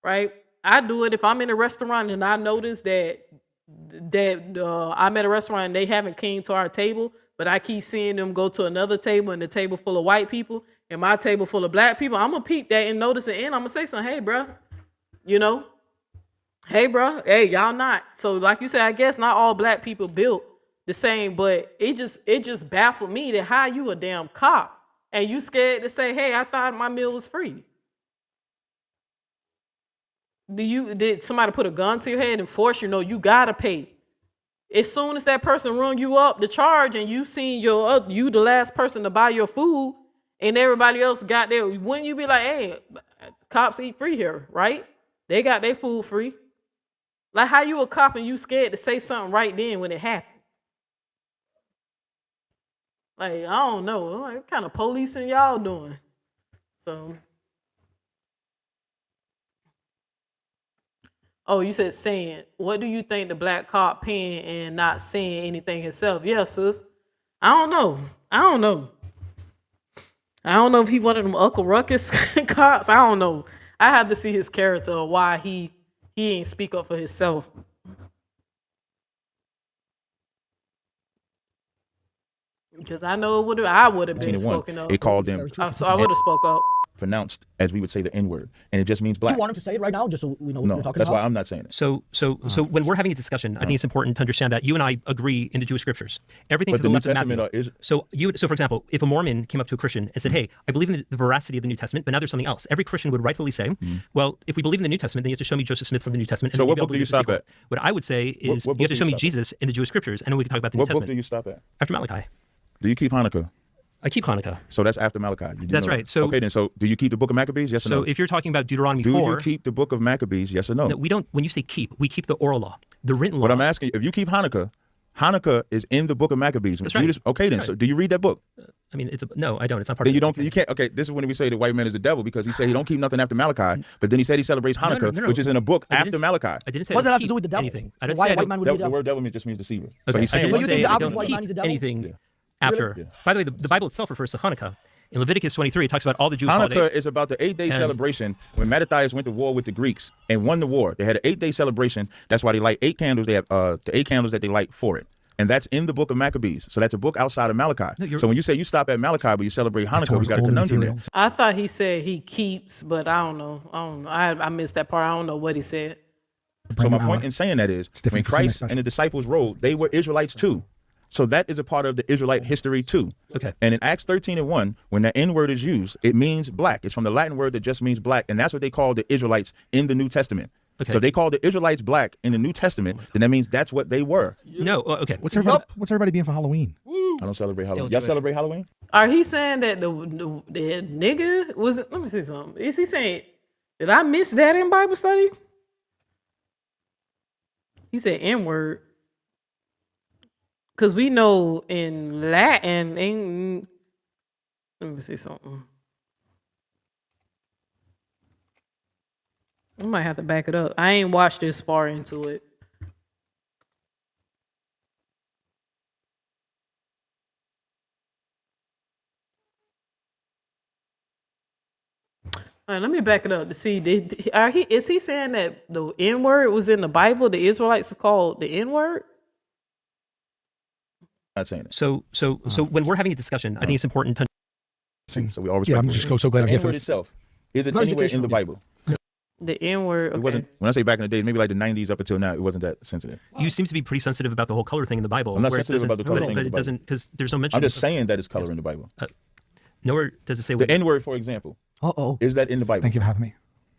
right? I do it if I'm in a restaurant and I notice that I'm at a restaurant and they haven't came to our table, but I keep seeing them go to another table and the table full of white people and my table full of black people. I'm gonna peep that and notice it, and I'm gonna say something. Hey, bro, hey, y'all not. So, like you said, I guess not all black people built the same, but it just baffled me that how you a damn cop and you scared to say, hey, I thought my meal was free. Did somebody put a gun to your head and force you? No, you gotta pay. As soon as that person rung you up the charge and you seen you the last person to buy your food and everybody else got there, wouldn't you be like, hey, cops eat free here, right? They got their food free. Like, how you a cop and you scared to say something right then when it happened? Like, I don't know. What kind of policing y'all doing? So... Oh, you said saying. What do you think the black cop paying and not saying anything himself? Yeah, sis. I don't know. I don't know if he one of them Uncle Ruckus cops. I don't know. I have to see his character or why he ain't speak up for himself. Because I know I would have been spoken up. It called them. So I would have spoke up. Pronounced as we would say the N-word, and it just means black. Do you want him to say it right now, just so we know what no, we're talking that's about? why I'm not saying it. So when we're having a discussion, I think it's important to understand that you and I agree in the Jewish scriptures. Everything to the left of Matthew. So for example, if a Mormon came up to a Christian and said, "Hey, I believe in the veracity of the New Testament, but now there's something else," every Christian would rightfully say, "Well, if we believe in the New Testament, then you have to show me Joseph Smith from the New Testament." So what book do you stop at? What I would say is you have to show me Jesus in the Jewish scriptures, and then we can talk about the New Testament. What book do you stop at? After Malachi. Do you keep Hanukkah? I keep Hanukkah. So that's after Malachi. That's right. So okay, then. So do you keep the book of Maccabees? Yes or no? So if you're talking about Deuteronomy 4, do you keep the book of Maccabees? Yes or no? No, we don't. When you say keep, we keep the oral law, the written law. What I'm asking, if you keep Hanukkah, Hanukkah is in the book of Maccabees. That's right. Okay, then. Right. So do you read that book? I mean, no, I don't. It's not part then of you don't. You can't. Okay, this is when we say the white man is the devil because he said he don't keep nothing after Malachi, but then he said he celebrates Hanukkah, which is in a book after Malachi. I didn't say. What does that have to do with the devil? Anything. I didn't say white man would be the word devil just means deceiver. Okay. So he's saying. What do you think the average white man is the devil? Anything after. Yeah. By the way, the Bible itself refers to Hanukkah. In Leviticus 23, it talks about all the Jewish holidays. Hanukkah is about the 8-day celebration when Mattathias went to war with the Greeks and won the war. They had an 8-day celebration. That's why they light 8 candles. They have the 8 candles that they light for it. And that's in the book of Maccabees. So that's a book outside of Malachi. No, so when you say you stop at Malachi, but you celebrate Hanukkah, we got a conundrum there. I thought he said he keeps, but I don't know. I missed that part. I don't know what he said. So my point in saying that is when Christ and the disciples rode, they were Israelites too. So that is a part of the Israelite history too. Okay. And in Acts 13:1, when that N-word is used, it means black. It's from the Latin word that just means black, and that's what they call the Israelites in the New Testament. Okay. So if they call the Israelites black in the New Testament, then that means that's what they were. No, okay. What's everybody being for Halloween? I don't celebrate Halloween. Y'all celebrate Halloween? Are he saying that the nigga was? Let me see something. Is he saying? Did I miss that in Bible study? He said N-word. Because we know in Latin, let me see something. I might have to back it up. I ain't watched this far into it. All right, let me back it up to see. Is he saying that the N-word was in the Bible? The Israelites is called the N-word? Not saying it. So when we're having a discussion, I think it's important to. So we always. Yeah, I'm just so glad I'm here for N-word this. itself. Is it anywhere in the Bible? The N-word. Okay. It wasn't. When I say back in the day, maybe like the 90s up until now, it wasn't that sensitive. You seem to be pretty sensitive about the whole color thing in the Bible. I'm not where sensitive about the color thing. But it doesn't, because there's no mention. I'm just saying that it's color in the Bible. Nowhere does it say the N-word, for example. Is that in the Bible? Thank you for having me.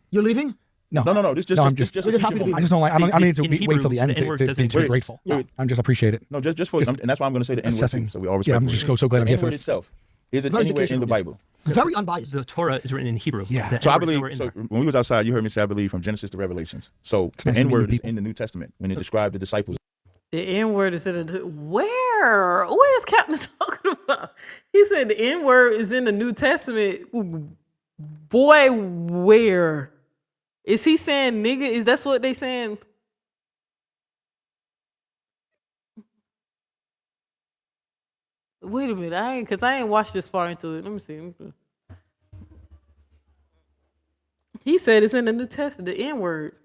You're leaving? No. No. I'm just happy to be. I just don't like. I need to wait till the end to be grateful. I'm just appreciate it. No, just for, and that's why I'm going to say the N-word. So we always. Yeah, I'm just so glad I'm here for this. this. Itself. Is it anywhere in the Bible? Very unbiased. The Torah is written in Hebrew. Yeah. So I believe. So when we was outside, you heard me say I believe from Genesis to Revelations. So the N-word is in the New Testament when it described the disciples. The N-word is in the where? What is Captain talking about? He said the N-word is in the New Testament. Boy, where? Is he saying nigga? Is that what they saying? Wait a minute, because I ain't watched this far into it. Let me see. He said it's in the New Testament, the N-word.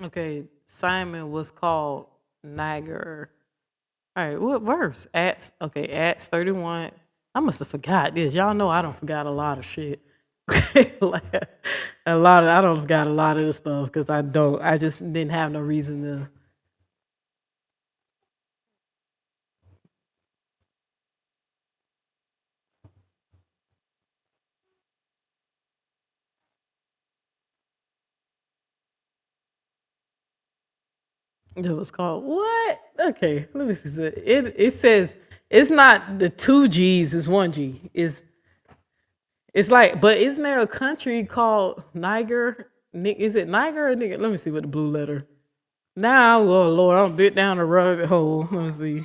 Okay, Simon was called Niger. All right, what verse? Acts 31. I must have forgot this. Y'all know I don't forgot a lot of shit. Like, I don't forgot a lot of the stuff because I just didn't have no reason to. It was called what? Okay, let me see. It says it's not the 2 G's, it's 1 G. It's like, but isn't there a country called Niger? Is it Niger or Niger? Let me see what the blue letter. Now, oh Lord, I'm a bit down the rabbit hole. Let me see.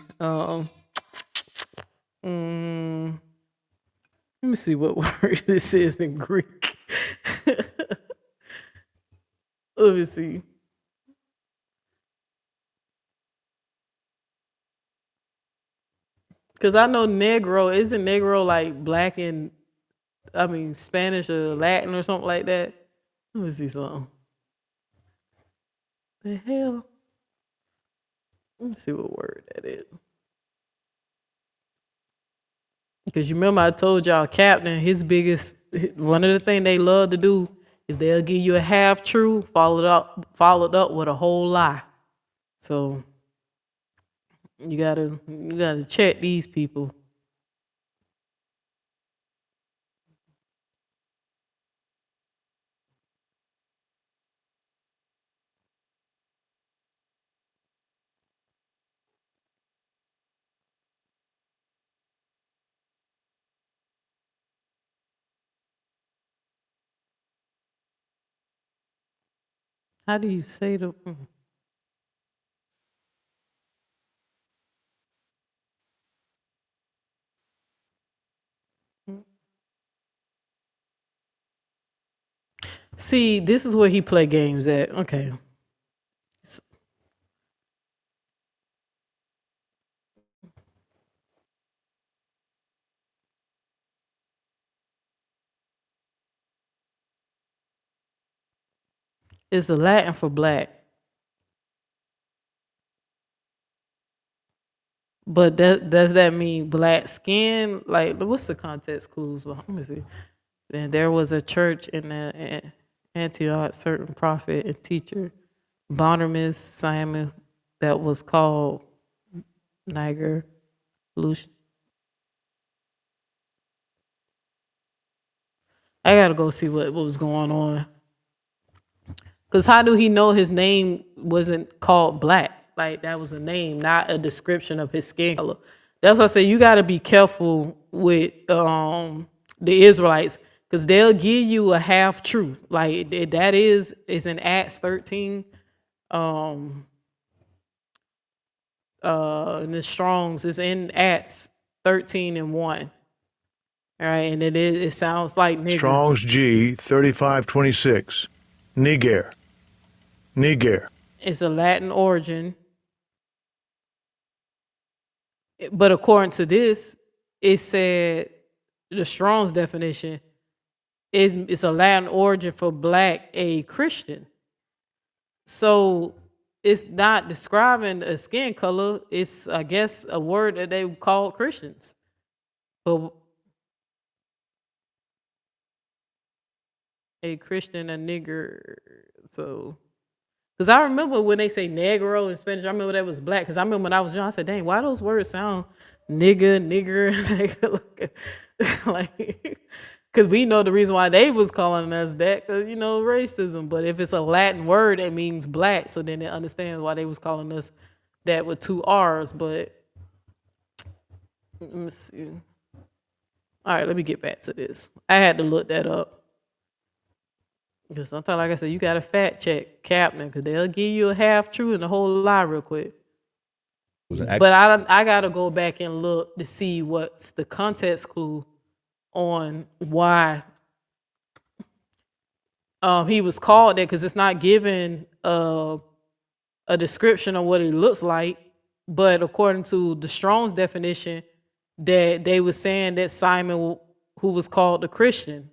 Let me see what word this is in Greek. Let me see. Because I know Negro, isn't Negro like black and, Spanish or Latin or something like that? Let me see something. The hell? Let me see what word that is. Because you remember I told y'all, Captain, one of the things they love to do is they'll give you a half truth followed up with a whole lie. So you gotta check these people. How do you say the? See, this is where he play games at. Okay. It's the Latin for black. But does that mean black skin? Like, what's the context clues? Well, let me see. Then there was a church in Antioch, certain prophet and teacher, Barnabas Simon, that was called Niger, Lucian. I gotta go see what was going on. Cause how do he know his name wasn't called Black? Like that was a name, not a description of his skin color. That's why I say you gotta be careful with the Israelites, because they'll give you a half truth. Like that is in Acts 13. In the Strongs is in Acts 13:1. All right, and it sounds like nigger. Strong's G 3526. Niger. It's a Latin origin. But according to this, it said the Strong's definition it's a Latin origin for Black, a Christian. So it's not describing a skin color. It's, I guess, a word that they call Christians. But a Christian, a nigger. So, because I remember when they say negro in Spanish, I remember that was Black. Because I remember when I was young, I said, dang, why those words sound nigger, like, because we know the reason why they was calling us that, because, racism. But if it's a Latin word, it means Black. So then it understands why they was calling us that with 2 R's. But let me see. All right, let me get back to this. I had to look that up. Because sometimes, like I said, you got to fact check Captain, because they'll give you a half truth and a whole lie real quick. But I got to go back and look to see what's the context clue on why he was called that, because it's not given a description of what it looks like. But according to the Strong's definition, that they were saying that Simon, who was called the Christian.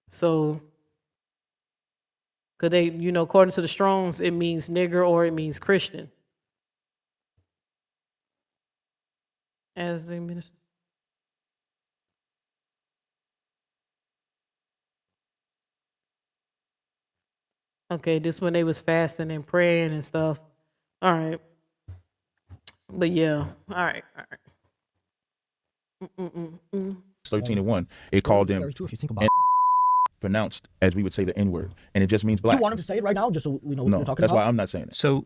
So, because they, according to the Strong's, it means nigger or it means Christian. As the minister. Okay, this when they was fasting and praying and stuff. All right. But yeah, all right. 13:1. It called them pronounced, as we would say, the N-word, and it just means Black. Do you want him to say it right now, just so we know what No, we're talking that's about? why I'm not saying it. So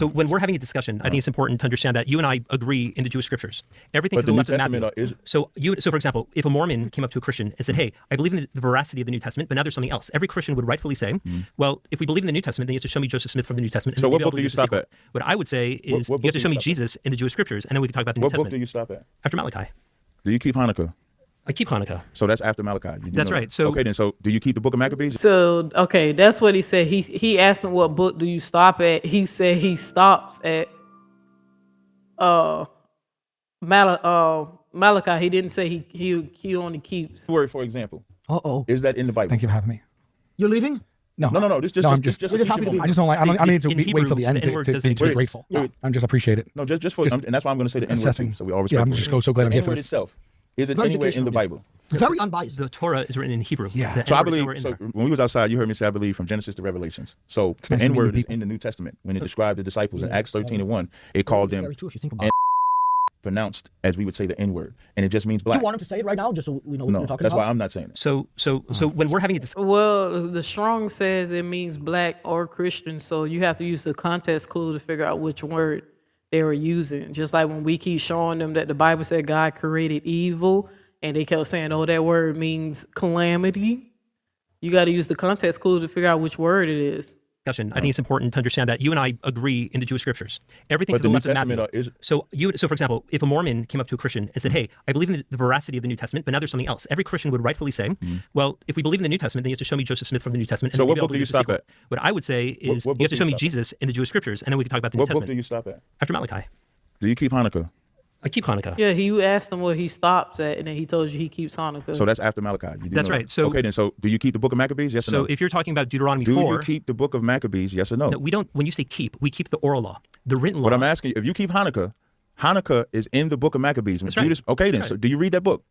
when we're having a discussion, I think it's important to understand that you and I agree in the Jewish scriptures. Everything But to the the left New of Matthew. Testament So for example, if a Mormon came up to a Christian and said, "Hey, I believe in the veracity of the New Testament, but now there's something else," every Christian would rightfully say, "Well, if we believe in the New Testament, then you have to show me Joseph Smith from the New Testament." And So then what maybe I'll book do you believe the stop sequel. at? What I would say is what you have to book show do me you stop Jesus in the Jewish scriptures, and then we can talk about the New What book Testament. do you stop at? After Malachi. Do you keep Hanukkah? I keep Hanukkah. So that's after Malachi. You That's know right. that. So okay, then. So do you keep the Book of Maccabees? So, okay, that's what he said. He asked him, what book do you stop at? He said he stops at Malachi. He didn't say he only keeps. Word, for example. Uh-oh. Is that in the Bible? Thank you for having me. You're leaving? No, No. I'm just happy to be. I just don't like. I don't need to In wait Hebrew, till the end the to N-word be doesn't too exist. grateful. Yeah. I'm just appreciate it. No, just for, and that's why I'm going to say the N-word Assessing. too, so we all Yeah, respect I'm just so glad I'm here for N-word this. itself. Is it anywhere in the Bible? Very unbiased. The Torah is written in Hebrew. Yeah. So I N-word is believe, nowhere in so there. when we was outside, you heard me say, I believe, from Genesis to Revelations. So It's the nice to meet N-word new is people. in the New Testament. When it described the disciples in Acts 13:1, it called them Scary too, if you think about it. pronounced, as we would say, the N-word, and it just means Do Black. you want him to say it right now, just so we know what No, we're talking that's about? why I'm not saying it. So when we're having a discussion. Well, the Strong says it means Black or Christian, so you have to use the context clue to figure out which word they were using. Just like when we keep showing them that the Bible said God created evil, and they kept saying, "Oh, that word means calamity." You got to use the context clue to figure out which word it is. I think it's important to understand that you and I agree in the Jewish scriptures. Everything But to the the New left of Testament Matthew. is So for example, if a Mormon came up to a Christian and said, "Hey, I believe in the veracity of the New Testament, but now there's something else," every Christian would rightfully say, "Well, if we believe in the New Testament, then you have to show me Joseph Smith from the New Testament." And So then what maybe I'll book do you believe the stop sequel. at? What I would say is what you have book to do show you me stop at? Jesus in the Jewish scriptures, and then we can talk about the New What book Testament. do you stop at? After Malachi. Do you keep Hanukkah? I keep Hanukkah. Yeah, you asked him where he stops at, and then he told you he keeps Hanukkah. So that's after Malachi. You do That's know right. that. So okay, then. So do you keep the Book of Maccabees? Yes or So no? if you're talking about Deuteronomy Do 4, you keep the Book of Maccabees? Yes or no? no, we don't. When you say keep, we keep the oral law, the written law. But I'm asking you, if you keep Hanukkah, Hanukkah is in the Book of Maccabees. That's right. Judas, okay, then. That's So right. do you read that book?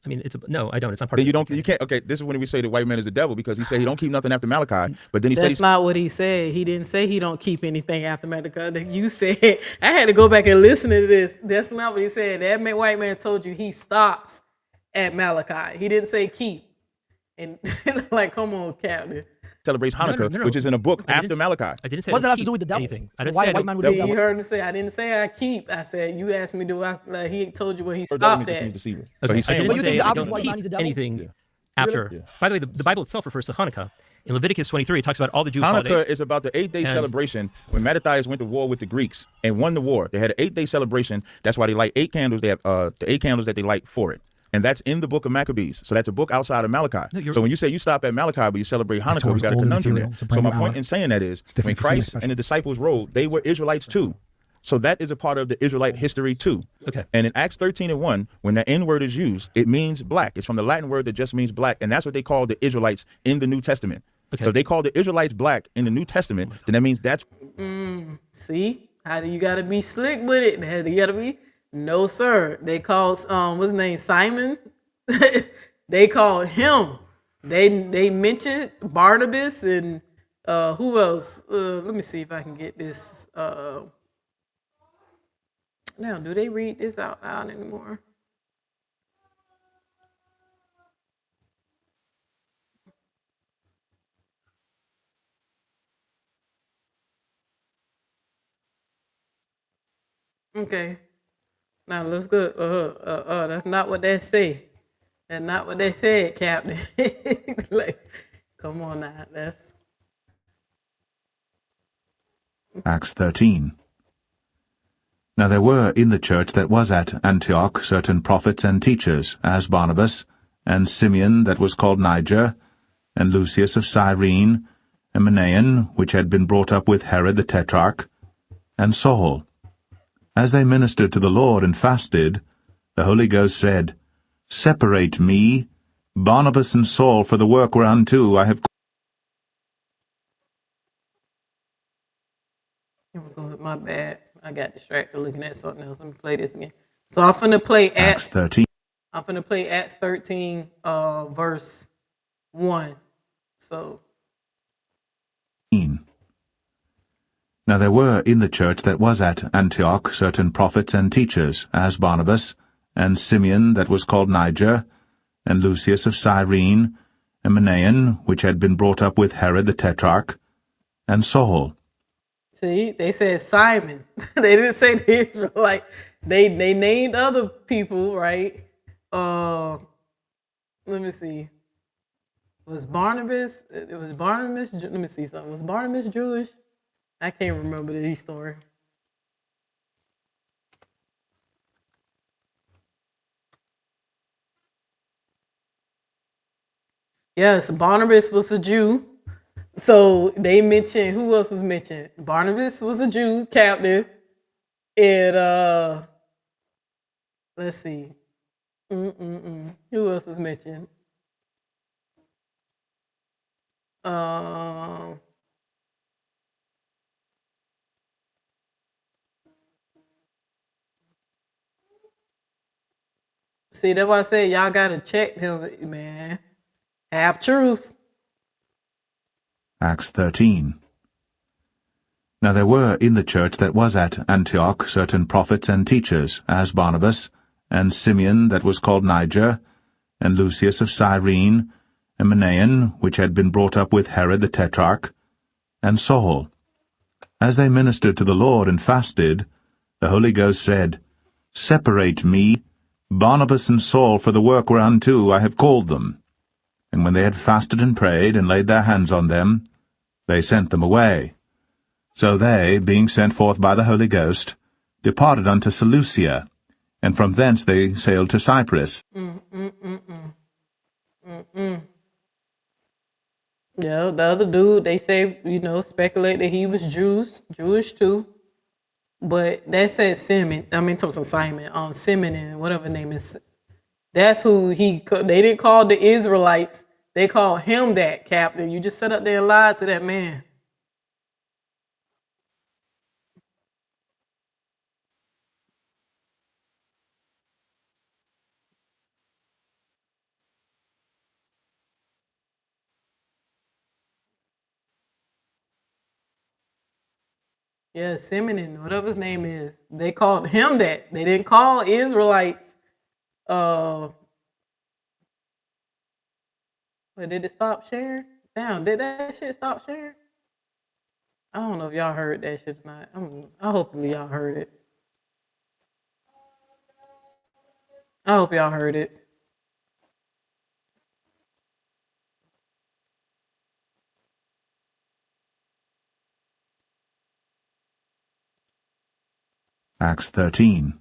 I mean, no, I don't. It's not part Then of you the don't. You can't. Okay, this is when we say the white man is the devil because he said he don't keep nothing after Malachi. But then he That's says not what he said. He didn't say he don't keep anything after Malachi. You said, I had to go back and listen to this. That's not what he said. That white man told you he stops at Malachi. He didn't say keep. And like, come on, Captain. Celebrates Hanukkah, which is in a book after Malachi. I didn't say What does that have to do with the devil? anything. I didn't Why say a white man would Yeah, do that? you heard him say, I didn't say I keep. I said, you asked me, do I, like, he told you where he Or that stopped means at. deceiver. Okay, So he's saying, But you think the I average don't white man keep is a devil? anything after. By the way, the Bible itself refers to Hanukkah. In Leviticus 23, it talks about all the Jewish holidays. Hanukkah is about the 8-day celebration when Mattathias went to war with the Greeks and won the war. They had an 8-day celebration. That's why they light 8 candles. They have the 8 candles that they light for it. And that's in the book of Maccabees. So that's a book outside of Malachi. No, so when you say you stop at Malachi, but you celebrate Hanukkah, we got a conundrum there. So my point in saying that is, when Christ and the disciples rode, they were Israelites too. So that is a part of the Israelite history too. Okay. And in Acts 13:1, when the N word is used, it means black. It's from the Latin word that just means black. And that's what they call the Israelites in the New Testament. Okay. So if they call the Israelites black in the New Testament, then that means that's... See? How do you got to be slick with it? How do you got to be? No, sir. They called, what's his name, Simon? They called him. They mentioned Barnabas and who else? Let me see if I can get this. Now, do they read this out loud anymore? Okay. Now let's go. That's not what they say. That's not what they said, Captain. Like, come on now. That's Acts 13. Now there were in the church that was at Antioch certain prophets and teachers, as Barnabas, and Simeon that was called Niger, and Lucius of Cyrene, and Manaen, which had been brought up with Herod the Tetrarch, and Saul. As they ministered to the Lord and fasted, the Holy Ghost said, Separate me, Barnabas and Saul, for the work whereunto I have... my bad. I got distracted looking at something else. Let me play this again. So I'm finna play Acts 13. I'm finna play Acts 13, verse 1. So. Now there were in the church that was at Antioch certain prophets and teachers, as Barnabas, and Simeon that was called Niger, and Lucius of Cyrene, and Manaen, which had been brought up with Herod the Tetrarch, and Saul. See, they said Simon. They didn't say the Israelite. They named other people, right? Let me see. Was Barnabas? It was Barnabas. Let me see something. Was Barnabas Jewish? I can't remember the story. Yes, Barnabas was a Jew. So they mentioned, who else was mentioned? Barnabas was a Jew, captain. And let's see. Who else was mentioned? See, that's why I said y'all gotta check them, man. Half truths. Acts 13. Now there were in the church that was at Antioch certain prophets and teachers, as Barnabas, and Simeon that was called Niger, and Lucius of Cyrene, and Manaen, which had been brought up with Herod the Tetrarch, and Saul. As they ministered to the Lord and fasted, the Holy Ghost said, Separate me, Barnabas and Saul, for the work whereunto I have called them. And when they had fasted and prayed, and laid their hands on them, they sent them away. So they, being sent forth by the Holy Ghost, departed unto Seleucia, and from thence they sailed to Cyprus. Yeah, the other dude, they say, speculate that he was Jewish too. But that said Simon, Simon and whatever name is. That's who they didn't call the Israelites. They called him that, Captain. You just sat up there and lied to that man. Yeah, Simon, whatever his name is. They called him that. They didn't call Israelites. What's But did it stop sharing? Damn, did that shit stop sharing? I don't know if y'all heard that shit tonight. I hope y'all heard it. I hope y'all heard it. Acts 13.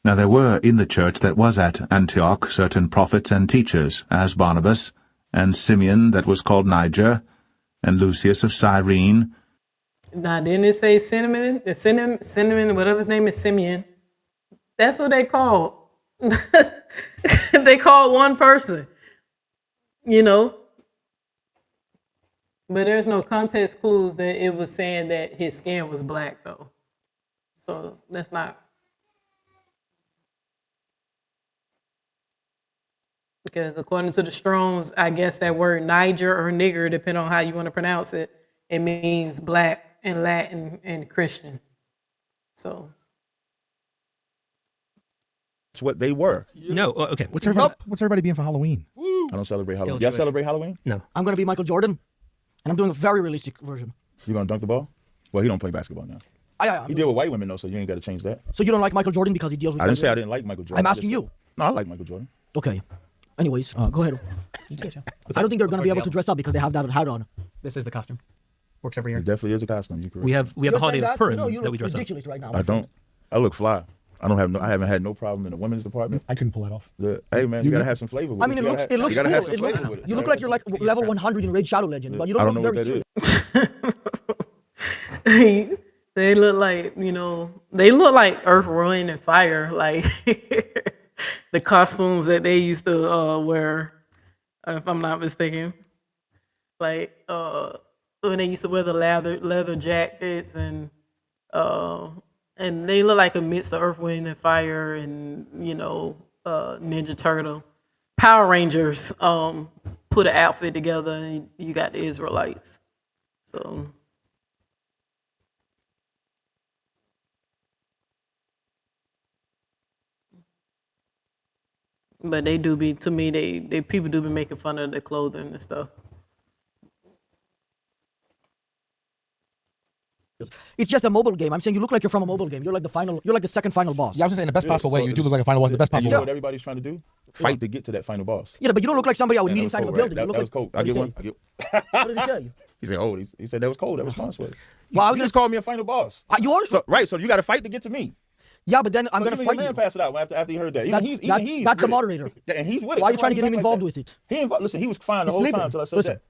Now there were in the church that was at Antioch certain prophets and teachers, as Barnabas, and Simeon that was called Niger, and Lucius of Cyrene. Now, didn't it say cinnamon, whatever his name is, Simeon? That's what they called. They called one person, you know. But there's no context clues that it was saying that his skin was black, though. So that's not. Because according to the Strongs, I guess that word Niger or nigger, depending on how you want to pronounce it, it means black in Latin and Christian. So. That's what they were. No, okay. What's everybody being for Halloween? I don't celebrate Halloween. Still Y'all celebrate Halloween? No. I'm going to be Michael Jordan, and I'm doing a very realistic version. You gonna dunk the ball? Well, he don't play basketball now. He deal with white women though, so you ain't got to change that. So you don't like Michael Jordan because he deals with. I didn't say I didn't like Michael Jordan. I'm asking you. No, I like Michael Jordan. Okay. Anyways, go ahead. I don't think they're going to be able to dress up because they have that hat on. This is the costume. Works every year. It definitely is a costume. You're correct. We have You're a holiday saying of Purim No, you that we look dress up. ridiculous right now. I don't. I look fly. I haven't had no problem in the women's department. I couldn't pull that off. Hey man, you gotta have some flavor with I mean, it looks You gotta have some cool. flavor with it. You look like you're like level 100 in Raid Shadow Legend, but you don't look very serious. They look like, they look like Earth, Wind, and Fire, like the costumes that they used to wear, if I'm not mistaken. Like when they used to wear the leather jackets and they look like a mix of Earth, Wind, and Fire and, Ninja Turtle. Power Rangers put an outfit together and you got the Israelites. So... But they do be, to me, they people do be making fun of the clothing and stuff. It's just a mobile game. I'm saying you look like you're from a mobile game. You're like the second final boss. Yeah, I was saying in the best possible way. You do look like a final boss. The best possible You know way. what everybody's trying to do? Fight to get to that final boss. Yeah, but you don't look like somebody I would meet inside of a building. That was cold. I get one. What did he say? He said, "Oh, he said that was cold. That response was." Well, you just called me a final boss. You are so you got to fight to get to me. Yeah, but then I'm gonna fight you. Pass it out after he heard that. That's the moderator. And he's with it. Why are you trying to get him involved with it? Listen, he was fine the whole time until I said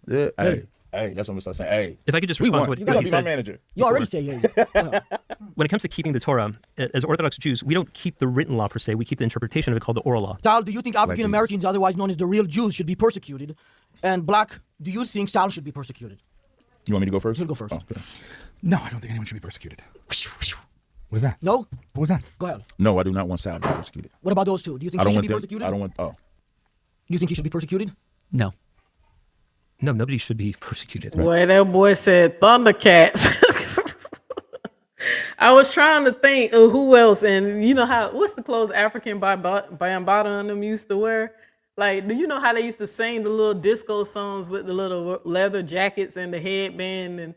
that. Hey, that's what I'm gonna start saying. Hey, if I could just respond to what you he gotta be said. my manager. You already say yeah. When it comes to keeping the Torah, as Orthodox Jews, we don't keep the written law per se. We keep the interpretation of it called the oral law. Sal, do you think African Americans, otherwise known as the real Jews, should be persecuted? And Black, do you think Sal should be persecuted? You want me to go first? He'll go first. Oh, okay. No, I don't think anyone should be persecuted. What is that? No? What was that? Go ahead. No, I do not want Sal to be persecuted. What about those two? Do you think he should be persecuted? I don't want. Oh. You think he should be persecuted? No. No, nobody should be persecuted. Boy, that boy said Thundercats. I was trying to think of who else, and you know what's the clothes African Bambaataa and them used to wear? Like, do you know how they used to sing the little disco songs with the little leather jackets and the headband, and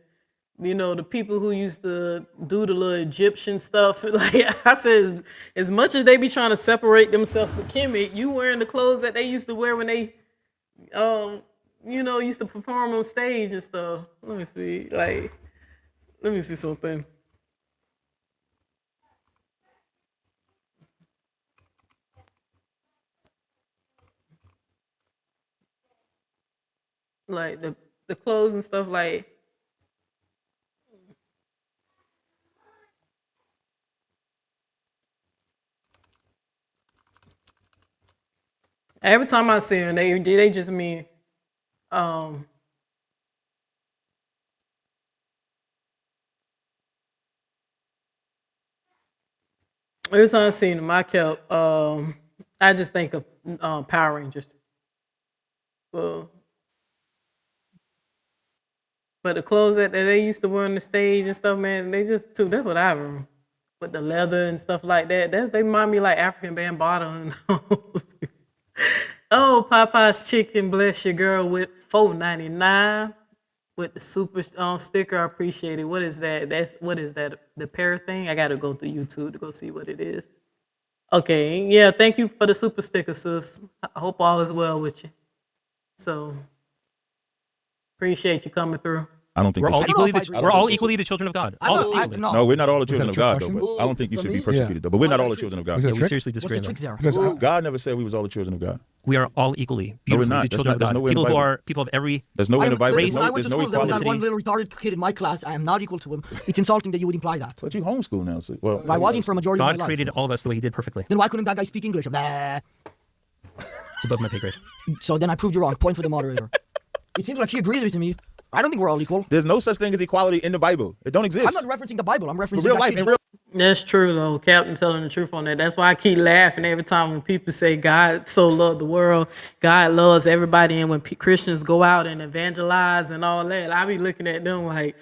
the people who used to do the little Egyptian stuff? Like I said, as much as they be trying to separate themselves from Kemet, you wearing the clothes that they used to wear when they used to perform on stage and stuff. Let me see something. Like the clothes and stuff, like every time I see them, they just mean every time I see them, I just think of Power Rangers. But the clothes that they used to wear on the stage and stuff, man, they just too. That's what I remember. With the leather and stuff like that. They remind me like African Bambaataa and those. Oh, Popeye's Chicken, bless your girl with $4.99 with the super sticker. I appreciate it. What is that? What is that? The pear thing? I gotta go through YouTube to go see what it is. Okay, yeah. Thank you for the super sticker, sis. I hope all is well with you. So appreciate you coming through. I don't think we're all equally the children of God. All of us equally. No, we're not all the children of God, though. But I don't think you should be persecuted, though. But we're not all the children of God. Yeah, we seriously disagree on that. Because God never said we was all the children of God. We are all equally No, we're beautifully not. the children of There's God. nowhere in the People who Bible. are people of every There's nowhere in the Bible. race. When I went to There's no school, there was that equality. one little retarded kid in my class. I am not equal to him. It's insulting that you would imply that. But you homeschool now, so well. I wasn't for a majority of God my life. created all of us the way He did perfectly. Then why couldn't that guy speak English? Nah. It's above my pay grade. So then I proved you wrong. Point for the moderator. It seems like he agrees with me. I don't think we're all equal. There's no such thing as equality in the Bible. It don't exist. I'm not referencing the Bible. I'm referencing real life. In real That's true though. Captain telling the truth on that. That's why I keep laughing every time when people say God so loved the world, God loves everybody, and when Christians go out and evangelize and all that, I be looking at them like,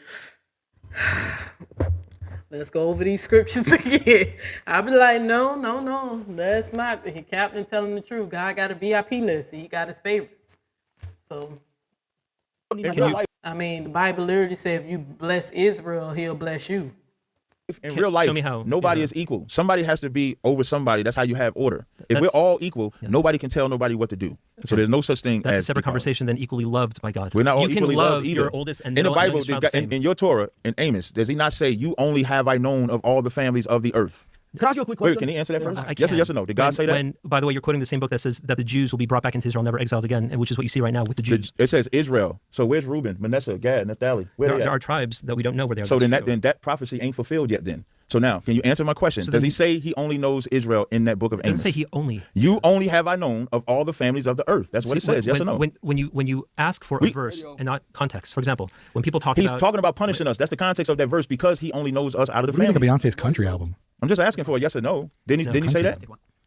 let's go over these scriptures again. I be like, no, that's not. Captain telling the truth. God got a VIP list. He got his favorites. So. I mean, the Bible literally says if you bless Israel, He'll bless you. In real life, show me how. Nobody is equal. Somebody has to be over somebody. That's how you have order. If we're all equal, nobody can tell nobody what to do. So there's no such thing That's as a separate equality. conversation than equally loved by God. We're not all you equally can love loved either. your oldest and in the middle and Bible, youngest child the same. in your Torah, in Amos, does He not say, "You only have I known of all the families of the earth"? Can I ask you a quick question? Wait, can you answer that first? I Yes can. or no? Did God say that? By the way, you're quoting the same book that says that the Jews will be brought back into Israel, never exiled again, and which is what you see right now with the Jews. It says Israel. So where's Reuben, Manasseh, Gad, Naphtali? Where There are tribes that we don't know where they are. So That's then that prophecy ain't fulfilled yet. Then. So now, can you answer my question? So Does then- He say He only knows Israel in that book of It doesn't Amos? say He only. You only have I known of all the families of the earth. That's what it says. Yes or no? When you ask for a verse and not context, for example, when people talk He's about talking about punishing us. That's the context of that verse because He only knows us out of the What do you think family. of Beyonce's country album? I'm just asking for a yes or no. Didn't he say that?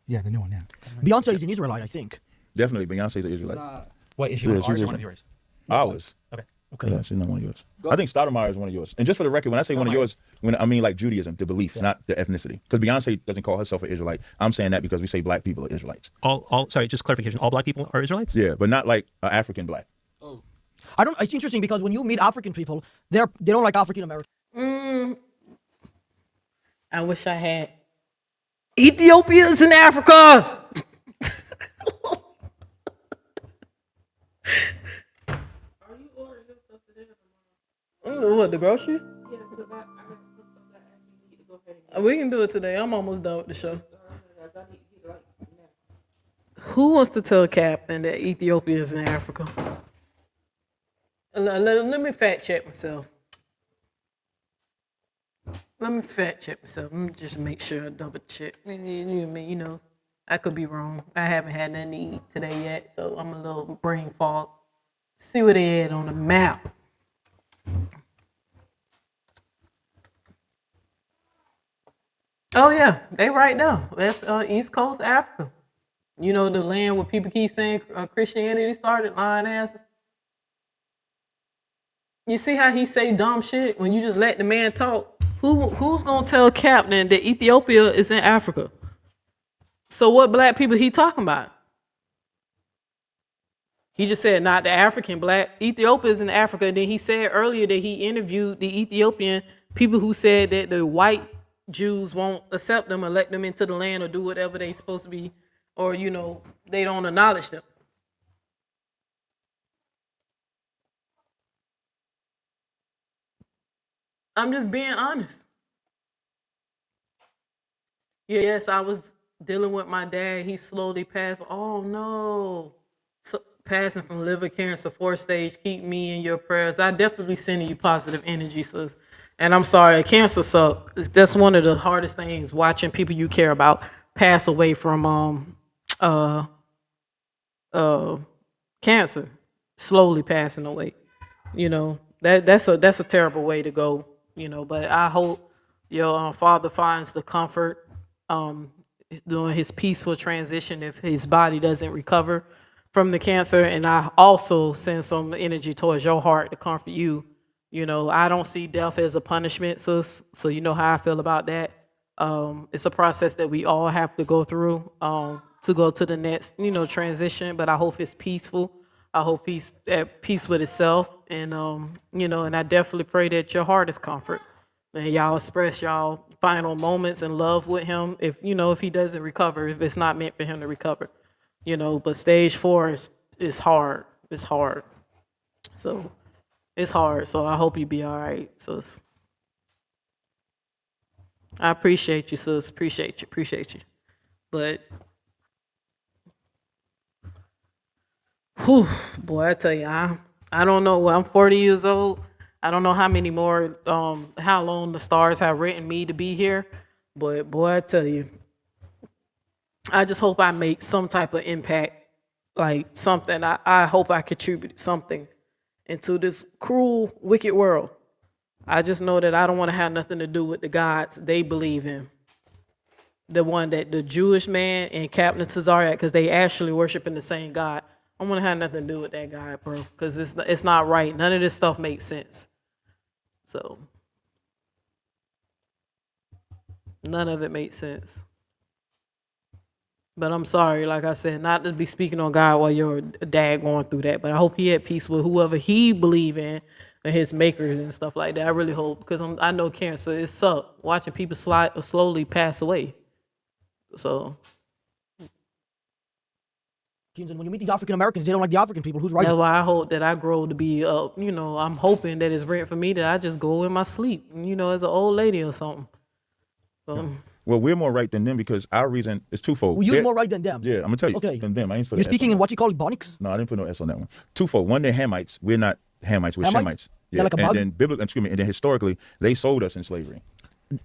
Yeah, the new one, yeah. Beyonce is an Israelite, I think. Definitely, Beyonce's an Israelite. What is she one of Yeah, ours she's or one of yours? Ours. Okay. Yeah, she's not one of yours. I think Stoudemire is one of yours. And just for the record, when I say one of yours, I mean like Judaism, the belief, not the ethnicity. Because Beyonce doesn't call herself an Israelite. I'm saying that because we say black people are Israelites. Sorry, just clarification. All black people are Israelites? Yeah, but not like an African black. It's interesting because when you meet African people, they don't like African Americans. I wish I had. Ethiopia is in Africa. What, the groceries? Yeah, because I got some stuff that I actually need to go ahead and get. We can do it today. I'm almost done with the show. Who wants to tell Captain that Ethiopia is in Africa? Let me fact check myself. Let me just make sure I double check. You know, I could be wrong. I haven't had nothing to eat today yet, so I'm a little brain fog. See where they at on the map. Oh yeah, they right there. That's East Coast Africa. You know, the land where people keep saying Christianity started, lying asses. You see how he say dumb shit when you just let the man talk? Who's gonna tell Captain that Ethiopia is in Africa? So what black people he talking about? He just said not the African black. Ethiopia is in Africa. And then he said earlier that he interviewed the Ethiopian people who said that the white Jews won't accept them or let them into the land or do whatever they supposed to be, or they don't acknowledge them. I'm just being honest. Yes, I was dealing with my dad. He slowly passed. Oh no. So, passing from liver cancer, 4th stage. Keep me in your prayers. I definitely sending you positive energy, sis. And I'm sorry, cancer sucks. That's one of the hardest things, watching people you care about pass away from cancer, slowly passing away. That's a terrible way to go. But I hope your father finds the comfort during his peaceful transition if his body doesn't recover from the cancer. And I also send some energy towards your heart to comfort you. I don't see death as a punishment, sis. So you know how I feel about that. It's a process that we all have to go through to go to the next, transition. But I hope it's peaceful. I hope he's at peace with itself, and and I definitely pray that your heart is comfort, and y'all express y'all final moments and love with him. If he doesn't recover, if it's not meant for him to recover, But stage 4 is hard. It's hard. So it's hard. So I hope you be all right, sis. I appreciate you, sis. Appreciate you. But whew, boy, I tell you, I don't know. I'm 40 years old. I don't know how many more, how long the stars have written me to be here. But boy, I tell you, I just hope I make some type of impact, like something. I hope I contribute something into this cruel, wicked world. I just know that I don't want to have nothing to do with the gods they believe in. The one that the Jewish man and Captain TAZARYACH, because they actually worshiping the same God. I don't want to have nothing to do with that God, bro, because it's not right. None of this stuff makes sense. So none of it makes sense. But I'm sorry, like I said, not to be speaking on God while your dad going through that. But I hope he at peace with whoever he believe in and his makers and stuff like that. I really hope, because I know cancer, it sucks watching people slowly pass away. So. And when you meet these African Americans, they don't like the African people. Who's right? That's why I hope that I grow to be, I'm hoping that it's written for me that I just go in my sleep, as an old lady or something. Well, we're more right than them because our reason is twofold. Well, you're more right than them. Yeah, I'm gonna tell you. Okay. Than them. I ain't put You're speaking in what you call Ebonics? No, I didn't put no S on that one. Twofold. One, they're Hamites. We're not Hamites. We're Shemites. Is that like a bug? And then historically, they sold us in slavery.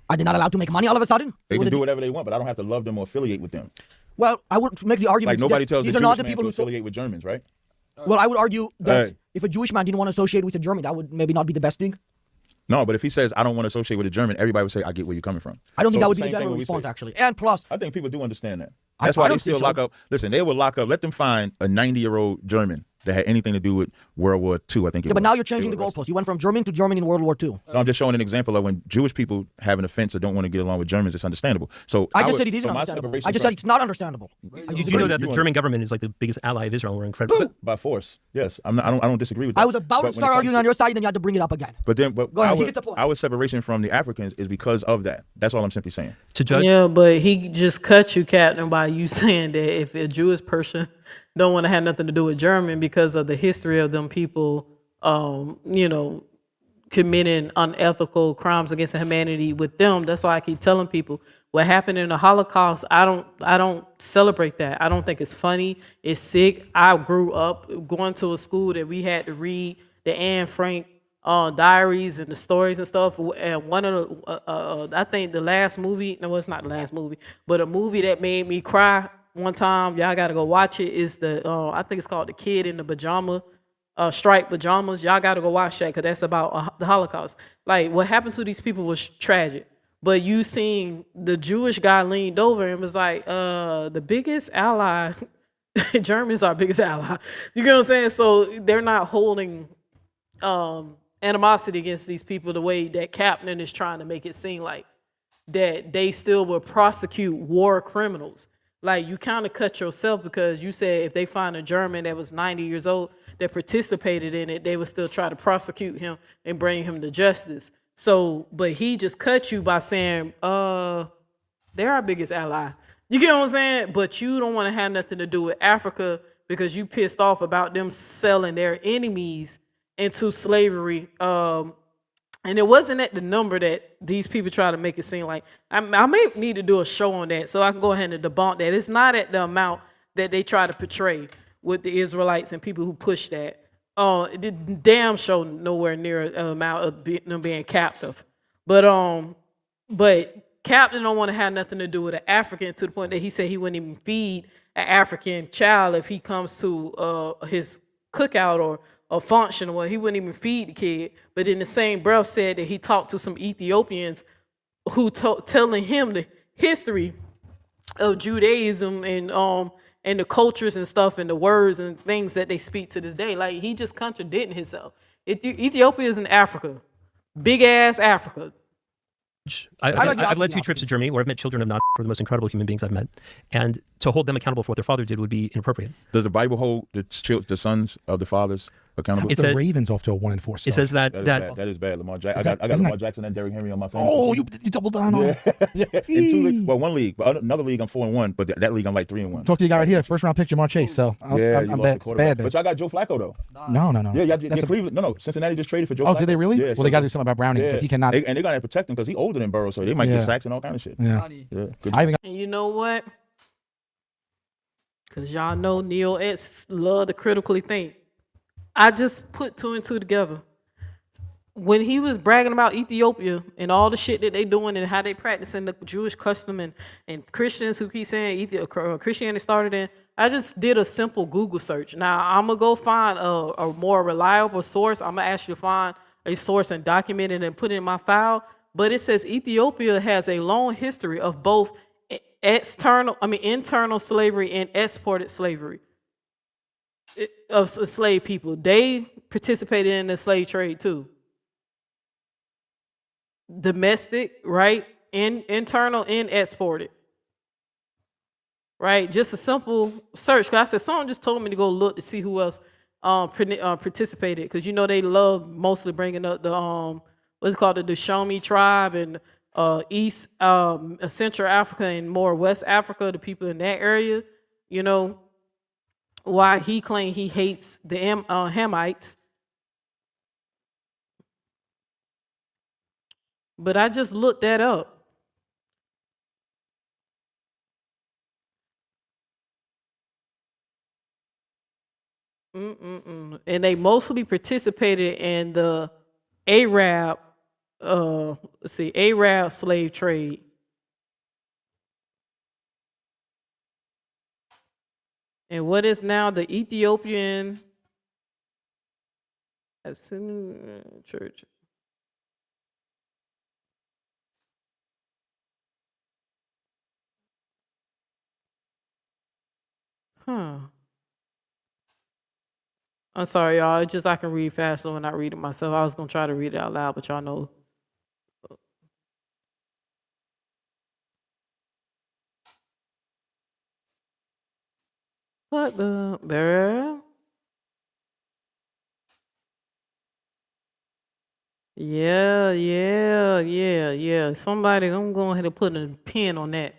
Are they not allowed to make money all of a sudden? They can do whatever they want, but I don't have to love them or affiliate with them. Well, I would make the argument like nobody that tells these the are Jewish not the man people to who affiliate with Germans, right? Well, I would argue that Hey. if a Jewish man didn't want to associate with a German, that would maybe not be the best thing. No, but if he says, I don't want to associate with a German, everybody would say, I get where you're coming from. I don't think that would be the same thing general when we response, say- actually. And plus, I think people do understand that. I That's why don't they still think so. lock up. Listen, they would lock up. Let them find a 90-year-old German that had anything to do with World War II, I think it yeah, was. but now you're changing the goalpost. You went from German to German in World War II. No, I'm just showing an example of when Jewish people have an offense or don't want to get along with Germans, it's understandable. So I just said it isn't understandable. I just said it's not understandable. You know that the German government is like the biggest ally of Israel. We're incredible. By force, yes. I don't disagree with that. I was about to start arguing on your side, and then you had to bring it up again. But Go ahead, he gets the point. our separation from the Africans is because of that. That's all I'm simply saying. To judge. Yeah, but he just cut you, Captain, by you saying that if a Jewish person don't want to have nothing to do with German because of the history of them people, committing unethical crimes against humanity with them. That's why I keep telling people what happened in the Holocaust. I don't celebrate that. I don't think it's funny. It's sick. I grew up going to a school that we had to read the Anne Frank diaries and the stories and stuff. And one of the, I think the last movie, no, it's not the last movie, but a movie that made me cry one time, y'all got to go watch it, is I think it's called The Kid in the Pajama, Striped Pajamas. Y'all got to go watch that because that's about the Holocaust. Like, what happened to these people was tragic. But you seen the Jewish guy leaned over and was like, the biggest ally, Germans are our biggest ally. You get what I'm saying? So they're not holding animosity against these people the way that Kaplan is trying to make it seem like, that they still will prosecute war criminals. Like, you kind of cut yourself because you said if they find a German that was 90 years old that participated in it, they would still try to prosecute him and bring him to justice. So, but he just cut you by saying, they're our biggest ally. You get what I'm saying? But you don't want to have nothing to do with Africa because you pissed off about them selling their enemies into slavery. And it wasn't at the number that these people try to make it seem like. I may need to do a show on that so I can go ahead and debunk that. It's not at the amount that they try to portray with the Israelites and people who push that. The damn show nowhere near the amount of them being captive. But Captain don't want to have nothing to do with an African, to the point that he said he wouldn't even feed an African child if he comes to his cookout or a function. Well, he wouldn't even feed the kid. But in the same breath said that he talked to some Ethiopians who telling him the history of Judaism and the cultures and stuff and the words and things that they speak to this day. Like, he just contradicting himself. Ethiopia is in Africa, big ass Africa. I've led 2 trips to Germany where I've met children of Nazis who are the most incredible human beings I've met. And to hold them accountable for what their father did would be inappropriate. Does the Bible hold the sons of the fathers accountable? The Ravens off to a 1-4 start. It says that that is bad. Lamar Jackson. I got Lamar Jackson and Derrick Henry on my fantasy. Oh, you doubled down on it. Yeah. In 2 leagues. Well, 1 league, but another league I'm 4-1. But that league I'm like 3-1. Talk to you guy right here. First round pick, Jamar Chase. So I'm bad. It's bad. But y'all got Joe Flacco though. No. Yeah, Cleveland. No. Cincinnati just traded for Joe Flacco. Oh, did they really? Yeah, well, they got to do something about Browning because he cannot. And they're gonna protect him because he's older than Burrow, so they might get sacks and all kind of shit. Yeah. And you know what? Because y'all know Neo X love to critically think. I just put 2 and 2 together. When he was bragging about Ethiopia and all the shit that they doing and how they practicing the Jewish custom and Christians who keep saying Christianity started in, I just did a simple Google search. Now, I'm going to go find a more reliable source. I'm going to ask you to find a source and document it and put it in my file. But it says Ethiopia has a long history of both internal slavery and exported slavery of slave people. They participated in the slave trade too. Domestic, right? Internal and exported. Right? Just a simple search. Because I said, someone just told me to go look to see who else participated. Because you know they love mostly bringing up the, what's it called, the Shomi tribe and East, Central Africa and more West Africa, the people in that area. You know, why he claimed he hates the Hamites. But I just looked that up. And they mostly participated in the Arab, Arab slave trade. And what is now the Ethiopian Church? I'm sorry, y'all. It's just I can read faster when I read it myself. I was gonna try to read it out loud, but y'all know. What the bear? Yeah. Somebody, I'm going ahead and put a pin on that.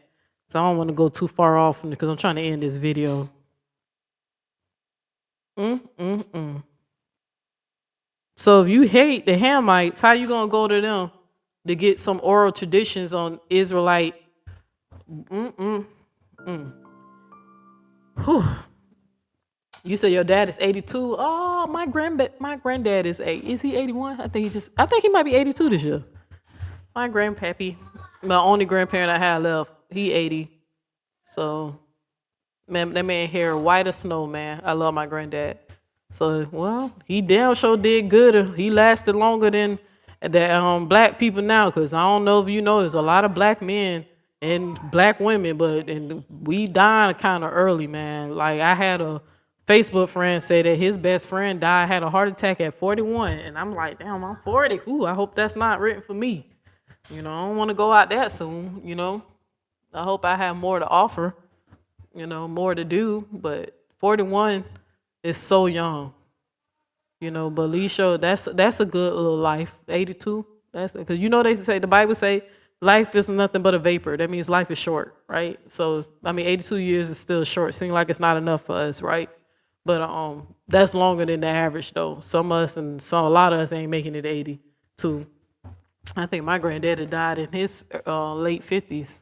So I don't want to go too far off because I'm trying to end this video. So if you hate the Hamites, how you gonna go to them to get some oral traditions on Israelite? You say your dad is 82. Oh, my granddad is 8. Is he 81? I think he might be 82 this year. My grandpappy, my only grandparent I have left, he 80. So, man, that man hair white as snow, man. I love my granddad. So, well, he damn sure did good. He lasted longer than the black people now, because I don't know if you know, there's a lot of black men and black women, but we dying kind of early, man. Like, I had a Facebook friend say that his best friend had a heart attack at 41, and I'm like, damn, I'm 40. Ooh, I hope that's not written for me. You know, I don't want to go out that soon, you know. I hope I have more to offer, you know, more to do, but 41 is so young, you know. But Leisha, that's a good little life. 82, that's because you know they say, the Bible say life is nothing but a vapor. That means life is short, right? So I mean, 82 years is still short. Seems like it's not enough for us, right? But that's longer than the average though. Some of us and a lot of us ain't making it 82. I think my granddaddy died in his late 50s.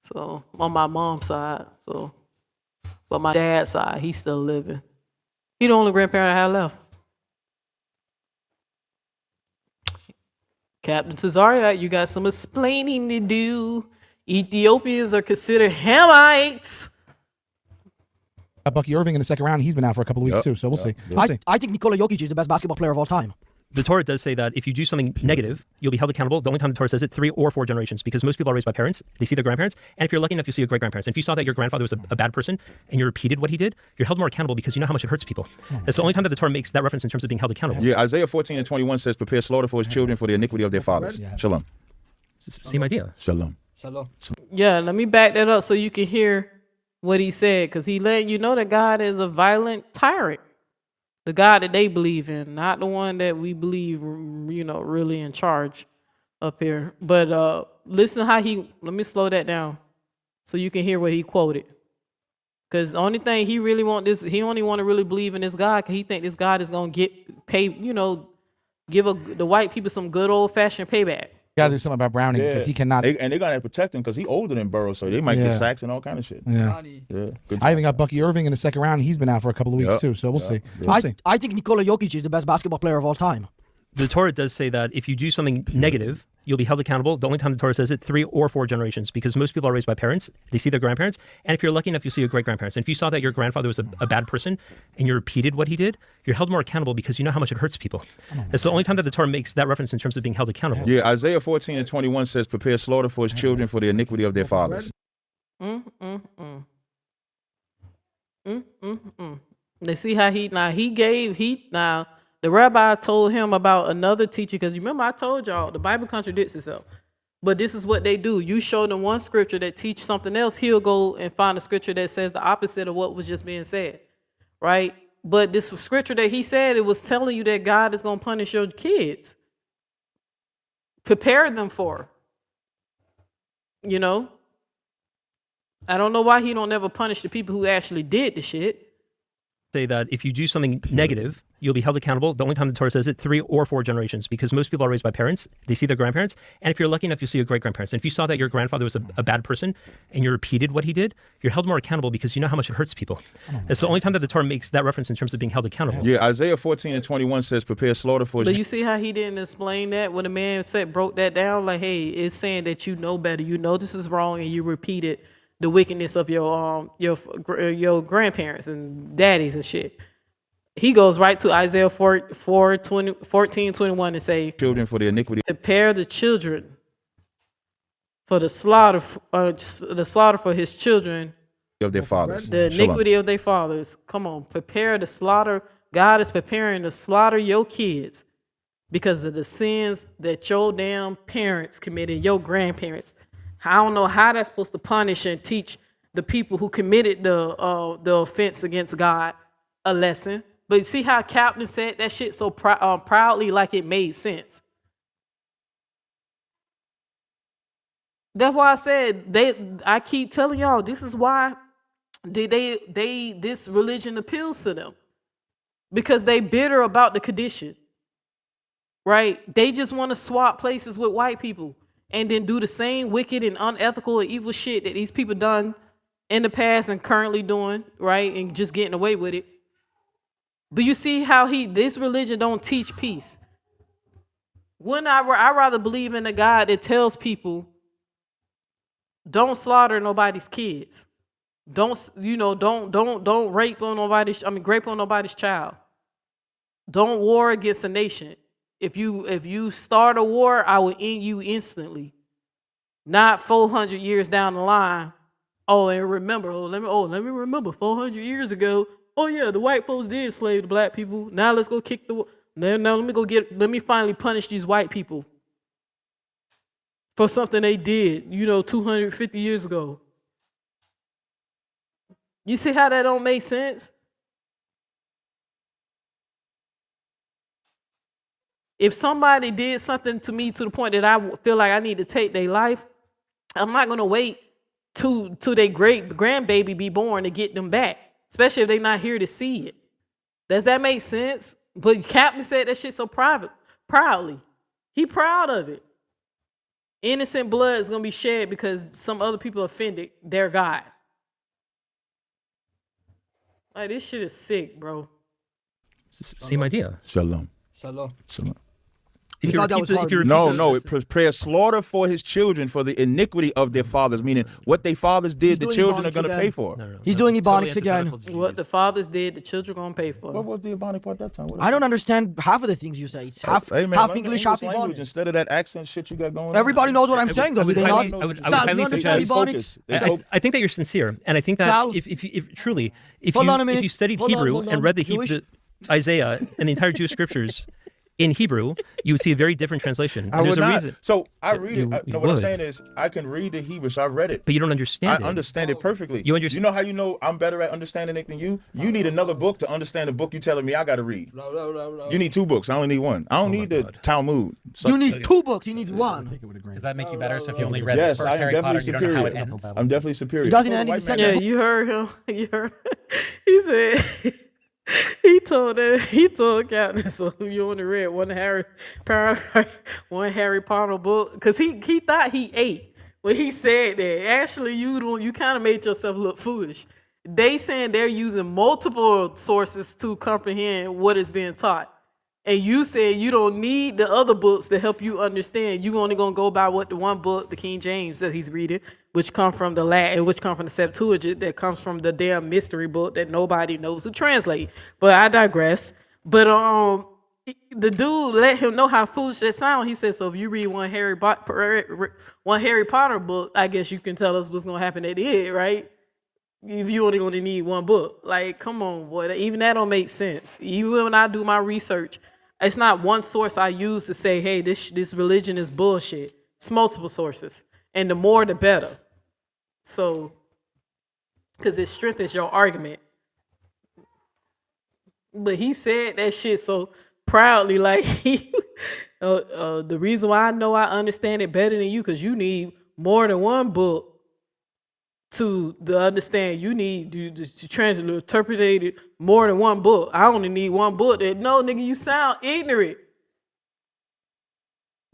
So on my mom's side, but my dad's side, he's still living. He the only grandparent I have left. Captain TAZARYACH, you got some explaining to do. Ethiopians are considered Hamites. Bucky Irving in the second round. He's been out for a couple of weeks too, so we'll see. We'll see. I think Nikola Jokic is the best basketball player of all time. The Torah does say that if you do something negative, you'll be held accountable. The only time the Torah says it, 3 or 4 generations, because most people are raised by parents. They see their grandparents. And if you're lucky enough, you see your great-grandparents. And if you saw that your grandfather was a bad person and you repeated what he did, you're held more accountable because you know how much it hurts people. That's the only time that the Torah makes that reference in terms of being held accountable. Yeah, Isaiah 14:21 says, prepare slaughter for his children for the iniquity of their fathers. Shalom. Same idea. Shalom. Shalom. Yeah, let me back that up so you can hear what he said, because he let you know that God is a violent tyrant. The God that they believe in, not the one that we believe, really in charge up here. But listen to how let me slow that down so you can hear what he quoted. Because the only thing he really he only want to really believe in this God because he think this God is going to give the white people some good old-fashioned payback. Got to do something about Browning because he cannot. And they're going to protect him because he's older than Burrow, so they might get sacks and all kind of shit. Yeah. I even got Bucky Irving in the second round. He's been out for a couple of weeks too, so we'll see. We'll see. I think Nikola Jokic is the best basketball player of all time. The Torah does say that if you do something negative, you'll be held accountable. The only time the Torah says it, 3 or 4 generations, because most people are raised by parents. They see their grandparents. And if you're lucky enough, you'll see your great-grandparents. And if you saw that your grandfather was a bad person and you repeated what he did, you're held more accountable because you know how much it hurts people. That's the only time that the Torah makes that reference in terms of being held accountable. Yeah, Isaiah 14:21 says, prepare slaughter for his children for the iniquity of their fathers. They see how the rabbi told him about another teacher, because you remember I told y'all the Bible contradicts itself. But this is what they do. You show them one scripture that teaches something else, he'll go and find a scripture that says the opposite of what was just being said, right? But this scripture that he said, it was telling you that God is going to punish your kids. Prepare them for, I don't know why he don't ever punish the people who actually did the shit. Say that if you do something negative, you'll be held accountable. The only time the Torah says it, 3 or 4 generations, because most people are raised by parents. They see their grandparents. And if you're lucky enough, you'll see your great-grandparents. And if you saw that your grandfather was a bad person and you repeated what he did, you're held more accountable because you know how much it hurts people. That's the only time that the Torah makes that reference in terms of being held accountable. Yeah, Isaiah 14:21 says, prepare slaughter for his... But you see how he didn't explain that when the man broke that down? Like, hey, it's saying that you know better. You know this is wrong, and you repeated the wickedness of your grandparents and daddies and shit. He goes right to Isaiah 14:21 and say, children for the iniquity. Prepare the children for the slaughter for his children of their fathers. The iniquity of their fathers. Come on, prepare the slaughter. God is preparing to slaughter your kids because of the sins that your damn parents committed, your grandparents. I don't know how that's supposed to punish and teach the people who committed the offense against God a lesson. But see how Captain said that shit so proudly, like it made sense. That's why I said I keep telling y'all this is why this religion appeals to them, because they bitter about the condition, right? They just want to swap places with white people and then do the same wicked and unethical and evil shit that these people done in the past and currently doing, right? And just getting away with it. But you see how this religion don't teach peace. When I rather believe in a God that tells people, don't slaughter nobody's kids. Don't rape on grape on nobody's child. Don't war against a nation. If you start a war, I will end you instantly. Not 400 years down the line. Let me remember 400 years ago. Oh yeah, the white folks did slave the black people. Now let's go kick the. Now let me finally punish these white people for something they did, 250 years ago. You see how that don't make sense? If somebody did something to me to the point that I feel like I need to take their life, I'm not gonna wait till their great grandbaby be born to get them back. Especially if they're not here to see it. Does that make sense? But Captain said that shit so proudly. He proud of it. Innocent blood is going to be shed because some other people offended their God. Like, this shit is sick, bro. Same idea. Shalom. Shalom. Shalom. No, it prepares slaughter for his children for the iniquity of their fathers, meaning what their fathers did, the children are going to pay for. He's doing Ebonics again. What the fathers did, the children are going to pay for. What was the Ebonic part that time? I don't understand half of the things you say. It's half English, half Ebonics. Instead of that accent shit you got going Everybody on. knows what I'm saying, though. I would highly suggest. I think that you're sincere, and I think that Sal, if you studied Hebrew and read the Isaiah and the entire Jewish scriptures, In Hebrew, you would see a very different translation. I would There's a not. reason. So I read You it. No, what I'm would. saying is I can read the Hebrew, so I read it. But you don't understand it. I understand it perfectly. You You know how you know I'm better at understanding it than you? You need another book to understand the book you telling me I got to read. You need 2 books. I only need 1. I don't need the Talmud. You need 2 books. You need 1. Does that make you better? So if you only read Yes, the I first am Harry Potter, definitely you don't know how it superior. ends? I'm definitely superior. It doesn't So end the in white man- Yeah, you heard him. You heard. He said he told Captain, so you only read one Harry Potter book because he thought he ate when he said that. Actually, you kind of made yourself look foolish. They saying they're using multiple sources to comprehend what is being taught. And you said you don't need the other books to help you understand. You only gonna go by what the one book, the King James that he's reading, which come from the Latin, which come from the Septuagint, that comes from the damn mystery book that nobody knows to translate. But I digress. But the dude let him know how foolish that sound. He said, "So if you read one Harry Potter book, I guess you can tell us what's gonna happen at the end, right? If you only gonna need one book, like, come on, boy. Even that don't make sense. Even when I do my research, it's not one source I use to say, hey, this religion is bullshit. It's multiple sources, and the more, the better. So, because it strengthens your argument. But he said that shit so proudly, like the reason why I know I understand it better than you, because you need more than one book to understand. You need to translate, interpret it more than one book. I only need one book. No, nigga, you sound ignorant.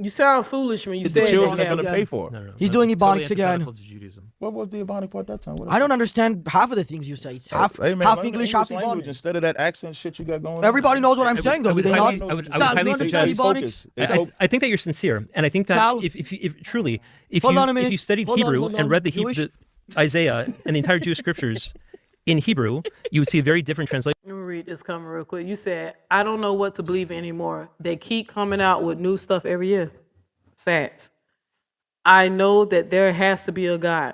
You sound foolish when you say the that. children are going to pay for it. No, He's doing it's totally Ebonics again. antithetical to Judaism. What was the Ebonic part that time? I don't understand half of the things you say. It's half, Hey, man, half learn the English, half language Ebonics. instead of that accent shit you got going on. Everybody knows what I'm saying, though. I would Do they highly- not? I would Sal, highly you understand suggest- Ebonics? I think that you're sincere, and I think that Sal, if truly, if hold on a you minute. studied Hold on, Hebrew hold on. and read the Jewish? Isaiah and the entire Jewish scriptures in Hebrew, you would see a very different translation. Let me read this comment real quick. You said, I don't know what to believe in anymore. They keep coming out with new stuff every year. Facts. I know that there has to be a God.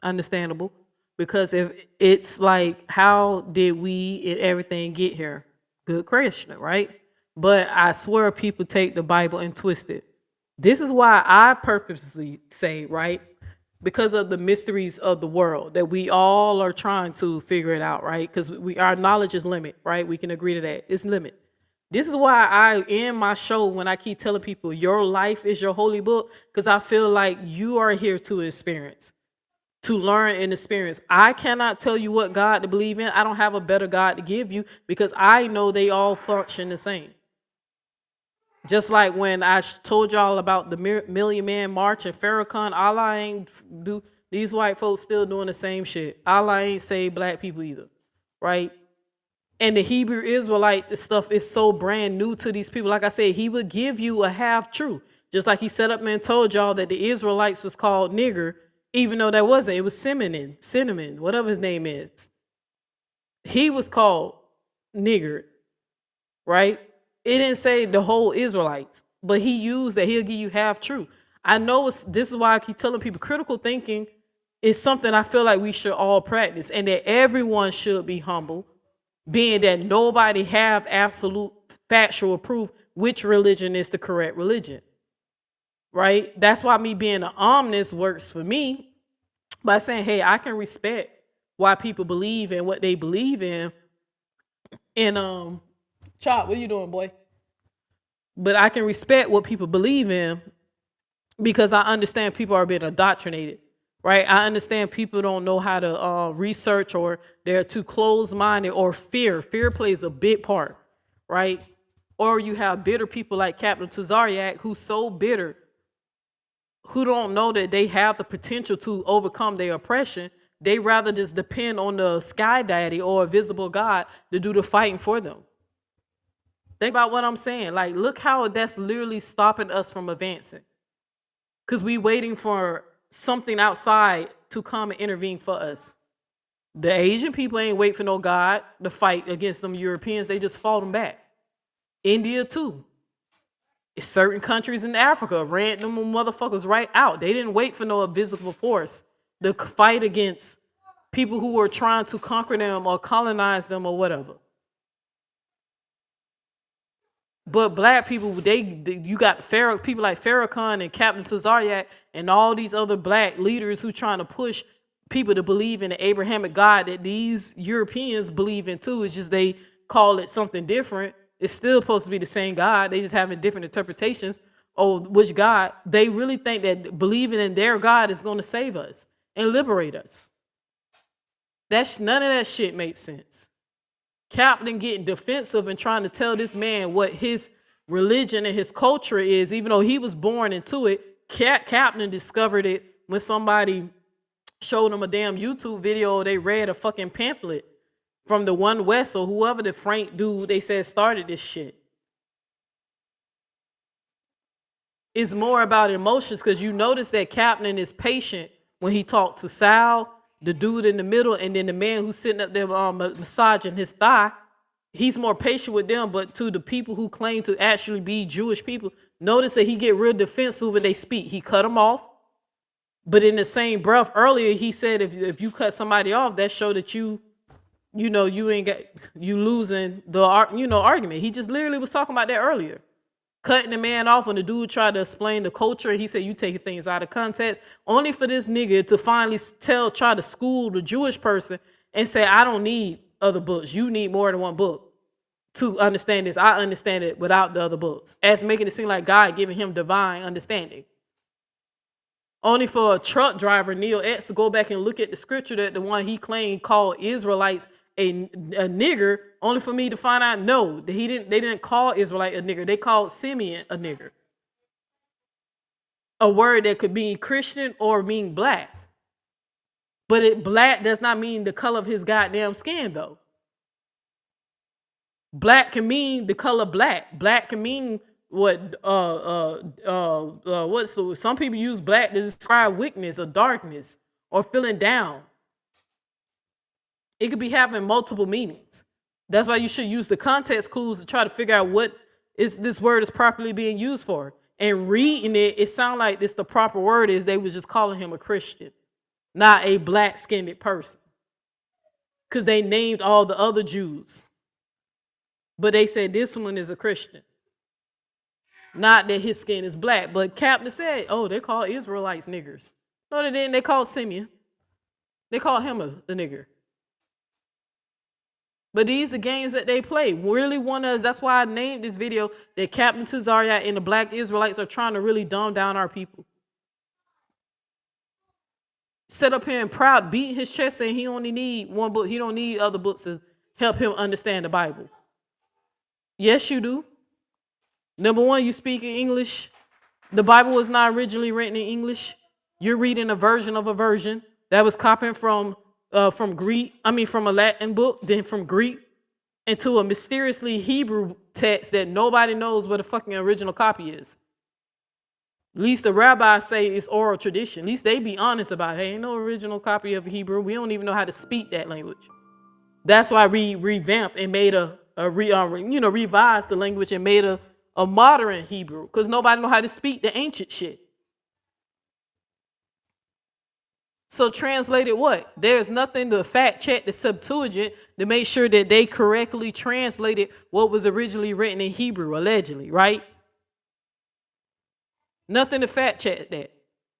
Understandable. Because if it's like, how did we and everything get here? Good question, right? But I swear people take the Bible and twist it. This is why I purposely say, right? Because of the mysteries of the world that we all are trying to figure it out, right? Because our knowledge is limit, right? We can agree to that. It's limit. This is why I end my show when I keep telling people your life is your holy book, because I feel like you are here to experience, to learn and experience. I cannot tell you what God to believe in. I don't have a better God to give you because I know they all function the same. Just like when I told y'all about the Million Man March and Farrakhan, Allah ain't do, these white folks still doing the same shit. Allah ain't save black people either, right? And the Hebrew Israelite stuff is so brand new to these people. Like I said, he would give you a half truth. Just like he set up and told y'all that the Israelites was called nigger, even though that wasn't. It was cinnamon, whatever his name is. He was called nigger, right? It didn't say the whole Israelites, but he used that. He'll give you half truth. I know this is why I keep telling people critical thinking is something I feel like we should all practice, and that everyone should be humble, being that nobody have absolute factual proof which religion is the correct religion, right? That's why me being an omnist works for me by saying, hey, I can respect why people believe in what they believe in. And Chop, what you doing, boy? But I can respect what people believe in because I understand people are being indoctrinated, right? I understand people don't know how to research, or they're too closed-minded, or fear. Fear plays a big part, right? Or you have bitter people like Captain TAZARYACH who's so bitter, who don't know that they have the potential to overcome their oppression. They rather just depend on the sky daddy or a visible God to do the fighting for them. Think about what I'm saying. Like, look how that's literally stopping us from advancing. Because we waiting for something outside to come and intervene for us. The Asian people ain't wait for no God to fight against them Europeans. They just fought them back. India too. Certain countries in Africa ran them motherfuckers right out. They didn't wait for no invisible force to fight against people who were trying to conquer them or colonize them or whatever. But black people, you got people like Farrakhan and Captain TAZARYACH and all these other black leaders who trying to push people to believe in the Abrahamic God that these Europeans believe in too. It's just they call it something different. It's still supposed to be the same God. They just having different interpretations of which God. They really think that believing in their God is going to save us and liberate us. None of that shit makes sense. Captain getting defensive and trying to tell this man what his religion and his culture is, even though he was born into it. Captain discovered it when somebody showed him a damn YouTube video. They read a fucking pamphlet from the One West or whoever the Frank dude they said started this shit. It's more about emotions because you notice that Captain is patient when he talks to Sal, the dude in the middle, and then the man who's sitting up there massaging his thigh. He's more patient with them, but to the people who claim to actually be Jewish people, notice that he get real defensive when they speak. He cut them off. But in the same breath earlier, he said if you cut somebody off, that show that you losing the argument. He just literally was talking about that earlier. Cutting the man off when the dude tried to explain the culture. He said you taking things out of context. Only for this nigga to finally try to school the Jewish person and say, I don't need other books. You need more than one book to understand this. I understand it without the other books. As making it seem like God giving him divine understanding. Only for a truck driver, Neil X, to go back and look at the scripture that the one he claimed called Israelites a nigger, only for me to find out no, that they didn't call Israelite a nigger. They called Simeon a nigger. A word that could mean Christian or mean black. But black does not mean the color of his goddamn skin though. Black can mean the color black. Black can mean some people use black to describe weakness or darkness or feeling down. It could be having multiple meanings. That's why you should use the context clues to try to figure out what is this word is properly being used for. And reading it sounds like this the proper word is they was just calling him a Christian, not a black-skinned person. Because they named all the other Jews. But they said this one is a Christian. Not that his skin is black. But Captain said, oh, they call Israelites niggers. No, they didn't. They called Simeon. They called him a nigger. But these are games that they play. Really want us. That's why I named this video that Captain TAZARYACH and the Black Israelites are trying to really dumb down our people. Sit up here and proud, beat his chest saying he only need one book. He don't need other books to help him understand the Bible. Yes, you do. Number one, you speak in English. The Bible was not originally written in English. You're reading a version of a version that was copied from a Latin book, then from Greek into a mysteriously Hebrew text that nobody knows what the fucking original copy is. At least the rabbis say it's oral tradition. At least they be honest about it. Hey, ain't no original copy of Hebrew. We don't even know how to speak that language. That's why we revamped and made revised the language and made a modern Hebrew, because nobody know how to speak the ancient shit. So translated what? There's nothing to fact check the Septuagint to make sure that they correctly translated what was originally written in Hebrew, allegedly, right? Nothing to fact check that.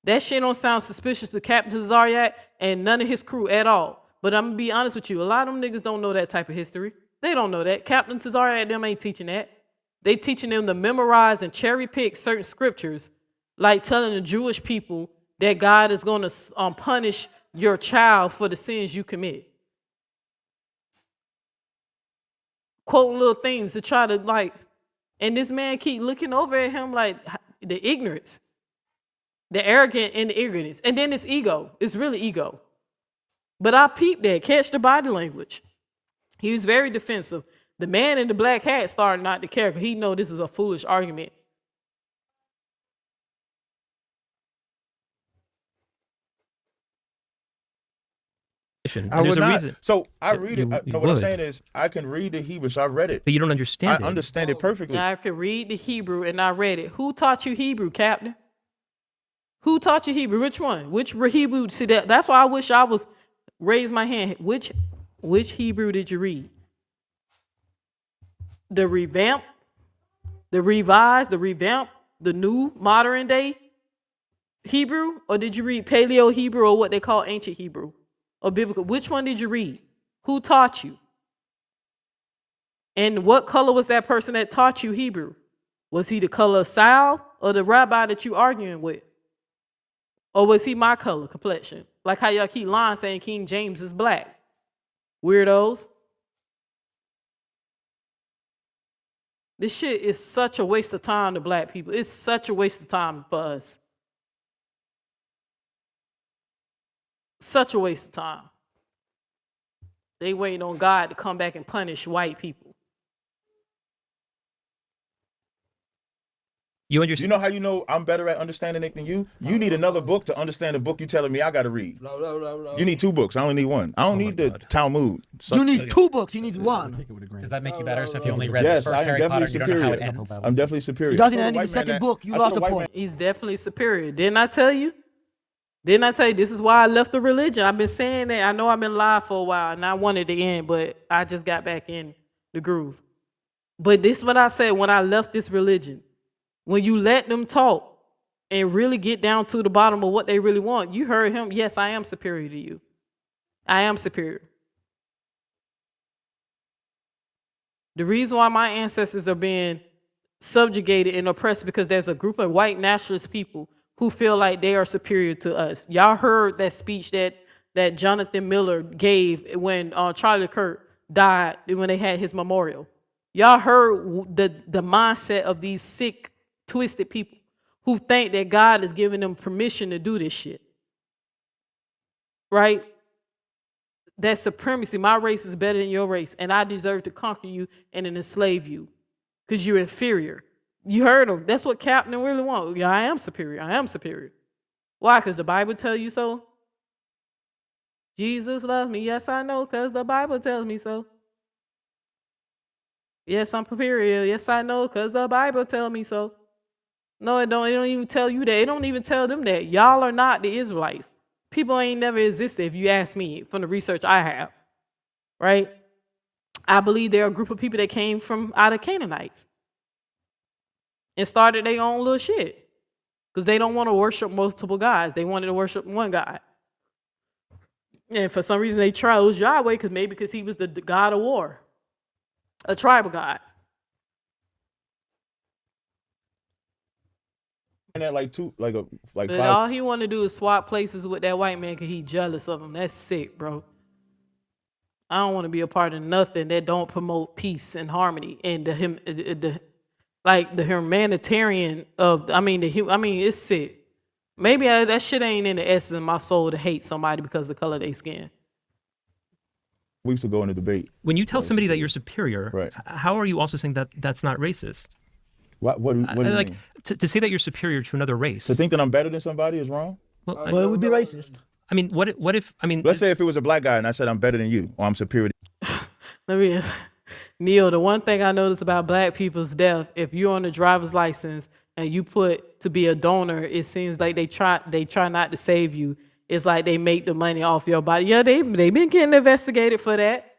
That shit don't sound suspicious to Captain TAZARYACH and none of his crew at all. But I'm gonna be honest with you, a lot of them niggas don't know that type of history. They don't know that. Captain TAZARYACH them ain't teaching that. They teaching them to memorize and cherry pick certain scriptures, like telling the Jewish people that God is going to punish your child for the sins you commit. Quote little things to try to and this man keep looking over at him like the ignorance, the arrogant and the ignorance. And then it's ego. It's really ego. But I peeped that, catch the body language. He was very defensive. The man in the black hat started not to care because he know this is a foolish argument. I would not. So I read it. What I'm saying is, I can read the Hebrew. So I read it. But you don't understand it. I understand it perfectly. I can read the Hebrew and I read it. Who taught you Hebrew, Captain? Who taught you Hebrew? Which one? Which Hebrew? See, that's why I wish I was raise my hand. Which Hebrew did you read? The revamp The revised, the revamped, the new modern day Hebrew? Or did you read Paleo Hebrew or what they call ancient Hebrew? Or biblical? Which one did you read? Who taught you? And what color was that person that taught you Hebrew? Was he the color of Sal or the rabbi that you arguing with? Or was he my color complexion? Like how y'all keep lying saying King James is black. Weirdos. This shit is such a waste of time to black people. It's such a waste of time for us. Such a waste of time. They waiting on God to come back and punish white people. You know how you know I'm better at understanding it than you? You need another book to understand the book you telling me I got to read. You need 2 books. I only need 1. I don't need the Talmud. You need 2 books. You need 1. Does that make you better? So if you only read the first Harry Potter, you don't know how it ends? I'm definitely superior. It doesn't end in the second book. You lost a point. He's definitely superior. Didn't I tell you? Didn't I tell you this is why I left the religion? I've been saying that. I know I've been live for a while and I wanted to end, but I just got back in the groove. But this is what I said when I left this religion. When you let them talk and really get down to the bottom of what they really want, you heard him. Yes, I am superior to you. I am superior. The reason why my ancestors are being subjugated and oppressed because there's a group of white nationalist people who feel like they are superior to us. Y'all heard that speech that Jonathan Miller gave when Charlie Kirk died when they had his memorial. Y'all heard the mindset of these sick, twisted people who think that God is giving them permission to do this shit. Right? That supremacy. My race is better than your race, and I deserve to conquer you and enslave you because you're inferior. You heard him. That's what Captain really wants. Yeah, I am superior. I am superior. Why? Because the Bible tells you so? Jesus loves me. Yes, I know, because the Bible tells me so. Yes, I'm superior. Yes, I know, because the Bible tells me so. No, it don't even tell you that. It don't even tell them that. Y'all are not the Israelites. People ain't never existed, if you ask me, from the research I have. Right? I believe there are a group of people that came from out of Canaanites and started their own little shit because they don't want to worship multiple gods. They wanted to worship one God. And for some reason, they chose Yahweh because he was the god of war, a tribal god. And that like But 5. all he want to do is swap places with that white man because he jealous of him. That's sick, bro. I don't want to be a part of nothing that don't promote peace and harmony and the humanitarian of. It's sick. Maybe that shit ain't in the essence of my soul to hate somebody because of the color of their skin. We used to go in a debate. When you tell somebody that you're superior, right, how are you also saying that that's not racist? What do you like mean? To say that you're superior to another race? To think that I'm better than somebody is wrong? Well, it would be racist. I mean, what if let's say if it was a black guy and I said I'm better than you or I'm superior. Neil, the one thing I noticed about black people's death, if you're on a driver's license and you put to be a donor, it seems like they try not to save you. It's like they make the money off your body. Yeah, they've been getting investigated for that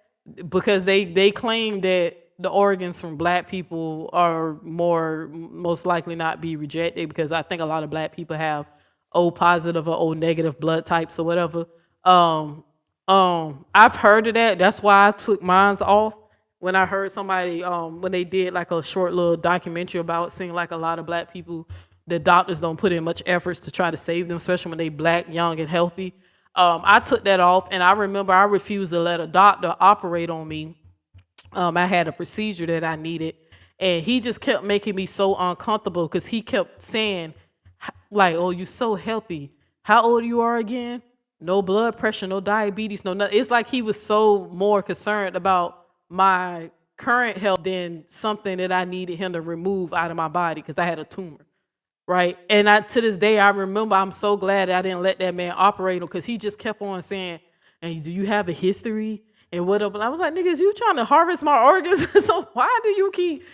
because they claim that the organs from black people are most likely not be rejected because I think a lot of black people have O positive or O negative blood types or whatever. I've heard of that. That's why I took mine off when I heard somebody when they did like a short little documentary about seeing like a lot of black people, the doctors don't put in much efforts to try to save them, especially when they black, young, and healthy. I took that off, and I remember I refused to let a doctor operate on me. I had a procedure that I needed, and he just kept making me so uncomfortable because he kept saying, like, oh, you're so healthy. How old you are again? No blood pressure, no diabetes, no nothing. It's like he was so more concerned about my current health than something that I needed him to remove out of my body because I had a tumor, right? And to this day, I remember I'm so glad that I didn't let that man operate him because he just kept on saying, and do you have a history? And what up? And I was like, niggas, you trying to harvest my organs? So why do you keep...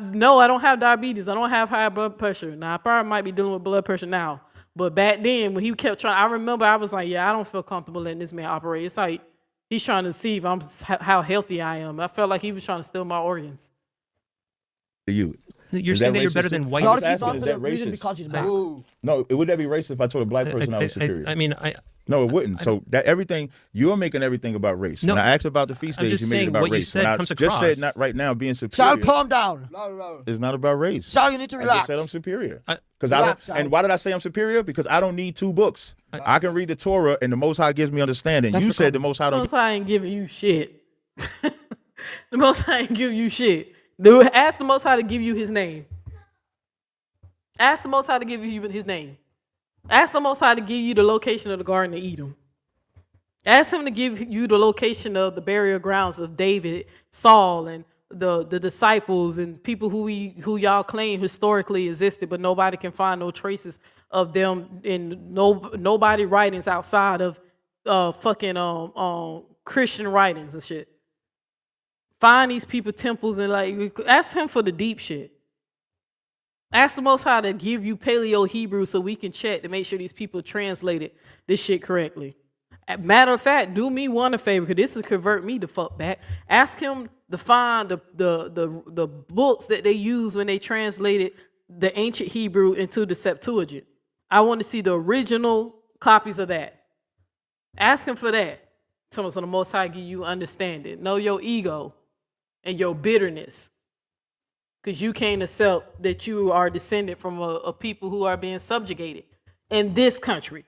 No, I don't have diabetes. I don't have high blood pressure. Now, I probably might be dealing with blood pressure now. But back then, when he kept trying... I remember I was like, yeah, I don't feel comfortable letting this man operate. It's like he's trying to see how healthy I am. I felt like he was trying to steal my organs. You. You're saying that you're better than white. A lot of I'm people asking, is that reason racist? because he's black. No, would that be racist if I told a black person I was superior? I mean, no, it wouldn't. So that everything you're making everything about race. No, when I asked about the feast days, you made it about what race. You said when comes I just across. said not right now being superior. Sal, calm down. It's not about race. Sal, you need to relax. I just said I'm superior. Because Relax, and why did I say I'm superior? Because I don't need 2 books. I can read the Torah, and the Most High gives me understanding. You said the Most High don't. The Most High ain't giving you shit. The Most High ain't giving you shit. Dude, ask the Most High to give you His name. Ask the Most High to give you His name. Ask the Most High to give you the location of the Garden of Eden. Ask Him to give you the location of the burial grounds of David, Saul, and the disciples and people who y'all claim historically existed, but nobody can find no traces of them in nobody writings outside of Christian writings and shit. Find these people temples and ask Him for the deep shit. Ask the Most High to give you Paleo Hebrew so we can check to make sure these people translated this shit correctly. Matter of fact, do me one favor, because this will convert me the fuck back. Ask Him to find the books that they used when they translated the ancient Hebrew into the Septuagint. I want to see the original copies of that. Ask Him for that. So the Most High give you understanding. Know your ego and your bitterness. Because you can't accept that you are descended from a people who are being subjugated in this country.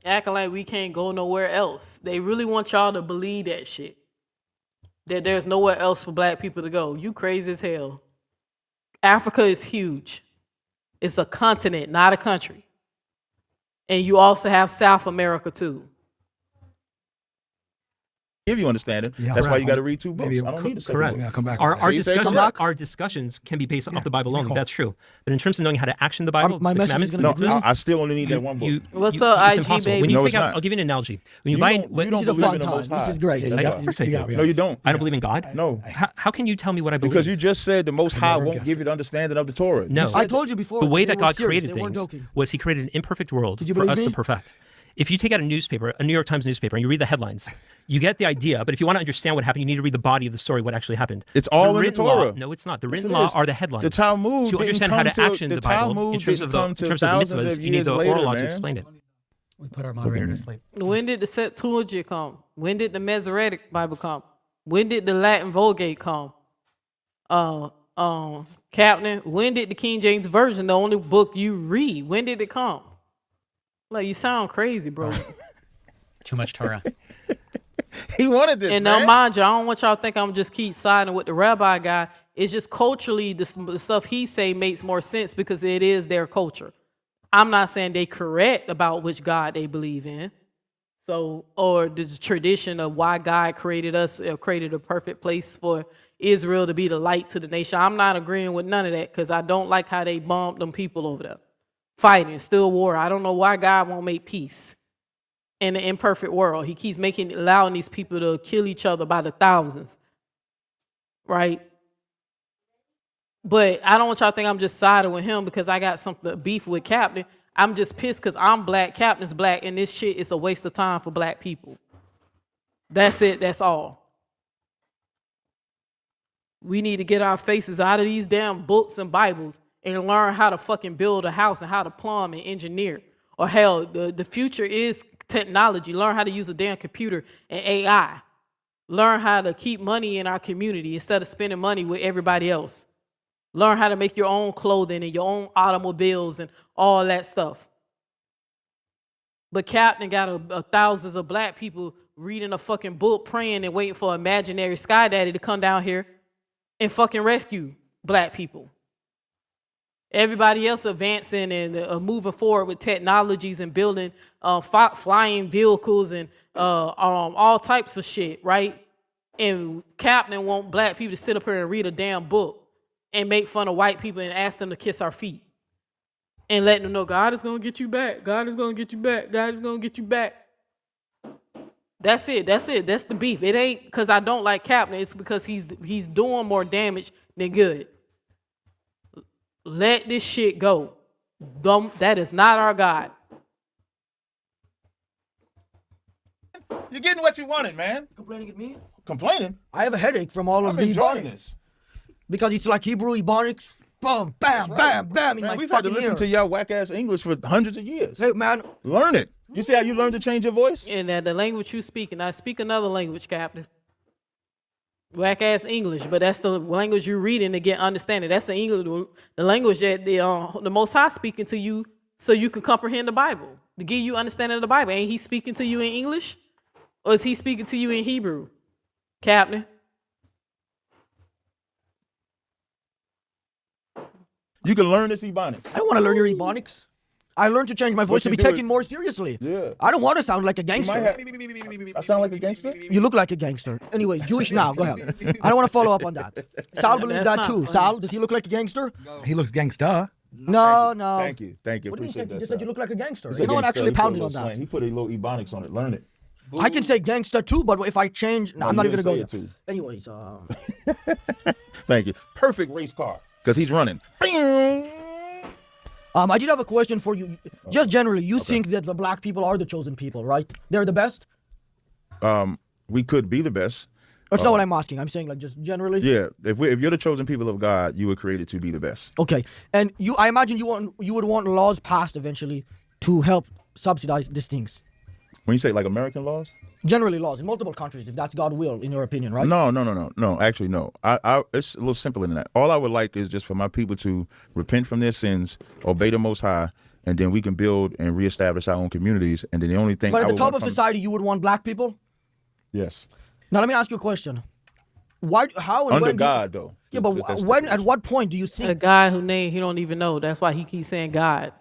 Acting like we can't go nowhere else. They really want y'all to believe that shit. That there's nowhere else for black people to go. You crazy as hell. Africa is huge. It's a continent, not a country. And you also have South America too. Give you understanding. Yeah, That's right. why you got to read 2 books. I don't need to say Correct. Yeah, come back. Our discussions can be based off the Bible alone. That's true. But in terms of knowing how to action the Bible, my the message commandments, is gonna I still only need that one book. What's up, it's IG impossible. baby? When you No, take it's out, not. I'll give you an analogy. When You don't believe This is a in fun the time. Most This High. is great. Of course I do. No, you don't. I don't believe in God. No. How can you tell me what I believe? Because you just said the Most High won't give you the understanding of the Torah. No. I told you before. The way they that were God serious. created They weren't things joking. was He created an imperfect world Did you for believe us to me? perfect. If you take out a newspaper, a New York Times newspaper, and you read the headlines, you get the idea. But if you want to understand what happened, you need to read the body of the story, what actually happened. It's all in the written Torah. Law, no, it's not. The Yes, written it law is. are the headlines. The Talmud to understand how didn't to come action to- the the Bible Talmud in terms of didn't come to the thousands of mitzvahs, you need years the later, oral law to man. explain it. We put our moderator to sleep. When did the Septuagint come? When did the Masoretic Bible come? When did the Latin Vulgate come? Captain, when did the King James Version, the only book you read, when did it come? Like, you sound crazy, bro. Too much Torah. He wanted this, And man. now, mind you, I don't want y'all to think I'm just keep siding with the rabbi guy. It's just culturally, the stuff he say makes more sense because it is their culture. I'm not saying they correct about which God they believe in. So, or the tradition of why God created us, created a perfect place for Israel to be the light to the nation. I'm not agreeing with none of that because I don't like how they bombed them people over there. Fighting, still war. I don't know why God won't make peace in an imperfect world. He keeps allowing these people to kill each other by the thousands. Right? But I don't want y'all to think I'm just siding with him because I got something beef with Captain. I'm just pissed because I'm black, Captain's black, and this shit is a waste of time for black people. That's it. That's all. We need to get our faces out of these damn books and Bibles and learn how to fucking build a house and how to plumb and engineer. Or hell, the future is technology. Learn how to use a damn computer and AI. Learn how to keep money in our community instead of spending money with everybody else. Learn how to make your own clothing and your own automobiles and all that stuff. But Captain got thousands of black people reading a fucking book, praying and waiting for imaginary sky daddy to come down here and fucking rescue black people. Everybody else advancing and moving forward with technologies and building flying vehicles and all types of shit, right? And Captain want black people to sit up here and read a damn book and make fun of white people and ask them to kiss our feet and let them know God is going to get you back. God is going to get you back. God is going to get you back. That's it. That's it. That's the beef. It ain't because I don't like Captain. It's because he's doing more damage than good. Let this shit go. That is not our God. You're getting what you wanted, man. Complaining at me? complaining. I have a headache from all of the enjoying Ebonics. this. Because it's like Hebrew Ebonics. Boom, bam, bam, bam in Man, my we've had to fucking listen ear. to y'all whack ass English for hundreds of years. Hey, man. Learn it. You see how you learned to change your voice? And the language you speak, and I speak another language, Captain. Whack ass English, but that's the language you're reading to get understanding. That's the English, the language that the Most High speaking to you, so you can comprehend the Bible, to give you understanding of the Bible. Ain't He speaking to you in English, or is He speaking to you in Hebrew, Captain? You can learn this Ebonics. I don't want to learn your Ebonics. I learned to change my voice to be taken more seriously. Yeah. I don't want to sound like a gangster. I sound like a gangster? You look like a gangster. Anyways, Jewish now. Go ahead. I don't want to follow up on that. Sal believes that too. Sal, does he look like a gangster? He looks gangsta. No, no. Thank you. What do you Appreciate think? that. You just said you look like a gangster. He's You a know what? gangster. Actually He put a pounded on little that. slang. He put a little Ebonics on it. Learn it. I can say gangster too, but if I change, I'm not even you gonna didn't go say there. it Anyways, Thank you. Perfect race car. Because he's running. I did have a question for you. Just generally, you think that the black people are the chosen people, right? They're the best? We could be the best. That's not what I'm asking. I'm saying like just generally. Yeah. If you're the chosen people of God, you were created to be the best. Okay, and I imagine you would want laws passed eventually to help subsidize these things. When you say like American laws? Generally laws in multiple countries, if that's God's will, in your opinion, right? No. Actually, no. It's a little simpler than that. All I would like is just for my people to repent from their sins, obey the Most High, and then we can build and reestablish our own communities. And then the only thing. But at the top of society, you would want black people? Yes. Now let me ask you a question. Why? How? And Under when God, though. Yeah, but when? At what point do you think a guy whose name he don't even know? That's why he keeps saying God.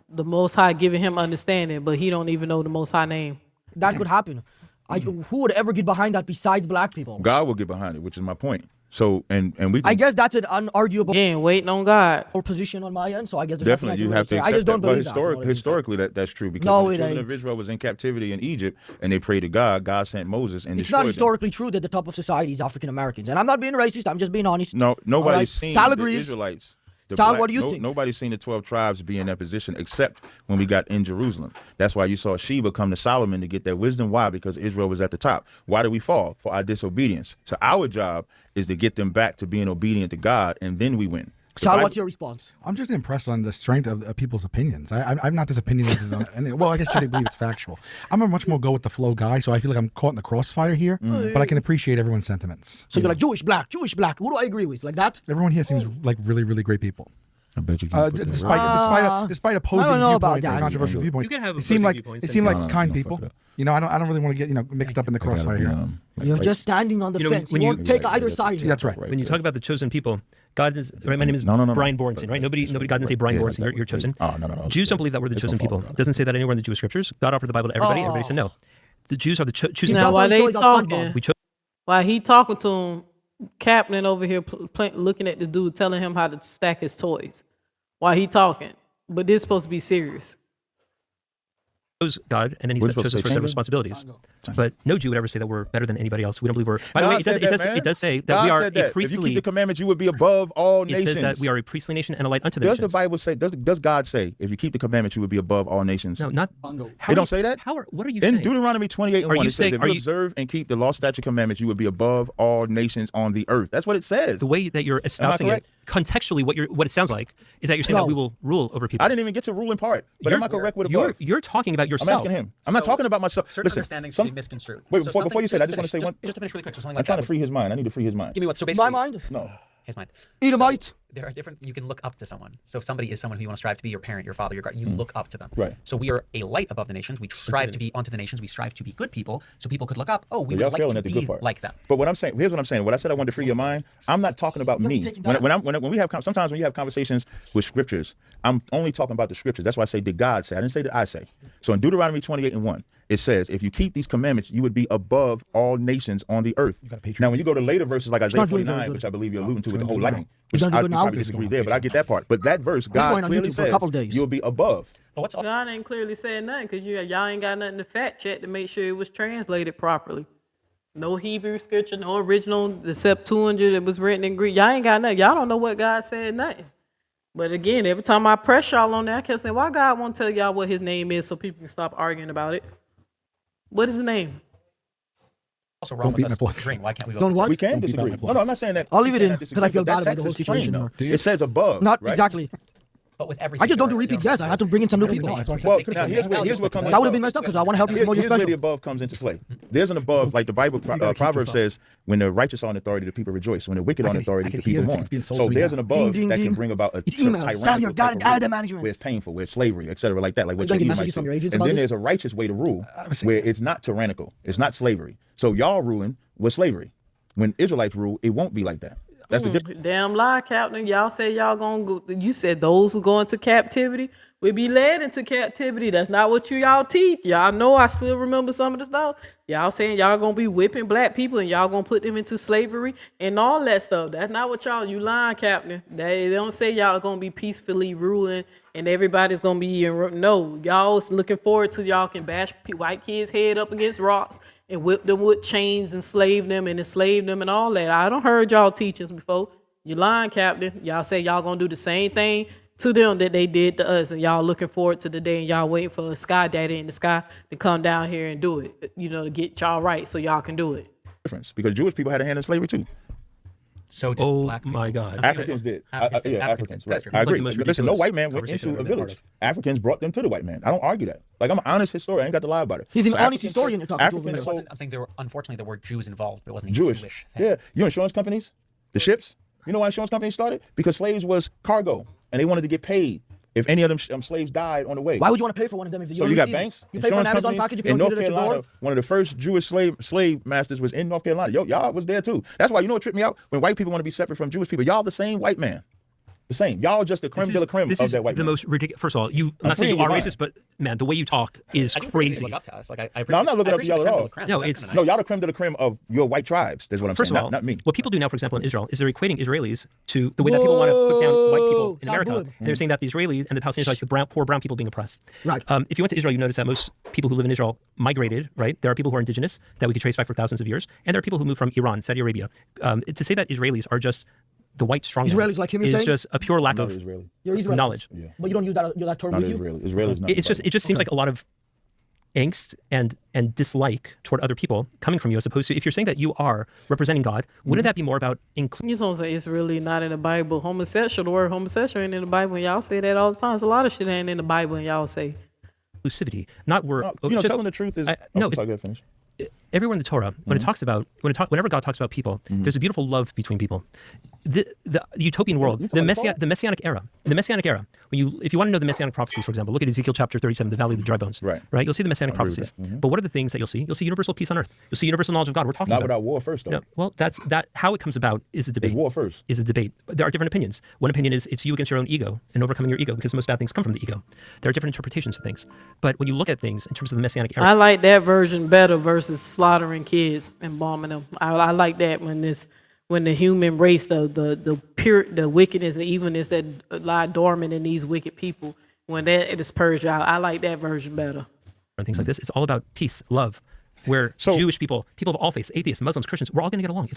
The Most High giving him understanding, but he don't even know the Most High name. That could happen. Who would ever get behind that besides black people? God will get behind it, which is my point. So and we. Can, I guess that's an unarguable. Again, waiting on God. Position on my end, so I guess definitely you have to. I just don't believe that. Historically, that's true because no, when the children of Israel was in captivity in Egypt and they prayed to God, God sent Moses and it's not historically true that the top of society is African Americans, and I'm not being racist. I'm just being honest. No, nobody's seen Sal the agrees. Israelites. Sal, what do you think? Nobody's seen the 12 tribes be in that position except when we got in Jerusalem. That's why you saw Sheba come to Solomon to get that wisdom. Why? Because Israel was at the top. Why did we fall? For our disobedience. So our job is to get them back to being obedient to God, and then we win. Sal, what's your response? I'm just impressed on the strength of people's opinions. I'm not this opinionated on any. Well, I guess you believe it's factual. I'm a much more go with the flow guy, so I feel like I'm caught in the crossfire here. But I can appreciate everyone's sentiments. So you're like Jewish, black. Who do I agree with? Like that? Everyone here seems like really, really great people. I bet you despite opposing viewpoints and controversial viewpoints, You can have it seemed like viewpoints kind people. You know, I don't really want to get mixed up in the crossfire here. You're just standing on the fence. You won't take either side. That's right. When you talk about the chosen people, God is right. My name is Brian Borenstein, right? Nobody. God didn't say Brian Borenstein. You're chosen. No. Jews don't believe that we're the chosen people. It doesn't say that anywhere in the Jewish scriptures. God offered the Bible to everybody. Everybody said no. The Jews are the choosing. Now, people. while they talking, We chose. while he talking to him, Captain over here looking at the dude, telling him how to stack his toys. While he talking, but this is supposed to be serious. God, and then he chose us for certain responsibilities. But no Jew would ever say that we're better than anybody else. We don't believe we're. By the way, it does say that we are a priestly. If you keep the commandments, you would be above all nations. It says that we are a priestly nation and a light unto the nations. nations. Does the Bible say? Does God say if you keep the commandments, you would be above all nations? No, not. They don't say that. What are you saying? saying? In Deuteronomy 28:1, it says if you observe and keep the law, statute, commandments, you would be above all nations on the earth. That's what it says. The way that you're espousing it, contextually, what it sounds like is that you're saying that we will rule over people. I didn't even get to ruling part. But am I correct with above? You're talking about yourself. I'm asking him. I'm not talking about myself. Certain understandings can be misconstrued. Wait, before you say that, I just want to say one. Just to finish really quick. So something I'm like trying to free his mind. I need to free his mind. Give me what? So basically, my mind. No. His mind. Edomite. So there are different. You can look up to someone. So if somebody is someone who you want to strive to be, your parent, your father, your God, you look up to them. Right. So we are a light above the nations. We strive to be unto the nations. We strive to be good people, so people could look up. Oh, we would like to be like them. But what I'm saying, here's what I'm saying. When I said I wanted to free your mind, I'm not talking about me. When we have sometimes when you have conversations with scriptures, I'm only talking about the scriptures. That's why I say did God say. I didn't say that I say. So in Deuteronomy 28:1. It says, if you keep these commandments, you would be above all nations on the earth. Now, when you go to later verses like Isaiah 49, which I believe you're alluding to with the whole lighting, which I probably disagree there, but I get that part. But that verse, God clearly says you'll be above. God ain't clearly saying nothing because y'all ain't got nothing to fact check to make sure it was translated properly. No Hebrew scripture, no original, the Septuagint that was written in Greek. Y'all ain't got nothing. Y'all don't know what God said, nothing. But again, every time I press y'all on that, I kept saying, why God won't tell y'all what his name is so people can stop arguing about it? What is his name? Also wrong with us disagreeing. Why can't we Don't what? We can disagree. No, I'm not saying that. I'll leave it in because because I feel bad about the whole situation. It says above. Not right? exactly. But with everything, I just don't do repeat guests. I have to bring in some new people. Well, now here's what comes. That would have been messed up because I want to help you promote your Here's where special. the above comes into play. There's an above, like the Bible proverb says, when the righteous are in authority, the people rejoice. When the wicked are in authority, the people mourn. So there's an above that can bring about a tyrannical type of rule, where it's painful, where it's slavery, etc., like that. Like what you might say. And then there's a righteous way to rule, where it's not tyrannical, it's not slavery. So y'all ruling was slavery. When Israelites rule, it won't be like that. That's the difference. Damn lie, Captain. Y'all say y'all gonna go. You said those who go into captivity will be led into captivity. That's not what y'all teach. Y'all know I still remember some of the stuff. Y'all saying y'all gonna be whipping black people and y'all gonna put them into slavery and all that stuff. That's not what y'all. You lying, Captain. They don't say y'all gonna be peacefully ruling and everybody's gonna be in. No, y'all was looking forward to y'all can bash white kids' head up against rocks and whip them with chains and enslave them and all that. I don't heard y'all teachings before. You lying, Captain. Y'all say y'all gonna do the same thing to them that they did to us, and y'all looking forward to the day and y'all waiting for a sky daddy in the sky to come down here and do it, to get y'all right so y'all can do it. Difference because Jewish people had a hand in slavery too. So did black my God. Africans did. Africans. Right. I agree. Listen, no white man went into a village. Africans brought them to the white man. I don't argue that. Like, I'm an honest historian. I ain't got to lie about it. He's an honest historian you're talking to. I'm saying unfortunately there were Jews involved, but it wasn't a Jewish thing. Yeah. You insurance companies, the ships. You know why insurance companies started? Because slaves was cargo, and they wanted to get paid if any of them slaves died on the way. Why would you want to pay for one of them if you So you got banks, you pay for an Amazon package if you in don't North get it at your Carolina. door? One of the first Jewish slave masters was in North Carolina. Y'all was there too. That's why, you know what tripped me out? When white people want to be separate from Jewish people, y'all the same white man. The same. Y'all just the creme de la creme of that white man. The most ridiculous. First of all, I'm not saying you are racist, but man, the way you talk is crazy. Look up to us. Like, No, I'm not looking up to y'all at all. No, y'all the creme de la creme of your white tribes. That's what I'm First saying. of all, not me. What people do now, for example, in Israel, is they're equating Israelis to the way that people want to put down white people in America. And they're saying that the Israelis and the Palestinians are like poor brown people being oppressed. Right. If you went to Israel, you notice that most people who live in Israel migrated, right? There are people who are indigenous that we could trace back for thousands of years. And there are people who moved from Iran, Saudi Arabia. To say that Israelis are just the white strong Israelis like him, you're is saying? just a pure lack of You're Israeli. knowledge. Yeah. But you don't use that term with you? Israelis not. It just seems like a lot of angst and dislike toward other people coming from you, as opposed to if you're saying that you are representing God, wouldn't that be more about inclusion? You don't say it's really not in the Bible. Homosexual, the word homosexual ain't in the Bible, and y'all say that all the time. There's a lot of shit ain't in the Bible, and y'all say Inclusivity, not word. Telling the truth is finish. Everywhere in the Torah, when whenever God talks about people, there's a beautiful love between people. The utopian world, the messianic era, if you want to know the messianic prophecies, for example, look at Ezekiel chapter 37, the valley of the dry bones. Right. You'll see the messianic prophecies. But what are the things that you'll see? You'll see universal peace on earth. You'll see universal knowledge of God. We're talking not about without war first, though. No, well, that's how it comes about is a debate. It's war first. Is a debate. There are different opinions. One opinion is it's you against your own ego and overcoming your ego, because most bad things come from the ego. There are different interpretations of things. But when you look at things in terms of the messianic era, I like that version better versus slaughtering kids and bombing them. I like that when the human race, the wickedness, the evilness that lie dormant in these wicked people, when that is purged out. I like that version better. And things like this, it's all about peace, love. Where Jewish people of all faiths, atheists, Muslims, Christians, we're all going to get along.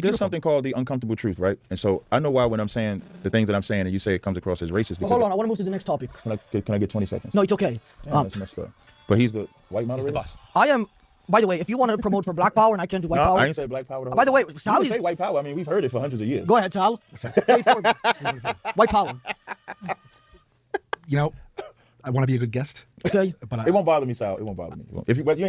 There's something called the uncomfortable truth, right? And so I know why when I'm saying the things that I'm saying and you say it comes across as racist. Hold on, I want to move to the next topic. Can I get 20 seconds? No, it's okay. That's messed up. But he's the white moderator? He's the boss. I am. By the way, if you want to promote for Black Power and I can't do White Power. I ain't say Black Power. By the way, Sal say White Power. I mean, we've heard it for hundreds of years. Go ahead, Sal. White Power. You know, I want to be a good guest. Okay. But it won't bother me, Sal. It won't bother me.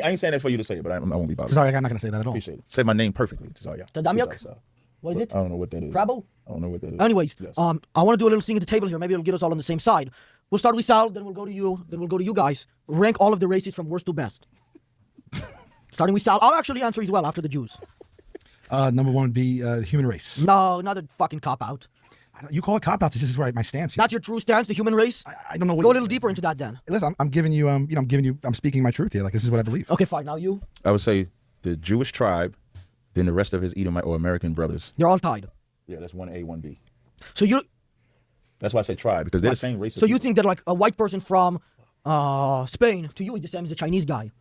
I ain't saying that for you to say it, but I won't be bothered. Sorry, I'm not going to say that at all. Appreciate it. Say my name perfectly. TAZARYACH? What is it? I don't know what that is. Crabble? I don't know what that is. Anyways, yes. I want to do a little thing at the table here. Maybe it'll get us all on the same side. We'll start with Sal, then we'll go to you, then we'll go to you guys. Rank all of the races from worst to best. Starting with Sal. I'll actually answer as well after the Jews. Number one would be the human race. No, not a fucking cop-out. You call it cop-outs. It's just my stance. That's your true stance, the human race? I don't know what. Go a little deeper into that then. Listen, I'm giving you, I'm speaking my truth here. Like, this is what I believe. Okay, fine. Now you? I would say the Jewish tribe, then the rest of his Edomite or American brothers. They're all tied. Yeah, that's 1A, 1B. So you... That's why I say tribe, because they're the same race. So you think that like a white person from Spain to you is the same as a Chinese guy?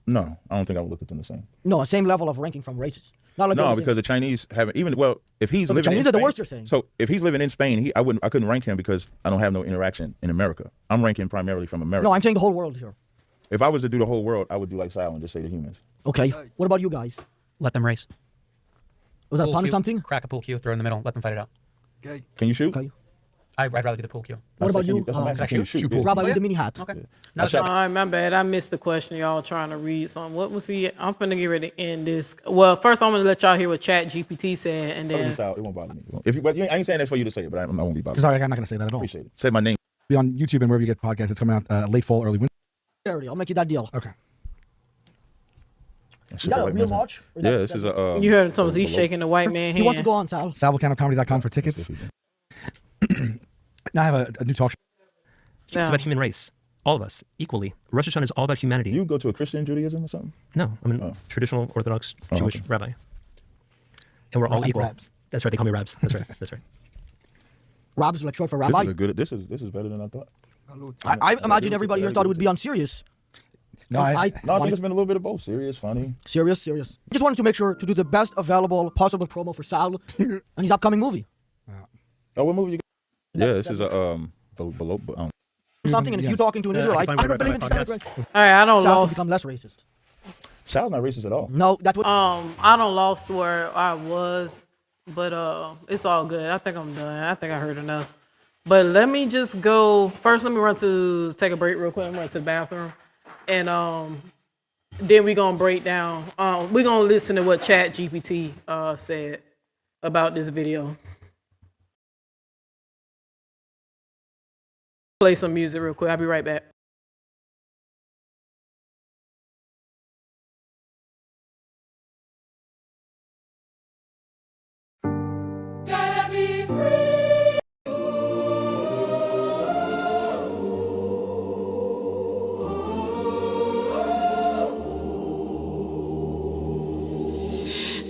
No, I don't think I would look at them the same. No, same level of ranking from races. Not like no, because the Chinese haven't if he's living. The Chinese in are the Spain, worst, you're saying. So if he's living in Spain, I couldn't rank him because I don't have no interaction in America. I'm ranking primarily from America. No, I'm saying the whole world here. If I was to do the whole world, I would do like Sal and just say the humans. Okay. What about you guys? Let them race. Was that a Pool pun or cue, something? Crack a pool cue, throw in the middle, let them fight it out. Okay. Can you shoot? Okay. I'd rather do the pool cue. What about you? That's what I'm asking. Can you shoot? Rabbi with the mini hat. Okay. I shot- All right, my bad. I missed the question. Y'all trying to read something. What was he? I'm finna get ready to end this. Well, first I'm gonna let y'all hear what Chat GPT said, and then. It won't bother me. If you, but I ain't saying that for you to say it, but I won't be bothered. Sorry, I'm not going to say that at all. Appreciate it. Say my name. Be on YouTube and wherever you get podcasts. It's coming out late fall, early winter. I'll make you that deal. Okay. Is that a real watch? Yeah, this is a. You heard him, Thomas. He's shaking the white man hand. He wants to go on, Sal. SalVulcanoComedy.com for tickets. Now I have a new talk show. It's about human race. All of us, equally. Rosh Hashanah is all about humanity. You go to a Christian Judaism or something? No, I'm a traditional Orthodox Jewish okay. rabbi. And we're all Like equal. Rabs. That's right, they call me Rabs. That's right, that's right. Rabs, like short for rabbi. This is better than I thought. I imagine everybody here thought it would be on serious. No, I think it's been a little bit of both. Serious, funny. Serious. Just wanted to make sure to do the best available possible promo for Sal and his upcoming movie. Oh, what movie you got? Yeah, this is a below. Something, and if you talking to an Israelite, I don't believe in this. All right, I don't Sal lost. become less racist. Sal's not racist at all. No, that's what. I don't lost where I was, but it's all good. I think I'm done. I think I heard enough. But let me just go first. Let me run to take a break real quick. I'm run to the bathroom, and then we gonna break down. We gonna listen to what Chat GPT said about this video. Play some music real quick. I'll be right back. Gotta be free.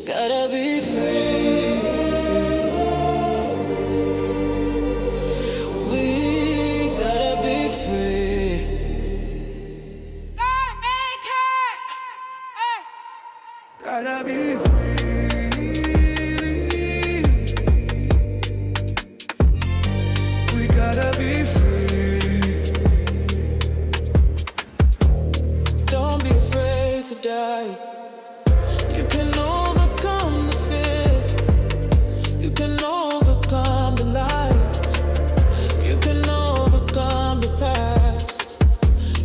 Gotta be free. We gotta be free. Gotta make it. Gotta be free. We gotta be free. Don't be afraid to die. You can overcome the fear. You can overcome the lies. You can overcome the past.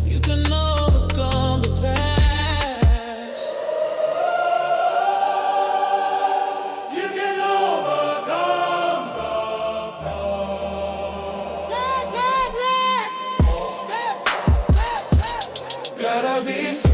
You can overcome the past. You can overcome the past. Gotta be free.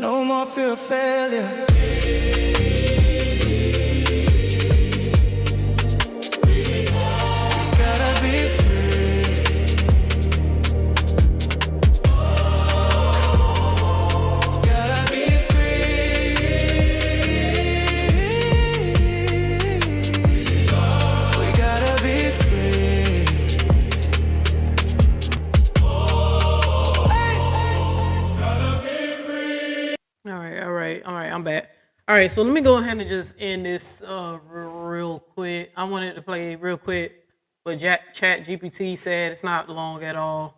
No more fear of failure. We gotta be free. Gotta be free. We gotta be free. All right, I'm back. All right, so let me go ahead and just end this real quick. I wanted to play real quick what Chat GPT said. It's not long at all.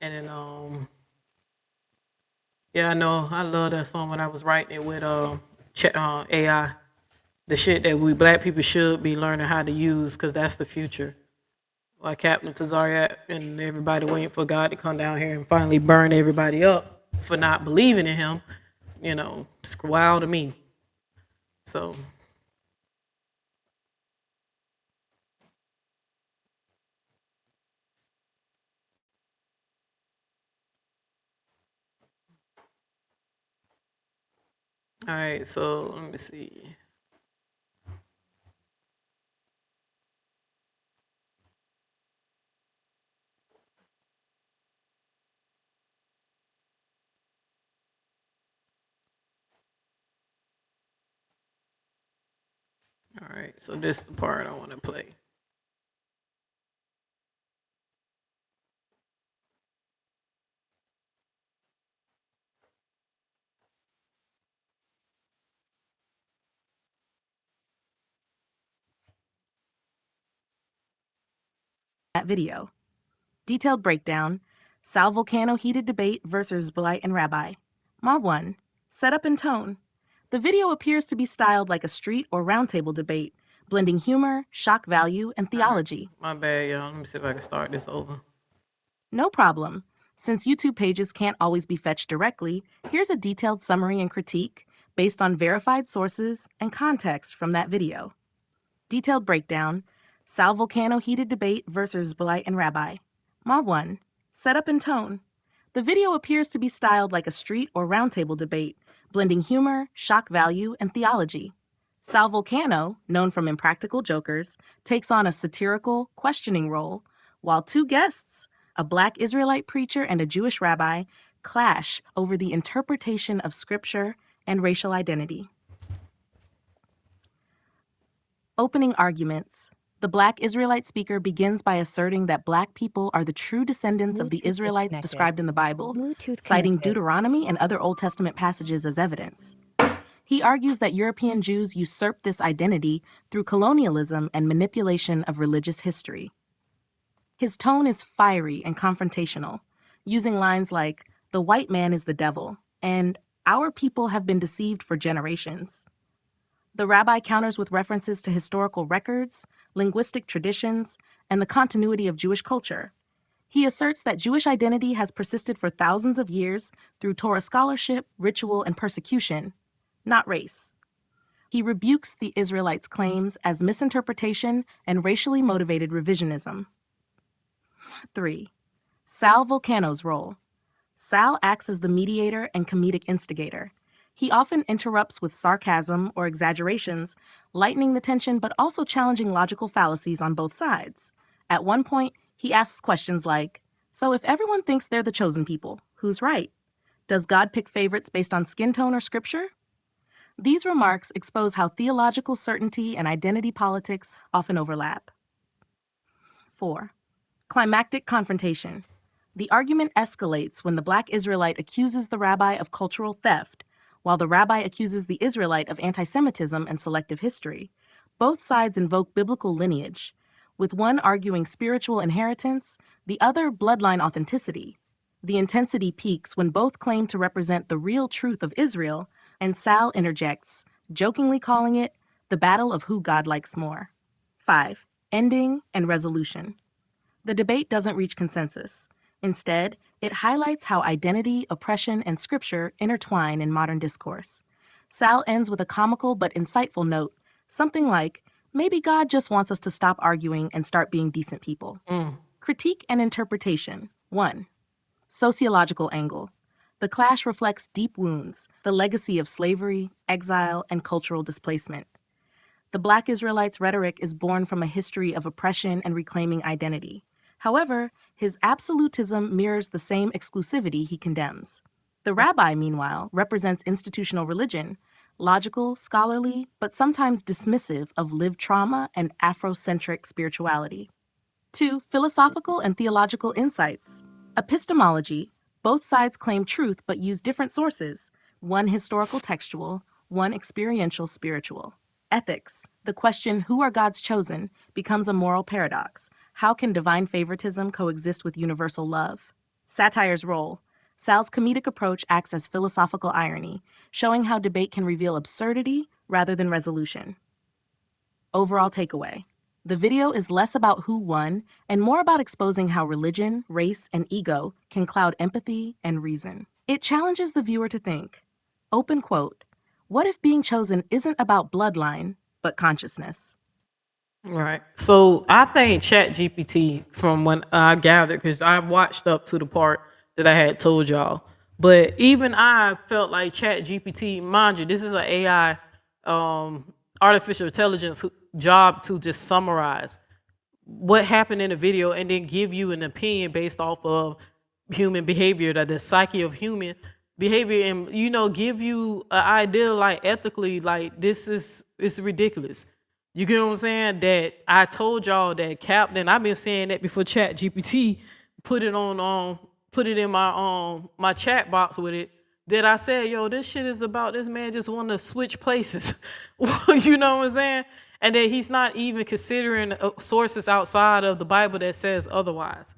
And then, yeah, I know. I love that song when I was writing it with AI. The shit that we black people should be learning how to use, because that's the future. While Captain TAZARYACH and everybody waiting for God to come down here and finally burn everybody up for not believing in him, you know, it's wild to me. So. All right, so let me see. All right, so this is the part I want to play. That video. Detailed breakdown. Sal Vulcano heated debate versus Blight and Rabbi. Mod 1. Setup and tone. The video appears to be styled like a street or roundtable debate, blending humor, shock value, and theology. My bad, y'all. Let me see if I can start this over. No problem. Since YouTube pages can't always be fetched directly, here's a detailed summary and critique based on verified sources and context from that video. Detailed breakdown. Sal Vulcano heated debate versus Blight and Rabbi. Mod 1. Setup and tone. The video appears to be styled like a street or roundtable debate, blending humor, shock value, and theology. Sal Vulcano, known from Impractical Jokers, takes on a satirical, questioning role, while two guests, a Black Israelite preacher and a Jewish rabbi, clash over the interpretation of scripture and racial identity. Opening arguments. The Black Israelite speaker begins by asserting that Black people are the true descendants of the Israelites described in the Bible, citing Deuteronomy and other Old Testament passages as evidence. He argues that European Jews usurped this identity through colonialism and manipulation of religious history. His tone is fiery and confrontational, using lines like, "The white man is the devil," and "Our people have been deceived for generations." The rabbi counters with references to historical records, linguistic traditions, and the continuity of Jewish culture. He asserts that Jewish identity has persisted for thousands of years through Torah scholarship, ritual, and persecution, not race. He rebukes the Israelites' claims as misinterpretation and racially motivated revisionism. 3. Sal Vulcano's role. Sal acts as the mediator and comedic instigator. He often interrupts with sarcasm or exaggerations, lightening the tension but also challenging logical fallacies on both sides. At one point, he asks questions like, "So if everyone thinks they're the chosen people, who's right? Does God pick favorites based on skin tone or scripture?" These remarks expose how theological certainty and identity politics often overlap. 4. Climactic confrontation. The argument escalates when the Black Israelite accuses the rabbi of cultural theft, while the rabbi accuses the Israelite of anti-Semitism and selective history. Both sides invoke biblical lineage, with one arguing spiritual inheritance, the other bloodline authenticity. The intensity peaks when both claim to represent the real truth of Israel, and Sal interjects, jokingly calling it the battle of who God likes more. 5. Ending and resolution. The debate doesn't reach consensus. Instead, it highlights how identity, oppression, and scripture intertwine in modern discourse. Sal ends with a comical but insightful note, something like, "Maybe God just wants us to stop arguing and start being decent people." Critique and interpretation. 1. Sociological angle. The clash reflects deep wounds, the legacy of slavery, exile, and cultural displacement. The Black Israelites' rhetoric is born from a history of oppression and reclaiming identity. However, his absolutism mirrors the same exclusivity he condemns. The rabbi, meanwhile, represents institutional religion, logical, scholarly, but sometimes dismissive of lived trauma and Afrocentric spirituality. 2. Philosophical and theological insights. Epistemology. Both sides claim truth but use different sources, one historical textual, one experiential spiritual. Ethics. The question, who are God's chosen, becomes a moral paradox. How can divine favoritism coexist with universal love? Satire's role. Sal's comedic approach acts as philosophical irony, showing how debate can reveal absurdity rather than resolution. Overall takeaway. the video is less about who won and more about exposing how religion, race, and ego can cloud empathy and reason. It challenges the viewer to think, open quote, what if being chosen isn't about bloodline, but consciousness? Right. So I think Chat GPT, from when I gathered, because I watched up to the part that I had told y'all, but even I felt like Chat GPT, mind you, this is an AI, artificial intelligence job to just summarize what happened in the video and then give you an opinion based off of human behavior, the psyche of human behavior, and give you an idea, like, ethically, like, it's ridiculous. You get what I'm saying? That I told y'all that Captain, I've been saying that before Chat GPT put it in my chat box with it, that I said, yo, this shit is about this man just wanting to switch places. You know what I'm saying? And that he's not even considering sources outside of the Bible that says otherwise.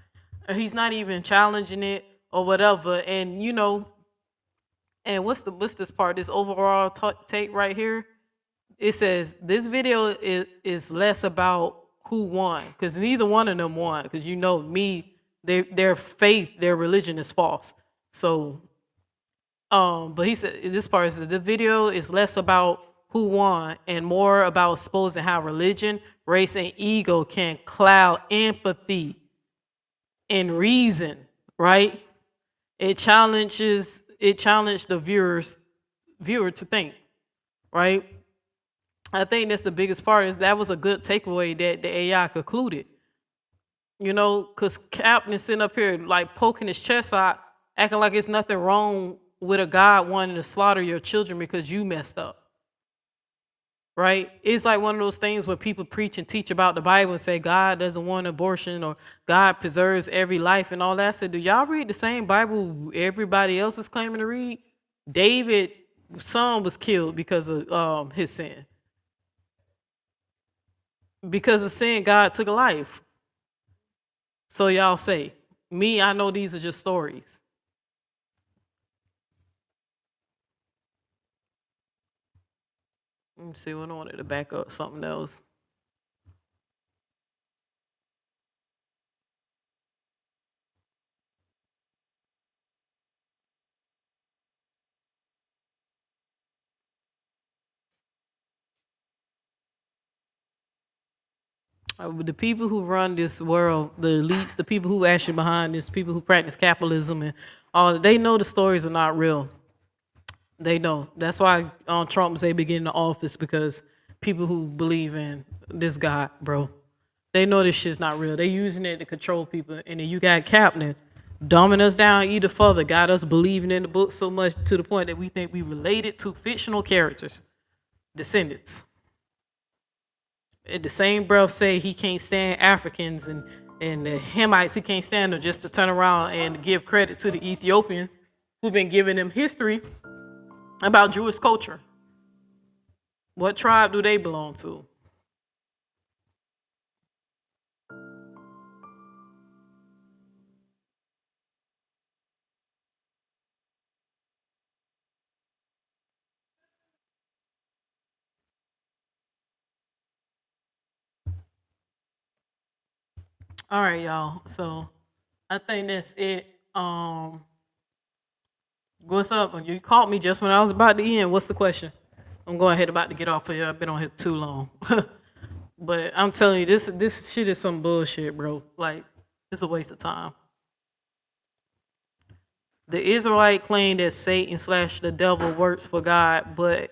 He's not even challenging it or whatever. And and what's this part? This overall take right here. It says this video is less about who won, because neither one of them won. Because their faith, their religion is false. So, but he said this part says the video is less about who won and more about exposing how religion, race, and ego can cloud empathy and reason. Right? It challenged the viewer to think. Right? I think that's the biggest part. Is that was a good takeaway that the AI concluded. Because Captain is sitting up here like poking his chest out, acting like it's nothing wrong with a God wanting to slaughter your children because you messed up. Right? It's like one of those things where people preach and teach about the Bible and say God doesn't want abortion or God preserves every life and all that. I said, do y'all read the same Bible everybody else is claiming to read? David's son was killed because of his sin. Because of sin, God took a life. So y'all say, me, I know these are just stories. Let me see what I wanted to back up something else. The people who run this world, the elites, the people who actually behind this, people who practice capitalism and all, they know the stories are not real. They know. That's why Trump was able to get into office, because people who believe in this guy, bro, they know this shit's not real. They using it to control people. And then you got Captain dumbing us down either further, got us believing in the book so much to the point that we think we related to fictional characters, descendants. At the same breath say he can't stand Africans and the Hamites, he can't stand them, just to turn around and give credit to the Ethiopians who've been giving them history about Jewish culture. What tribe do they belong to? All right, y'all. So I think that's it. What's up? You caught me just when I was about to end. What's the question? I'm going ahead about to get off of here. I've been on here too long. But I'm telling you, this shit is some bullshit, bro. Like, it's a waste of time. The Israelite claim that Satan / the devil works for God, but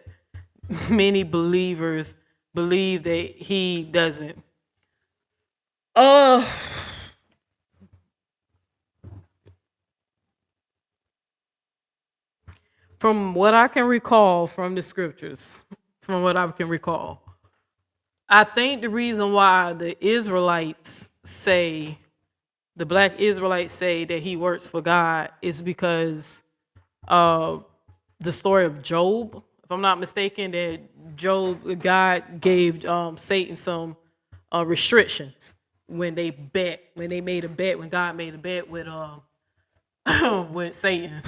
many believers believe that he doesn't. From what I can recall from the scriptures, I think the reason why the Black Israelites say that he works for God is because of the story of Job. If I'm not mistaken, that God gave Satan some restrictions when God made a bet with with Satan.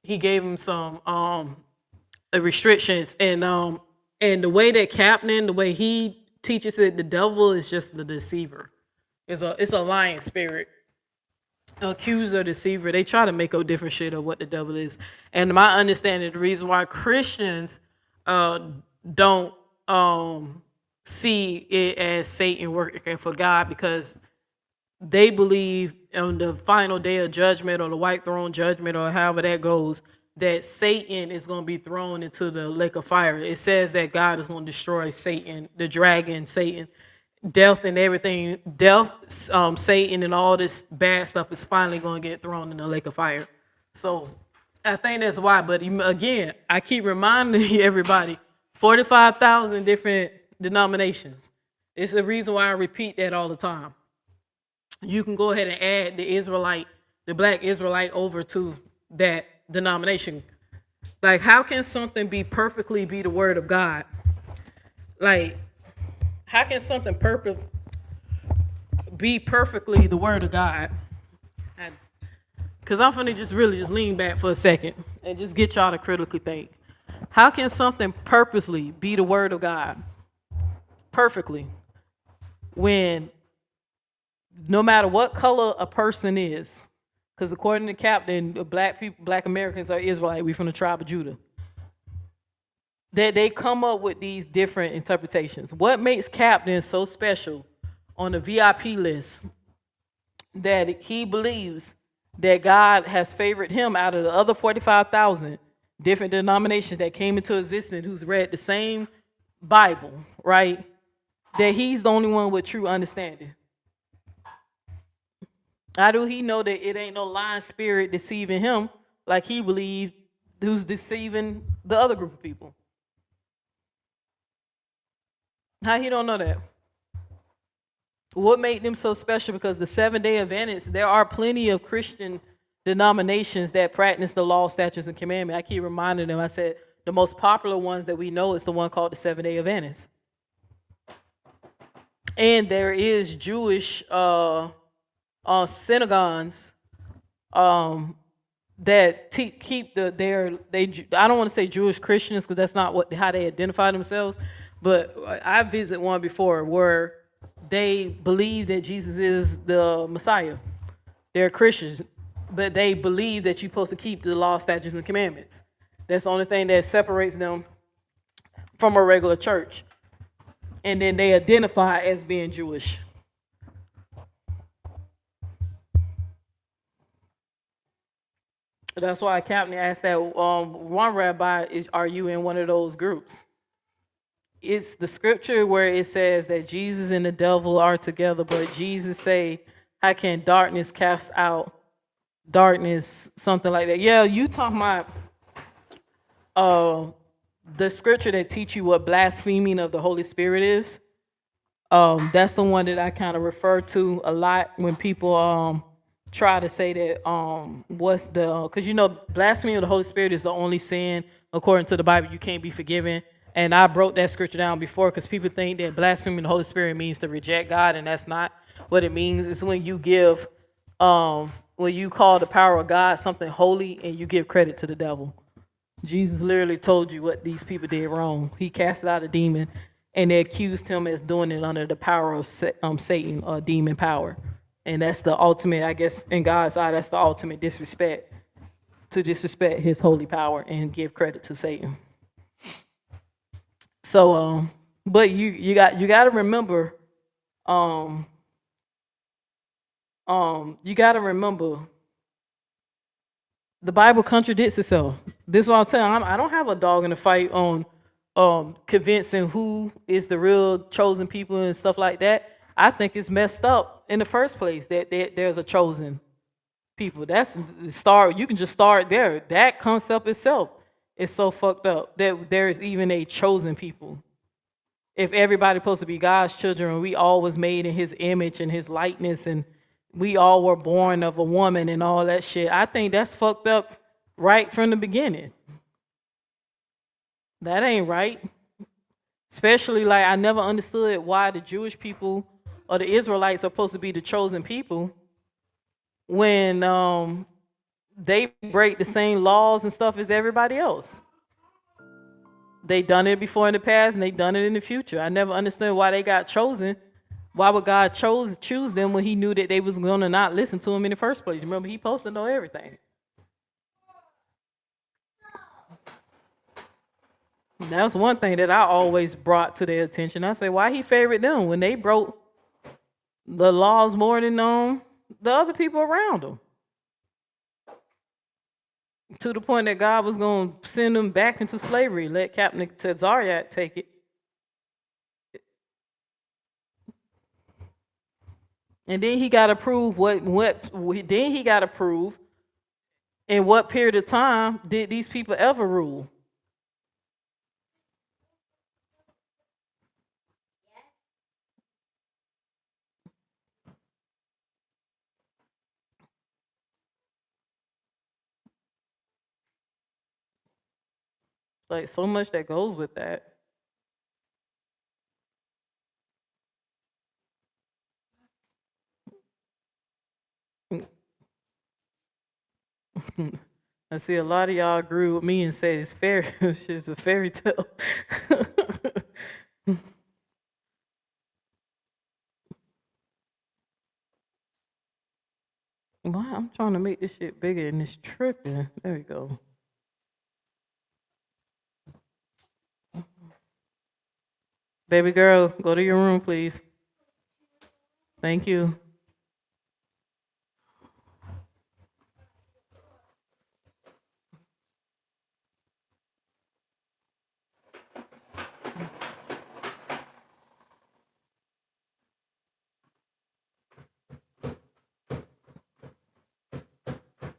He gave him some restrictions, and the way that Captain, the way he teaches it, the devil is just the deceiver. It's a lying spirit. Accuser, deceiver. They try to make up different shit of what the devil is. And my understanding, the reason why Christians don't see it as Satan working for God, because they believe on the final day of judgment, or the white throne judgment, or however that goes, that Satan is going to be thrown into the lake of fire. It says that God is going to destroy Satan, the dragon, Satan, death and everything. Death, Satan, and all this bad stuff is finally going to get thrown in the lake of fire. So I think that's why. But again, I keep reminding everybody, 45,000 different denominations. It's the reason why I repeat that all the time. You can go ahead and add the Black Israelite over to that denomination. Like, how can something be the word of God? Like, how can something be perfectly the word of God? Because I'm finna just lean back for a second and just get y'all to critically think. How can something purposely be the word of God? Perfectly. When no matter what color a person is, because according to Captain, Black Americans are Israelite, we from the tribe of Judah. That they come up with these different interpretations. What makes Captain so special on the VIP list that he believes that God has favored him out of the other 45,000 different denominations that came into existence who's read the same Bible, right? That he's the only one with true understanding. How do he know that it ain't no lying spirit deceiving him like he believed, who's deceiving the other group of people? How he don't know that? What made them so special? Because the 7-day Adventists, there are plenty of Christian denominations that practice the law, statutes, and commandments. I keep reminding them, I said, the most popular ones that we know is the one called the 7-day Adventists. And there is Jewish synagogues that keep I don't want to say Jewish Christians, because that's not how they identify themselves, but I visited one before where they believe that Jesus is the Messiah. They're Christians, but they believe that you're supposed to keep the law, statutes, and commandments. That's the only thing that separates them from a regular church. And then they identify as being Jewish. That's why Captain asked that one rabbi, are you in one of those groups? It's the scripture where it says that Jesus and the devil are together, but Jesus say, how can darkness cast out darkness, something like that. Yeah, you talking about the scripture that teach you what blaspheming of the Holy Spirit is. That's the one that I kind of refer to a lot when people try to say that because blasphemy of the Holy Spirit is the only sin according to the Bible you can't be forgiven. And I broke that scripture down before because people think that blasphemy of the Holy Spirit means to reject God, and that's not what it means. It's when you give when you call the power of God something holy and you give credit to the devil. Jesus literally told you what these people did wrong. He cast out a demon and they accused him as doing it under the power of Satan or demon power. And that's the ultimate, I guess, in God's eye, that's the ultimate disrespect, to disrespect his holy power and give credit to Satan. So, but you got to remember, you got to remember, the Bible contradicts itself. This is what I'm telling you. I don't have a dog in the fight on convincing who is the real chosen people and stuff like that. I think it's messed up in the first place that there's a chosen people. That's the start. You can just start there. That concept itself is so fucked up that there is even a chosen people. If everybody's supposed to be God's children and we all was made in his image and his likeness and we all were born of a woman and all that shit, I think that's fucked up right from the beginning. That ain't right. Especially, like, I never understood why the Jewish people or the Israelites are supposed to be the chosen people when they break the same laws and stuff as everybody else. They done it before in the past, and they done it in the future. I never understood why they got chosen. Why would God choose them when he knew that they was going to not listen to him in the first place? Remember, he supposed to know everything. That's one thing that I always brought to their attention. I say, why he favored them when they broke the laws more than the other people around them? To the point that God was going to send them back into slavery, let Captain TAZARYACH take it. And then he got to prove then he got to prove in what period of time did these people ever rule? Like so much that goes with that. I see a lot of y'all agree with me and say it's fairy, it's a fairy tale. Why? I'm trying to make this shit bigger and it's tripping. There we go. Baby girl, go to your room, please. Thank you.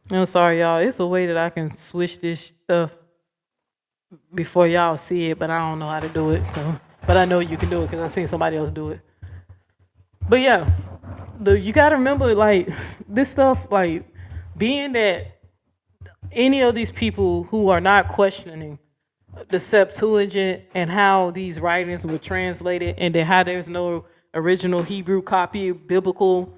I'm sorry, y'all. It's a way that I can switch this stuff before y'all see it, but I don't know how to do it. So, but I know you can do it because I seen somebody else do it. But yeah, you gotta remember, like this stuff, like being that any of these people who are not questioning the Septuagint and how these writings were translated, and then how there's no original Hebrew copy, biblical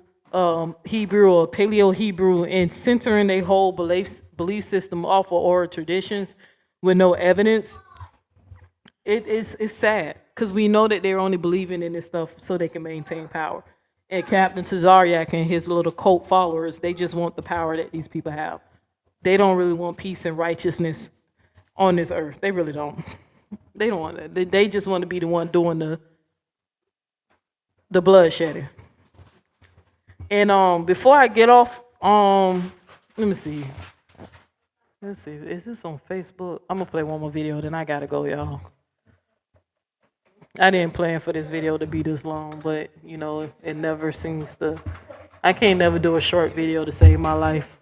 Hebrew or Paleo Hebrew, and centering their whole belief system off of oral traditions with no evidence, it's sad because we know that they're only believing in this stuff so they can maintain power. And Captain TAZARYACH and his little cult followers, they just want the power that these people have. They don't really want peace and righteousness on this earth. They really don't. They don't want that. They just want to be the one doing the bloodshedding. And before I get off, let me see. Let's see. Is this on Facebook? I'm gonna play one more video, then I gotta go, y'all. I didn't plan for this video to be this long, but you know, it never seems to. I can't never do a short video to save my life.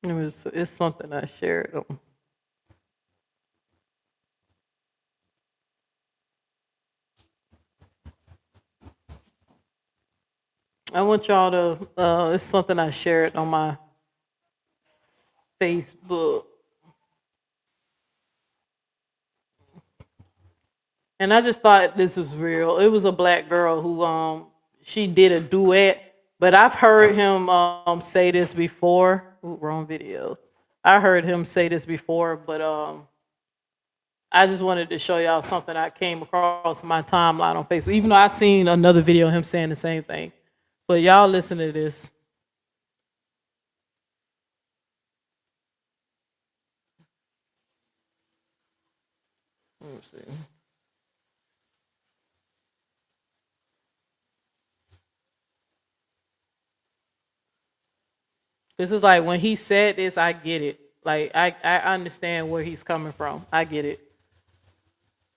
It's something I shared. I want y'all to, it's something I shared on my Facebook. And I just thought this was real. It was a black girl who, she did a duet, but I've heard him say this before. Ooh, wrong video. I heard him say this before, but I just wanted to show y'all something I came across my timeline on Facebook, even though I seen another video of him saying the same thing. But y'all listen to this. Let me see. This is like when he said this, I get it. Like I understand where he's coming from. I get it.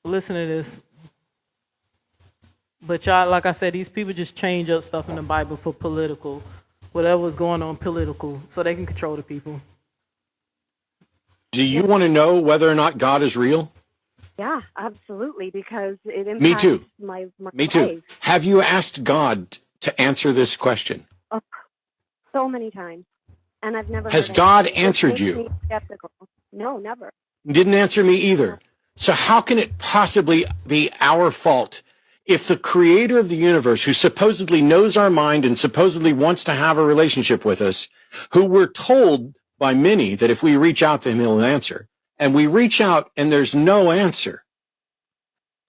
Listen to this. But y'all, like I said, these people just change up stuff in the Bible for political, whatever's going on political, so they can control the people. Do you want to know whether or not God is real? Yeah, absolutely, because it impacts Me too. my Me too. life. Have you asked God to answer this question? Oh, so many times, and I've never. Has heard God anything. answered Which makes you? me skeptical. No, never. Didn't answer me either. So how can it possibly be our fault if the creator of the universe, who supposedly knows our mind and supposedly wants to have a relationship with us, who we're told by many that if we reach out to him, he'll answer, and we reach out and there's no answer,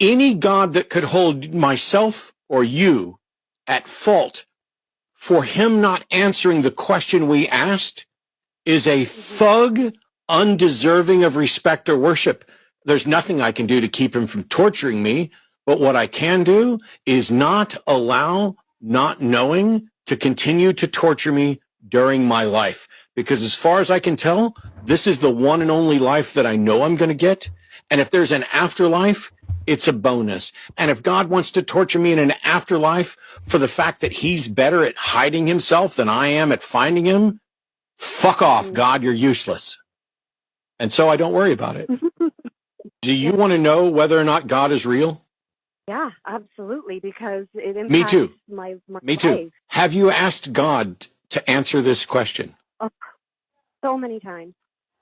any God that could hold myself or you at fault for him not answering the question we asked is a thug undeserving of respect or worship. There's nothing I can do to keep him from torturing me, but what I can do is not allow not knowing to continue to torture me during my life. Because as far as I can tell, this is the one and only life that I know I'm going to get. And if there's an afterlife, it's a bonus. And if God wants to torture me in an afterlife for the fact that he's better at hiding himself than I am at finding him, fuck off, God, you're useless. And so I don't worry about it. Do you want to know whether or not God is real? Yeah, absolutely, because it impacts Me too. my Me too. life. Have you asked God to answer this question? Oh, so many times,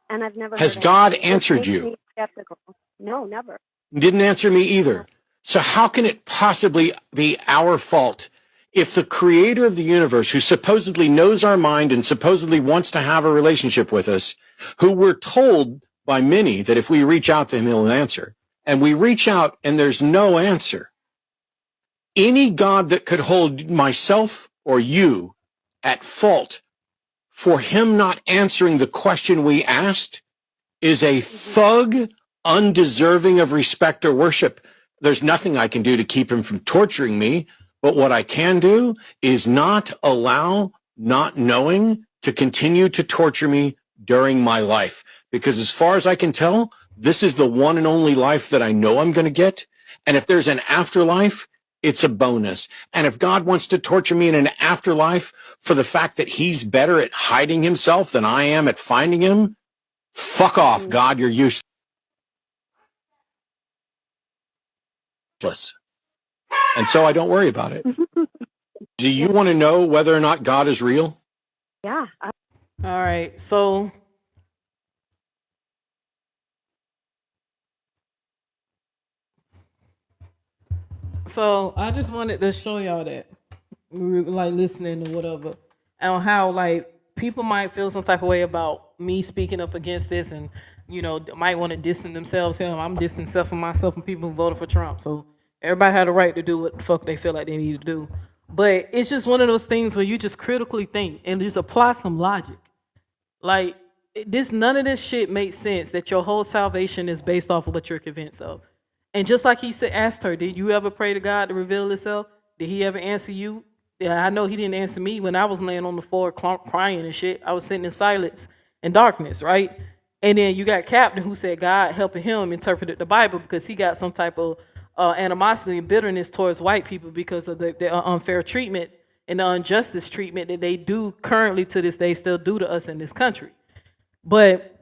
and I've never Has heard God anything, which answered makes you? me skeptical. No, never. Didn't answer me either. So how can it possibly be our fault if the creator of the universe, who supposedly knows our mind and supposedly wants to have a relationship with us, who we're told by many that if we reach out to him, he'll answer, and we reach out and there's no answer, any God that could hold myself or you at fault for him not answering the question we asked is a thug undeserving of respect or worship. There's nothing I can do to keep him from torturing me, but what I can do is not allow not knowing to continue to torture me during my life. Because as far as I can tell, this is the one and only life that I know I'm going to get. And if there's an afterlife, it's a bonus. And if God wants to torture me in an afterlife for the fact that he's better at hiding himself than I am at finding him, fuck off, God, you're useless. And so I don't worry about it. Do you want to know whether or not God is real? Yeah. All right. So I just wanted to show y'all that we were, like, listening to whatever, and how like people might feel some type of way about me speaking up against this, and might want to distance themselves. Hell, I'm distancing myself from people who voted for Trump. So everybody had a right to do what the fuck they feel like they need to do. But it's just one of those things where you just critically think and just apply some logic. Like none of this shit makes sense. That your whole salvation is based off of what you're convinced of. And just like he asked her, did you ever pray to God to reveal himself? Did he ever answer you? Yeah, I know he didn't answer me when I was laying on the floor crying and shit. I was sitting in silence and darkness, right? And then you got Captain, who said God helping him interpret the Bible because he got some type of animosity and bitterness towards white people because of the unfair treatment and the injustice treatment that they do currently to this day still do to us in this country. But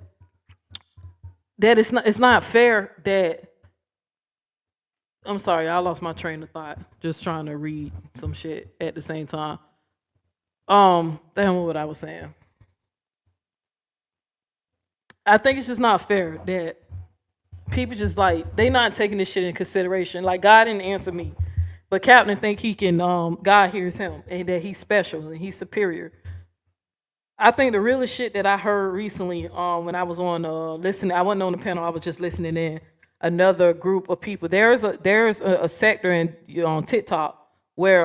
that it's not fair that, I'm sorry, I lost my train of thought. Just trying to read some shit at the same time. Damn, what I was saying. I think it's just not fair that people just they not taking this shit in consideration. Like, God didn't answer me, but Captain think he can. God hears him, and that he's special and he's superior. I think the realest shit that I heard recently, when I was on listening, I wasn't on the panel. I was just listening in. Another group of people. There's a sector on TikTok where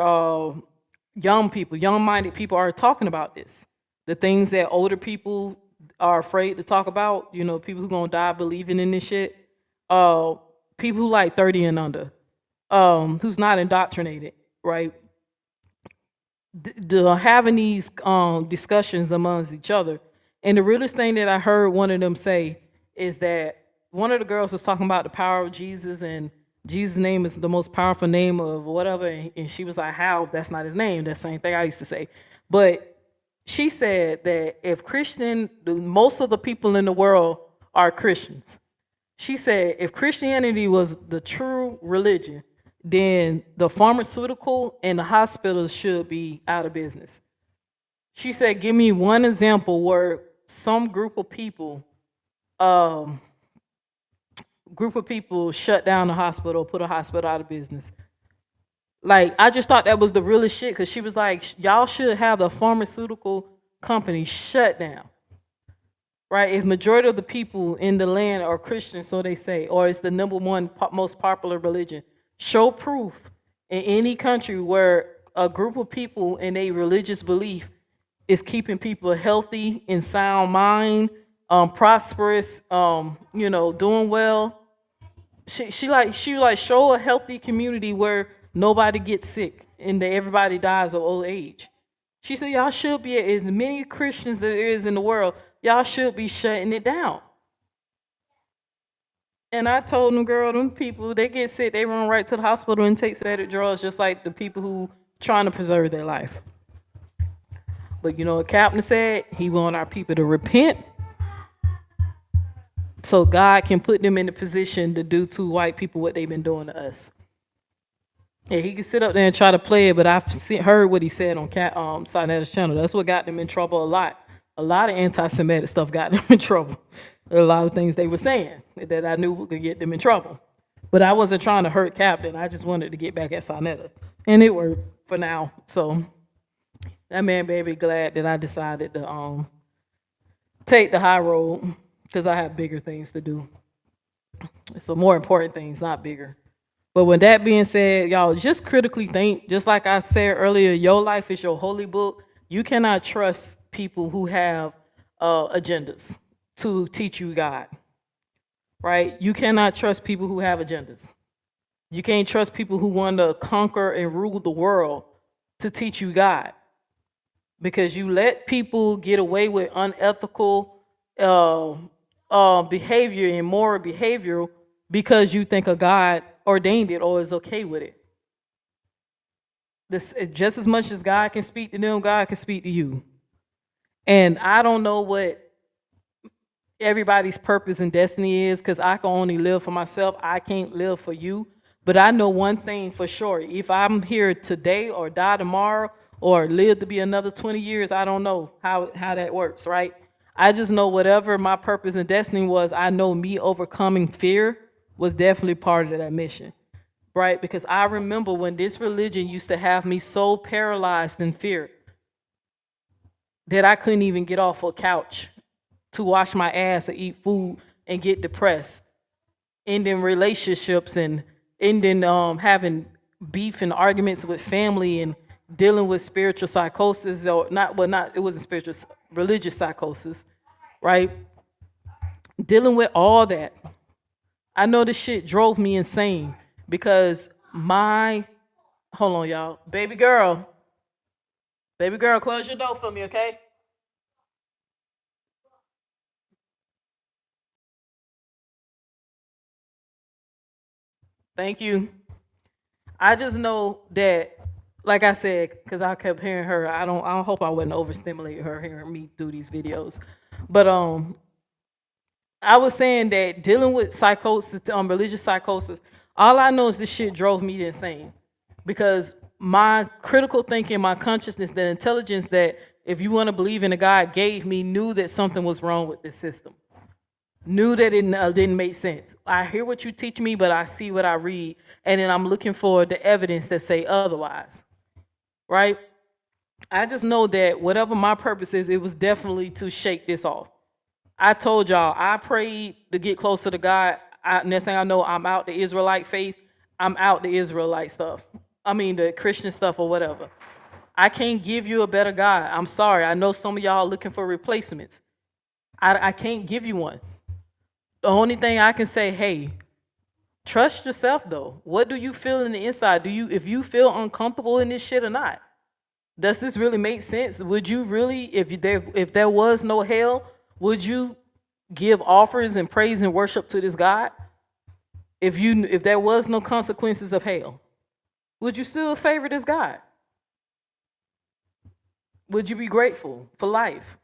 young-minded people are talking about this. The things that older people are afraid to talk about. People who gonna die believing in this shit. People who like 30 and under, who's not indoctrinated, right? Having these discussions amongst each other. And the realest thing that I heard one of them say is that one of the girls was talking about the power of Jesus, and Jesus' name is the most powerful name of whatever. And she was like, how? That's not his name. That's the same thing I used to say. But she said that if most of the people in the world are Christians. She said if Christianity was the true religion, then the pharmaceutical and the hospitals should be out of business. She said, give me one example where some group of people group of people shut down the hospital, put a hospital out of business. Like, I just thought that was the realest shit, because she was like, y'all should have the pharmaceutical company shut down. Right? If majority of the people in the land are Christians, so they say, or it's the number one most popular religion, show proof in any country where a group of people in a religious belief is keeping people healthy, in sound mind, prosperous, doing well. She like show a healthy community where nobody gets sick and that everybody dies of old age. She said, y'all should be, as many Christians there is in the world, y'all should be shutting it down. And I told them, girl, them people, they get sick, they run right to the hospital and take sedative drugs, just like the people who trying to preserve their life. But you know what Captain said? He want our people to repent so God can put them in the position to do to white people what they've been doing to us. Yeah, he can sit up there and try to play it, but I've heard what he said on Sinetta's channel. That's what got them in trouble a lot. A lot of anti-Semitic stuff got them in trouble. A lot of things they were saying that I knew would get them in trouble. But I wasn't trying to hurt Captain. I just wanted to get back at Sinetta. And it worked for now. So that man baby glad that I decided to take the high road, because I have bigger things to do. So more important things, not bigger. But with that being said, y'all just critically think, just like I said earlier, your life is your holy book. You cannot trust people who have agendas to teach you God, right? You cannot trust people who have agendas. You can't trust people who want to conquer and rule the world to teach you God, because you let people get away with unethical behavior and moral behavior because you think a God ordained it or is okay with it. This, just as much as God can speak to them, God can speak to you. And I don't know what everybody's purpose and destiny is, because I can only live for myself. I can't live for you. But I know one thing for sure. If I'm here today or die tomorrow or live to be another 20 years, I don't know how that works, right? I just know whatever my purpose and destiny was, I know me overcoming fear was definitely part of that mission, right? Because I remember when this religion used to have me so paralyzed in fear that I couldn't even get off a couch to wash my ass or eat food, and get depressed, ending relationships and ending having beef and arguments with family and dealing with spiritual psychosis, or it wasn't spiritual, religious psychosis, right? Dealing with all that. I know this shit drove me insane because hold on, y'all. Baby girl, close your door for me, okay? Thank you. I just know that, like I said, because I kept hearing her, I don't hope I wouldn't overstimulate her hearing me do these videos. But I was saying that dealing with psychosis, religious psychosis, all I know is this shit drove me insane. Because my critical thinking, my consciousness, the intelligence that, if you want to believe in a God, gave me, knew that something was wrong with this system. Knew that it didn't make sense. I hear what you teach me, but I see what I read, and then I'm looking for the evidence that say otherwise, right? I just know that whatever my purpose is, it was definitely to shake this off. I told y'all, I prayed to get closer to God. Next thing I know, I'm out the Israelite faith. I'm out the Israelite stuff. I mean, the Christian stuff or whatever. I can't give you a better God. I'm sorry. I know some of y'all are looking for replacements. I can't give you one. The only thing I can say, hey, trust yourself though. What do you feel in the inside? If you feel uncomfortable in this shit or not? Does this really make sense? Would you really, if there was no hell, would you give offers and praise and worship to this God? If there was no consequences of hell, would you still favor this God? Would you be grateful for life?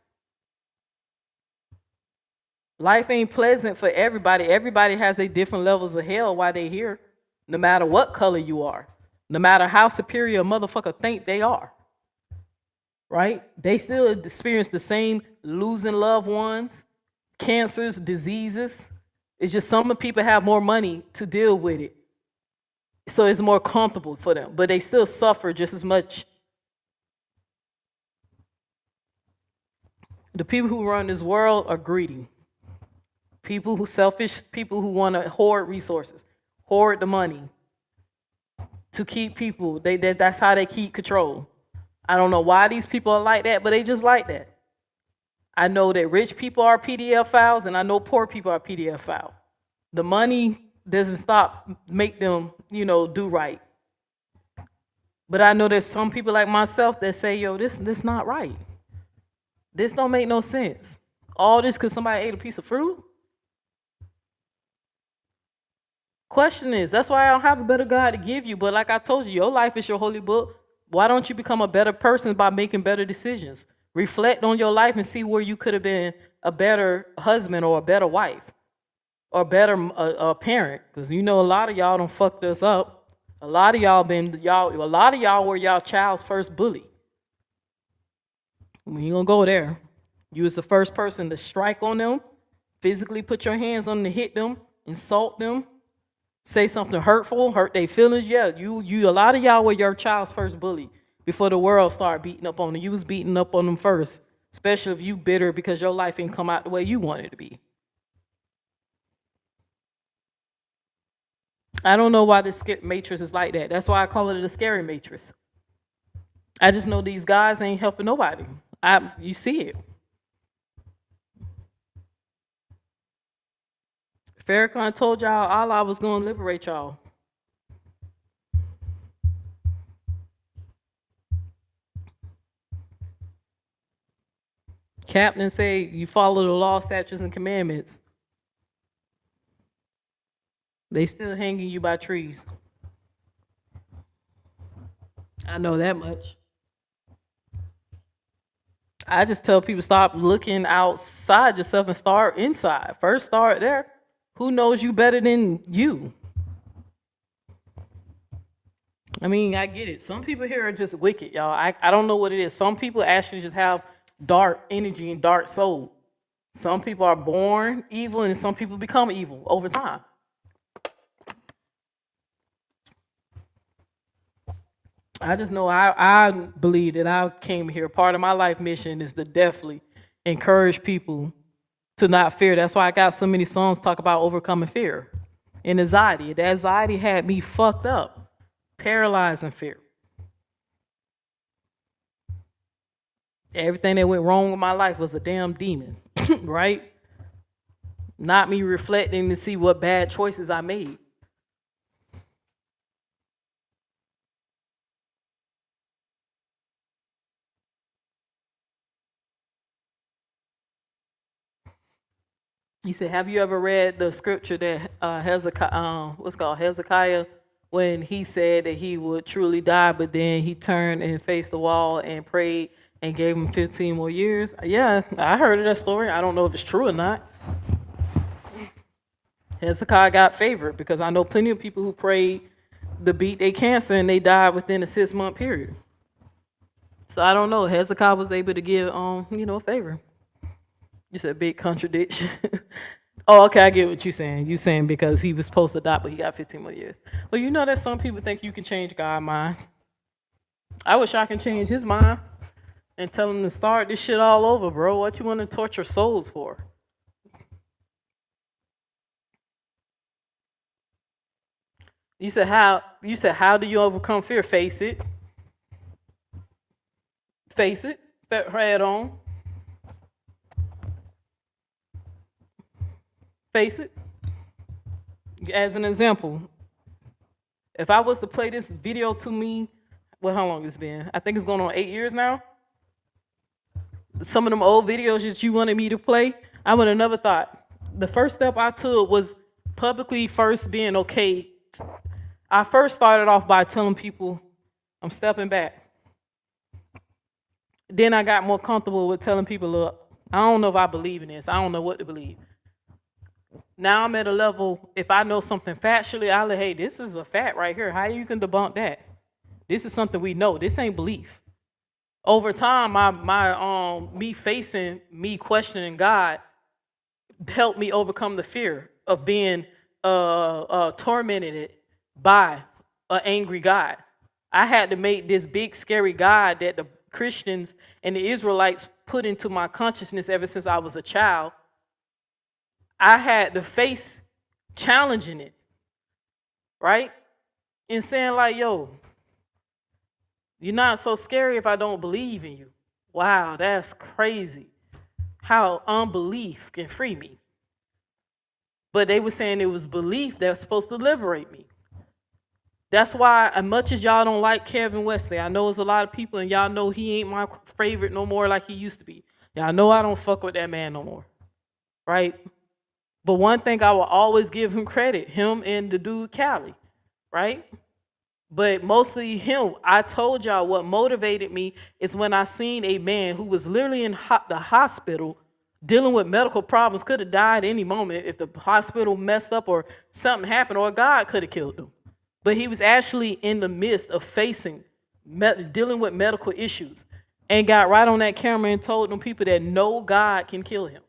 Life ain't pleasant for everybody. Everybody has their different levels of hell while they're here, no matter what color you are, no matter how superior a motherfucker think they are, right? They still experience the same losing loved ones, cancers, diseases, It's just some people have more money to deal with it. So it's more comfortable for them, but they still suffer just as much. The people who run this world are greedy. People who selfish, people who want to hoard resources, hoard the money to keep people. That's how they keep control. I don't know why these people are like that, but they just like that. I know that rich people are PDF files, and I know poor people are PDF file. The money doesn't make them, do right. But I know there's some people like myself that say, yo, this not right. This don't make no sense. All this because somebody ate a piece of fruit? Question is, that's why I don't have a better God to give you. But like I told you, your life is your holy book. Why don't you become a better person by making better decisions? Reflect on your life and see where you could have been a better husband or a better wife or better a parent. Because a lot of y'all done fucked us up. A lot of y'all were y'all child's first bully. We ain't gonna go there. You was the first person to strike on them, physically put your hands on them to hit them, insult them, say something hurtful, hurt their feelings. Yeah, a lot of y'all were your child's first bully before the world started beating up on them. You was beating up on them first, especially if you bitter because your life didn't come out the way you wanted it to be. I don't know why this matrix is like that. That's why I call it a scary matrix. I just know these guys ain't helping nobody. You see it. Farrakhan told y'all Allah was going to liberate y'all. Captain say you follow the law, statutes, and commandments. They still hanging you by trees. I know that much. I just tell people stop looking outside yourself and start inside. First start there. Who knows you better than you? I mean, I get it. Some people here are just wicked, y'all. I don't know what it is. Some people actually just have dark energy and dark soul. Some people are born evil and some people become evil over time. I just know I believe that I came here. Part of my life mission is to definitely encourage people to not fear. That's why I got so many songs talk about overcoming fear and anxiety. The anxiety had me fucked up, paralyzed in fear. Everything that went wrong with my life was a damn demon, right? Not me reflecting to see what bad choices I made. He said, have you ever read the scripture that Hezekiah, when he said that he would truly die, but then he turned and faced the wall and prayed and gave him 15 more years? Yeah, I heard of that story. I don't know if it's true or not. Hezekiah got favored because I know plenty of people who prayed to beat their cancer and they died within a 6-month period. So I don't know. Hezekiah was able to give, a favor. You said big contradiction. Oh, okay, I get what you're saying. You're saying because he was supposed to die, but he got 15 more years. Well, you know that some people think you can change God's mind. I wish I can change his mind and tell him to start this shit all over, bro. What you want to torture souls for? You said how do you overcome fear? Face it. Face it. Head on. Face it. As an example, if I was to play this video to me, how long it's been? I think it's going on 8 years now. Some of them old videos that you wanted me to play, I would have never thought. The first step I took was publicly first being okay. I first started off by telling people I'm stepping back. Then I got more comfortable with telling people, look, I don't know if I believe in this. I don't know what to believe. Now I'm at a level, if I know something factually, I'll say, hey, this is a fact right here. How you can debunk that? This is something we know. This ain't belief. Over time, me questioning God helped me overcome the fear. of being tormented by an angry God. I had to make this big scary God that the Christians and the Israelites put into my consciousness ever since I was a child. I had to face challenging it, right? And saying like, yo, you're not so scary if I don't believe in you. Wow, that's crazy. How unbelief can free me. But they were saying it was belief that was supposed to liberate me. That's why, as much as y'all don't like Kevin Wesley, I know there's a lot of people, and y'all know he ain't my favorite no more like he used to be. Y'all know I don't fuck with that man no more, right? But one thing I will always give him credit, him and the dude Cali, right? But mostly him. I told y'all what motivated me is when I seen a man who was literally in the hospital dealing with medical problems, could have died any moment if the hospital messed up or something happened, or God could have killed him. But he was actually in the midst of dealing with medical issues, and got right on that camera and told them people that no God can kill him.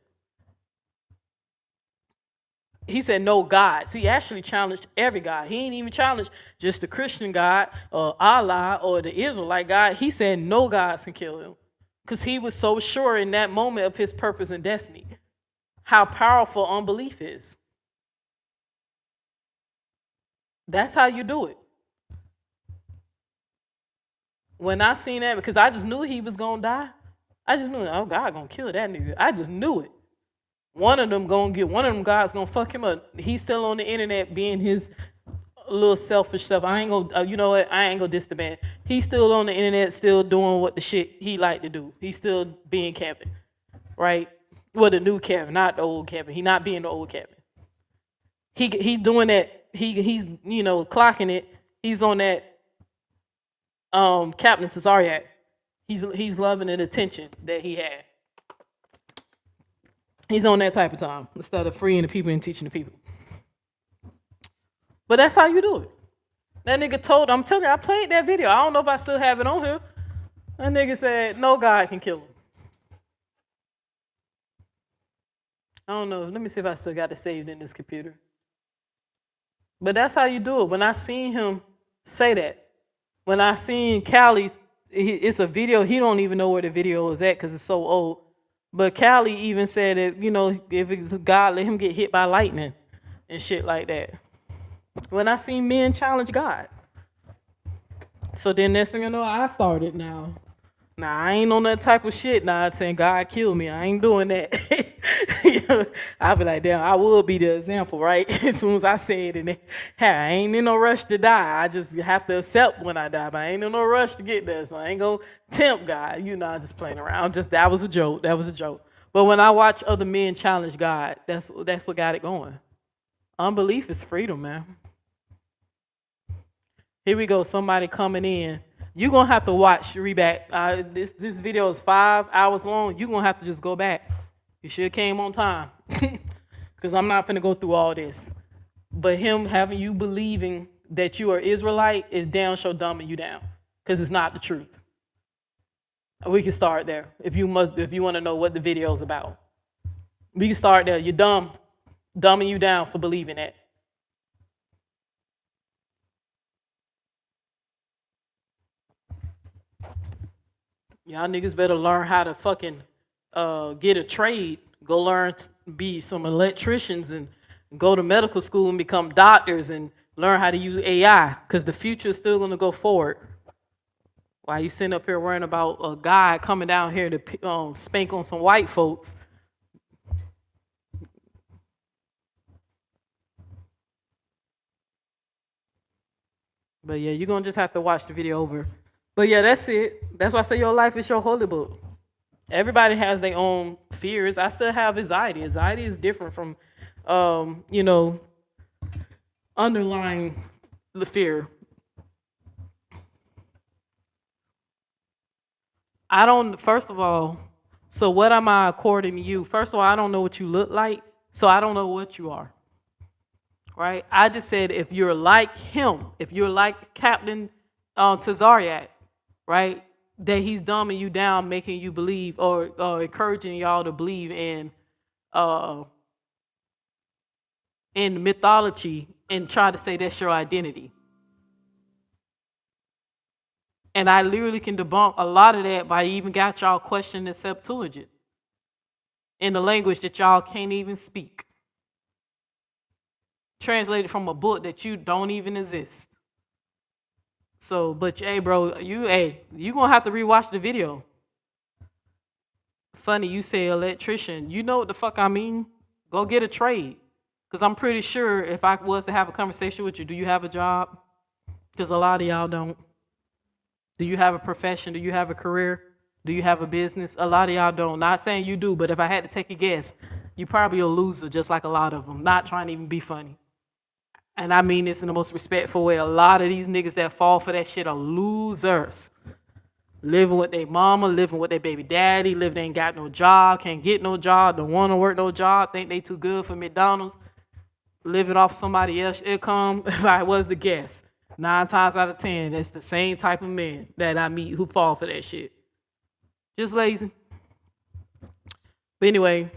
He said no gods. He actually challenged every God. He ain't even challenged just the Christian God or Allah or the Israelite God. He said no gods can kill him, because he was so sure in that moment of his purpose and destiny. How powerful unbelief is. That's how you do it. When I seen that, because I just knew he was gonna die. I just knew, oh, God gonna kill that nigga. I just knew it. One of them guys gonna fuck him up. He's still on the internet being his little selfish stuff. I ain't gonna, you know what? I ain't gonna diss the man. He's still on the internet, still doing what the shit he like to do. He's still being Kevin, right? Well, the new Kevin, not the old Kevin. He not being the old Kevin. He's doing that. He's clocking it. He's on that Captain TAZARYACH. He's loving the attention that he had. He's on that type of time instead of freeing the people and teaching the people. But that's how you do it. That nigga told, I'm telling you, I played that video. I don't know if I still have it on here. That nigga said, no God can kill him. I don't know. Let me see if I still got it saved in this computer. But that's how you do it. When I seen him say that, when I seen Cali, it's a video. He don't even know where the video is at because it's so old. But Cali even said that, if it's God, let him get hit by lightning and shit like that. When I seen men challenge God. So then next thing I know, I started now. Now, I ain't on that type of shit now saying God killed me. I ain't doing that. I'll be like, damn, I will be the example, right? As soon as I say it, and hey, I ain't in no rush to die. I just have to accept when I die, but I ain't in no rush to get there. So I ain't gonna tempt God. I'm just playing around. That was a joke. That was a joke. But when I watch other men challenge God, that's what got it going. Unbelief is freedom, man. Here we go. Somebody coming in. You're going to have to watch, reback. This video is 5 hours long. You're going to have to just go back. You should have came on time. Because I'm not going to go through all this. But him having you believing that you are Israelite is damn sure dumbing you down. Because it's not the truth. We can start there if you want to know what the video is about. We can start there. You're dumb. Dumbing you down for believing that. Y'all niggas better learn how to fucking get a trade. Go learn to be some electricians and go to medical school and become doctors and learn how to use AI, because the future is still going to go forward. While you sitting up here worrying about a guy coming down here to spank on some white folks. But yeah, you're going to just have to watch the video over. But yeah, that's it. That's why I say your life is your holy book. Everybody has their own fears. I still have anxiety. Anxiety is different from, underlying the fear. First of all, so what am I according to you? First of all, I don't know what you look like, so I don't know what you are. Right? I just said if you're like him, if you're like Captain TAZARYACH, right, that he's dumbing you down, making you believe or encouraging y'all to believe in in mythology and try to say that's your identity. And I literally can debunk a lot of that by even got y'all questioning the Septuagint in the language that y'all can't even speak. Translated from a book that you don't even exist. So, but hey, bro, you gonna have to rewatch the video. Funny, you say electrician. You know what the fuck I mean? Go get a trade. Because I'm pretty sure if I was to have a conversation with you, do you have a job? Because a lot of y'all don't. Do you have a profession? Do you have a career? Do you have a business? A lot of y'all don't. Not saying you do, but if I had to take a guess, you're probably a loser, just like a lot of them. Not trying to even be funny. And I mean this in the most respectful way. A lot of these niggas that fall for that shit are losers. Living with their mama, living with their baby daddy, living ain't got no job, can't get no job, don't want to work no job, think they too good for McDonald's, living off somebody else's income. If I was to guess, 9 times out of 10, that's the same type of men that I meet who fall for that shit. Just lazy. But anyway,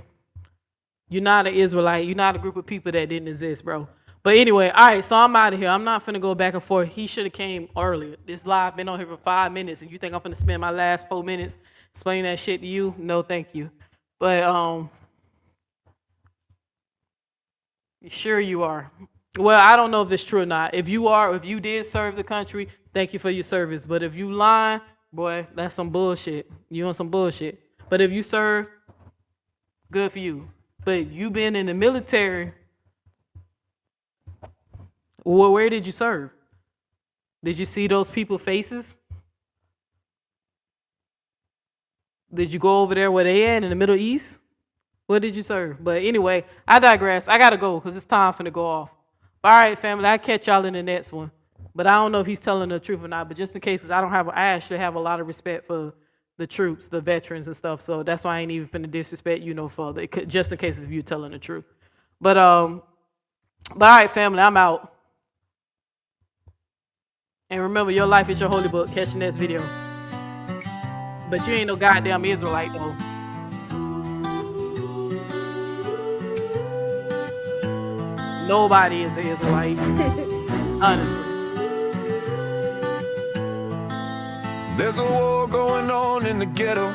you're not an Israelite. You're not a group of people that didn't exist, bro. But anyway, all right, so I'm out of here. I'm not finna go back and forth. He should have came earlier. This live been on here for 5 minutes, and you think I'm finna spend my last 4 minutes explaining that shit to you? No, thank you. But sure you are. Well, I don't know if it's true or not. If you are, if you did serve the country, thank you for your service. But if you lying, boy, that's some bullshit. You on some bullshit. But if you serve, good for you. But you been in the military. Well, where did you serve? Did you see those people's faces? Did you go over there where they at in the Middle East? Where did you serve? But anyway, I digress. I gotta go because it's time for to go off. All right, family, I'll catch y'all in the next one. But I don't know if he's telling the truth or not. But just in case, I actually have a lot of respect for the troops, the veterans and stuff. So that's why I ain't even finna disrespect you no further. Just in case if you telling the truth. But all right, family, I'm out. And remember, your life is your holy book. Catch the next video. But you ain't no goddamn Israelite, though. Nobody is an Israelite. Honestly. There's a war going on in the ghetto.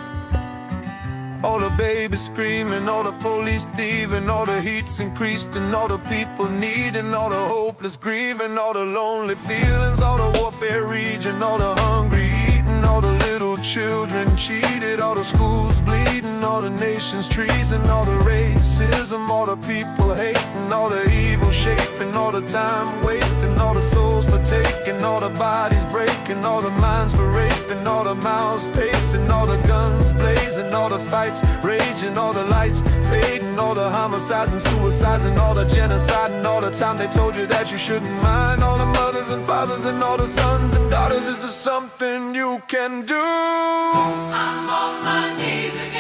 All the babies screaming, all the police thieving, all the heat's increased and all the people needing, all the hopeless grieving, all the lonely feelings, all the warfare region, all the hungry eating, all the little children cheated, all the schools bleeding, all the nation's treason, all the racism, all the people hating, all the evil shaping, all the time wasting, all the souls for taking, all the bodies breaking, all the minds for raping, all the mouths pacing, all the guns blazing, all the fights raging, all the lights fading, all the homicides and suicides and all the genocide and all the time they told you that you shouldn't mind, all the mothers and fathers and all the sons and daughters. Is there something you can do? I'm on my knees again.